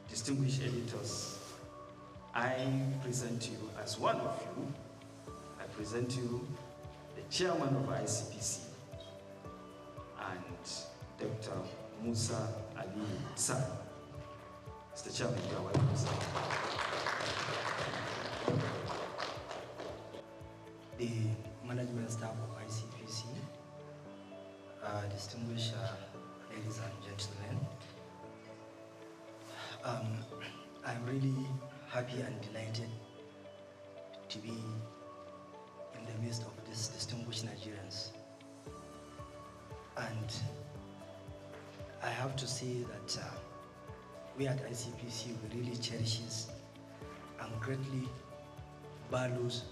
Distinguished editors, I present you as one of you. I present you the chairman of ICPC and Dr. Musa Ali San. Mr. Chairman, you are welcome, sir. The management staff of ICPC, distinguished ladies and gentlemen, I'm really happy and delighted to be in the midst of these distinguished Nigerians. And I have to say that we at ICPC, we really cherishes and greatly values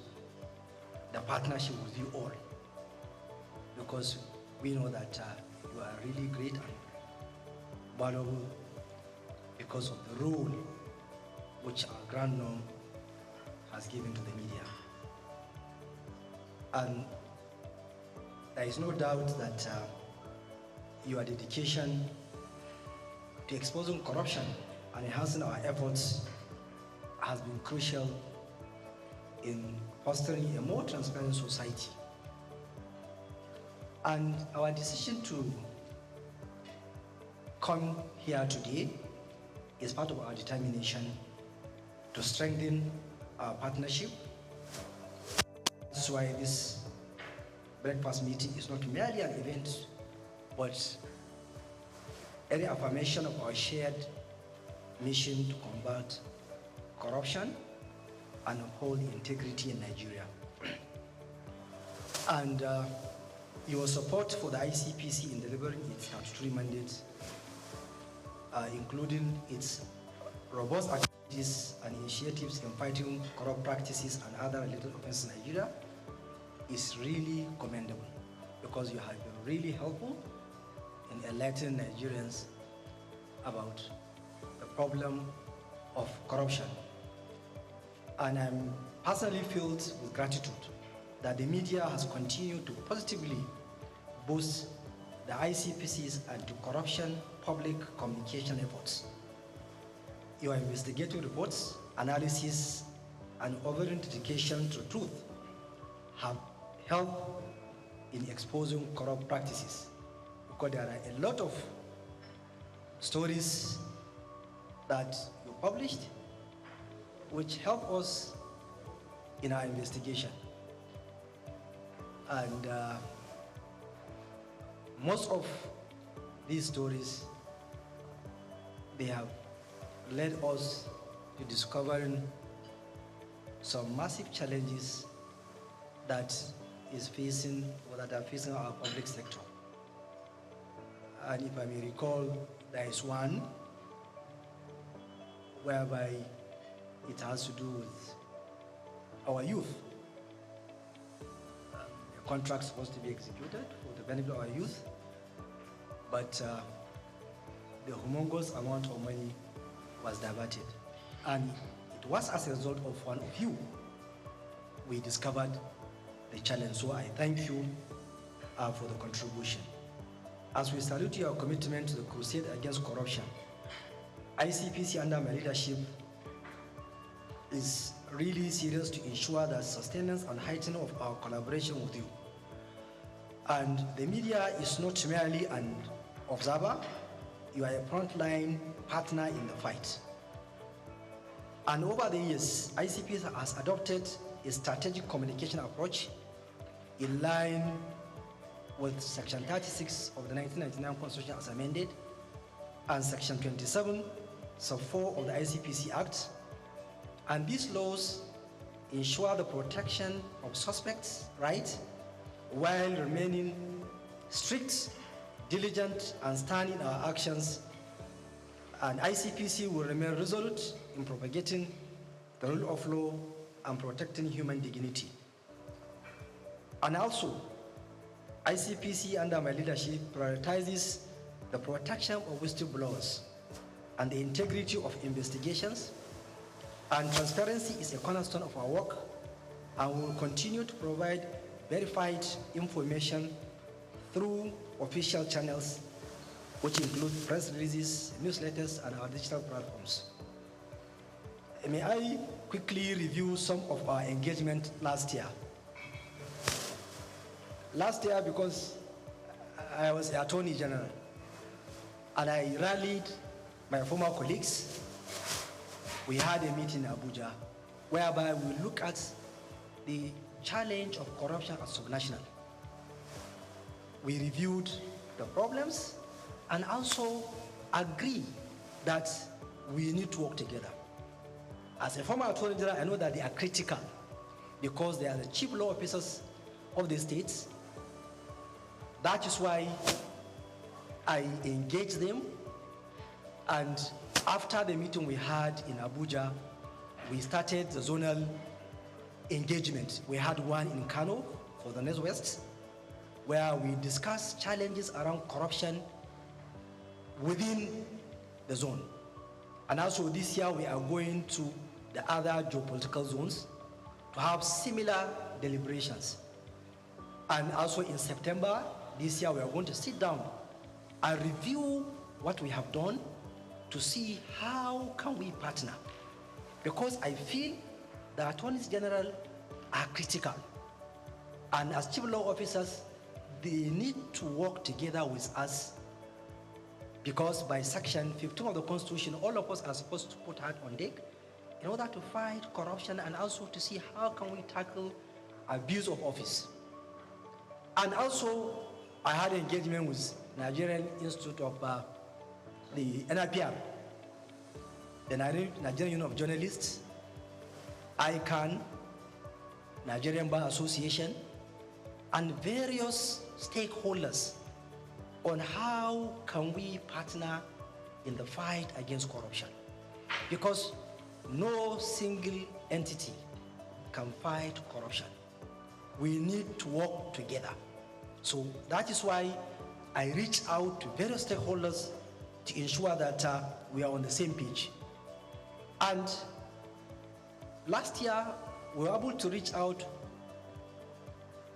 the partnership with you all, because we know that you are really great and valuable because of the role which our Grand Norm has given to the media. And there is no doubt that your dedication to exposing corruption and enhancing our efforts has been crucial in fostering a more transparent society. And our decision to come here today is part of our determination to strengthen our partnership. That's why this breakfast meeting is not merely an event, but a reaffirmation of our shared mission to combat corruption and uphold integrity in Nigeria. And your support for the ICPC in delivering its statutory mandate, including its robust activities and initiatives in fighting corrupt practices and other related offenses in Nigeria, is really commendable, because you have been really helpful in enlightening Nigerians about the problem of corruption. And I'm personally filled with gratitude that the media has continued to positively boost the ICPC's anti-corruption public communication efforts. Your investigative reports, analysis, and overall dedication to truth have helped in exposing corrupt practices, because there are a lot of stories that you published which help us in our investigation. And most of these stories, they have led us to discovering some massive challenges that is facing, or that are facing our public sector. And if I may recall, there is one whereby it has to do with our youth. A contract supposed to be executed for the benefit of our youth, but the humongous amount of money was diverted. And it was as a result of one of you we discovered the challenge. So I thank you for the contribution. as we salute your commitment to the crusade against corruption, ICPC under my leadership is really serious to ensure that sustenance and heightening of our collaboration with you. And the media is not merely an observer, you are a frontline partner in the fight. And over the years, ICPC has adopted a strategic communication approach in line with Section 36 of the 1999 Constitution as amended and Section 27, Sub 4 of the ICPC Act. And these laws ensure the protection of suspects' rights while remaining strict, diligent, and stand in our actions. And ICPC will remain resolute in propagating the rule of law and protecting human dignity. And also, ICPC under my leadership prioritizes the protection of whistleblowers and the integrity of investigations. And transparency is a cornerstone of our work, and we will continue to provide verified information through official channels, which include press releases, newsletters, and our digital platforms. May I quickly review some of our engagement last year? Last year, because I was the Attorney General, and I rallied my former colleagues, we had a meeting in Abuja whereby we look at the challenge of corruption at subnational. We reviewed the problems and also agree that we need to work together. As a former Attorney General, I know that they are critical because they are the chief law officers of the states. That is why I engaged them, and after the meeting we had in Abuja, we started the zonal engagement. We had one in Kano for the Northwest, where we discussed challenges around corruption within the zone. And also this year we are going to the other geopolitical zones to have similar deliberations. And also in September this year we are going to sit down and review what we have done to see how can we partner. Because I feel the attorneys general are critical. And as chief law officers, they need to work together with us, because by Section 15 of the Constitution, all of us are supposed to put hand on deck in order to fight corruption and also to see how can we tackle abuse of office. And also, I had engagement with Nigerian Institute of the NIPR, the Nigerian Union of Journalists, ICANN, Nigerian Bar Association, and various stakeholders on how can we partner in the fight against corruption. Because no single entity can fight corruption. We need to work together. So that is why I reach out to various stakeholders to ensure that we are on the same page. And last year, we were able to reach out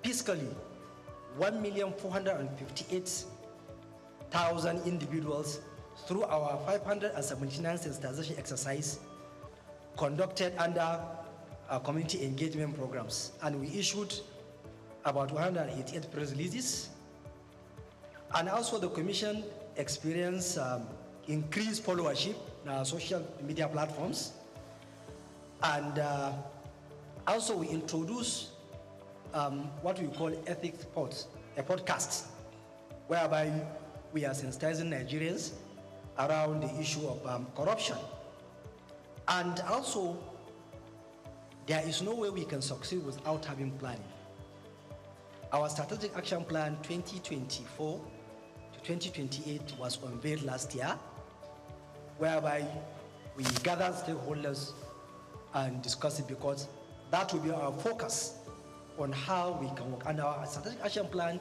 fiscally 1,458,000 individuals through our 579 sensitization exercise conducted under our community engagement programs. And we issued about 188 press releases. And also the Commission experienced increased followership in our social media platforms. And also we introduced what we call ethics pods, a podcast, whereby we are sensitizing Nigerians around the issue of corruption. And also, there is no way we can succeed without having planning. Our strategic action plan 2024 to 2028 was unveiled last year, whereby we gathered stakeholders and discussed it, because that will be our focus on how we can work. And our strategic action plan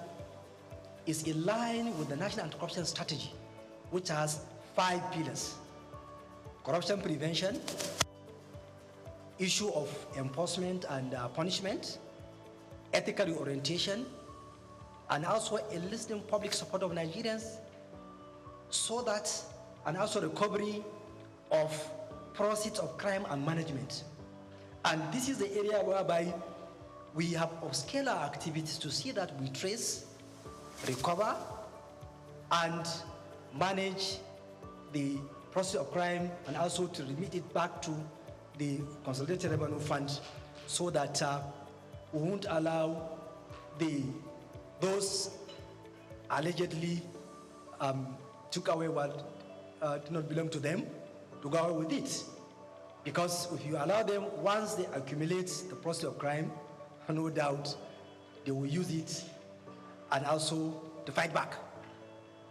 is in line with the National Anti-Corruption Strategy, which has 5 pillars: corruption prevention, issue of enforcement and punishment, ethical reorientation, and also enlisting public support of Nigerians, so that, and also recovery of proceeds of crime and management. And this is the area whereby we have upscaled our activities to see that we trace, recover, and manage the process of crime, and also to remit it back to the Consolidated Revenue Fund, so that we won't allow those allegedly took away what did not belong to them to go away with it. Because if you allow them, once they accumulate the process of crime, no doubt they will use it and also to fight back.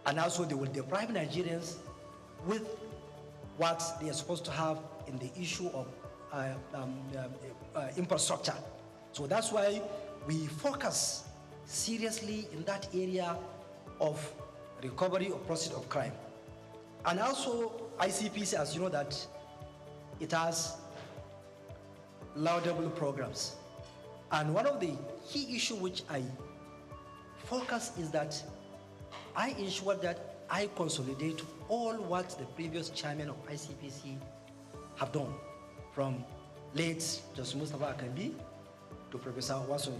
And also they will deprive Nigerians with what they are supposed to have in the issue of infrastructure. So that's why we focus seriously in that area of recovery of process of crime. And also ICPC, as you know, that it has laudable programs. And one of the key issues which I focus is that I ensure that I consolidate all what the previous chairman of ICPC have done, from late Justice Mustafa Akambi to Professor Wasoni.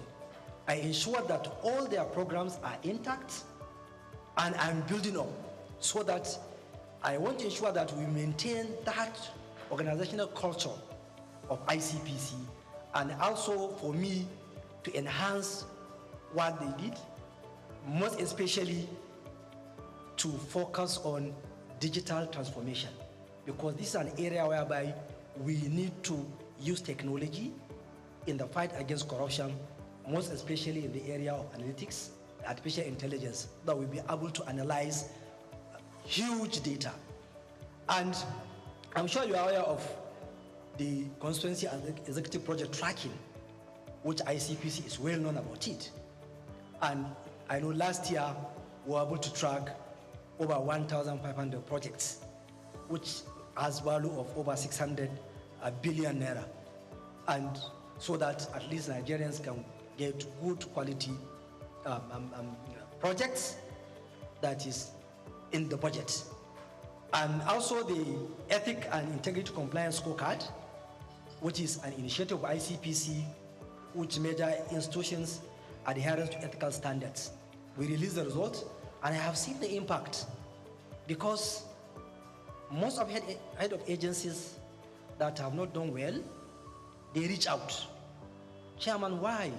I ensure that all their programs are intact, and I'm building up, so that I want to ensure that we maintain that organizational culture of ICPC, and also for me to enhance what they did, most especially to focus on digital transformation, because this is an area whereby we need to use technology in the fight against corruption, most especially in the area of analytics, artificial intelligence, that we'll be able to analyze huge data. And I'm sure you are aware of the constituency and executive project tracking, which ICPC is well known about it. And I know last year we were able to track over 1,500 projects, which has value of over 600 billion naira. And so that at least Nigerians can get good quality projects that is in the budget. And also the Ethic and Integrity Compliance Scorecard, which is an initiative of ICPC, which measure institutions' adherence to ethical standards. We released the results, and I have seen the impact, because most of head of agencies that have not done well, they reach out. Chairman, why?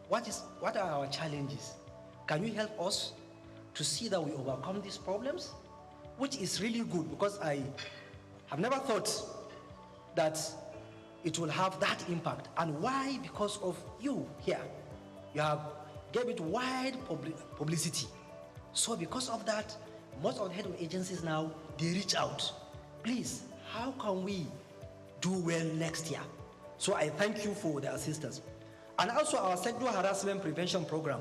What are our challenges? Can you help us to see that we overcome these problems? Which is really good, because I have never thought that it will have that impact. And why? Because of you here. You have gave it wide publicity. So because of that, most of the head of agencies now, they reach out. Please, how can we do well next year? So I thank you for the assistance. And also our sexual harassment prevention program,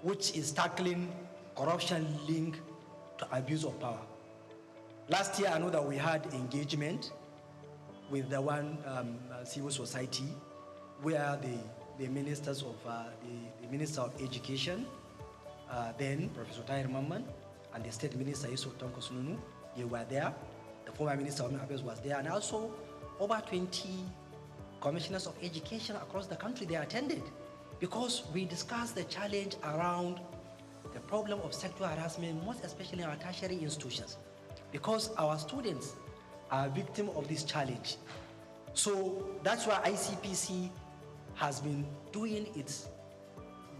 which is tackling corruption linked to abuse of power. Last year, I know that we had engagement with the one civil society, where the ministers of the Minister of Education, then Professor Tahir Mamman, and the State Minister Yusuf Tanko Sununu, they were there. The former Minister of Affairs was there, and also over 20 commissioners of education across the country, they attended, because we discussed the challenge around the problem of sexual harassment, most especially in our tertiary institutions, because our students are victims of this challenge. So that's why ICPC has been doing its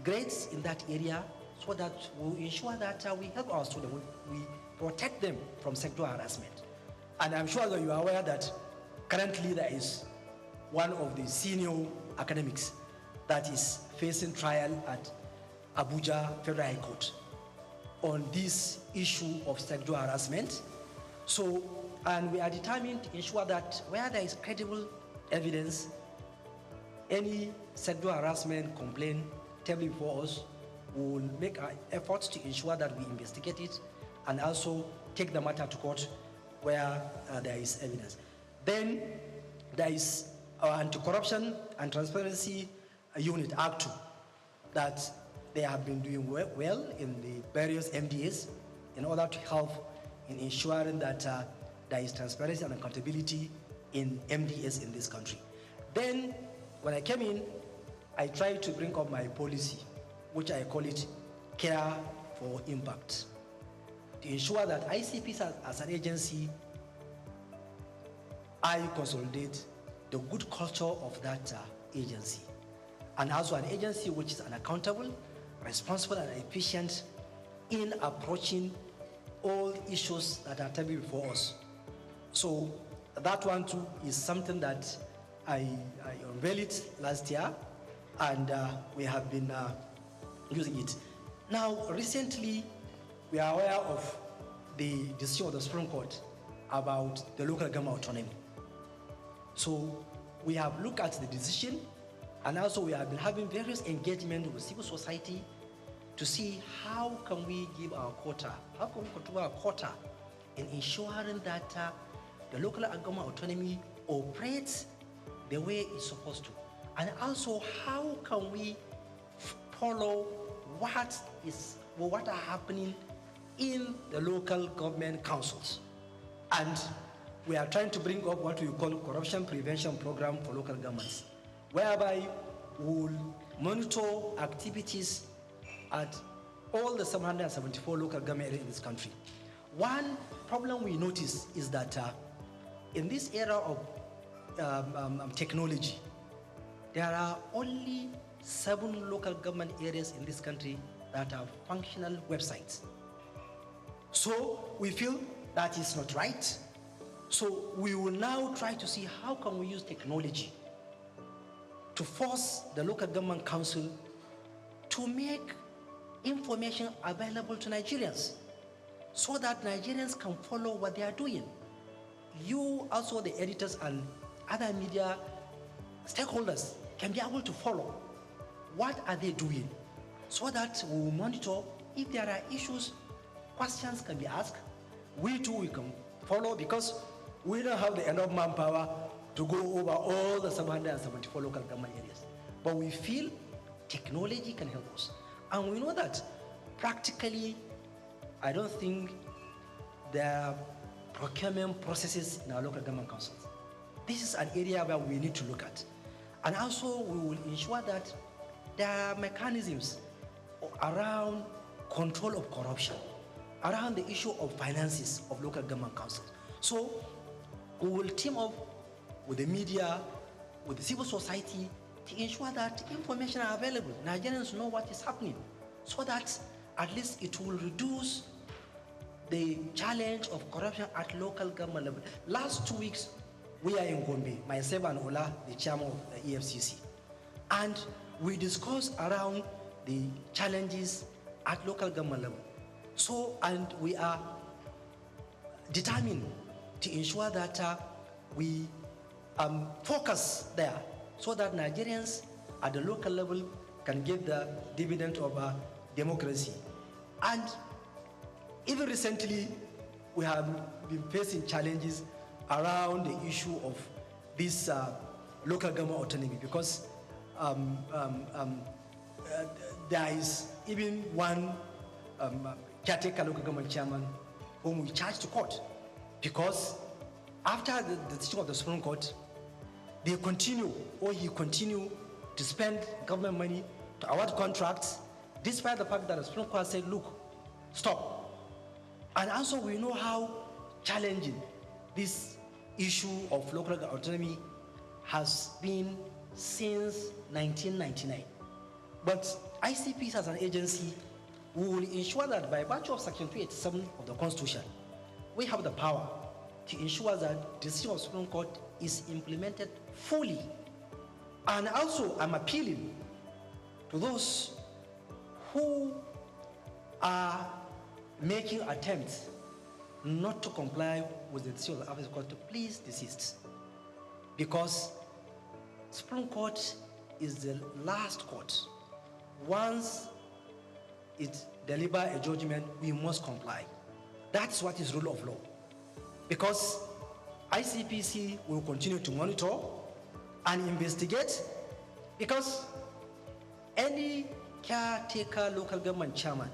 greats in that area, so that we ensure that we help our students, we protect them from sexual harassment. And I'm sure that you are aware that currently there is one of the senior academics that is facing trial at Abuja Federal High Court on this issue of sexual harassment. So, and we are determined to ensure that where there is credible evidence, any sexual harassment complaint tabled before us, we will make our efforts to ensure that we investigate it and also take the matter to court where there is evidence. Then there is our Anti-Corruption and Transparency Unit, Act 2, that they have been doing well in the various MDAs in order to help in ensuring that there is transparency and accountability in MDAs in this country. Then, when I came in, I tried to bring up my policy, which I call it Care for Impact, to ensure that ICPs as an agency, I consolidate the good culture of that agency, and also an agency which is accountable, responsible, and efficient in approaching all issues that are coming before us. So that one too is something that I unveiled it last year, and we have been using it. Now, recently, we are aware of the decision of the Supreme Court about the local government autonomy. So we have looked at the decision, and also we have been having various engagement with civil society to see how can we give our quota, how can we control our quota in ensuring that the local government autonomy operates the way it's supposed to. And also, how can we follow what are happening in the local government councils. And we are trying to bring up what we call corruption prevention program for local governments, whereby we'll monitor activities at all the 774 local government areas in this country. One problem we notice is that in this era of technology, there are only 7 local government areas in this country that have functional websites. So we feel that is not right. So we will now try to see how can we use technology to force the local government council to make information available to Nigerians so that Nigerians can follow what they are doing. You, also the editors and other media stakeholders, can be able to follow what are they doing so that we will monitor if there are issues, questions can be asked. We too, we can follow because we don't have the enough manpower to go over all the 774 local government areas. But we feel technology can help us. And we know that practically, I don't think there are procurement processes in our local government councils. This is an area where we need to look at. And also, we will ensure that there are mechanisms around control of corruption, around the issue of finances of local government councils. So we will team up with the media, with the civil society to ensure that information are available. Nigerians know what is happening so that at least it will reduce the challenge of corruption at local government level. Last 2 weeks, we are in Gombe, myself and Ola, the chairman of the EFCC. And we discussed around the challenges at local government level. So, and we are determined to ensure that we focus there so that Nigerians at the local level can get the dividend of democracy. And even recently, we have been facing challenges around the issue of this local government autonomy because there is even one caretaker local government chairman whom we charged to court because after the decision of the Supreme Court, he continued to spend government money to award contracts despite the fact that the Supreme Court said, look, stop. And also we know how challenging this issue of local autonomy has been since 1999. But ICPs as an agency will ensure that by virtue of Section 287 of the Constitution, we have the power to ensure that the decision of the Supreme Court is implemented fully. And also, I'm appealing to those who are making attempts not to comply with the decision of the Supreme Court to please desist. Because Supreme Court is the last court. Once it delivers a judgment, we must comply. That's what is rule of law. Because ICPC will continue to monitor and investigate because any caretaker local government chairman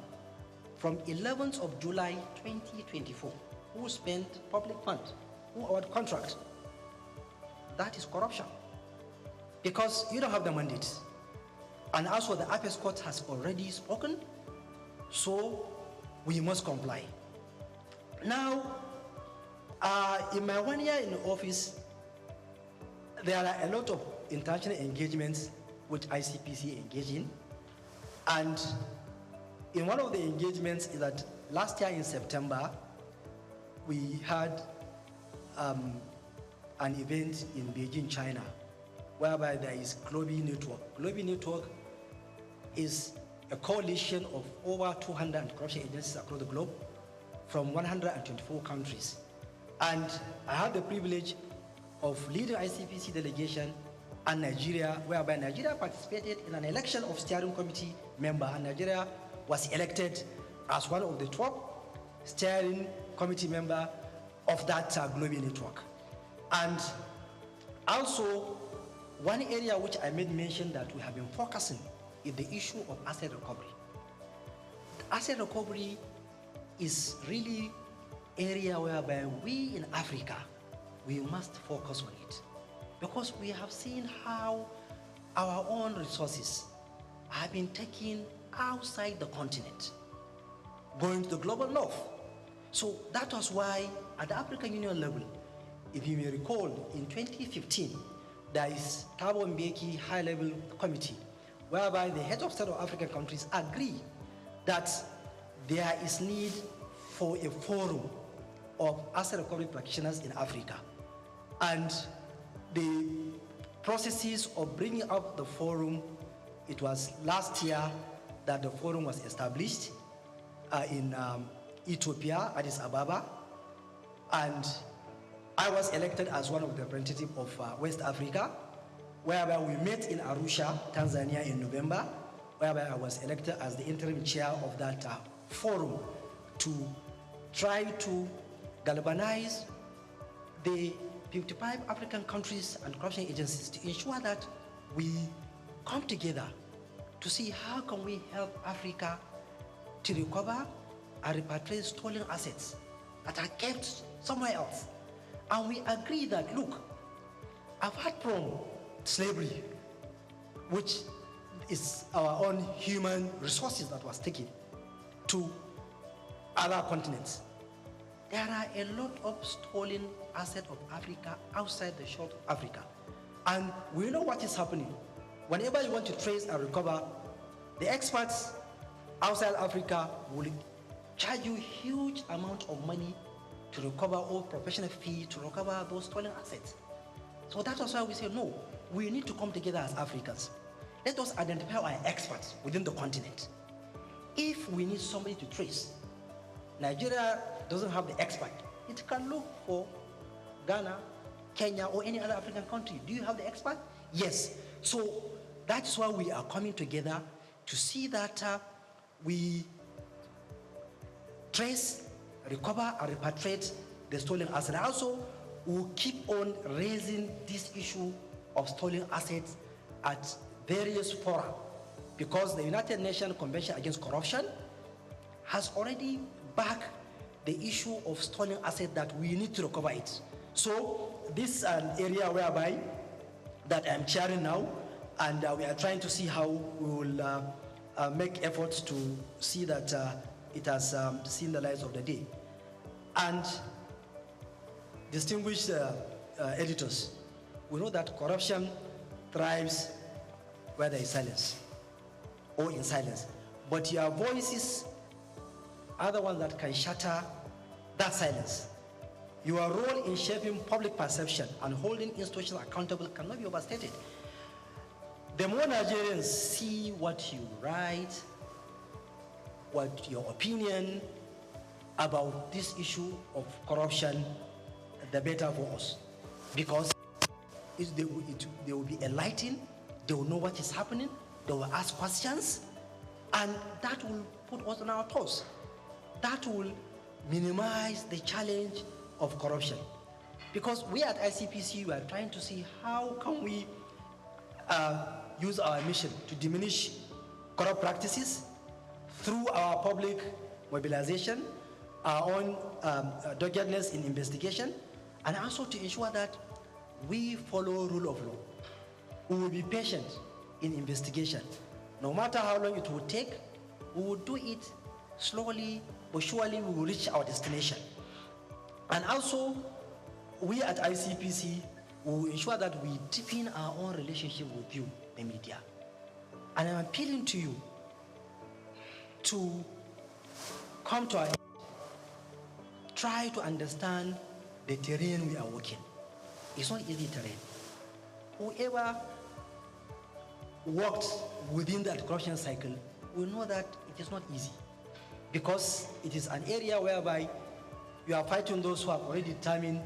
from 11th of July 2024 who spent public funds, who award contract. That is corruption. Because you don't have the mandate. And also the Apex Court has already spoken, so we must comply. Now, in my 1 year in office, there are a lot of international engagements which ICPC engage in. And in one of the engagements is that last year in September, we had an event in Beijing, China, whereby there is Global Network. Global Network is a coalition of over 200 corruption agencies across the globe from 124 countries. And I had the privilege of leading ICPC delegation and Nigeria, whereby Nigeria participated in an election of steering committee member, and Nigeria was elected as one of the top steering committee member of that Global Network. And also, one area which I made mention that we have been focusing is the issue of asset recovery. Asset recovery is really area whereby we in Africa, we must focus on it. Because we have seen how our own resources have been taken outside the continent, going to the global north. So that was why at the African Union level, if you may recall, in 2015, there is Thabo Mbeki high-level committee, whereby the heads of state of African countries agree that there is need for a forum of asset recovery practitioners in Africa. And the processes of bringing up the forum, it was last year that the forum was established in Ethiopia, Addis Ababa, and I was elected as one of the representatives of West Africa, whereby we met in Arusha, Tanzania in November, whereby I was elected as the interim chair of that forum to try to galvanize the 55 African countries and corruption agencies to ensure that we come together to see how can we help Africa to recover and repatriate stolen assets that are kept somewhere else. And we agree that, look, apart from slavery, which is our own human resources that was taken to other continents, there are a lot of stolen assets of Africa outside the shore of Africa. And we know what is happening. Whenever you want to trace and recover, the experts outside Africa will charge you huge amount of money to recover all professional fees, to recover those stolen assets. So that was why we say, no, we need to come together as Africans. Let us identify our experts within the continent. If we need somebody to trace, Nigeria doesn't have the expert. It can look for Ghana, Kenya, or any other African country. Do you have the expert? Yes. So that's why we are coming together to see that we trace, recover, and repatriate the stolen assets. Also, we'll keep on raising this issue of stolen assets at various fora, because the United Nations Convention Against Corruption has already backed the issue of stolen assets that we need to recover it. So this is an area whereby that I'm chairing now, and we are trying to see how we will make efforts to see that it has seen the light of the day. And distinguished editors, we know that corruption thrives where there is silence, or in silence. But your voices are the ones that can shatter that silence. Your role in shaping public perception and holding institutions accountable cannot be overstated. The more Nigerians see what you write, what your opinion about this issue of corruption, the better for us. Because they will be enlightened, they will know what is happening, they will ask questions, and that will put us on our toes. That will minimize the challenge of corruption. Because we at ICPC, we are trying to see how can we use our mission to diminish corrupt practices through our public mobilization, our own doggedness in investigation, and also to ensure that we follow rule of law. We will be patient in investigation. No matter how long it will take, we will do it slowly but surely. We will reach our destination. And also, we at ICPC will ensure that we deepen our own relationship with you, the media. And I'm appealing to you to come to our aid. Try to understand the terrain we are working. It's not easy terrain. Whoever worked within that corruption cycle will know that it is not easy, because it is an area whereby you are fighting those who are already determined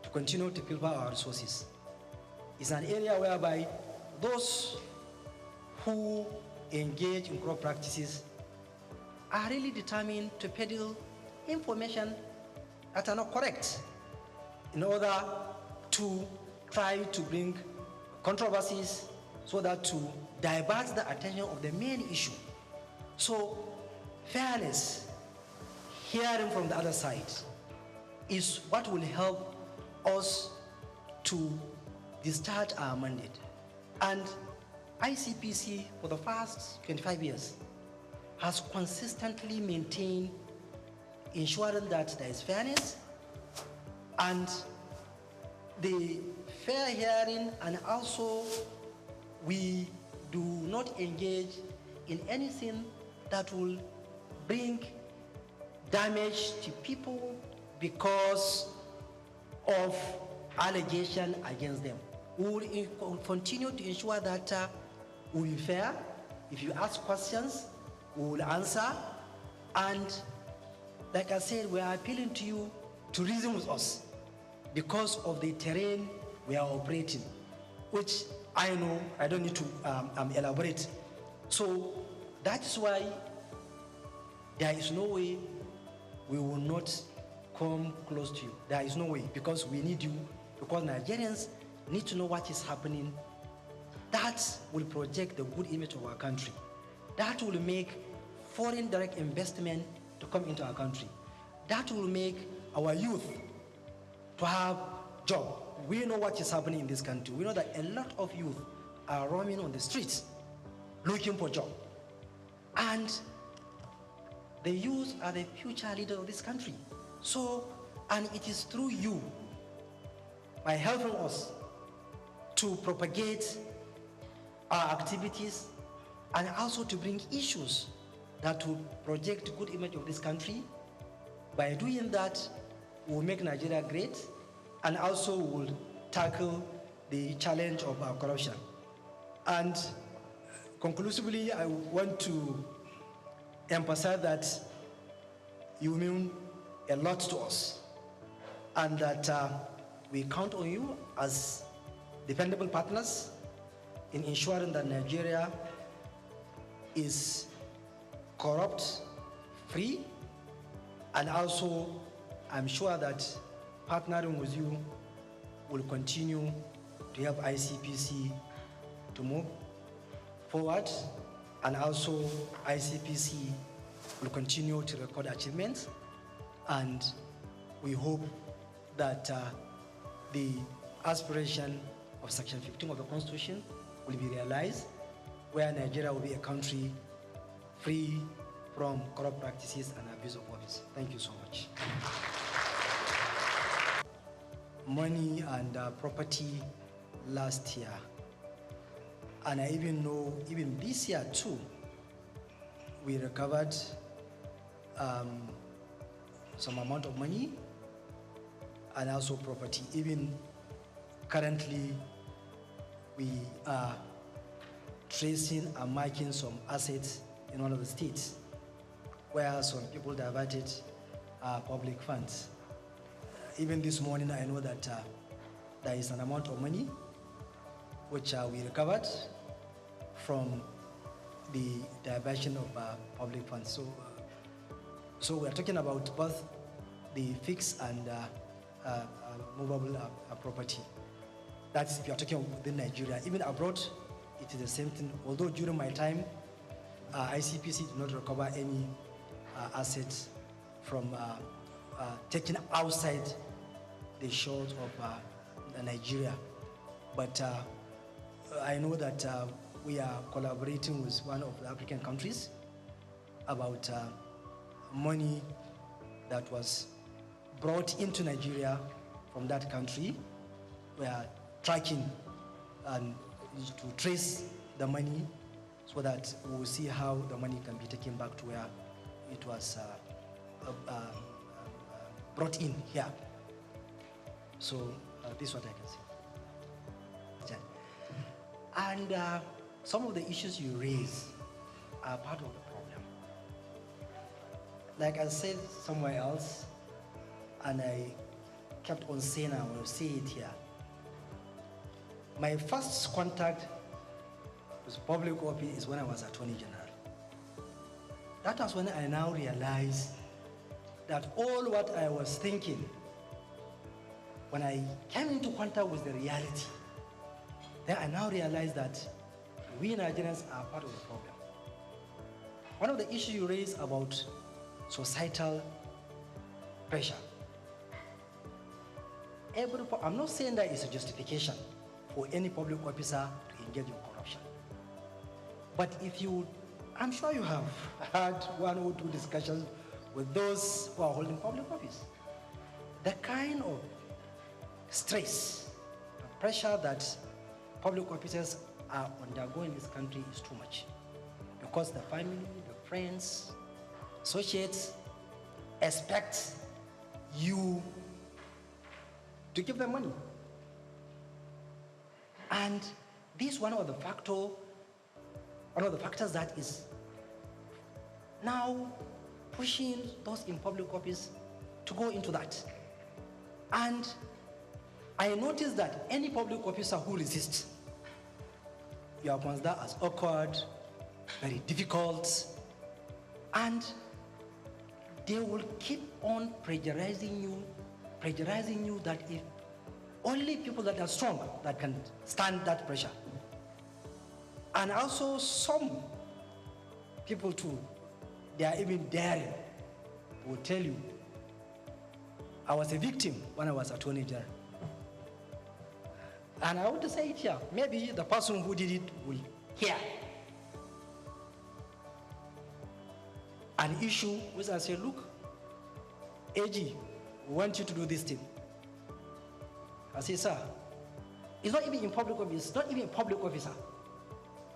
to continue to pilfer our resources. It's an area whereby those who engage in corrupt practices are really determined to peddle information that are not correct in order to try to bring controversies so that to divert the attention of the main issue. So fairness, hearing from the other side, is what will help us to discharge our mandate. And ICPC, for the past 25 years, has consistently maintained ensuring that there is fairness and the fair hearing, and also we do not engage in anything that will bring damage to people because of allegation against them. We will continue to ensure that we will be fair. If you ask questions, we will answer. And like I said, we are appealing to you to reason with us because of the terrain we are operating, which I know I don't need to elaborate. So that is why there is no way we will not come close to you. There is no way, because we need you, because Nigerians need to know what is happening. That will project the good image of our country. That will make foreign direct investment to come into our country. That will make our youth to have job. We know what is happening in this country. We know that a lot of youth are roaming on the streets looking for job. And the youth are the future leaders of this country. So, and it is through you, by helping us to propagate our activities and also to bring issues that will project good image of this country. By doing that, we'll make Nigeria great, and also will tackle the challenge of our corruption. And conclusively, I want to emphasize that you mean a lot to us, and that we count on you as dependable partners in ensuring that Nigeria is corrupt-free, and also I'm sure that partnering with you will continue to help ICPC to move forward, and also ICPC will continue to record achievements, and we hope that the aspiration of Section 15 of the Constitution will be realized, where Nigeria will be a country free from corrupt practices and abuse of office. Thank you so much. Money and property last year, and I even know even this year too, we recovered some amount of money and also property. Even currently, we are tracing and marking some assets in one of the states where some people diverted public funds. Even this morning, I know that there is an amount of money which we recovered from the diversion of public funds. So we are talking about both the fixed and movable property. That's if you are talking within Nigeria. Even abroad, it is the same thing. Although during my time, ICPC did not recover any assets from taken outside the shores of Nigeria. But I know that we are collaborating with one of the African countries about money that was brought into Nigeria from that country. We are tracking and to trace the money so that we will see how the money can be taken back to where it was brought in here. So this is what I can say. And some of the issues you raise are part of the problem. Like I said somewhere else, and I kept on saying, I will say it here. My first contact with public office is when I was Attorney General. That was when I now realized that all what I was thinking, when I came into contact with the reality, then I now realize that we Nigerians are part of the problem. One of the issues you raised about societal pressure. I'm not saying that it's a justification for any public officer to engage in corruption. But if you, I'm sure you have had one or two discussions with those who are holding public office. The kind of stress and pressure that public officers are undergoing in this country is too much. Because the family, the friends, associates expect you to give them money. And this is one of the factors that is now pushing those in public office to go into that. And I noticed that any public officer who resists, you are considered as awkward, very difficult, and they will keep on pressurizing you that if only people that are strong that can stand that pressure. And also some people too, they are even daring, will tell you, I was a victim when I was Attorney General. And I want to say it here, maybe the person who did it will hear an issue which I say, look, AG, we want you to do this thing. I say, sir, it's not even in public office, it's not even a public officer.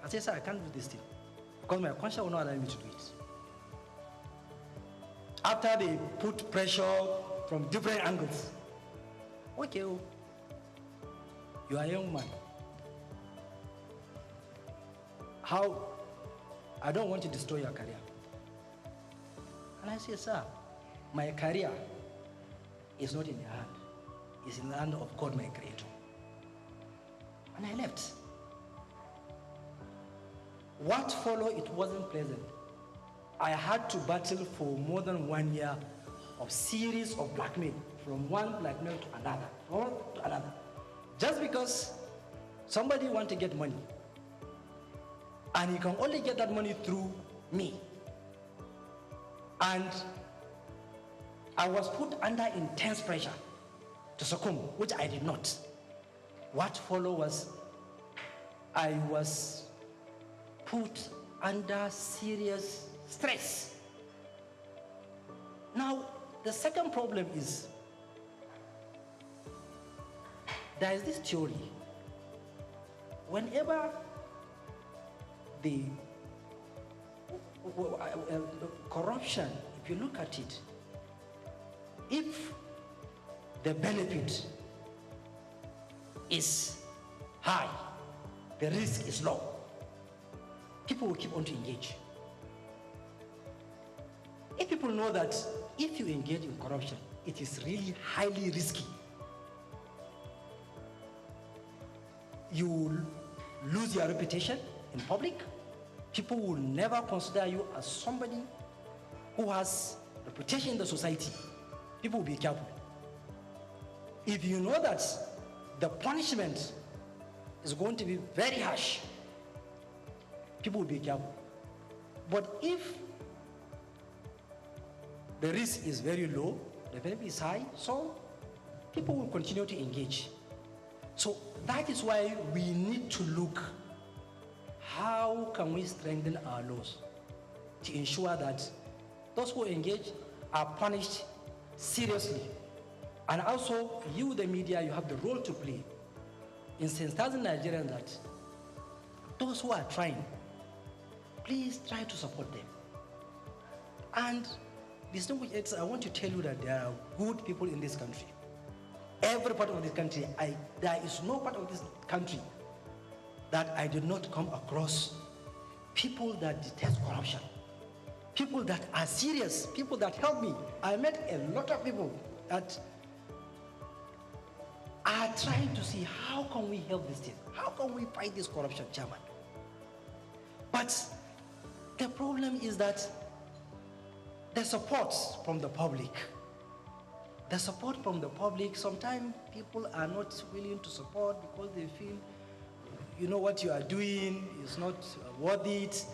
I say, sir, I can't do this thing because my conscience will not allow me to do it. After they put pressure from different angles, okay, you are a young man. How? I don't want to destroy your career. And I say, sir, my career is not in your hand. It's in the hand of God, my Creator. And I left. What followed, it wasn't pleasant. I had to battle for more than 1 year of series of blackmail, from one blackmail to another, just because somebody wants to get money, and he can only get that money through me. And I was put under intense pressure to succumb, which I did not. What followed was I was put under serious stress. Now, the second problem is there is this theory. Whenever the corruption, if you look at it, if the benefit is high, the risk is low, people will keep on to engage. If people know that if you engage in corruption, it is really highly risky, you will lose your reputation in public. People will never consider you as somebody who has reputation in the society. People will be careful. If you know that the punishment is going to be very harsh, people will be careful. But if the risk is very low, the benefit is high, so people will continue to engage. So that is why we need to look, how can we strengthen our laws to ensure that those who engage are punished seriously. And also, you, the media, you have the role to play in sensitizing Nigerians that those who are trying, please try to support them. And I want to tell you that there are good people in this country. Every part of this country, there is no part of this country that I did not come across people that detest corruption, people that are serious, people that help me. I met a lot of people that are trying to see how can we help this thing, how can we fight this corruption, Chairman. But the problem is that the support from the public, sometimes people are not willing to support because they feel, you know, what you are doing is not worth it,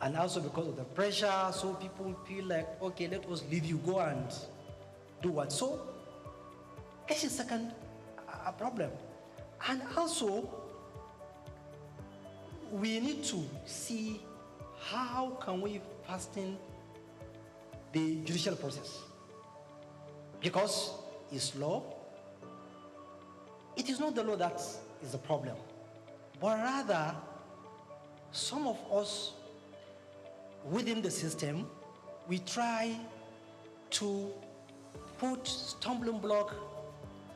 and also because of the pressure, so people feel like, okay, let us leave you, go and do what. So this is second problem. And also, we need to see how can we fasten the judicial process, because it's law. It is not the law that is the problem, but rather some of us within the system, we try to put stumbling block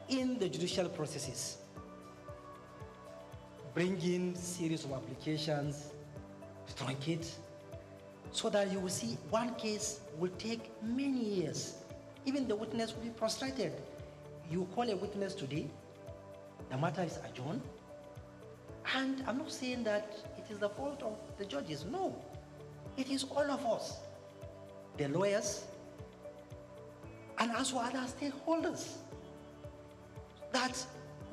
in the judicial processes, bring in series of applications, truncate, so that you will see one case will take many years. Even the witness will be frustrated. You call a witness today, the matter is adjourned, and I'm not saying that it is the fault of the judges. No, it is all of us, the lawyers, and also other stakeholders, that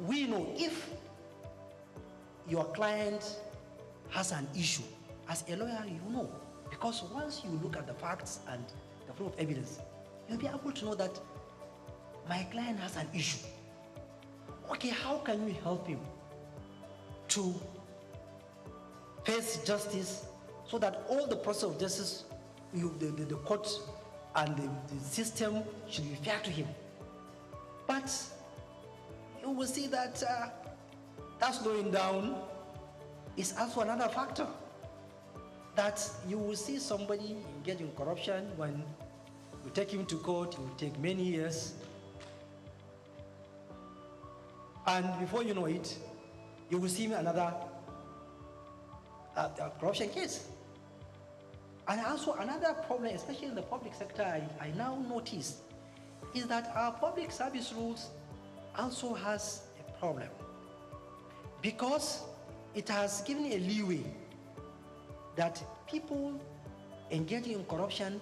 we know if your client has an issue, as a lawyer, you know, because once you look at the facts and the proof of evidence, you'll be able to know that my client has an issue. Okay, how can we help him to face justice so that all the process of justice, the court and the system should be fair to him? But you will see that that slowing down is also another factor. That you will see somebody engage in corruption, when you take him to court, it will take many years. And before you know it, you will see another corruption case. And also another problem, especially in the public sector, I now notice, is that our public service rules also has a problem, because it has given a leeway that people engaging in corruption,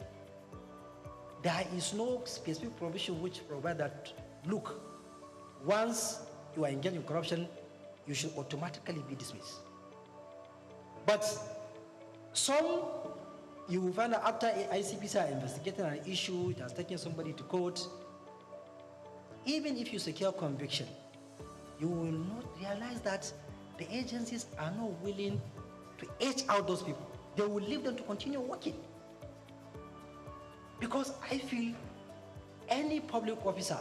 there is no specific provision which provides that, look, once you are engaged in corruption, you should automatically be dismissed. But some, you will find that after ICPC are investigating an issue, it has taken somebody to court, even if you secure conviction, you will not realize that the agencies are not willing to edge out those people. They will leave them to continue working. Because I feel any public officer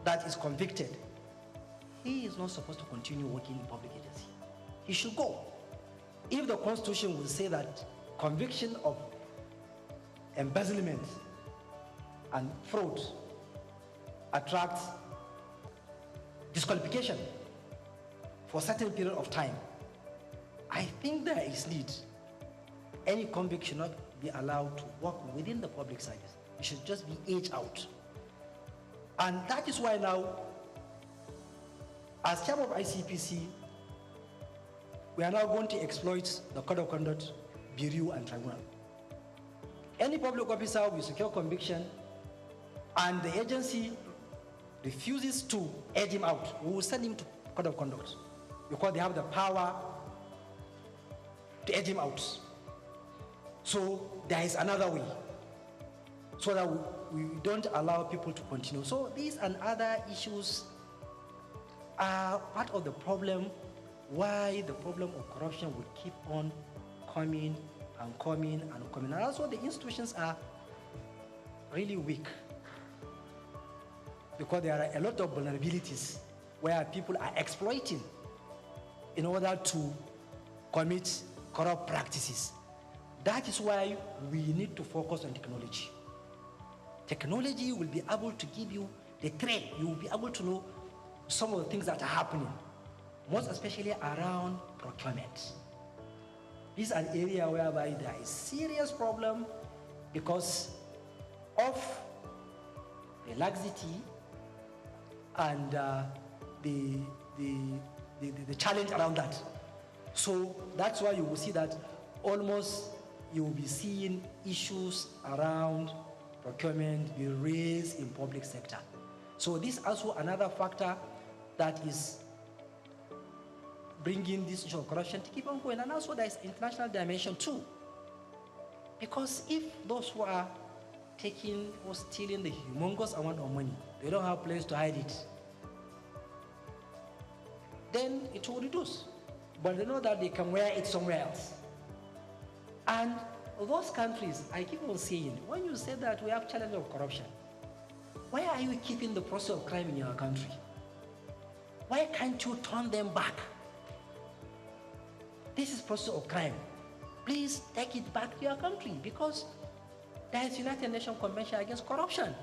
that is convicted, he is not supposed to continue working in public agency. He should go. If the Constitution will say that conviction of embezzlement and fraud attracts disqualification for a certain period of time, I think there is need. Any convict should not be allowed to work within the public service. It should just be aged out. And that is why now, as chairman of ICPC, we are now going to exploit the Code of Conduct, Bureau and Tribunal. Any public officer with secure conviction and the agency refuses to edge him out, we will send him to Code of Conduct, because they have the power to edge him out. So there is another way, so that we don't allow people to continue. So these and other issues are part of the problem, why the problem of corruption will keep on coming and coming and coming. And also the institutions are really weak, because there are a lot of vulnerabilities where people are exploiting in order to commit corrupt practices. That is why we need to focus on technology. Technology will be able to give you the trend. You will be able to know some of the things that are happening, most especially around procurement. This is an area whereby there is serious problem because of the laxity and the challenge around that. So that's why you will see that almost you will be seeing issues around procurement be raised in public sector. So this is also another factor that is bringing this issue of corruption to keep on going. And also there is international dimension too. Because if those who are taking or stealing the humongous amount of money, they don't have a place to hide it, then it will reduce. But they know that they can wear it somewhere else. And those countries, I keep on saying, when you say that we have challenge of corruption, why are you keeping the process of crime in your country? Why can't you turn them back? This is process of crime. Please take it back to your country, because there is United Nations Convention Against Corruption.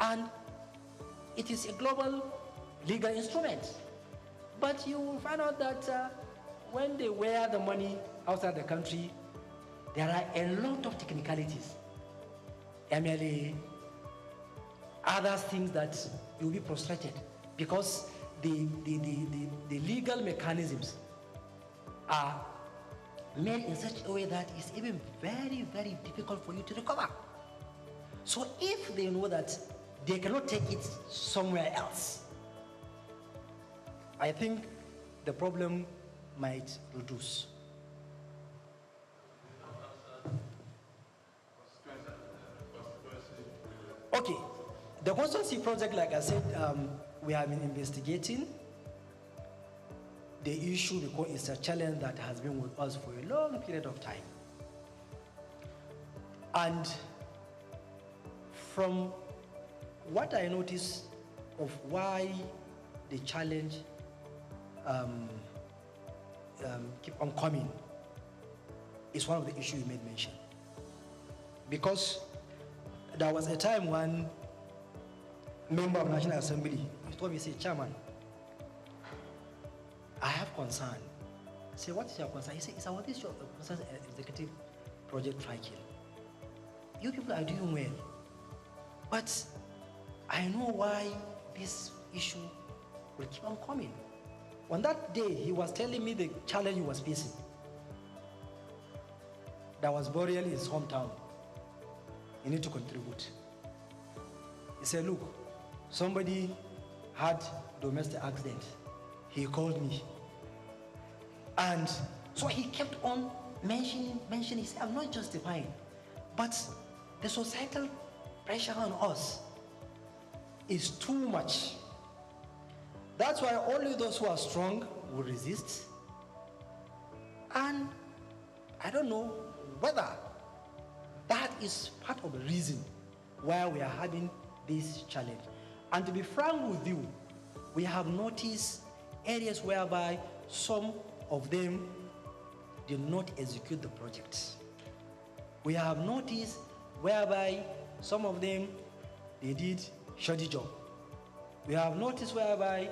And it is a global legal instrument. But you will find out that when they wear the money outside the country, there are a lot of technicalities. MLA, other things that you'll be frustrated because the legal mechanisms are made in such a way that it's even very, very difficult for you to recover. So if they know that they cannot take it somewhere else, I think the problem might reduce. Okay, the constituency project, like I said, we have been investigating the issue because it's a challenge that has been with us for a long period of time. And from what I notice of why the challenge keep on coming is one of the issues you made mention. Because there was a time when member of National Assembly told me, say, Chairman, I have concern. I say, what is your concern? He said, it's about this executive project tracking. You people are doing well, but I know why this issue will keep on coming. On that day, he was telling me the challenge he was facing. There was burial in his hometown. You need to contribute. He said, look, somebody had domestic accident. He called me. And so he kept on mentioning. He said, I'm not justifying, but the societal pressure on us is too much. That's why only those who are strong will resist. And I don't know whether that is part of the reason why we are having this challenge. And to be frank with you, we have noticed areas whereby some of them did not execute the projects. We have noticed whereby some of them, they did shoddy job. We have noticed whereby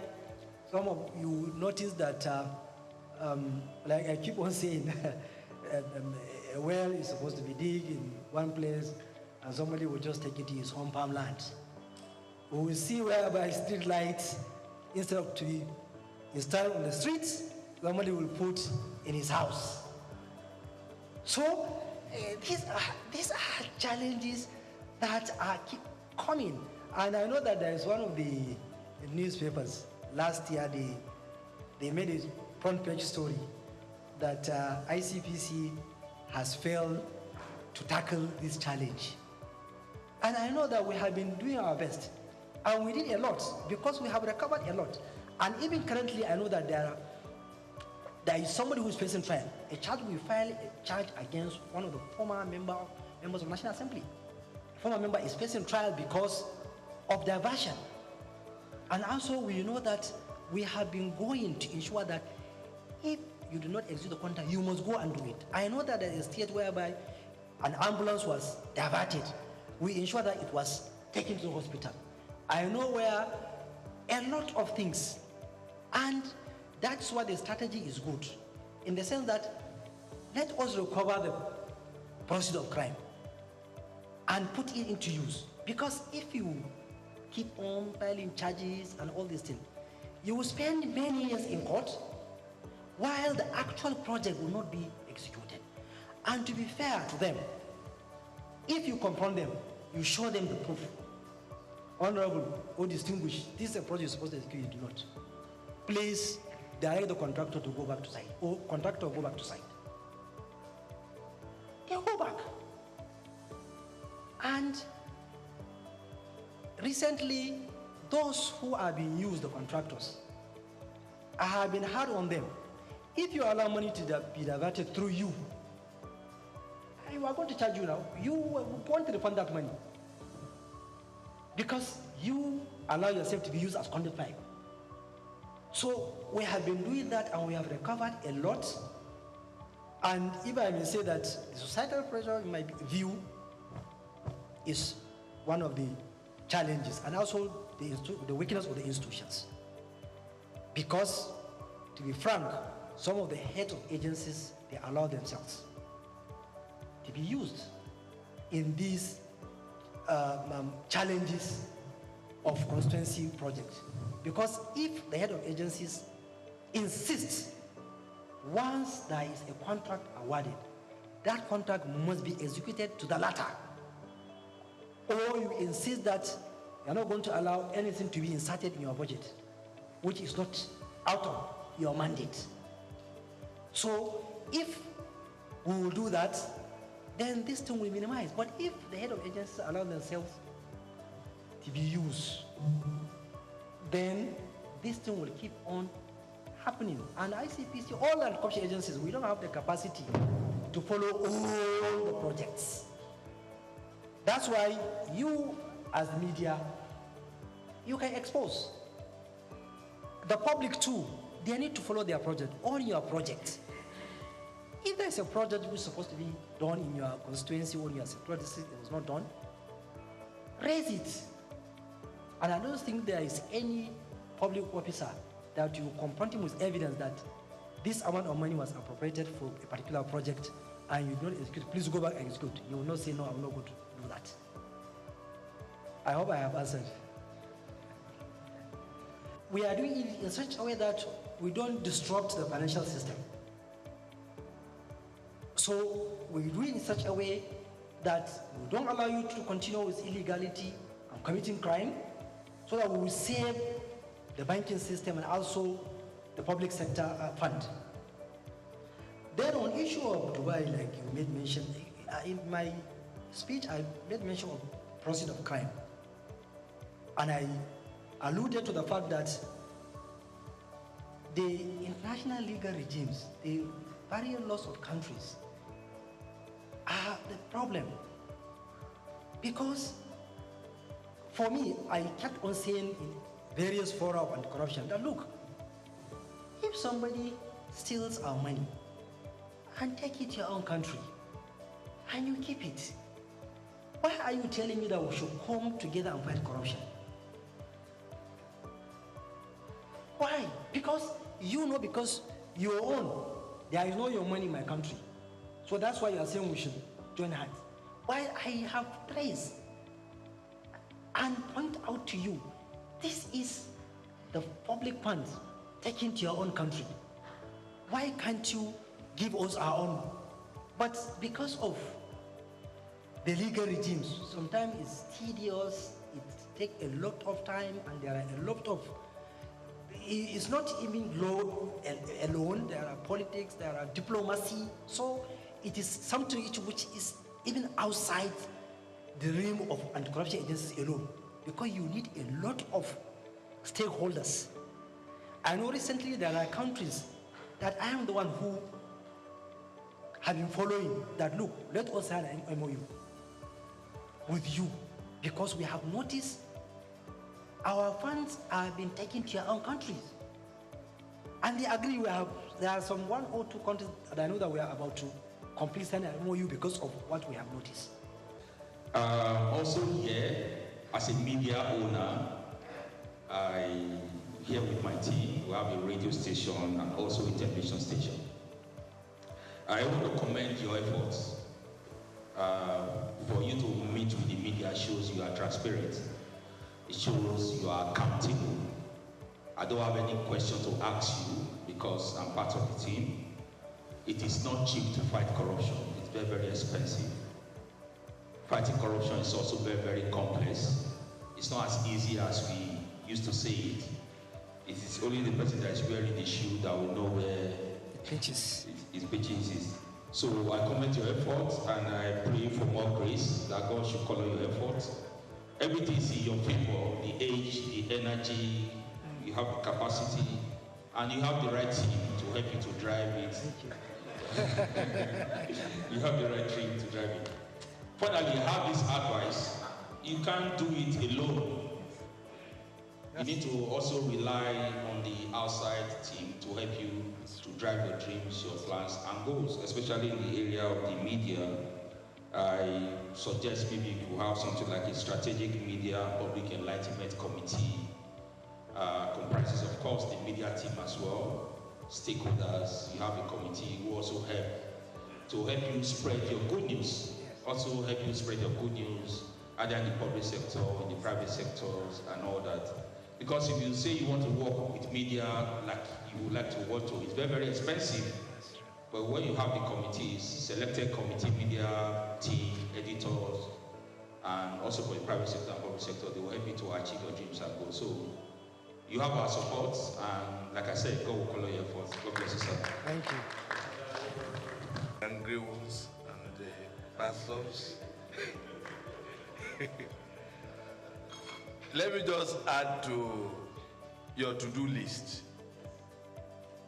some of you notice that, like I keep on saying, a well is supposed to be digged in one place and somebody will just take it to his home farmland. We will see whereby street lights, instead of to be installed on the streets, somebody will put in his house. So these are challenges that are keep coming. And I know that there is one of the newspapers last year, they made a front page story that ICPC has failed to tackle this challenge. And I know that we have been doing our best. And we did a lot because we have recovered a lot. And even currently, I know that there is somebody who is facing trial. A charge will file a charge against one of the former members of National Assembly. A former member is facing trial because of diversion. And also, we know that we have been going to ensure that if you do not execute the contract, you must go and do it. I know that there is a state whereby an ambulance was diverted. We ensure that it was taken to the hospital. I know where a lot of things, and that's why the strategy is good, in the sense that let us recover the proceeds of crime and put it into use. Because if you keep on filing charges and all these things, you will spend many years in court while the actual project will not be executed. And to be fair to them, if you confront them, you show them the proof. Honorable or distinguished, this is a project you're supposed to execute, you do not. Please direct the contractor to go back to site, or contractor go back to site. They go back. And recently, those who are being used, the contractors, I have been hard on them. If you allow money to be diverted through you, we are going to charge you now. You want to refund that money because you allow yourself to be used as conduit pipe. So we have been doing that and we have recovered a lot. And if I may say that the societal pressure, in my view, is one of the challenges and also the weakness of the institutions. Because, to be frank, some of the heads of agencies, they allow themselves to be used in these challenges of constituency projects. Because if the head of agencies insists, once there is a contract awarded, that contract must be executed to the latter. Or you insist that you're not going to allow anything to be inserted in your budget, which is not out of your mandate. So if we will do that, then this thing will minimize. But if the head of agencies allow themselves to be used, then this thing will keep on happening. And ICPC, all the corruption agencies, we don't have the capacity to follow all the projects. That's why you, as the media, you can expose. The public too, they need to follow their project, on your project. If there's a project which is supposed to be done in your constituency or in your sector district that was not done, raise it. And I don't think there is any public officer that you confront him with evidence that this amount of money was appropriated for a particular project and you don't execute, please go back and execute. You will not say, no, I'm not going to do that. I hope I have answered. We are doing it in such a way that we don't disrupt the financial system. So we do it in such a way that we don't allow you to continue with illegality and committing crime, so that we will save the banking system and also the public sector fund. Then on issue of Dubai, like you made mention, in my speech I made mention of proceeds of crime. And I alluded to the fact that the international legal regimes, the various laws of countries are the problem. Because for me, I kept on saying in various fora of anti-corruption that look, if somebody steals our money and take it to your own country and you keep it, why are you telling me that we should come together and fight corruption? Why? Because you know, because your own, there is no your money in my country. So that's why you are saying we should join hands. Why I have traced and point out to you, this is the public funds taken to your own country. Why can't you give us our own? But because of the legal regimes, sometimes it's tedious, it takes a lot of time, and there are a lot of, it's not even law alone, there are politics, there are diplomacy, so it is something which is even outside the realm of anti-corruption agencies alone, because you need a lot of stakeholders. I know recently there are countries that I am the one who have been following that, look, let us sign an MOU with you, because we have noticed our funds are being taken to your own countries. And they agree. There are some 1 or 2 countries that I know that we are about to complete signing an MOU because of what we have noticed. Also here, as a media owner, here with my team, we have a radio station and also a television station. I want to commend your efforts. For you to meet with the media shows you are transparent. It shows you are accountable. I don't have any question to ask you because I'm part of the team. It is not cheap to fight corruption. It's very, very expensive. Fighting corruption is also very, very complex. It's not as easy as we used to say it. It is only the person that is wearing the shoe that will know where pitches is. So I commend your efforts and I pray for more grace, that God should color your efforts. Everything is in your favor, the age, the energy, you have the capacity, and you have the right team to help you to drive it. Thank you. You have the right team to drive it. Finally, I have this advice. You can't do it alone. You need to also rely on the outside team to help you to drive your dreams, your plans, and goals, especially in the area of the media. I suggest maybe you could have something like a strategic media public enlightenment committee. Comprises, of course, the media team as well, stakeholders. You have a committee who also help you spread your good news. Also help you spread your good news either in the public sector, in the private sectors, and all that. Because if you say you want to work with media like you would like to work to, it's very, very expensive. But when you have the committees, selected committee, media team, editors, and also for the private sector and public sector, they will help you to achieve your dreams and goals. So you have our support, and like I said, God will color your efforts. God bless you, sir. Thank you. Angry ones and the pastors. Let me just add to your to-do list.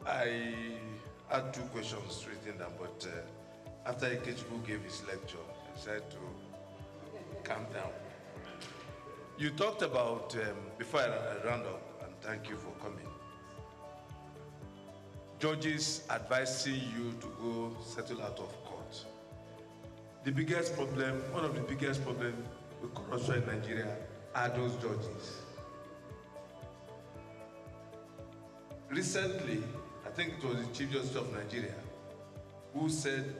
I had 2 questions written down, but after Ikechukwu gave his lecture, I decided to calm down. You talked about, before I round up, and thank you for coming, judges advising you to go settle out of court. The biggest problem, one of the biggest problems with corruption in Nigeria are those judges. Recently, I think it was the Chief Justice of Nigeria who said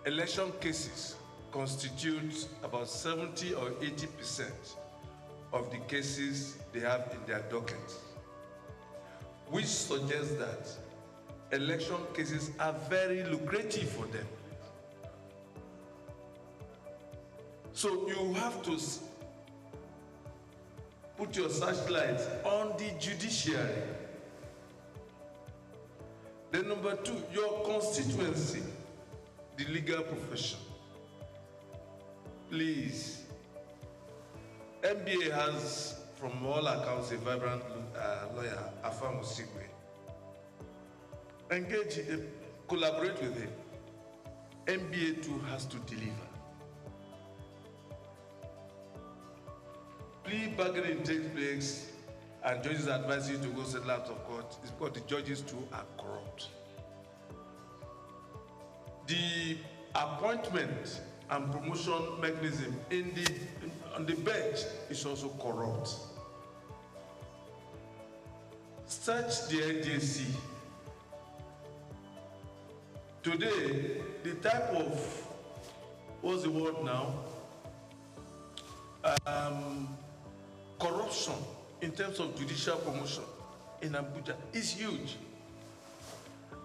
election cases constitute about 70 or 80% of the cases they have in their docket, which suggests that election cases are very lucrative for them. So you have to put your searchlight on the judiciary. Then number 2, your constituency, the legal profession. Please, MBA has, from all accounts, a vibrant lawyer, Afam Osigwe. Engage, collaborate with him. MBA too has to deliver. Plea bargaining takes place and judges advise you to go settle out of court. It's because the judges too are corrupt. The appointment and promotion mechanism on the bench is also corrupt. Search the NJC. Today, the type of, what's the word now? Corruption in terms of judicial promotion in Abuja is huge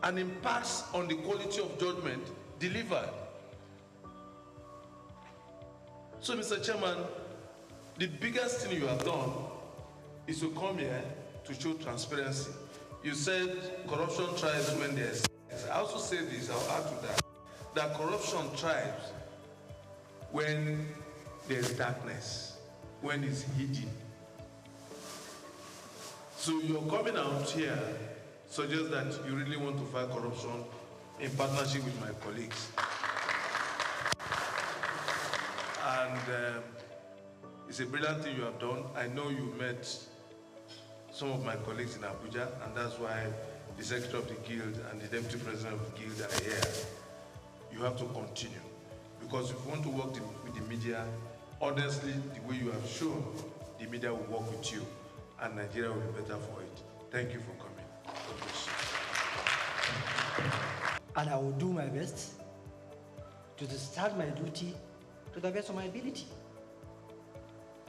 and impacts on the quality of judgment delivered. So, Mr. Chairman, the biggest thing you have done is to come here to show transparency. You said corruption tries when there's. I also say this, I'll add to that. that corruption thrives when there's darkness, when it's hidden. So your coming out here suggests that you really want to fight corruption in partnership with my colleagues. And it's a brilliant thing you have done. I know you met some of my colleagues in Abuja, and that's why the Secretary of the Guild and the Deputy President of the Guild are here. You have to continue. Because if you want to work with the media, honestly, the way you have shown, the media will work with you, and Nigeria will be better for it. Thank you for coming. God bless you. And I will do my best to discharge my duty to the best of my ability,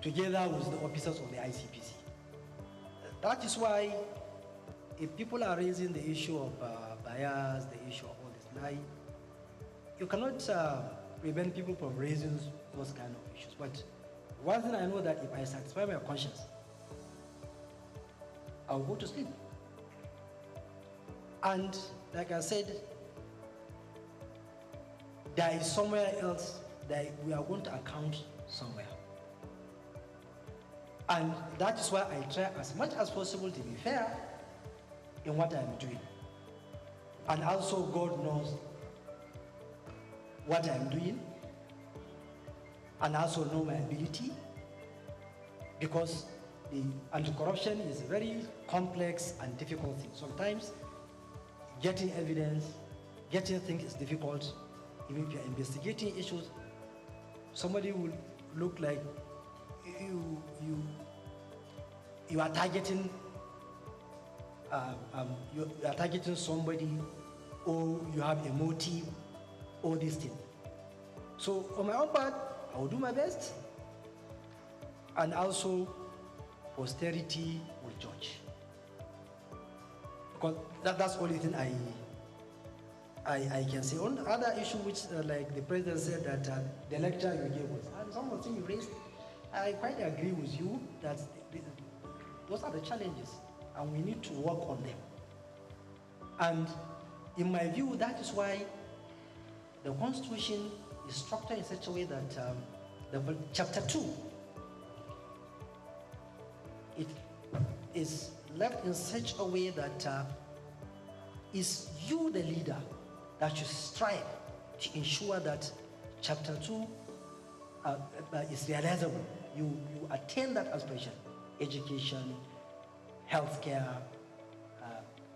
together with the officers of the ICPC. That is why, if people are raising the issue of bias, the issue of all this lie, you cannot prevent people from raising those kind of issues. But one thing I know, that if I satisfy my conscience, I'll go to sleep. And like I said, there is somewhere else that we are going to account somewhere. And that is why I try as much as possible to be fair in what I'm doing. And also God knows what I'm doing, and also know my ability, because the anti-corruption is a very complex and difficult thing. Sometimes getting evidence, getting things is difficult. Even if you're investigating issues, somebody will look like you are targeting somebody, or you have a motive, all these things. So on my own part, I will do my best, and also posterity will judge. Because that's the only thing I can say. On the other issue, which like the president said, that the lecture you gave us, and some of the things you raised, I quite agree with you that those are the challenges, and we need to work on them. And in my view, that is why the Constitution is structured in such a way that the Chapter 2, it is left in such a way that is you, the leader, that should strive to ensure that Chapter 2 is realizable. You attain that aspiration: education, healthcare,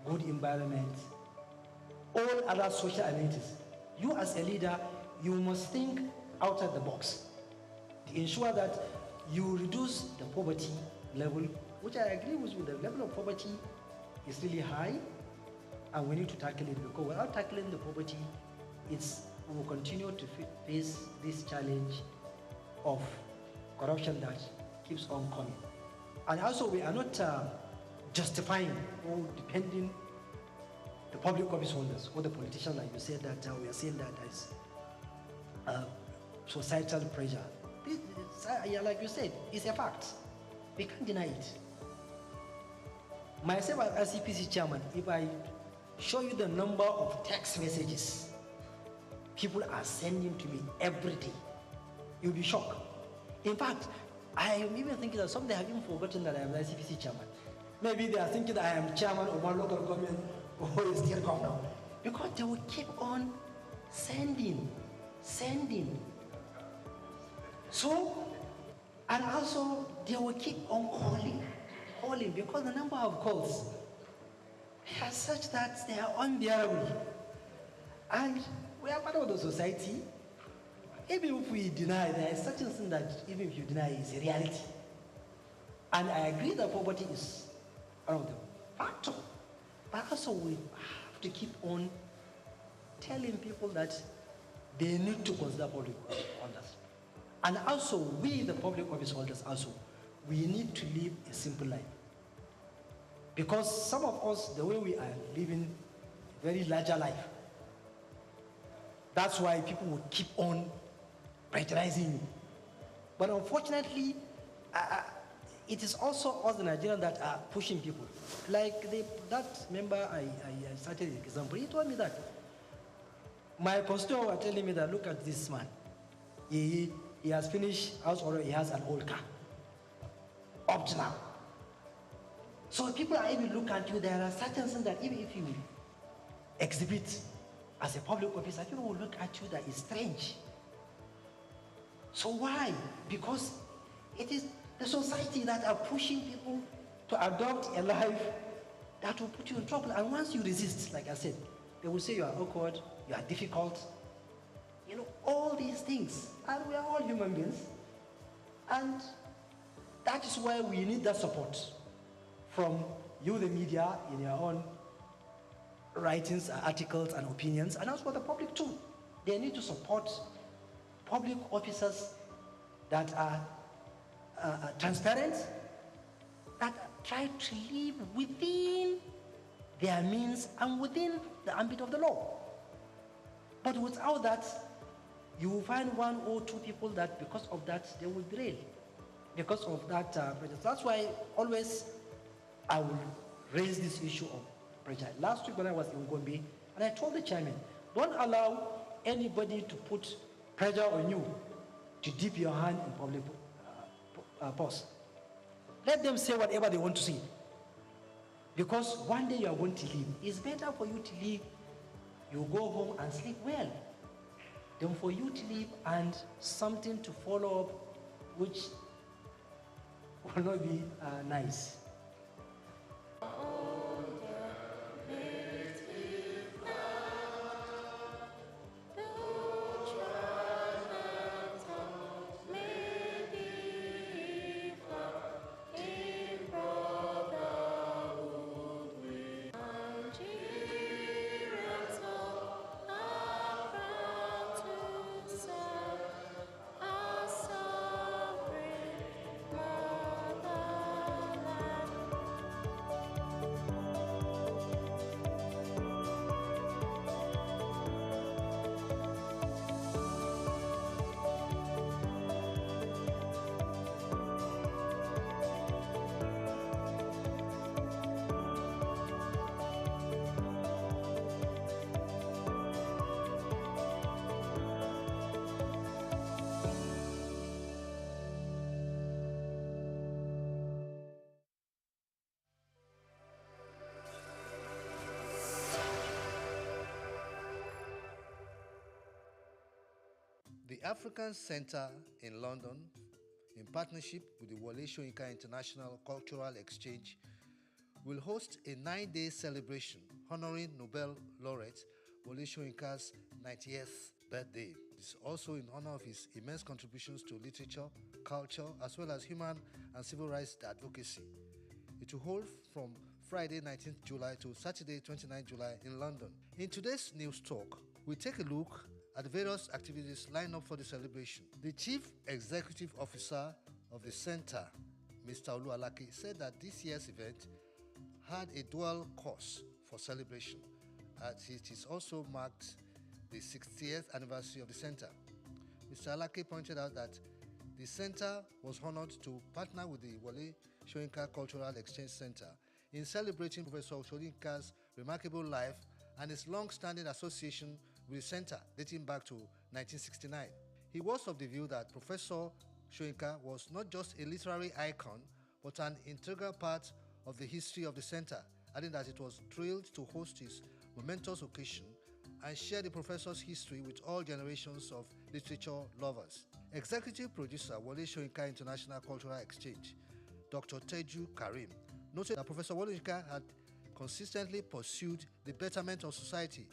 good environment, all other social amenities. You as a leader, you must think outside the box to ensure that you reduce the poverty level, which I agree with you. The level of poverty is really high, and we need to tackle it, because without tackling the poverty, we will continue to face this challenge of corruption that keeps on coming. And also, we are not justifying or depending the public office holders or the politicians, like you said, that we are saying that there is societal pressure. Like you said, it's a fact. We can't deny it. Myself as ICPC chairman, if I show you the number of text messages people are sending to me every day, you'll be shocked. In fact, I am even thinking that some they have even forgotten that I am the ICPC chairman. Maybe they are thinking that I am chairman of one local government or a state governor, because they will keep on sending. So, and also they will keep on calling, because the number of calls are such that they are unbearable. And we are part of the society. Even if we deny, there is such a thing that even if you deny, is a reality. And I agree that poverty is one of the factors. But also we have to keep on telling people that they need to consider public office holders. And also we, the public office holders, also, we need to live a simple life. Because some of us, the way we are living a very larger life, that's why people will keep on pressurizing you. But unfortunately, it is also us, the Nigerians, that are pushing people. Like that member I started the example, he told me that My pastor was telling me that, look at this man. He has finished house order, he has an old car. Up to now. So people are even looking at you, there are certain things that even if you exhibit as a public officer, people will look at you that is strange. So why? Because it is the society that are pushing people to adopt a life that will put you in trouble. And once you resist, like I said, they will say you are awkward, you are difficult. You know, all these things. And we are all human beings. And that is why we need that support from you, the media, in your own writings, articles, and opinions, and also the public too. They need to support public officers that are transparent, that try to live within their means and within the ambit of the law. But without that, you will find one or two people that because of that, they will derail. Because of that prejudice. That's why always I will raise this issue of prejudice. Last week when I was in Gombe, and I told the chairman, don't allow anybody to put pressure on you to dip your hand in public post. Let them say whatever they want to say. Because one day you are going to leave. It's better for you to leave, you go home and sleep well, than for you to leave and something to follow up which will not be nice. The African Centre in London, in partnership with the Wole Soyinka International Cultural Exchange, will host a 9-day celebration honoring Nobel laureate Wole Soyinka's 90th birthday. It's also in honor of his immense contributions to literature, culture, as well as human and civil rights advocacy. It will hold from Friday 19th July to Saturday 29th July in London. In today's News Talk, we take a look at the various activities lined up for the celebration. The Chief Executive Officer of the Centre, Mr. Olu Alake, said that this year's event had a dual course for celebration, as it is also marked the 60th anniversary of the Centre. Mr. Alake pointed out that the Centre was honored to partner with the Wole Soyinka Cultural Exchange Centre in celebrating Professor Soyinka's remarkable life and his long-standing association with the Centre dating back to 1969. He was of the view that Professor Soyinka was not just a literary icon, but an integral part of the history of the Centre, adding that it was thrilled to host his momentous occasion and share the professor's history with all generations of literature lovers. Executive producer Wole Soyinka International Cultural Exchange, Dr. Teju Karim, noted that Professor Wole Soyinka had consistently pursued the betterment of society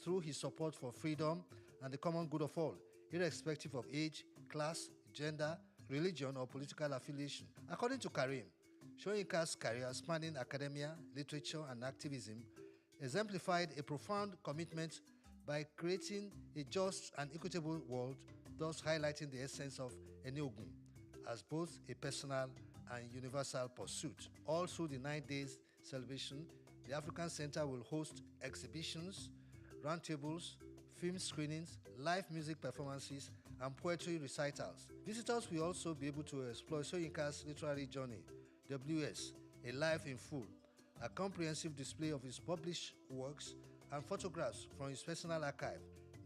through his support for freedom and the common good of all, irrespective of age, class, gender, religion, or political affiliation. According to Karim, Soyinka's career spanning academia, literature, and activism exemplified a profound commitment by creating a just and equitable world, thus highlighting the essence of Eneogun as both a personal and universal pursuit. All through the 9 days celebration, the African Centre will host exhibitions, roundtables, film screenings, live music performances, and poetry recitals. Visitors will also be able to explore Soyinka's literary journey, WS, A Life in Full, a comprehensive display of his published works and photographs from his personal archive,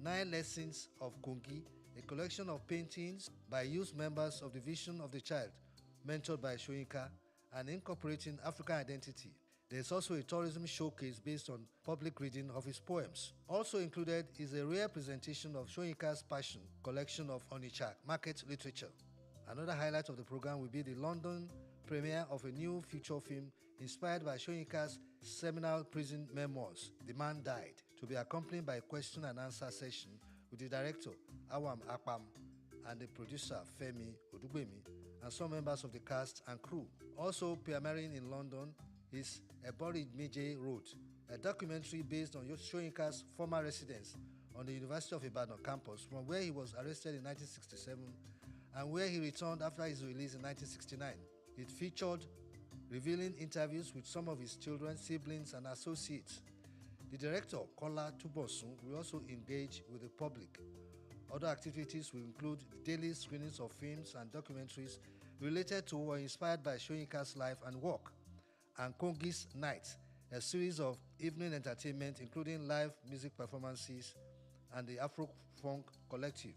9 Lessons of Kungi, a collection of paintings by youth members of the Vision of the Child, mentored by Soyinka, and incorporating African identity. There is also a tourism showcase based on public reading of his poems. Also included is a rare presentation of Soyinka's Passion collection of Onitsha market literature. Another highlight of the program will be the London premiere of a new feature film inspired by Soyinka's seminal prison memoirs, The Man Died, to be accompanied by a question and answer session with the director, Awam Akpam, and the producer, Femi Odugbemi, and some members of the cast and crew. Also premiering in London is Ebori Meje Road, a documentary based on Soyinka's former residence on the University of Ibadan campus, from where he was arrested in 1967 and where he returned after his release in 1969. It featured revealing interviews with some of his children, siblings, and associates. The director, Kola Tubosun, will also engage with the public. Other activities will include daily screenings of films and documentaries related to or inspired by Soyinka's life and work, and Kongi's Night, a series of evening entertainment including live music performances and the Afro-Funk Collective.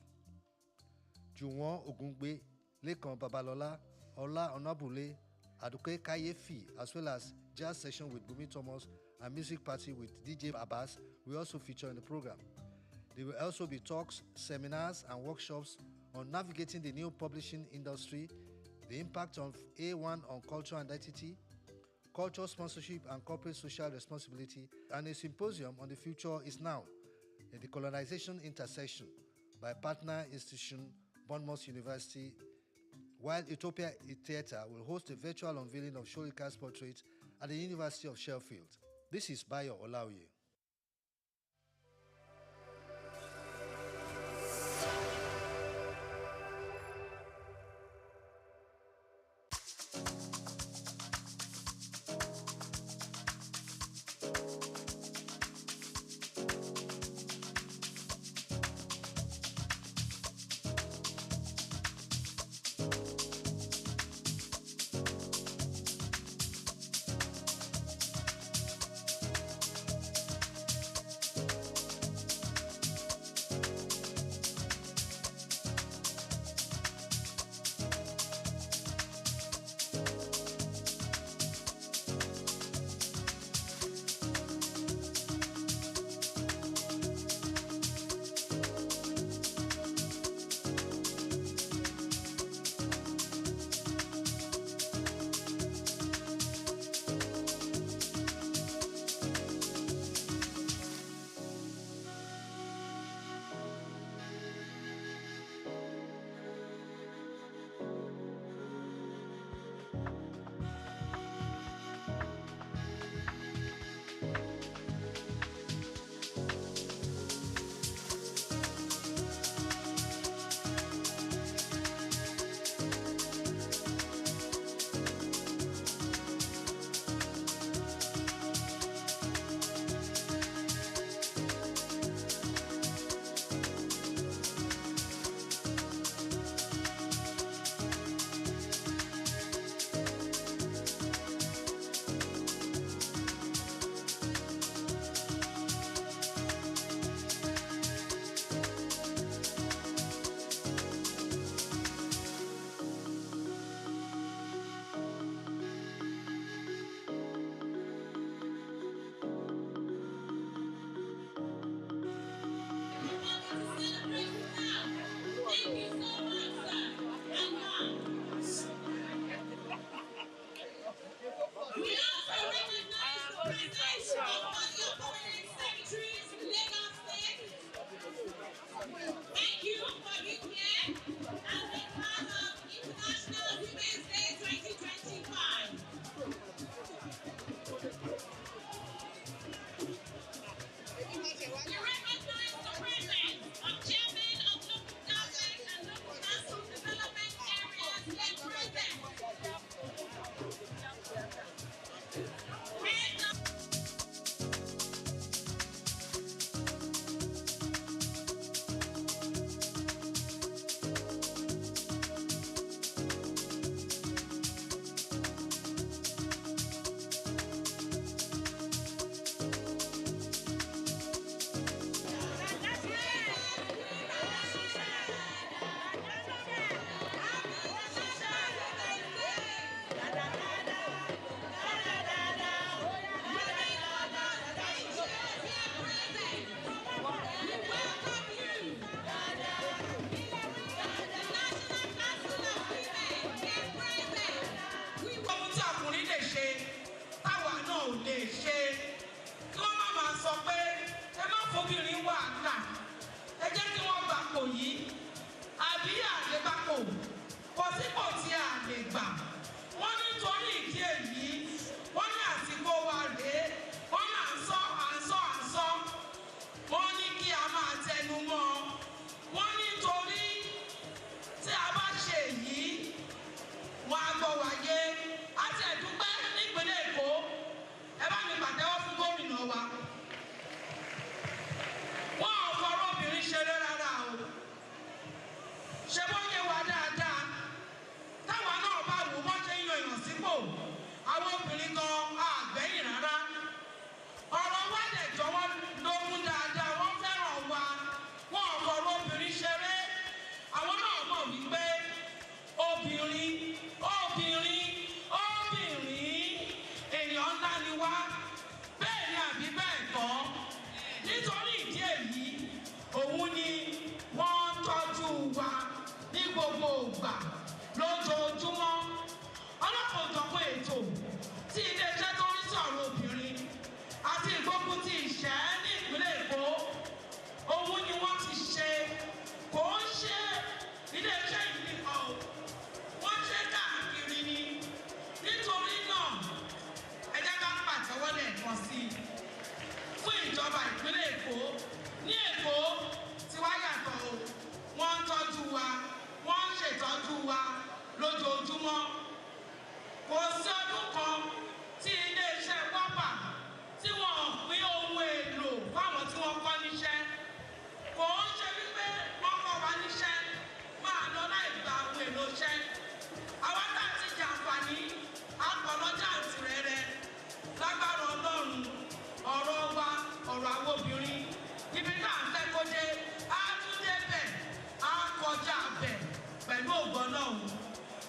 Juwon Ogungbe, Lekan Babalola, Ola Onabule, Aduke Kayefi, as well as jazz session with Bumi Thomas and music party with DJ Abbas will also feature in the program. There will also be talks, seminars, and workshops on navigating the new publishing industry, the impact of A1 on culture and identity, culture sponsorship and corporate social responsibility, and a symposium on the future is now, a decolonization intersection by partner institution Bournemouth University, while Utopia Theatre will host a virtual unveiling of Soyinka's portrait at the University of Sheffield. This is Bayo Olaoye. ṣe táwa náà ò lè ṣe kí wọ́n má máa sọ pé ẹ má fobìnrin wàhálà ẹ jẹ́ kí wọ́n gbapò yìí àbí àlébápò kò sípò tí a lè gbà wọ́n nítorí ìdí èyí wọ́n ní àsìkò wa rèé wọ́n ní à ń sọ wọ́n ní kí a máa tẹnu mọ́ wọ́n nítorí tí a bá ṣe èyí wọ́n á gbọ́ wáyé àti ẹ̀dúpẹ́ nípínlẹ̀ Èkó ẹ bá mi pàtẹ́wọ́ fún gómìnà wa wọ́n ò fọ̀rọ̀ obìnrin ṣeré rárá o ṣe bó yé wa dáadáa táwa náà bá wò wọ́n ṣe ń yan èèyàn sípò àwọn obìnrin gan àgbẹ̀yìn rárá ọ̀rọ̀ wa dẹ̀ jọ wọ́n lógún dáadáa wọ́n fẹ́ràn wa wọ́n ò fọ̀rọ̀ obìnrin ṣeré àwọn náà mọ̀ wípé obìnrin èèyàn ńlá ni wá bẹ́ẹ̀ ni àbí bẹ́ẹ̀ kọ́ nítorí ìdí èyí òun ni wọ́n tọ́jú wa ní gbogbo ìgbà lójoojúmọ́ ọlọ́pàá òjọ̀pọ̀ ètò tí iléeṣẹ́ tó rí sí ọ̀rọ̀ obìnrin àti ìgbógun ti ìṣẹ́ ní ìpínlẹ̀ Èkó òun ni wọ́n ti ṣe kò ń ṣe iléeṣẹ́ yìí nìkan o wọ́n ṣe káàkiri ni nítorí náà ẹ jẹ́ ká pàtẹ́wọ́ lẹ́ẹ̀kan sí i fún ìjọba ìpínlẹ̀ Èkó ní Èkó tí wá yàtọ̀ o wọ́n ń tọ́jú wa wọ́n ń ṣètọ́jú wa lójoojúmọ́ kò sí ọdún kan tí iléeṣẹ́ pápá tí wọ́n pín ohun èlò fáwọn tí wọ́n kọ́ níṣẹ́ kò ń ṣe wípé wọ́n kọ́ wa níṣẹ́ máa lọ láì gba ohun èlò iṣẹ́ àwọn tá a ti jẹ àǹfààní àpọ̀lọ́jà àtìrẹ́rẹ́ lágbára Ọlọ́run ọ̀rọ̀ wa ọ̀rọ̀ àwọn obìnrin ibi náà ń fẹ́ kó dé á tún dé bẹ̀ á kọjá bẹ̀ pẹ̀lú ògbọ́n náà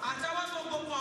àtẹwọ́ tó gbogbo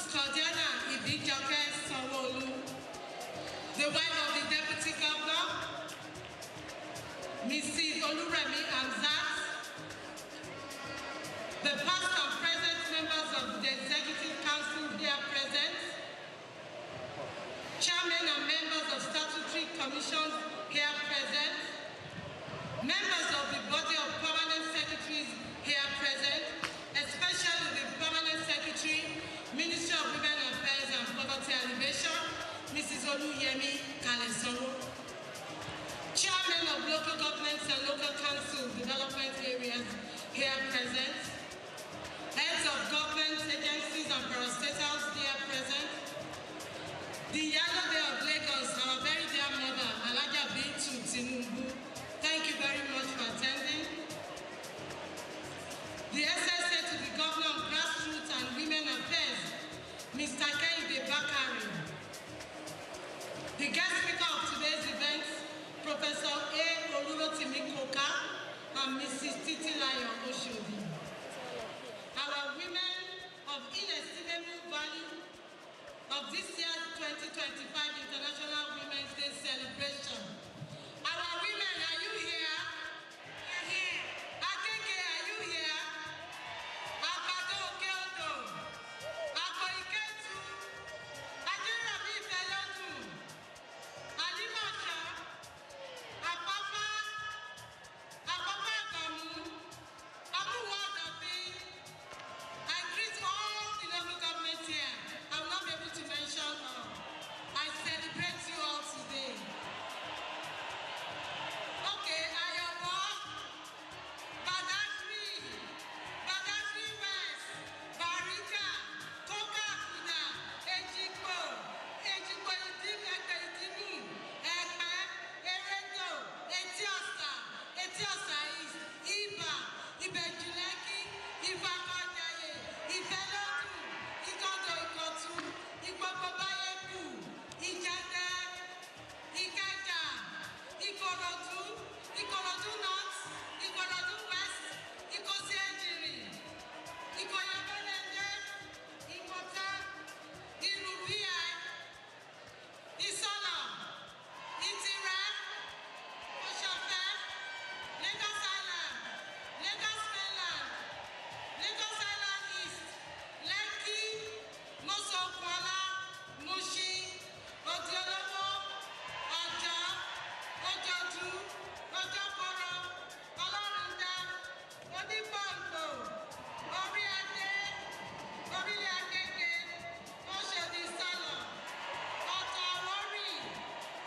Claudiana Ibijoke Sanwo-Olu, the wife of the Deputy Governor, Mrs. Oluremi Amzat, the past and present members of the Executive Council here present, chairmen and members of statutory commissions here present, members of the body of permanent secretaries here present, especially the permanent secretary, Ministry of Women Affairs and Poverty Alleviation, Mrs. Oluyemi Kalesanwo, chairmen of local governments and local council development areas here present, heads of government agencies and parastatals here present, the Yellow Day of Lagos, our very dear mother, Alaja Bintu Tinubu, thank you very much for attending. The SSA to the Governor of Grassroots and Women Affairs, Mr. Kehinde Bakari. The guest speaker of today's event, Professor A. Olurotimi Koka and Mrs. Titilayo Oshodi. Our women of inestimable value of this year's 2025 International Women's Day celebration. Our women, are you here? Akeke, are you here? Akado Okeodo, Ako Iketu, Ajirabi Ifelodu, Alimasha, Apapa Agamu, Amuwa Dabi. I greet all the local governments here. I will not be able to mention all. I celebrate you all today. Okay, Ayobo, Badagry, Badagry West, Barika, Kokakuda, Ejikbo, Ejikbo Idimu, Epe, Eredo, Etiosa, Etiosa East, Iba, Ibejuleki, Ibakojaye, Ifelodu, Ikodo Ikotu, Igbogobayeku, Ijade, Ikeja, Ikorodu, Ikorodu North, Ikorodu West, Ikosi Ejiri, Ikoyabonende, Ikota, Irubia, Isola, Itire, Oshofe, Lagos Island, Lagos Mainland, Lagos Island East, Lekki, Moso Kuala, Mushi, Odiolowo, Ojo, Ojodu, Ojokoro, Olorunda, Odipompo, Oriade, Orile Agege, Oshodi Sala, Ọ̀tọ̀ Àwórì,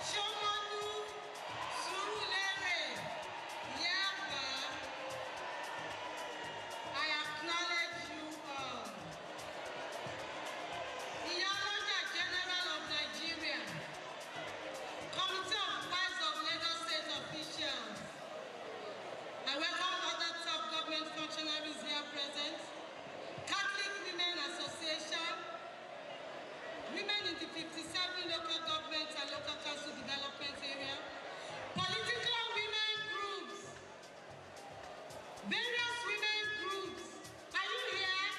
Ṣómólú, Surulere, Yaba. I acknowledge you all. Iyaloja General of Nigeria, Committee of Wives of Lagos State officials. I welcome other top government functionaries here present. Catholic Women Association, women in the 57 local governments and local council development area, political women groups, various women groups. Are you here?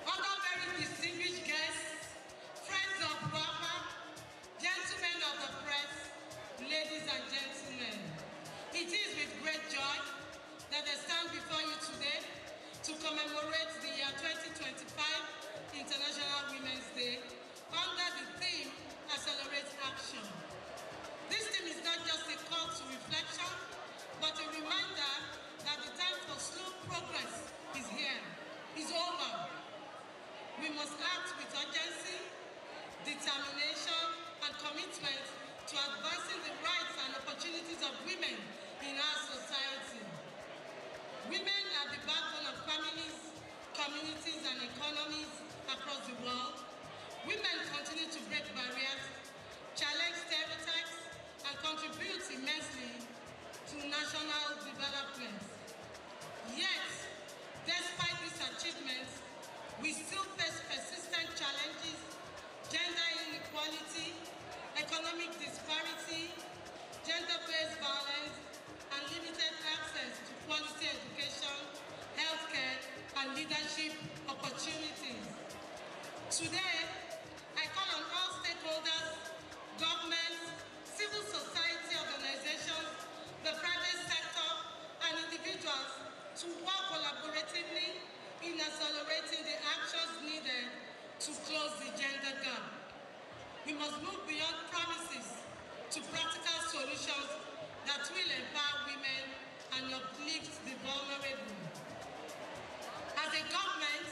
Other very distinguished guests, friends of Baba, gentlemen of the press, ladies and gentlemen. It is with great joy that I stand before you today to commemorate the year 2025 International Women's Day under the theme Accelerate Action. This theme is not just a call to reflection, but a reminder that the time for slow progress is here, is over. We must act with urgency, determination, and commitment to advancing the rights and opportunities of women in our society. Women are the backbone of families, communities, and economies across the world. Women continue to break barriers, challenge stereotypes, and contribute immensely to national development. Yet, despite these achievements, we still face persistent challenges, gender inequality, economic disparity, gender-based violence, and limited access to quality education, healthcare, and leadership Today, I call on all stakeholders, governments, civil society organizations, the private sector, and individuals to work collaboratively in accelerating the actions needed to close the gender gap. We must move beyond promises to practical solutions that will empower women and uplift the vulnerable. As a government,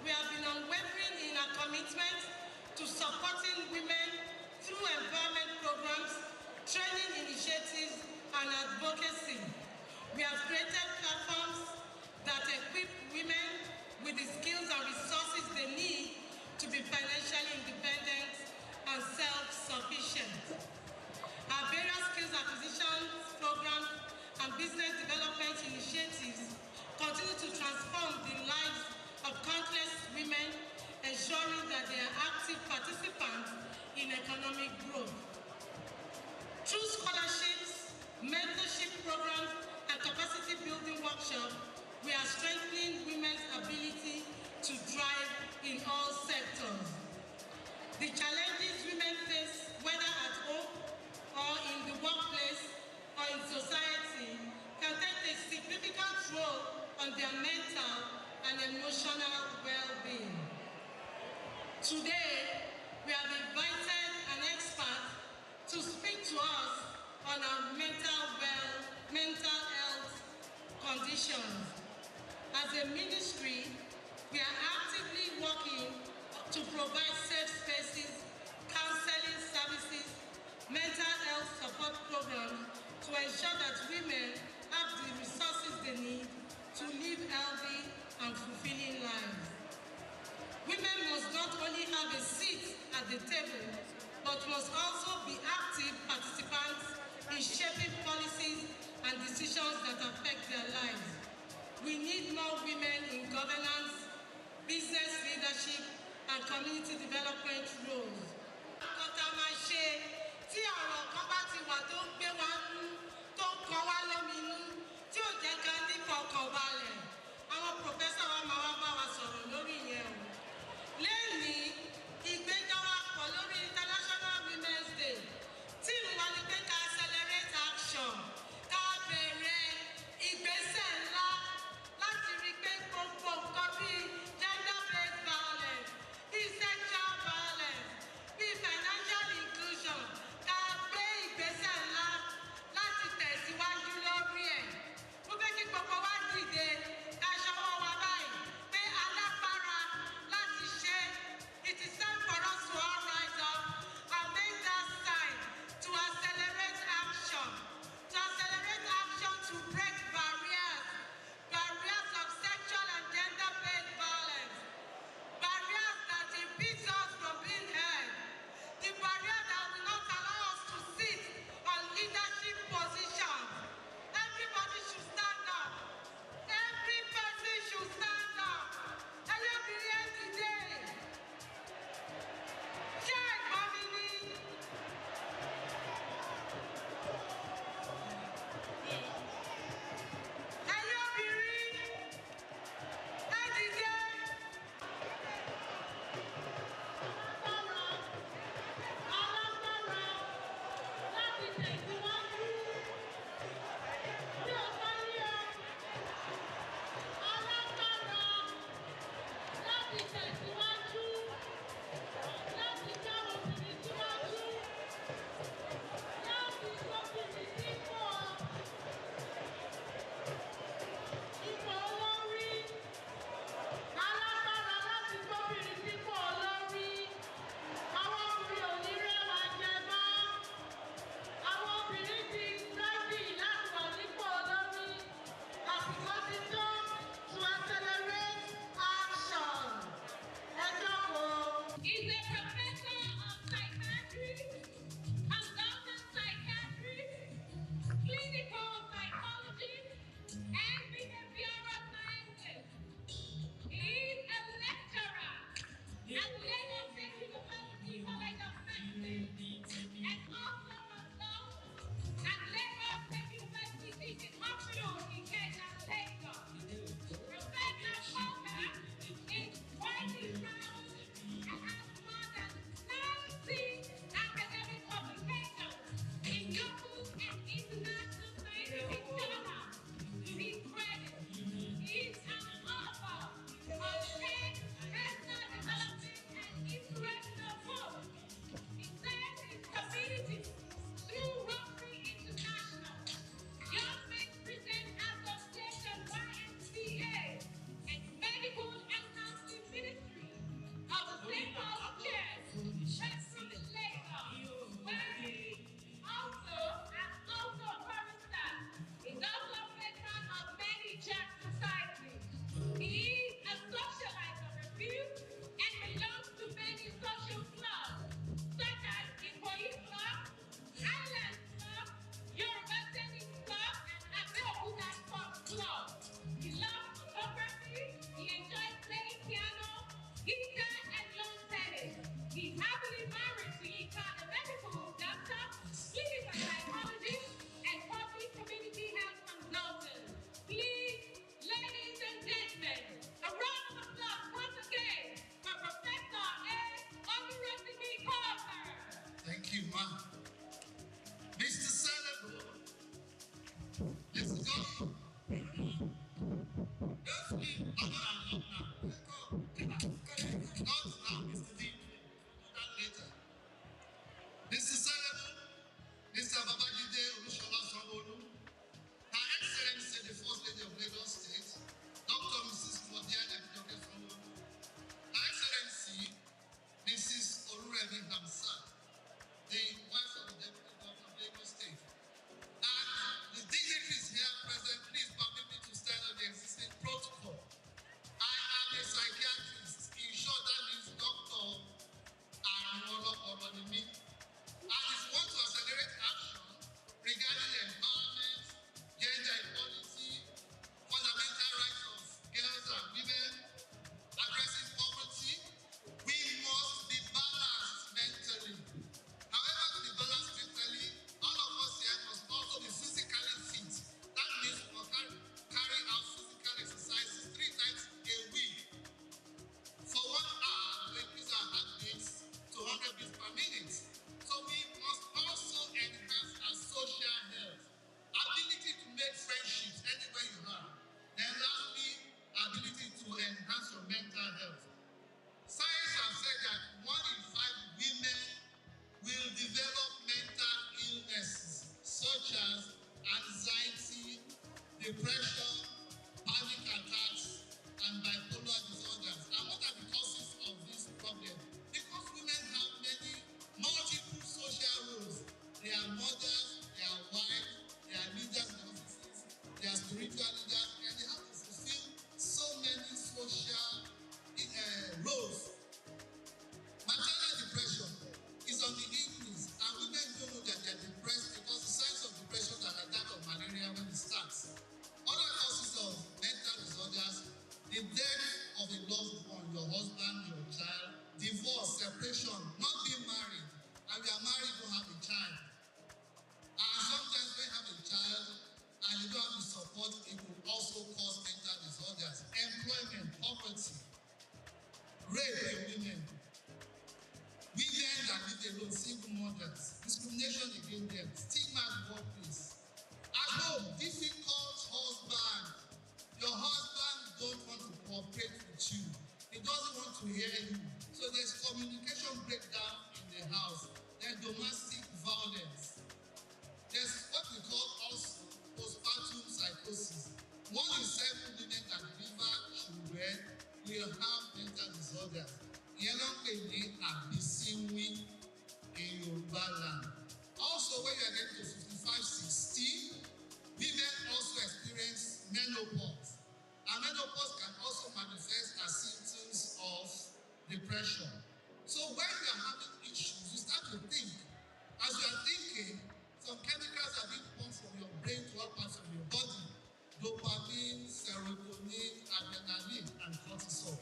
we have been unwavering in our commitment to supporting women through empowerment programs, training initiatives, and advocacy. We have created platforms that equip women with the skills and resources they need to be financially independent and self-sufficient. Our various skills acquisition programs and business development initiatives continue to transform the lives of countless women, ensuring that they are active participants in economic growth. Through scholarships, mentorship programs, and capacity building workshops, we are strengthening women's ability to thrive in all sectors. The challenges women face, whether at home or in the workplace or in society, can take a significant role on their mental and emotional well-being. Today, we have invited an expert to speak to us on our mental health conditions. As a ministry, we are actively working to provide safe spaces, counseling services, mental health support programs to ensure that women have the resources they need to live healthy and fulfilling lives. Women must not only have a seat at the table, but must also be active participants in shaping policies and decisions that affect their lives. We need more women in governance, business leadership, and community development roles. Tí ọ̀rọ̀ kan bá ti wà tó ń gbé wa nú, tó ń kọ wá lóminú, tí ò jẹ́ ká ní fọkànbalẹ̀, àwọn pòfẹ́sọ̀ wa máa wá bá wa sọ̀rọ̀ lórí ìyẹn o. Lẹ́yìn ìgbẹ́jọ́ wa pọ̀ lórí International Women's Day, tíìmù wa ni pé ká accelerate action, ká bẹ̀rẹ̀ ìgbésẹ̀ ńlá láti rí pé gbogbo nǹkan bíi gender-based violence, bíi sexual violence, bíi financial inclusion, ká gbé ìgbésẹ̀ ńlá láti tẹ̀síwájú lórí ẹ̀. Mo fẹ́ kí gbogbo wa dìde Mr. Senator, Mr. Babajide Olusola Sanwo-Olu, Her Excellency, the First Lady of Lagos State, Dr. Mrs. Claudia Ebidoke Sanwo-Olu, Her Excellency, Mrs. Oluremi Hamzat, the wife of the Deputy Governor of Lagos State, and the dignitaries here present, please permit me to stand on the existing protocol. I am a psychiatrist. In short, that means Dr. Arinola Oronimi. And if you want to accelerate action regarding empowerment, gender equality, fundamental rights of girls and women, addressing poverty, we must be balanced mentally. However, to be balanced mentally, all of us here must also be physically fit. That means we must carry out physical exercises 3 times a week for 1 hour to increase our heart beats to 100 beats per minute. So we must also enhance our social health, ability to make friendships anywhere you are. Then lastly, ability to enhance your mental health. Science has said that 1 in 5 women will develop mental illnesses such as anxiety, depression, panic attacks, and bipolar disorders. And what are the causes of this problem? Because women have many multiple social roles. They are mothers, they are wives, they are leaders in offices, they are spiritual leaders, and they have to fulfill so many social roles. Maternal depression is on the increase, and women don't know that they are depressed because the signs of depression are like that of malaria when it starts. Other causes of mental disorders, the death of a loved one, your husband, your child, divorce, separation, not being married, and you are married, don't have a child. And sometimes when you have a child and you don't have the support, it will also cause mental disorders. Employment, poverty, rape in women, women that live alone, single mothers, discrimination against them, stigma in the workplace. At home, difficult husband. Your husband don't want to cooperate with you. He doesn't want to hear you. So there's communication breakdown in the house. There's domestic violence. There's what we call also postpartum psychosis. 1 in 7 women that deliver children will have mental disorders. Ìyẹn ló ń pè ní àbísínwí in Yorùbá land. Also, when you are getting to 55, 60, women also experience menopause. And menopause can also manifest as symptoms of depression. So when you are having issues, you start to think. As you are thinking, some chemicals are being pumped from your brain to all parts of your body. Dopamine, serotonin, adrenaline, and cortisol.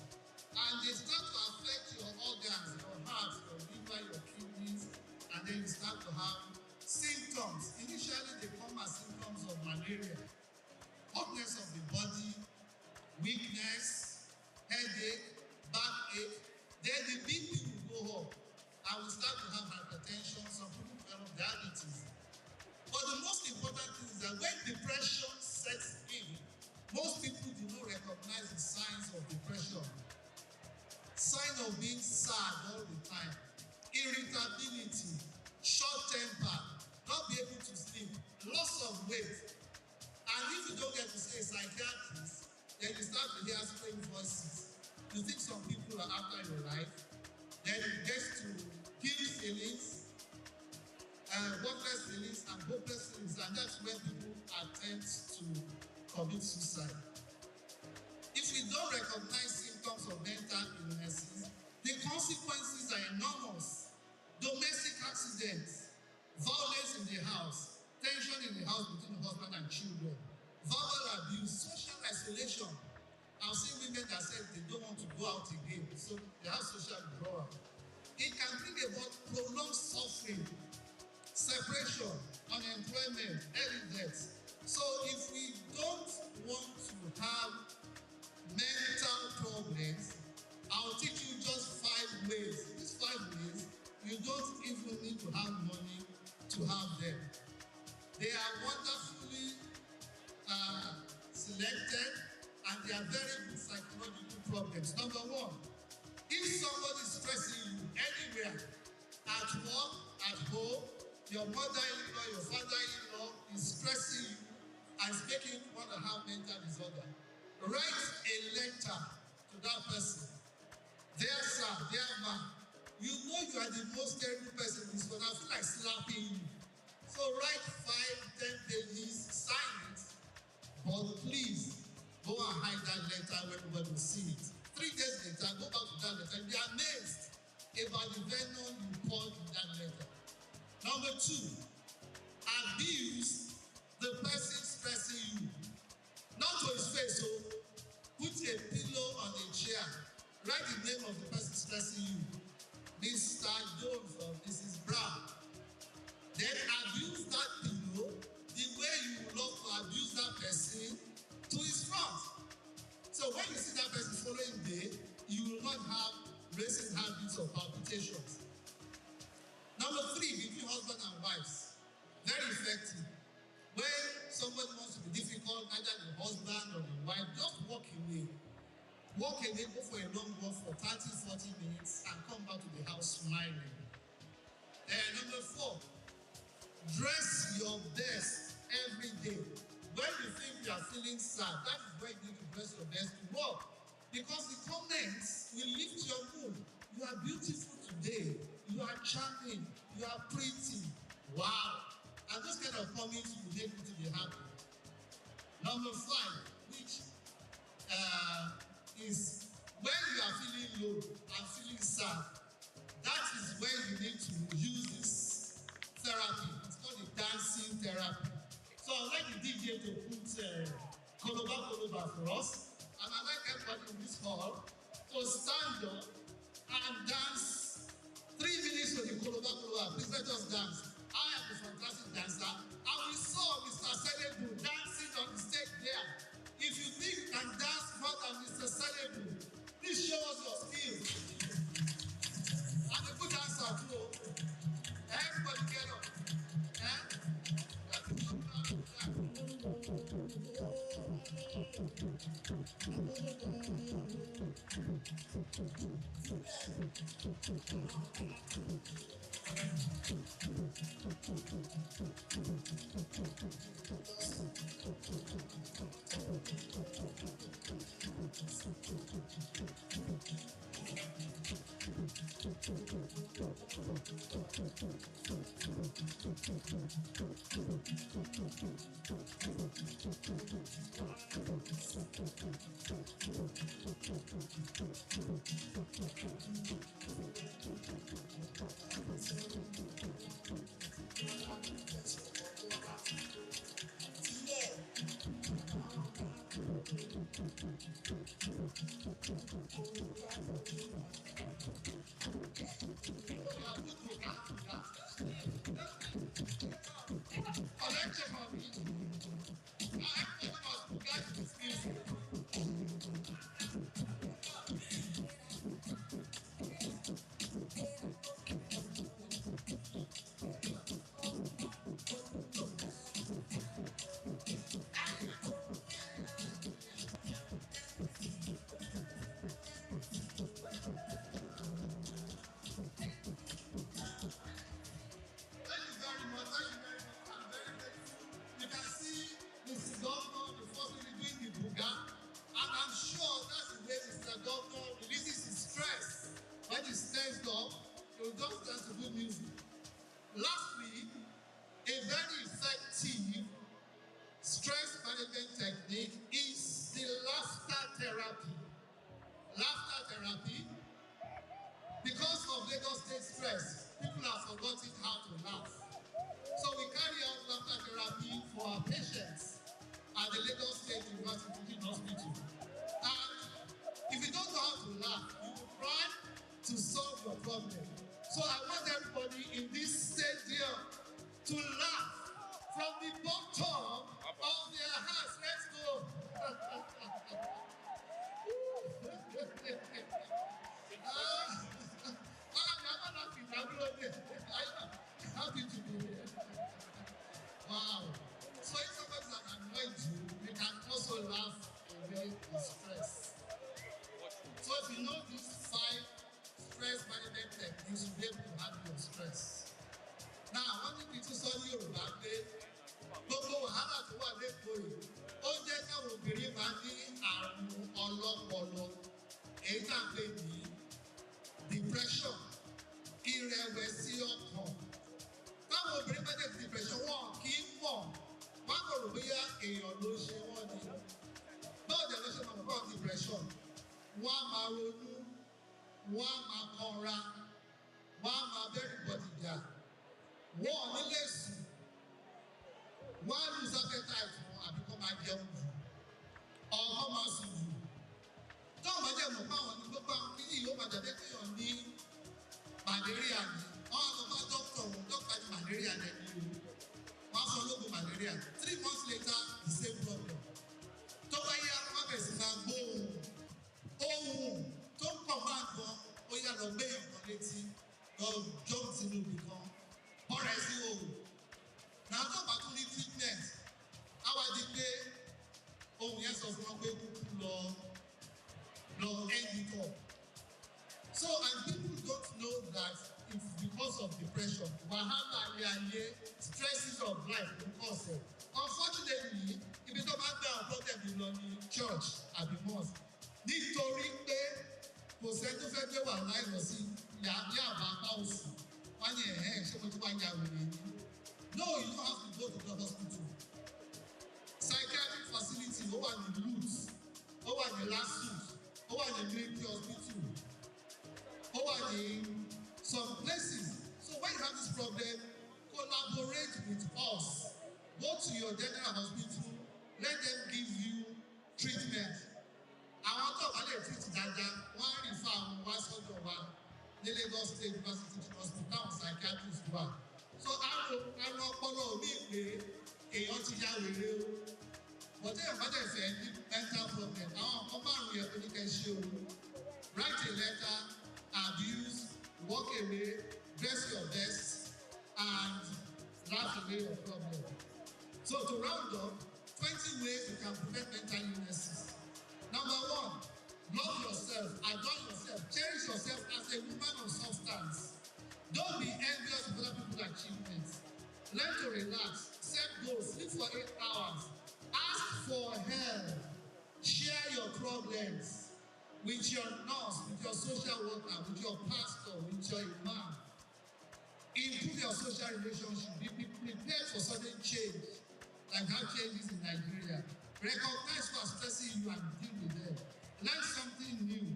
And they start to affect your organs, your heart, your liver, your kidneys, and then you start to have symptoms. Initially, they come as symptoms of malaria, hotness of the body, weakness, headache, backache. Then the BP will go up, and we start to have hypertension. Some people develop diabetes. But the most important thing is that when depression sets in, most people do not recognize the signs of depression. Sign of being sad all the time, irritability, short temper, not be able to sleep, loss of weight. And if you don't get to see a psychiatrist, then you start to hear strange voices. You think some people are after your life, then it gets to guilt feelings, worthless feelings, and hopeless feelings, and that's when people attempt to commit suicide. If we don't recognize symptoms of mental illnesses, the consequences are enormous. Domestic accidents, violence in the house, tension in the house between the husband and children, verbal abuse, social isolation. I've seen women that said they don't want to go out again, so they have social withdrawal. It can bring about prolonged suffering, separation, unemployment, early death. So if we don't want to have mental problems, I'll teach you just 5 ways. These 5 ways, you don't even need to have money to have them. They are wonderfully selected and they are very good psychological problems. Number one, if somebody is stressing you anywhere, at work, at home, your mother-in-law, your father-in-law is stressing you and is making you want to have mental disorder, write a letter to that person. Dear sir, dear man, you know you are the most terrible person in this world. I feel like slapping you. So write 5, 10 pages, sign it, but please go and hide that letter when nobody will see it. 3 days later, go back to that letter and be amazed about the venom you poured in that letter. Number 2, abuse the person stressing you. Not to his face, so put a pillow on a chair. Write the name of the person stressing you. Mr. Jones or Mrs. Brown. Then abuse that pillow the way you would love to abuse that person to his front. So when you see that person following day, you will not have racing habits or palpitations. Number 3, between husband and wives. Very effective. When somebody wants to be difficult, either the husband or the wife, just walk away. Walk away, go for a long walk for 30, 40 minutes and come back to the house smiling. Number 4, dress your best every day. When you think you are feeling sad, that is when you need to dress your best to work. Because the comments will lift your mood. You are beautiful today. You are charming. You are pretty. Wow. And those kind of comments will make you to be happy. Number 5, which is when you are feeling low and feeling sad, that is when you need to use this therapy. It's called the dancing therapy. So I'd like the DJ to put Koloba for us. And I'd like everybody in this hall to stand up and dance 3 minutes to the Koloba. Please let us dance. I am a fantastic dancer. And we saw Mr. Selebu dancing on the stage there. If you think you can dance more than Mr. Selebu, please show us your skills. I'm a good dancer too. Everybody get up. Lastly, a very effective stress management technique is the laughter therapy. Laughter therapy, because of Lagos State stress, people have forgotten how to laugh. So we carry out laughter therapy for our patients at the Lagos State University Hospital. And if you don't know how to laugh, you will try to solve your problem. So I want everybody in this stadium to laugh from the bottom of their hearts. Let's go. Happy to be here. Wow. So if somebody's annoyed you, you can also laugh alleviate stress. So if you know these 5 stress management techniques, you'll be able to handle your stress. Now, one thing to sọ ní Yorùbá pé gbogbo wàhálà tó wà lẹ́kọ̀ọ́ yìí, ó jẹ́ káwọn obìnrin máa ní àrùn ọlọ́pọlọ, èyí tá à ń pè ní depression, ìrẹ̀wẹ̀sì ọkàn. Táwọn obìnrin bá dé depression, wọn kì í mọ̀, wọ́n kò rò bóyá èèyàn ló ṣe wọ́n ni. Báwo ni ẹ lọ ṣe máa mọ̀ báwọn depression? Wọ́n á máa ronú, wọ́n á máa kanra, wọ́n á máa bẹ́rù bọ̀dìjà, wọ́n ò ní lè sùn, wọ́n á lose appetite fún àbí kọ́ máa jẹun jù, ọ̀kọ́ máa sùn jù. Táwọn bá jẹ́ mọ̀ báwọn ní gbogbo àwọn kí yìí ó máa jẹ́ kéèyàn ní malaria ni. Wọ́n á lọ bá dókítà wọn, dókítà ní malaria lẹ́ni o. Wọ́n á fọ ológun malaria. 3 months later, the same problem. Tó bá yá, wọ́n bẹ̀rẹ̀ sí máa gbóhùn. Ohun tó ń pọ̀ máa gan, ó yá lọ gbé ìyàn létí, lọ jump sínú ibì kan, bọ́ra ẹ sí ohun. Náà tó bá tún ní treatment, á wá di pé ohun yẹn sọ fún wọn pé kúkú lọ end it up. So, and people don't know that it's because of depression, wahala ayé, stresses of life ló cause it. Unfortunately, ibi tó máa ń gbé àwọn problem yìí lọ ní church àbí mosque. Nítorí pé kò sẹ́ni tó fẹ́ gbé wàhálà ìlọ sí yàrá àbá òsì. Wọ́n ní ṣé mo ti wá ya wèrè ni? No, you don't have to go to the hospital. Psychiatric facility ó wà ní Lutz, ó wà ní Lassus, ó wà ní Military Hospital, ó wà ní some places. So when you have this problem, collaborate with us. Go to your general hospital, let them give you treatment. Àwọn tó bá lè treat dáadáa, wọ́n á refer àwọn wá sọ́dọ̀ wa ní Lagos State University Hospital, táwọn psychiatrist wà. So àrùn ọpọlọ ò ní ìpè èèyàn ti ya wèrè o. Bọ̀dé ìbádẹ́ fẹ́ ní mental problem. Àwọn nǹkan márùn-ún yẹn tó ní kẹ́ ṣe o. Write a letter, abuse, walk away, dress your best, and laugh away your problem. So to round up, 20 ways you can prevent mental illnesses. Number 1, love yourself, adore yourself, cherish yourself as a woman of substance. Don't be envious of other people's achievements. Learn to relax, set goals, sleep for 8 hours, ask for help, share your problems with your nurse, with your social worker, with your pastor, with your imam. Improve your social relationship. Be prepared for sudden change, like how changes in Nigeria. Recognize who are stressing you and deal with them. Learn something new.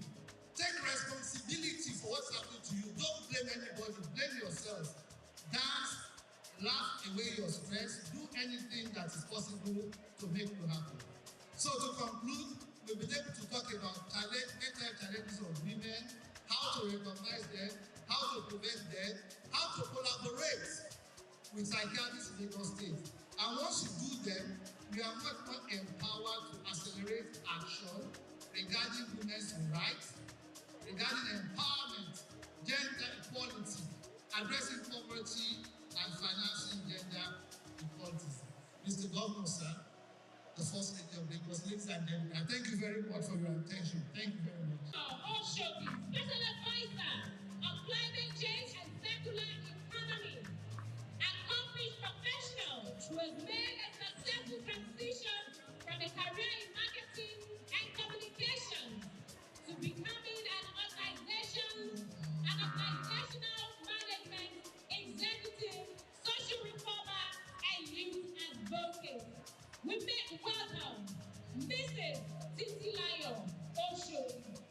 Take responsibility for what's happening to you. Don't blame anybody. Blame yourself. Dance, laugh away your stress. Do anything that is possible to make you happy. So to conclude, we've been able to talk about mental challenges of women, how to recognize them, how to prevent them, how to collaborate with psychiatrists in Lagos State. And once you do them, we are much more empowered to accelerate action regarding women's rights, regarding empowerment, gender equality, addressing poverty, and financing gender equality. Mr. Governor, sir, the First Lady of Lagos, ladies and gentlemen, thank you very much for your attention. Thank you very much. Special advisor on climate change and circular economy, accomplished professional who has made a successful transition from a career in marketing and communication to becoming an organizational management executive, social reformer, and youth advocate. We make welcome Mrs. Titilayo Oshodi.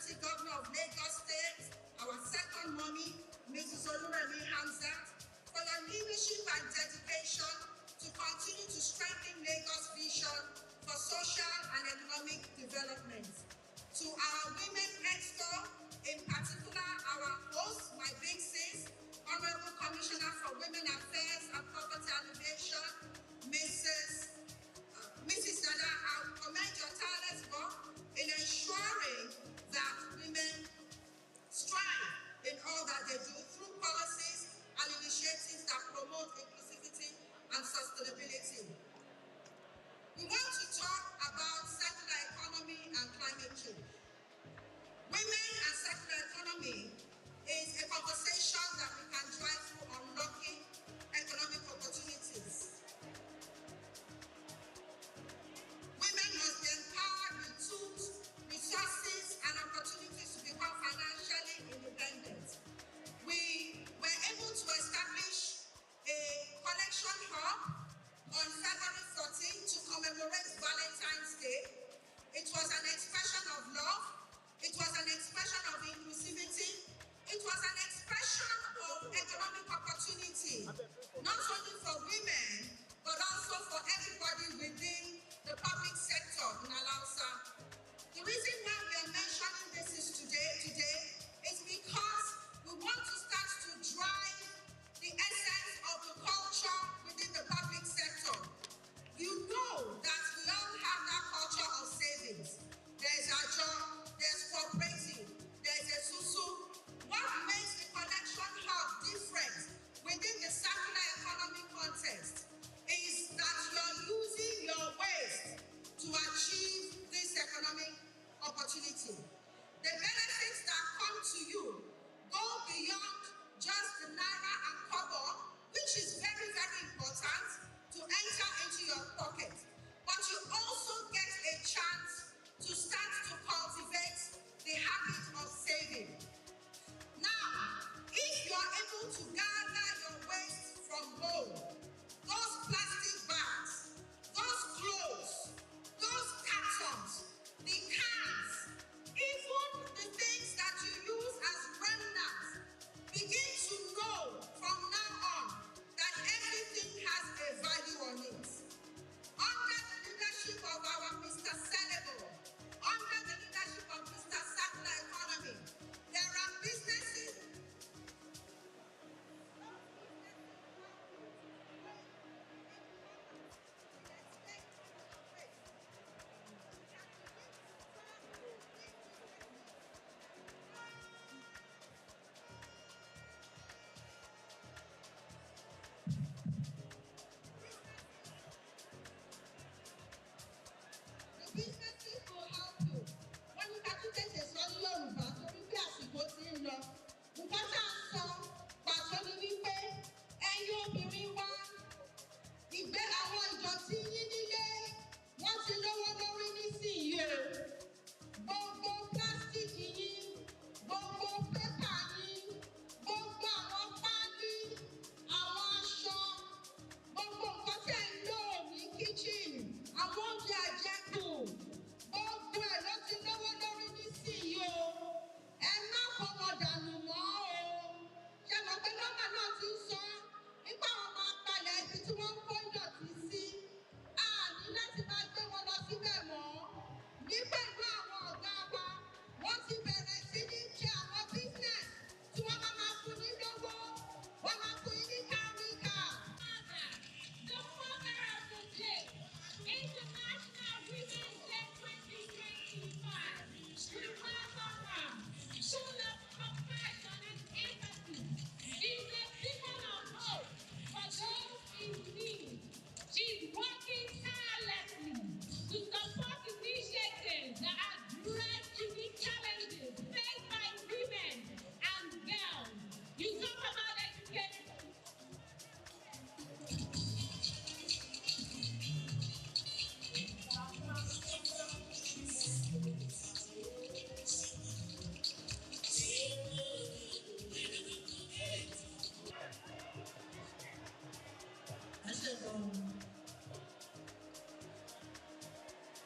Deputy Governor of Lagos State, our second mommy, Mrs. Oluremi Hamzat, for your leadership and dedication to continue to strengthen Lagos' vision for social and economic development. To our women exco, in particular our host, my big sis, Honorable Commissioner for Women Affairs and Poverty Alleviation, Mrs. Dada, I commend your tireless work in ensuring that women strive in all that they do through policies and initiatives that promote inclusivity and sustainability. We want to talk about circular economy and climate change. Women and circular economy is a conversation that we can drive through unlocking economic opportunities. Women must be empowered with tools, resources, and opportunities to become financially independent. We were able to establish a collection hub on February 14 to commemorate Valentine's Day. It was an expression of love. It was an expression of inclusivity. It was an expression of economic opportunity, not only for women, but also for everybody within the public sector in Alausa. The reason why we are mentioning this today is because we want to start to drive the essence of the culture within the public sector. You know that we all have that culture of savings. There's a job, there's cooperative, there's a susu. What makes the collection hub different within the circular economy context is that you're using your waste to achieve this economic opportunity. The benefits that come to you go beyond just the naira and kobo, which is very, very important to enter into your pocket. But you also get a chance to start to cultivate the habit of saving. Now, if you are able to gather your waste from home, those plastic bags, those clothes, those cartons, the cans, even the things that you use as remnants, begin to know from now on that everything has a value on it. Under the leadership of our Mr. Senegal, under the leadership of Mr. Circular Economy, there are businesses. The businesses will help you. Wọ́n ní ká tún tètè sọ ní Yorùbá torí pé àsìkò ti ń lọ. Nǹkan tá à ń sọ pàtó ni wípé ẹ̀yin obìnrin wa ìgbé àwọn ìdọ̀tí yín nílé wọ́n ti lówó lórí nísìnyí o. Gbogbo pílásítìkì yín, gbogbo pépà yín, gbogbo àwọn páálí, àwọn aṣọ, gbogbo nǹkan tẹ̀ ń lò ní kíchìnì, àwọn oúnjẹ àjẹkù, gbogbo ẹ̀ ló ti lówó lórí nísìnyí o. Ẹ má kó wọn dànù mọ́ o. Ṣé mọ̀ pé nọ́mbà náà ti ń sọ nípa àwọn máa palẹ̀ ibi tí wọ́n ń kó ìdọ̀tí sí? A ní láti máa gbé wọn lọ síbẹ̀ mọ́. Ní pẹ̀lú àwọn ọ̀gá wa, wọ́n ti bẹ̀rẹ̀ sí ní ṣe àwọn business tí wọ́n máa fún ní lówó, wọ́n máa fún yín ní káríkà. The mother of the day, International Women's Day 2025. We welcome her, full of compassion and empathy. She's a beacon of hope for those in need. She's working tirelessly to support initiatives that address unique challenges faced by women and girls. You talk about education.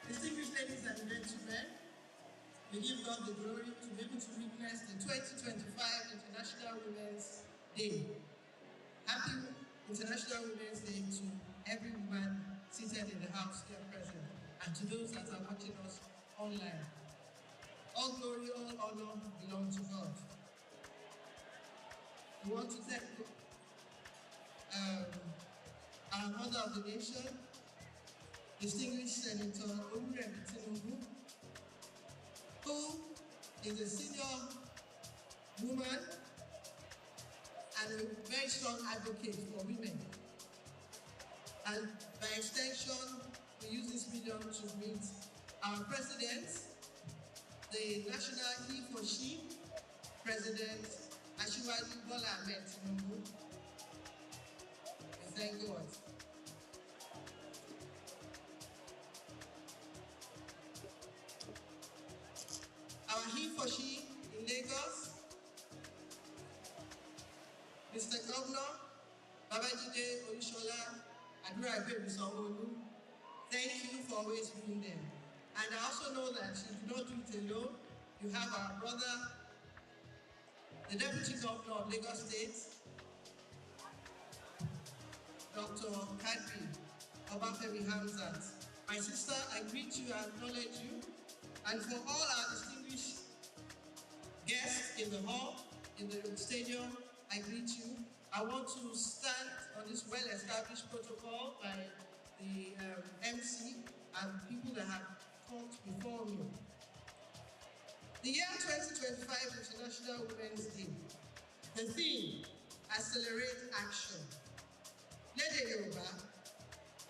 Distinguished ladies and gentlemen, we give God the glory to witness the 2025 International Women's Day. Happy International Women's Day to every woman seated in the house here present, and to those that are watching us online. All glory, all honor belong to God. We want to thank our mother of the nation, distinguished Senator Oluremi Tinubu, who is a senior woman and a very strong advocate for women. And by extension, we use this medium to meet our president, the National He for She President Asiwaju Bola Ahmed Tinubu. We thank God. Our He for She in Lagos, Mr. Governor Babajide Olushola Aduragbemi Sanwo-Olu, thank you for always being there. And I also know that you do not do it alone. You have our brother, the Deputy Governor of Lagos State, Dr. Kadri Obafemi Hamzat. My sister, I greet you and acknowledge you. And for all our distinguished guests in the hall, in the stadium, I greet you. I want to stand on this well-established protocol by the MC and people that have talked before me. The year 2025 International Women's Day. The theme, Accelerate Action. Lédè Yorùbá,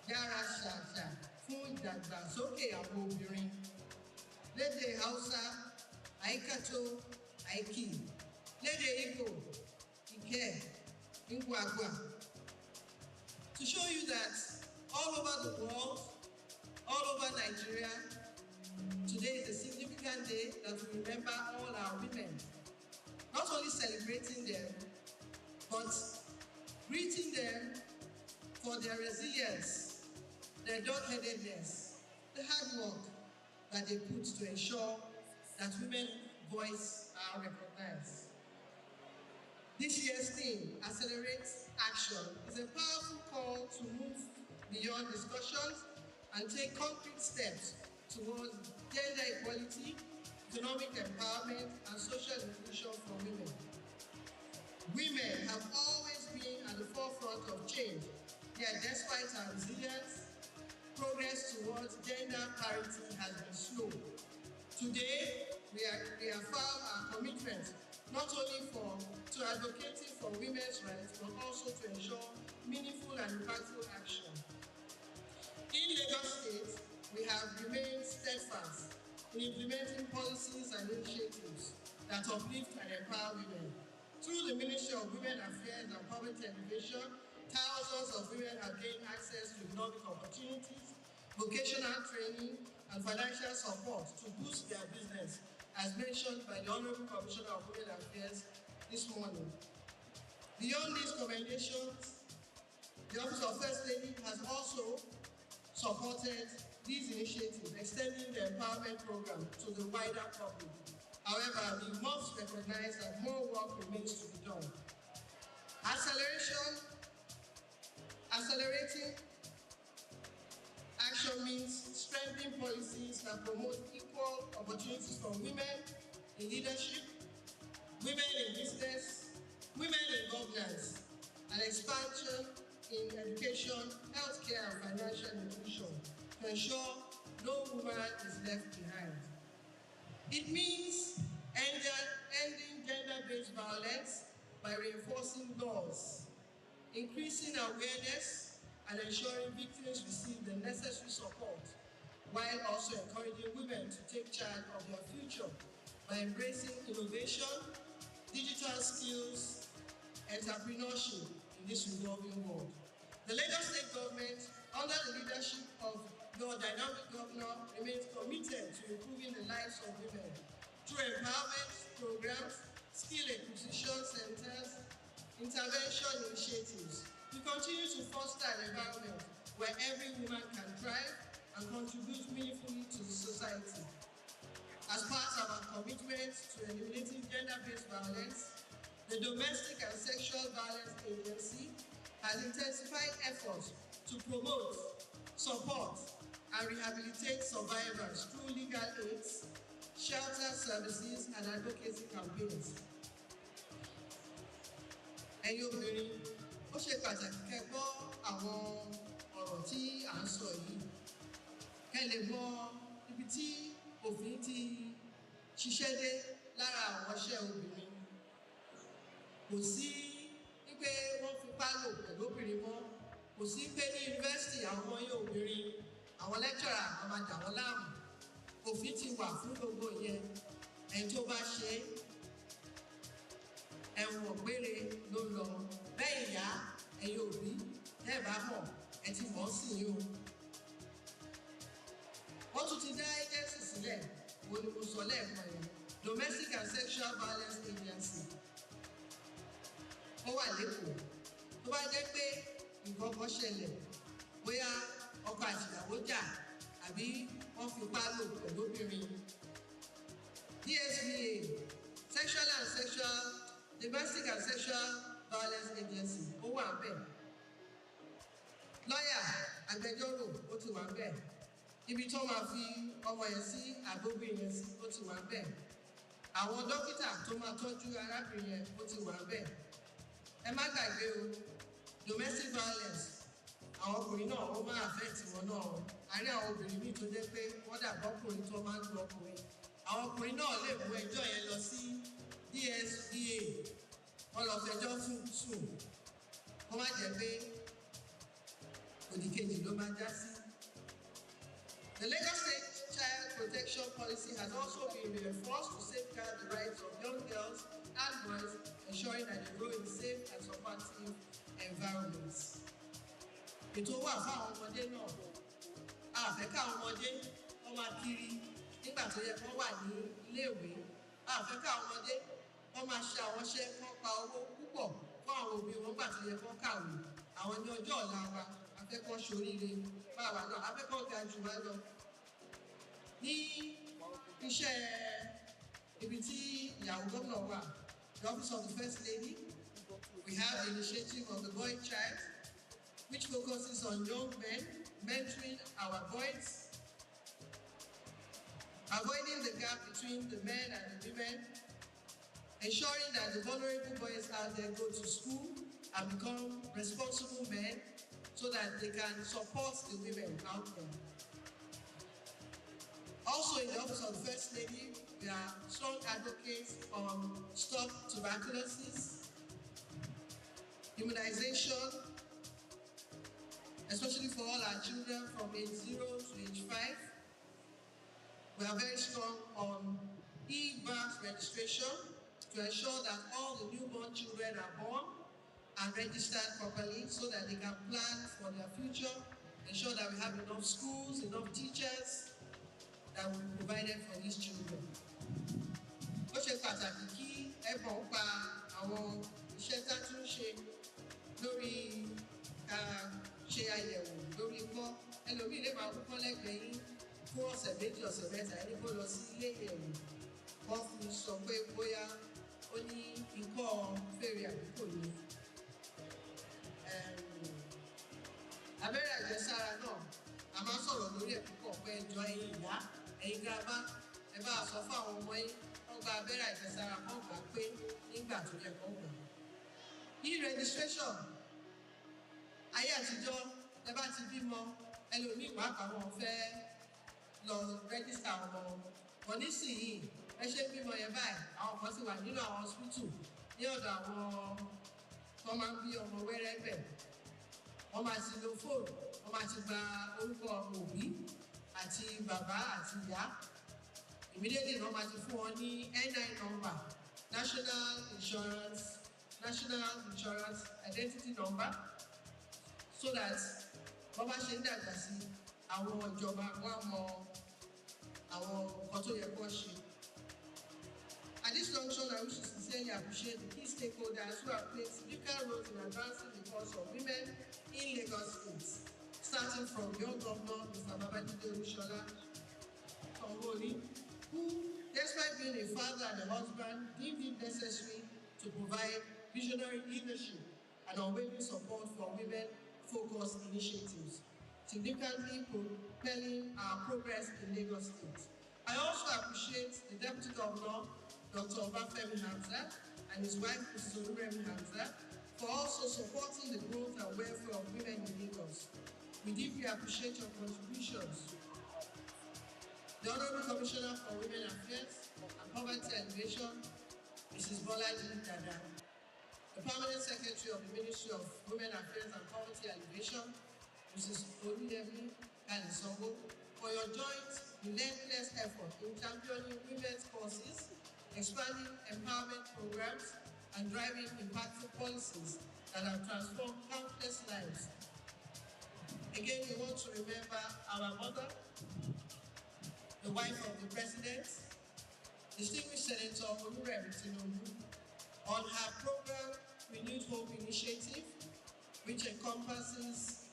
yára ṣàṣà fún ìdàgbàsókè àwọn obìnrin. Lédè Hausa, Aikato, Aiki. Lédè Igbo, Ike, Ngwagwa. To show you that all over the world, all over Nigeria, today is a significant day that we remember all our women. Not only celebrating them, but greeting them for their resilience, their dog-headedness, the hard work that they put to ensure that women's voice are recognized. This year's theme, Accelerate Action, is a powerful call to move beyond discussions and take concrete steps towards gender equality, economic empowerment, and social inclusion for women. Women have always been at the forefront of change, yet despite our resilience, progress towards gender parity has been slow. Today, we reaffirm our commitment not only to advocating for women's rights, but also to ensure meaningful and impactful action. In Lagos State, we have remained steadfast in implementing policies and initiatives that uplift and empower women. Through the Ministry of Women Affairs and Poverty Alleviation, thousands of women have gained access to economic opportunities, vocational training, and financial support to boost their business, as mentioned by the Honorable Commissioner of Women Affairs this morning. Beyond these commendations, the Office of First Lady has also supported these initiatives, extending the empowerment program to the wider public. However, we must recognize that more work remains to be done. Accelerating action means strengthening policies that promote equal opportunities for women in leadership, women in business, women in governance, and expansion in education, healthcare, and financial inclusion to ensure no woman is left behind. It means ending gender-based violence by reinforcing laws, increasing awareness, and ensuring victims receive the necessary support, while also encouraging women to take charge of their future by embracing innovation, digital skills, entrepreneurship in this evolving world. The Lagos State government, under the leadership of your dynamic governor, remains committed to improving the lives of women through empowerment programs, skill acquisition centers, intervention initiatives. We continue to foster an environment where every woman can thrive and contribute meaningfully to the society. As part of our commitment to eliminating gender-based violence, the Domestic and Sexual Violence Agency has intensified efforts to promote, support, and rehabilitate survivors through legal aids, shelter services, and advocacy campaigns. Ẹ̀yin obìnrin, ó ṣe pàtàkì kẹ́ gbọ́ àwọn ọ̀rọ̀ tí à ń sọ yìí. Kẹ́ lè mọ ibi tí òfin ti ṣiṣẹ́ dé lára àwọn iṣẹ́ obìnrin. Kò sí wípé wọ́n fipá lò pẹ̀lú obìnrin mọ́. Kò sí pé ní yunifásitì àwọn ọmọ yẹn obìnrin, àwọn lẹ́kítọ̀rà àwọn máa dà wọ́n láàmú. Òfin ti wà fún gbogbo yẹn. Ẹni tó bá ṣe ẹ̀wọ̀n gbére ló lọ. Bẹ́ẹ̀ ìyá ẹ̀yin òbí tẹ́ ẹ bá mọ̀ ẹ ti mọ̀ ọ́ sí yín o. Wọ́n tún ti dá agency sílẹ̀, wo ni mo sọ lẹ́ẹ̀kan yẹn, Domestic and Sexual Violence Agency. Ó wà lẹ́kọ̀ọ́. Tó bá jẹ́ pé nǹkan kan ṣẹlẹ̀, bóyá ọkọ àti ìyàwó jà àbí wọ́n fipá lò pẹ̀lú obìnrin. DSVA, Domestic and Sexual Violence Agency, ó wà bẹ́ẹ̀. Lọ́yà, agbẹjọ́rò, ó ti wà bẹ́ẹ̀. Ibi tó máa fi ọmọ yẹn sí àbóbìnrin yẹn sí, ó ti wà bẹ́ẹ̀. Àwọn dókítà tó máa tọ́jú arábìnrin yẹn, ó ti wà bẹ́ẹ̀. Ẹ má gbàgbé o, domestic violence, àwọn ọkùnrin náà ó máa affect wọn náà o. A rí àwọn obìnrin míì tó jẹ́ pé wọ́n dàgbọ́ ọkùnrin tó máa ń lu ọkùnrin. Àwọn ọkùnrin náà lè mú ẹjọ́ yẹn lọ sí DSVA, wọ́n lọ fẹjọ́ sùn. Kó má jẹ́ pé òdìkejì ló máa já sí. The Lagos State Child Protection Policy has also been reinforced to safeguard the rights of young girls and boys, ensuring that they grow in safe and supportive environments. Ètò wà fún àwọn ọmọdé náà. Àfẹ́ káwọn ọmọdé wọ́n máa kiri nígbà tó yẹ kó wà ní iléèwé. Àfẹ́ káwọn ọmọdé wọ́n máa ṣe àwọn iṣẹ́ kó pa owó púpọ̀ fún àwọn òbí wọn nígbà tó yẹ kó kàwé. Àwọn ní ọjọ́ ọ̀la wa, afẹ́kọ́ ṣoríire báwa náà, afẹ́kọ́ ga jù wá lọ. Ní iṣẹ́ ibi tí ìyàwó gómìnà wà, the office of the First Lady, we have the initiative of the Boy Child, which focuses on young men, mentoring our boys, avoiding the gap between the men and the women, ensuring that the vulnerable boys out there go to school and become responsible men so that they can support the women out there. Also in the office of the First Lady, we are strong advocates on stop tuberculosis, immunization, especially for all our children from age 0 to age 5. We are very strong on e-birth registration to ensure that all the newborn children are born and registered properly so that they can plan for their future, ensure that we have enough schools, enough teachers that will be provided for these children. Ó ṣe pàtàkì kí ẹ̀bùn pa àwọn iṣẹ́ tá a tún ṣe lórí ṣe àyẹ̀wò lórí ikọ́. Ẹlòmíì lè máa kúkọ́ lẹ́gbẹ̀ẹ́ yín fún ọ̀sẹ̀ méjì ọ̀sẹ̀ mẹ́ta ẹni kó lọ sí ilé ìyẹ̀wò. Wọ́n fi sọ pé bóyá ó ní ikọ́ fèrè àdúgbò ni. Abẹ́rẹ́ àjẹsára náà, a máa sọ̀rọ̀ lórí ẹ̀ púpọ̀ pé ẹjọ́ ẹ̀yin ìyá, ẹ̀yin girama, ẹ bá sọ fún àwọn ọmọ yín, wọ́n gba abẹ́rẹ́ àjẹsára kan gbà pé nígbà tó yẹ kó gbà. E-registration, ayé àtijọ́, ẹ bá ti bímọ, ẹlòmíì pàápàá wọn fẹ́ lọ rẹ́gísítà ọmọ wọn. Wọ́n nísìnyí, ẹ ṣe bímọ yẹn báyìí, àwọn kan sì wà nínú àwọn hospital ní ọ̀dọ̀ àwọn tó máa ń bí ọmọ wẹ́rẹ́ bẹ̀. Wọ́n máa ti lo fóònù, wọ́n máa ti gba orúkọ òbí àti bàbá àti ìyá. Immediately wọ́n máa ti fún wọn ní NI number, National Insurance Identity Number, so that wọ́n bá ṣe ń dàgbà sí àwọn ìjọba wọn mọ àwọn nǹkan tó yẹ kó ṣe. At this junction, I wish to sincerely appreciate the key stakeholders who have played significant roles in advancing the cause of women in Lagos State, starting from young governor Mr. Babajide Olushola Sanwo-Olu, who, despite being a father and a husband, deemed it necessary to provide visionary leadership and unwavering support for women-focused initiatives, significantly propelling our progress in Lagos State. I also appreciate the Deputy Governor, Dr. Obafemi Hamza, and his wife, Mrs. Oluremi Hamza, for also supporting the growth and welfare of women in Lagos. We deeply appreciate your contributions. The Honorable Commissioner for Women Affairs and Poverty Alleviation, Mrs. Bolaji Dada, the Permanent Secretary of the Ministry of Women Affairs and Poverty Alleviation, Mrs. Oludemi Kalisongo, for your joint, relentless effort in championing women's causes, expanding empowerment programs, and driving impactful policies that have transformed countless lives. Again, we want to remember our mother, the wife of the President, distinguished Senator Oluremi Tinubu, on her program Renewed Hope Initiative, which encompasses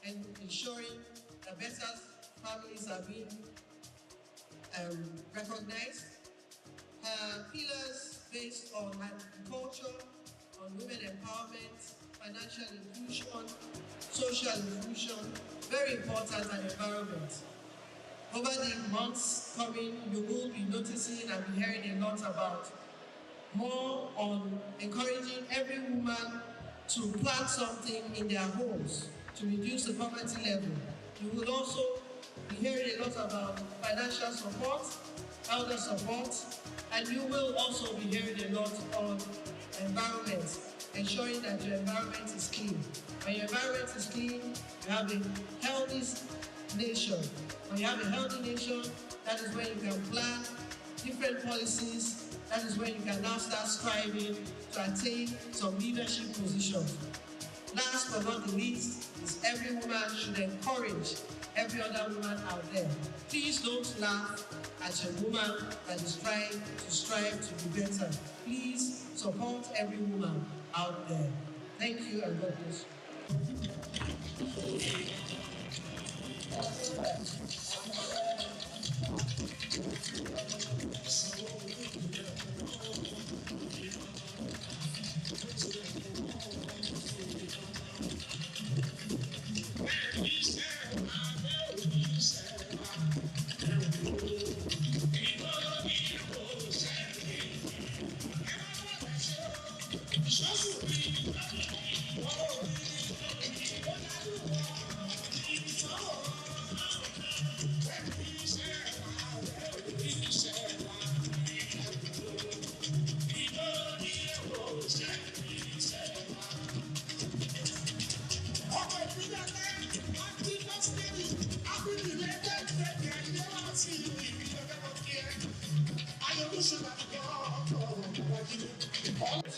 and ensuring that better families are being recognized. Her pillars based on agriculture, on women empowerment, financial inclusion, social inclusion, very important, and environment. Over the months coming, you will be noticing and be hearing a lot about more on encouraging every woman to plant something in their homes to reduce the poverty level. You will also be hearing a lot about financial support, elder support, and you will also be hearing a lot on environment, ensuring that your environment is clean. When your environment is clean, you have a healthy nation. When you have a healthy nation, that is when you can plan different policies. That is when you can now start striving to attain some leadership positions. Last but not the least is every woman should encourage every other woman out there. Please don't laugh at a woman that is trying to strive to be better. Please support every woman out there. Thank you and God bless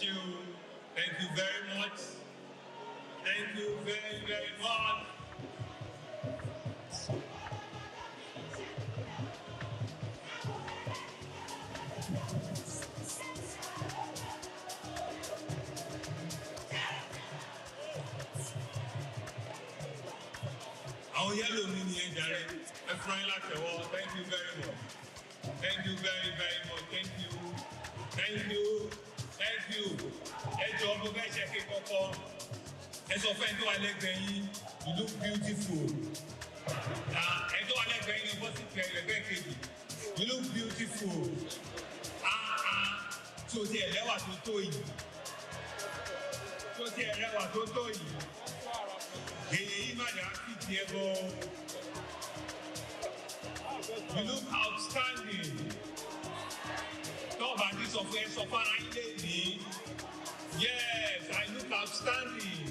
you. Thank you very much. Thank you very, very much. Àwọn yẹ́lò mi ni ẹ jàre, ẹ fún ẹ látẹ̀wọ́. Thank you very much. Thank you very, very much. Thank you. Thank you. Thank you. Ẹ jọ mo fẹ́ ṣe kí kọ́kọ́. Ẹ sọ fún ẹ tó wà lẹ́gbẹ̀ẹ́ yín, you look beautiful. Ẹ tó wà lẹ́gbẹ̀ẹ́ yín, bọ́sì fẹ́ ẹgbẹ́ kejì. You look beautiful. Tí o ti ẹ̀ lẹ́wà tó tó yìí. Tí o ti ẹ̀ lẹ́wà tó tó yìí. Èyí má dà sí ti ẹ bọ́. You look outstanding. Tọ́ọ̀bù àti sọ̀fún ẹ sọ fara ilé ní. Yes, I look outstanding.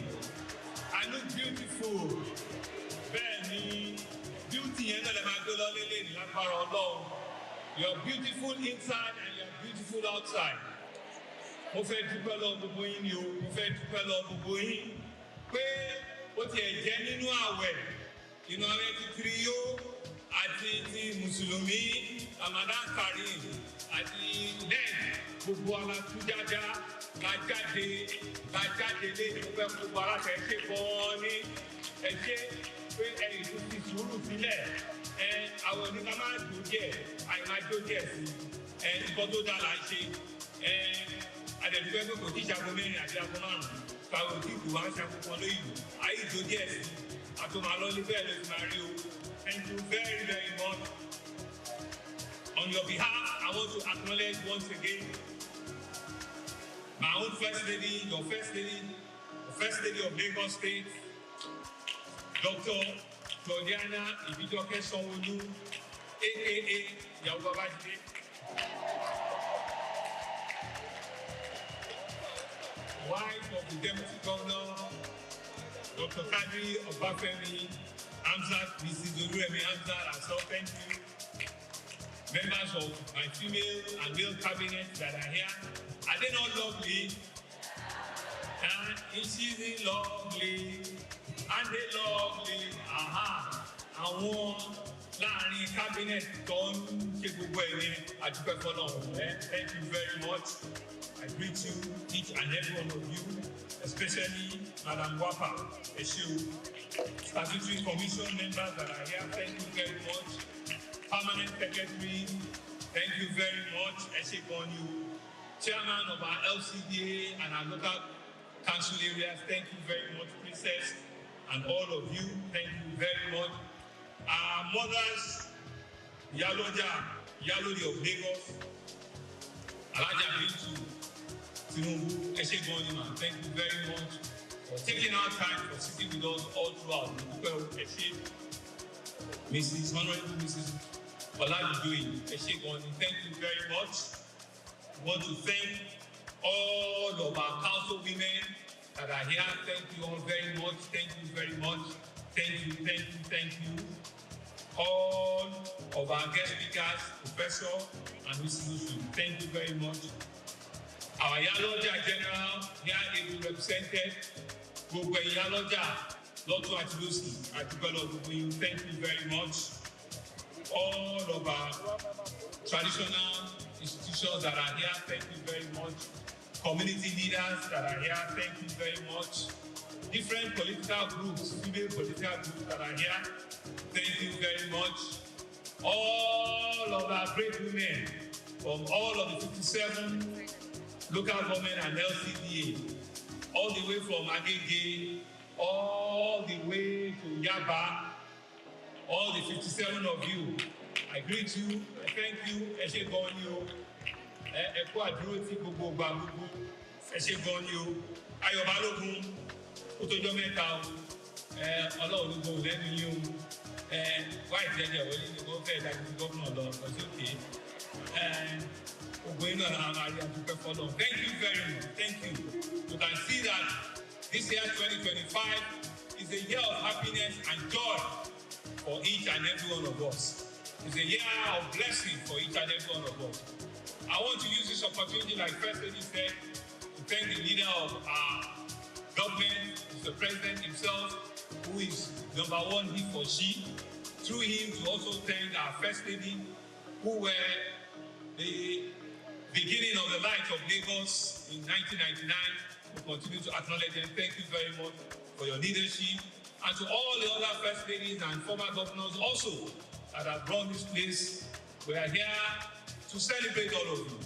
I look beautiful. Bẹ́ẹ̀ni, beauty yẹn náà lè máa gbé lọ lélẹ̀ ní lágbára Ọlọ́run. You're beautiful inside and you're beautiful outside. Mo fẹ́ dúpẹ́ lọ gbogbo yín ni o. Mo fẹ́ dúpẹ́ lọ gbogbo yín. Pé ó tiẹ̀ jẹ́ nínú àwẹ̀. Inú àwẹ̀ ti kiri yó àti ti Mùsùlùmí, Ramadan Kareem àti lẹ́yìn gbogbo alátújájá la jáde lé ní pẹ́ gbogbo aláṣẹ ṣe gan-an ní ẹ ṣe pé ẹ̀yìn tó ti sùúrù sílẹ̀ àwọn oníkà máa ń tó díẹ̀ àìmáa tó díẹ̀ sí nǹkan tó dáa là ń ṣe àdẹ̀dúgbẹ́ pé kò tí ì ṣàkó mẹ́rin àti àkó márùn-ún fáwọn òtí ìlú wa ń ṣàkó kan lóyìnbó ayé tó díẹ̀ sí àtòmálọ́lé bẹ́ẹ̀ ló ti máa rí o. Thank you very, very much. On your behalf, I want to acknowledge once again my own First Lady, your First Lady, the First Lady of Lagos State, Dr. Claudiana Ibijoke Sanwo-Olu, aka Ìyàwó Babájídé. Wife of the Deputy Governor, Dr. Kadri Obafemi Hamzat, Mrs. Olúrẹ̀mí Hamzat, herself, thank you. Members of my female and male cabinet that are here, are they not lovely? And she's lovely, and they lovely. Aha, àwọn láàrin cabinet tó ń ṣe gbogbo ẹ̀yẹ àdúpẹ́ fọlọ́run. Thank you very much. I greet you, each and every one of you, especially Madam Wapa, Eshu, statutory commission members that are here, thank you very much. Permanent secretary, thank you very much. Eshe Konyu, chairman of our LCDA and our local council areas, thank you very much, Princess, and all of you, thank you very much. Our mothers, Yalodi of Lagos, Alaja Bintu, Tinubu, Eshe Konyu, thank you very much for taking our time for sitting with us all throughout. Mrs. Honorable Mrs. Olajudoyin, Eshe Konyu, thank you very much. I want to thank all of our council women that are here. Thank you all very much. Thank you very much. Thank you, thank you, thank you. All of our guest speakers, Professor and Mrs. Lusu, thank you very much. Our Yaloja General here is represented. Gbogbo Yaloja, Lọ́tún àti Lósì, àdúpẹ́ gbogbo yín, thank you very much. All of our traditional institutions that are here, thank you very much. Community leaders that are here, thank you very much. Different political groups, female political groups that are here, thank you very much. All of our great women from all of the 57 local government and LCDA, all the way from Agege, all the way to Yaba, all the 57 of you, I greet you, I thank you, Eshe Konyu, Ẹ̀kú àdúró tí gbogbo gbà gbogbo, Eshe Konyu, Ayọ̀ Balógun, ó tó jọ́ mẹ́ta o, Ọlọ́run ló gbòòrò lẹ́nu yín o, wáyé jẹjẹ wọlé ní kó fẹ́ dájú gómìnà lọ ọ̀sẹ̀ òkè, gbogbo iná àmàlí àdúpẹ́ fọlọ́. Thank you very much, thank you. You can see that this year 2025 is a year of happiness and joy for each and every one of us. It's a year of blessing for each and every one of us. I want to use this opportunity, like First Lady said, to thank the leader of our government, the President himself, who is number one, he for she. Through him, to also thank our First Lady, who were the beginning of the light of Lagos in 1999. We continue to acknowledge them. Thank you very much for your leadership. And to all the other First Ladies and former governors also that have run this place, we are here to celebrate all of you.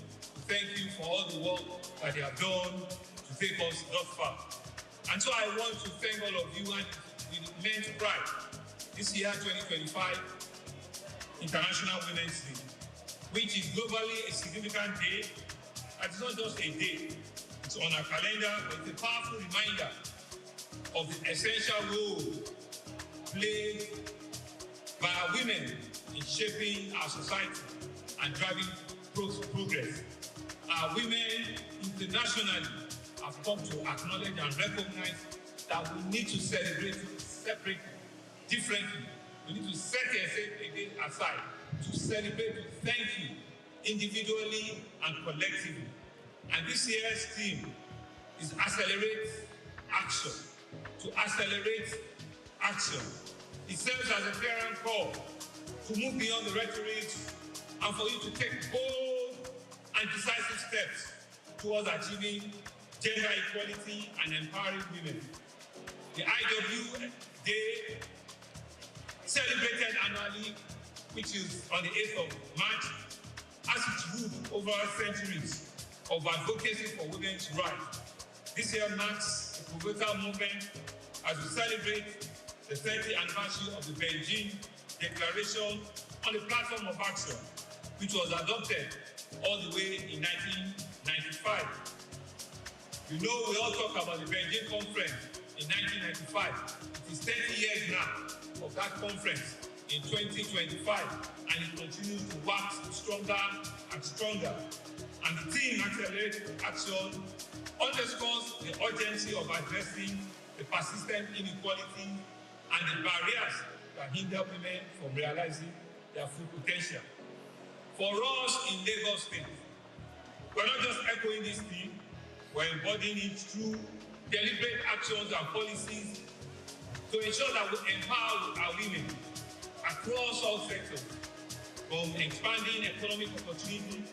Thank you for all the work that you have done to take us thus far. And so I want to thank all of you, and with immense pride, this year 2025, International Women's Day, which is globally a significant day. It's not just a day, it's on our calendar, but it's a powerful reminder of the essential role played by our women in shaping our society and driving progress. Our women internationally have come to acknowledge and recognize that we need to celebrate separately, differently. We need to set a day aside to celebrate, to thank you individually and collectively. And this year's theme is accelerate action. To accelerate action. It serves as a clarion call to move beyond the rhetoric and for you to take bold and decisive steps towards achieving gender equality and empowering women. The IW Day, celebrated annually, which is on the 8th of March, has its root over centuries of advocacy for women's rights. This year marks a pivotal moment as we celebrate the 30th anniversary of the Beijing Declaration on the Platform of Action, which was adopted all the way in 1995. You know, we all talk about the Beijing Conference in 1995. It is 30 years now of that conference in 2025, and it continues to wax stronger and stronger. And the theme, Accelerate Action, underscores the urgency of addressing the persistent inequality and the barriers that hinder women from realizing their full potential. For us in Lagos State, we're not just echoing this theme, we're embodying it through deliberate actions and policies to ensure that we empower our women across all sectors, from expanding economic opportunity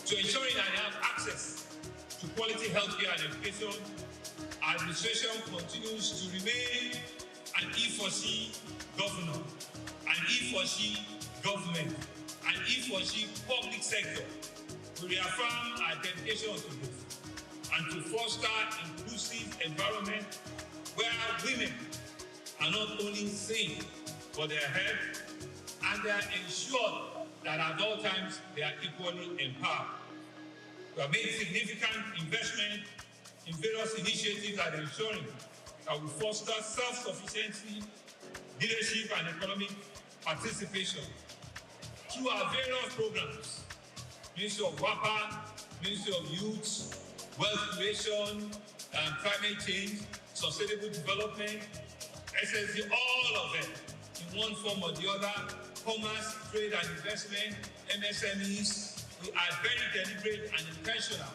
to ensuring that they have access to quality healthcare and education. Our administration continues to remain an E4C governor, an E4C government, an E4C public sector. We reaffirm our dedication to this and to foster inclusive environment where women are not only seen but they are heard and they are ensured that at all times they are equally empowered. We have made significant investment in various initiatives that are ensuring that we foster self-sufficiency, leadership, and economic participation through our various programs: Ministry of WAPA, Ministry of Youth, Wealth Creation, Climate Change, Sustainable Development, SSD, all of them, in one form or the other, commerce, trade and investment, MSMEs. We are very deliberate and intentional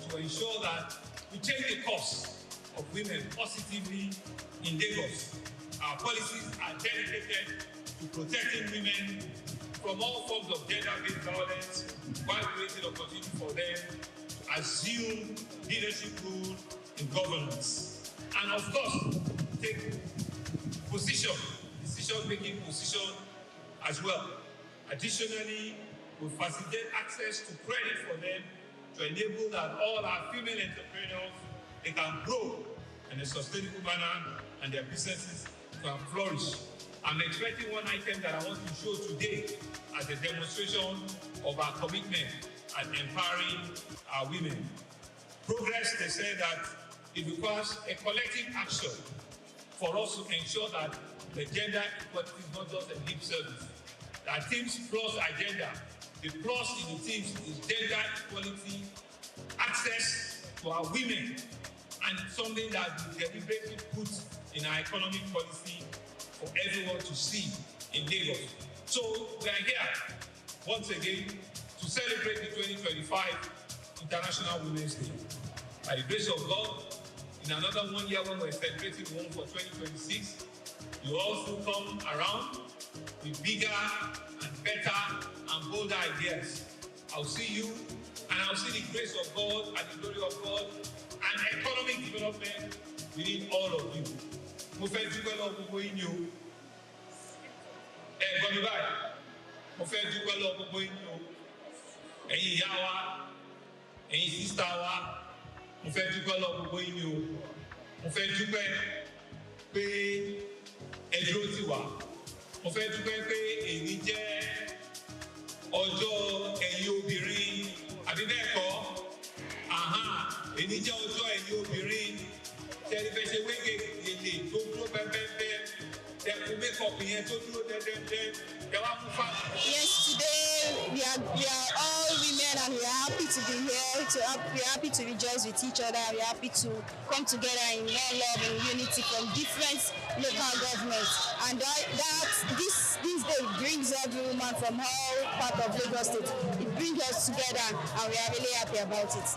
to ensure that we take the cause of women positively in Lagos. Our policies are dedicated to protecting women from all forms of gender-based violence while creating opportunity for them to assume leadership role in governance. And of course, take decision-making position as well. Additionally, we facilitate access to credit for them to enable that all our female entrepreneurs, they can grow in a sustainable manner and their businesses can flourish. I'm expecting one item that I want to show today as a demonstration of our commitment at empowering our women. Progress, they say that it requires a collective action for us to ensure that the gender equality is not just a lip service. That Teams Plus agenda, the plus in the teams is gender equality, access to our women, and it's something that we deliberately put in our economic policy for everyone to see in Lagos. So we are here once again to celebrate the 2025 International Women's Day. By the grace of God, in another 1 year when we're celebrating one for 2026, you also come around with bigger and better and bolder ideas. I'll see you and I'll see the grace of God and the glory of God and economic development within all of you. Mo fẹ́ dúpẹ́ lọ́wọ́ gbogbo yín ni o. Gbọ́ mi báyìí. Mo fẹ́ dúpẹ́ lọ́wọ́ gbogbo yín ni o. Ẹ̀yin ìyá wa, ẹ̀yin sísá wa, mo fẹ́ dúpẹ́ lọ́wọ́ gbogbo yín ni o. Mo fẹ́ dúpẹ́ pé ẹ dúró tì wá. Mo fẹ́ dúpẹ́ pé èyí jẹ́ ọjọ́ ẹ̀yin obìnrin àbí bẹ́ẹ̀ kọ́? Èyí jẹ́ ọjọ́ ẹ̀yin obìnrin tẹ́lẹ̀ fẹ́ ṣe wége èlé tó dúró bẹ́ẹ̀bẹ́ẹ̀ tẹ́kun mékọ̀pù yẹn tó dúró dẹ́dẹ́dẹ́ ẹ wá fún fáwọn. Yes, today we are all women and we are happy to be here. We are happy to rejoice with each other. We are happy to come together in one love and unity from different local governments. And this day brings every woman from all part of Lagos State. It brings us together and we are really happy about it.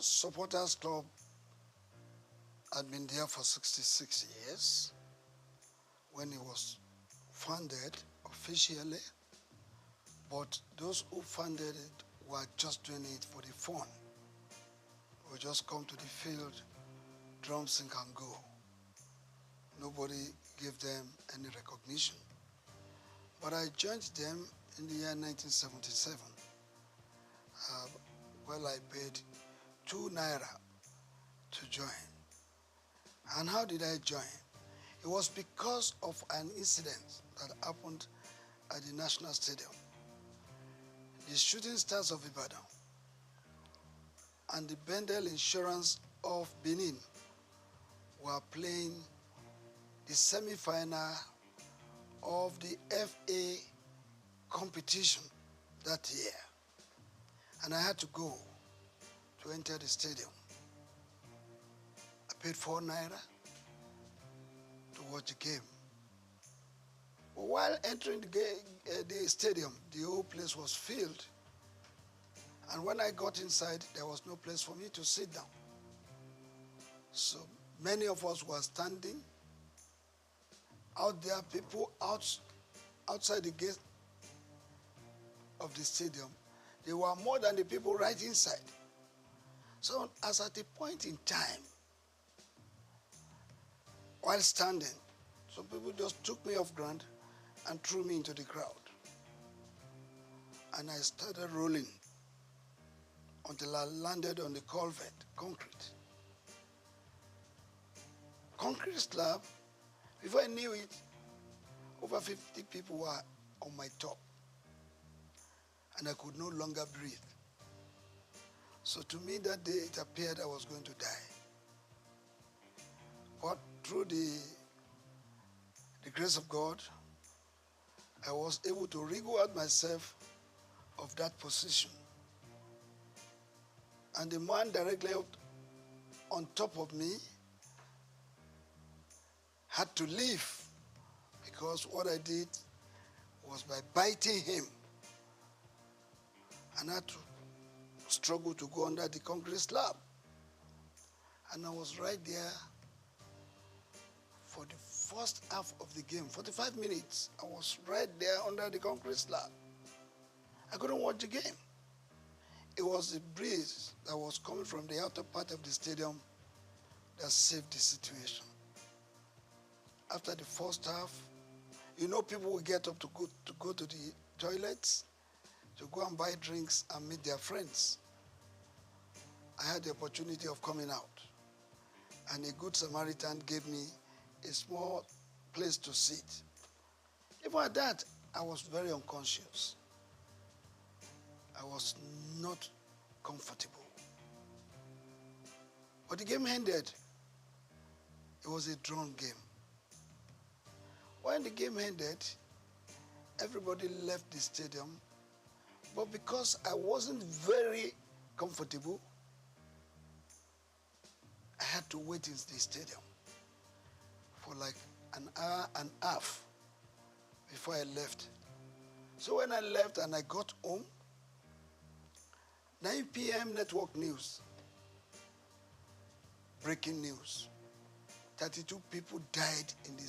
Supporters Club had been there for 66 years when it was founded officially, but those who funded it were just doing it for the fun. We just come to the field, drum, sing and go. Nobody gave them any recognition. But I joined them in the year 1977. Well, I paid 2 naira to join. And how did I join? It was because of an incident that happened at the National Stadium. The Shooting Stars of Ibadan and the Bendel Insurance of Benin were playing the semi-final of the FA competition that year. And I had to go to enter the stadium. I paid 4 naira to watch the game. But while entering the stadium, the whole place was filled. And when I got inside, there was no place for me to sit down. So many of us were standing out there, people outside the gate of the stadium. There were more than the people right inside. So as at a point in time, while standing, some people just took me off ground and threw me into the crowd. And I started rolling until I landed on the culvert, concrete. Concrete slab. Before I knew it, over 50 people were on my top. And I could no longer breathe. So to me that day, it appeared I was going to die. But through the grace of God, I was able to wriggle out myself of that position. And the man directly on top of me had to leave, because what I did was by biting him. And I had to struggle to go under the concrete slab. And I was right there for the first half of the game, 45 minutes. I was right there under the concrete slab. I couldn't watch the game. It was the breeze that was coming from the outer part of the stadium that saved the situation. After the first half, you know, people will get up to go to the toilets, to go and buy drinks and meet their friends. I had the opportunity of coming out, and a good Samaritan gave me a small place to sit. Even at that, I was very unconscious. I was not comfortable. But the game ended. It was a drawn game. When the game ended, everybody left the stadium. But because I wasn't very comfortable, I had to wait in the stadium for like an hour and a half before I left. So when I left and I got home, 9 p.m. network news, breaking news, 32 people died in the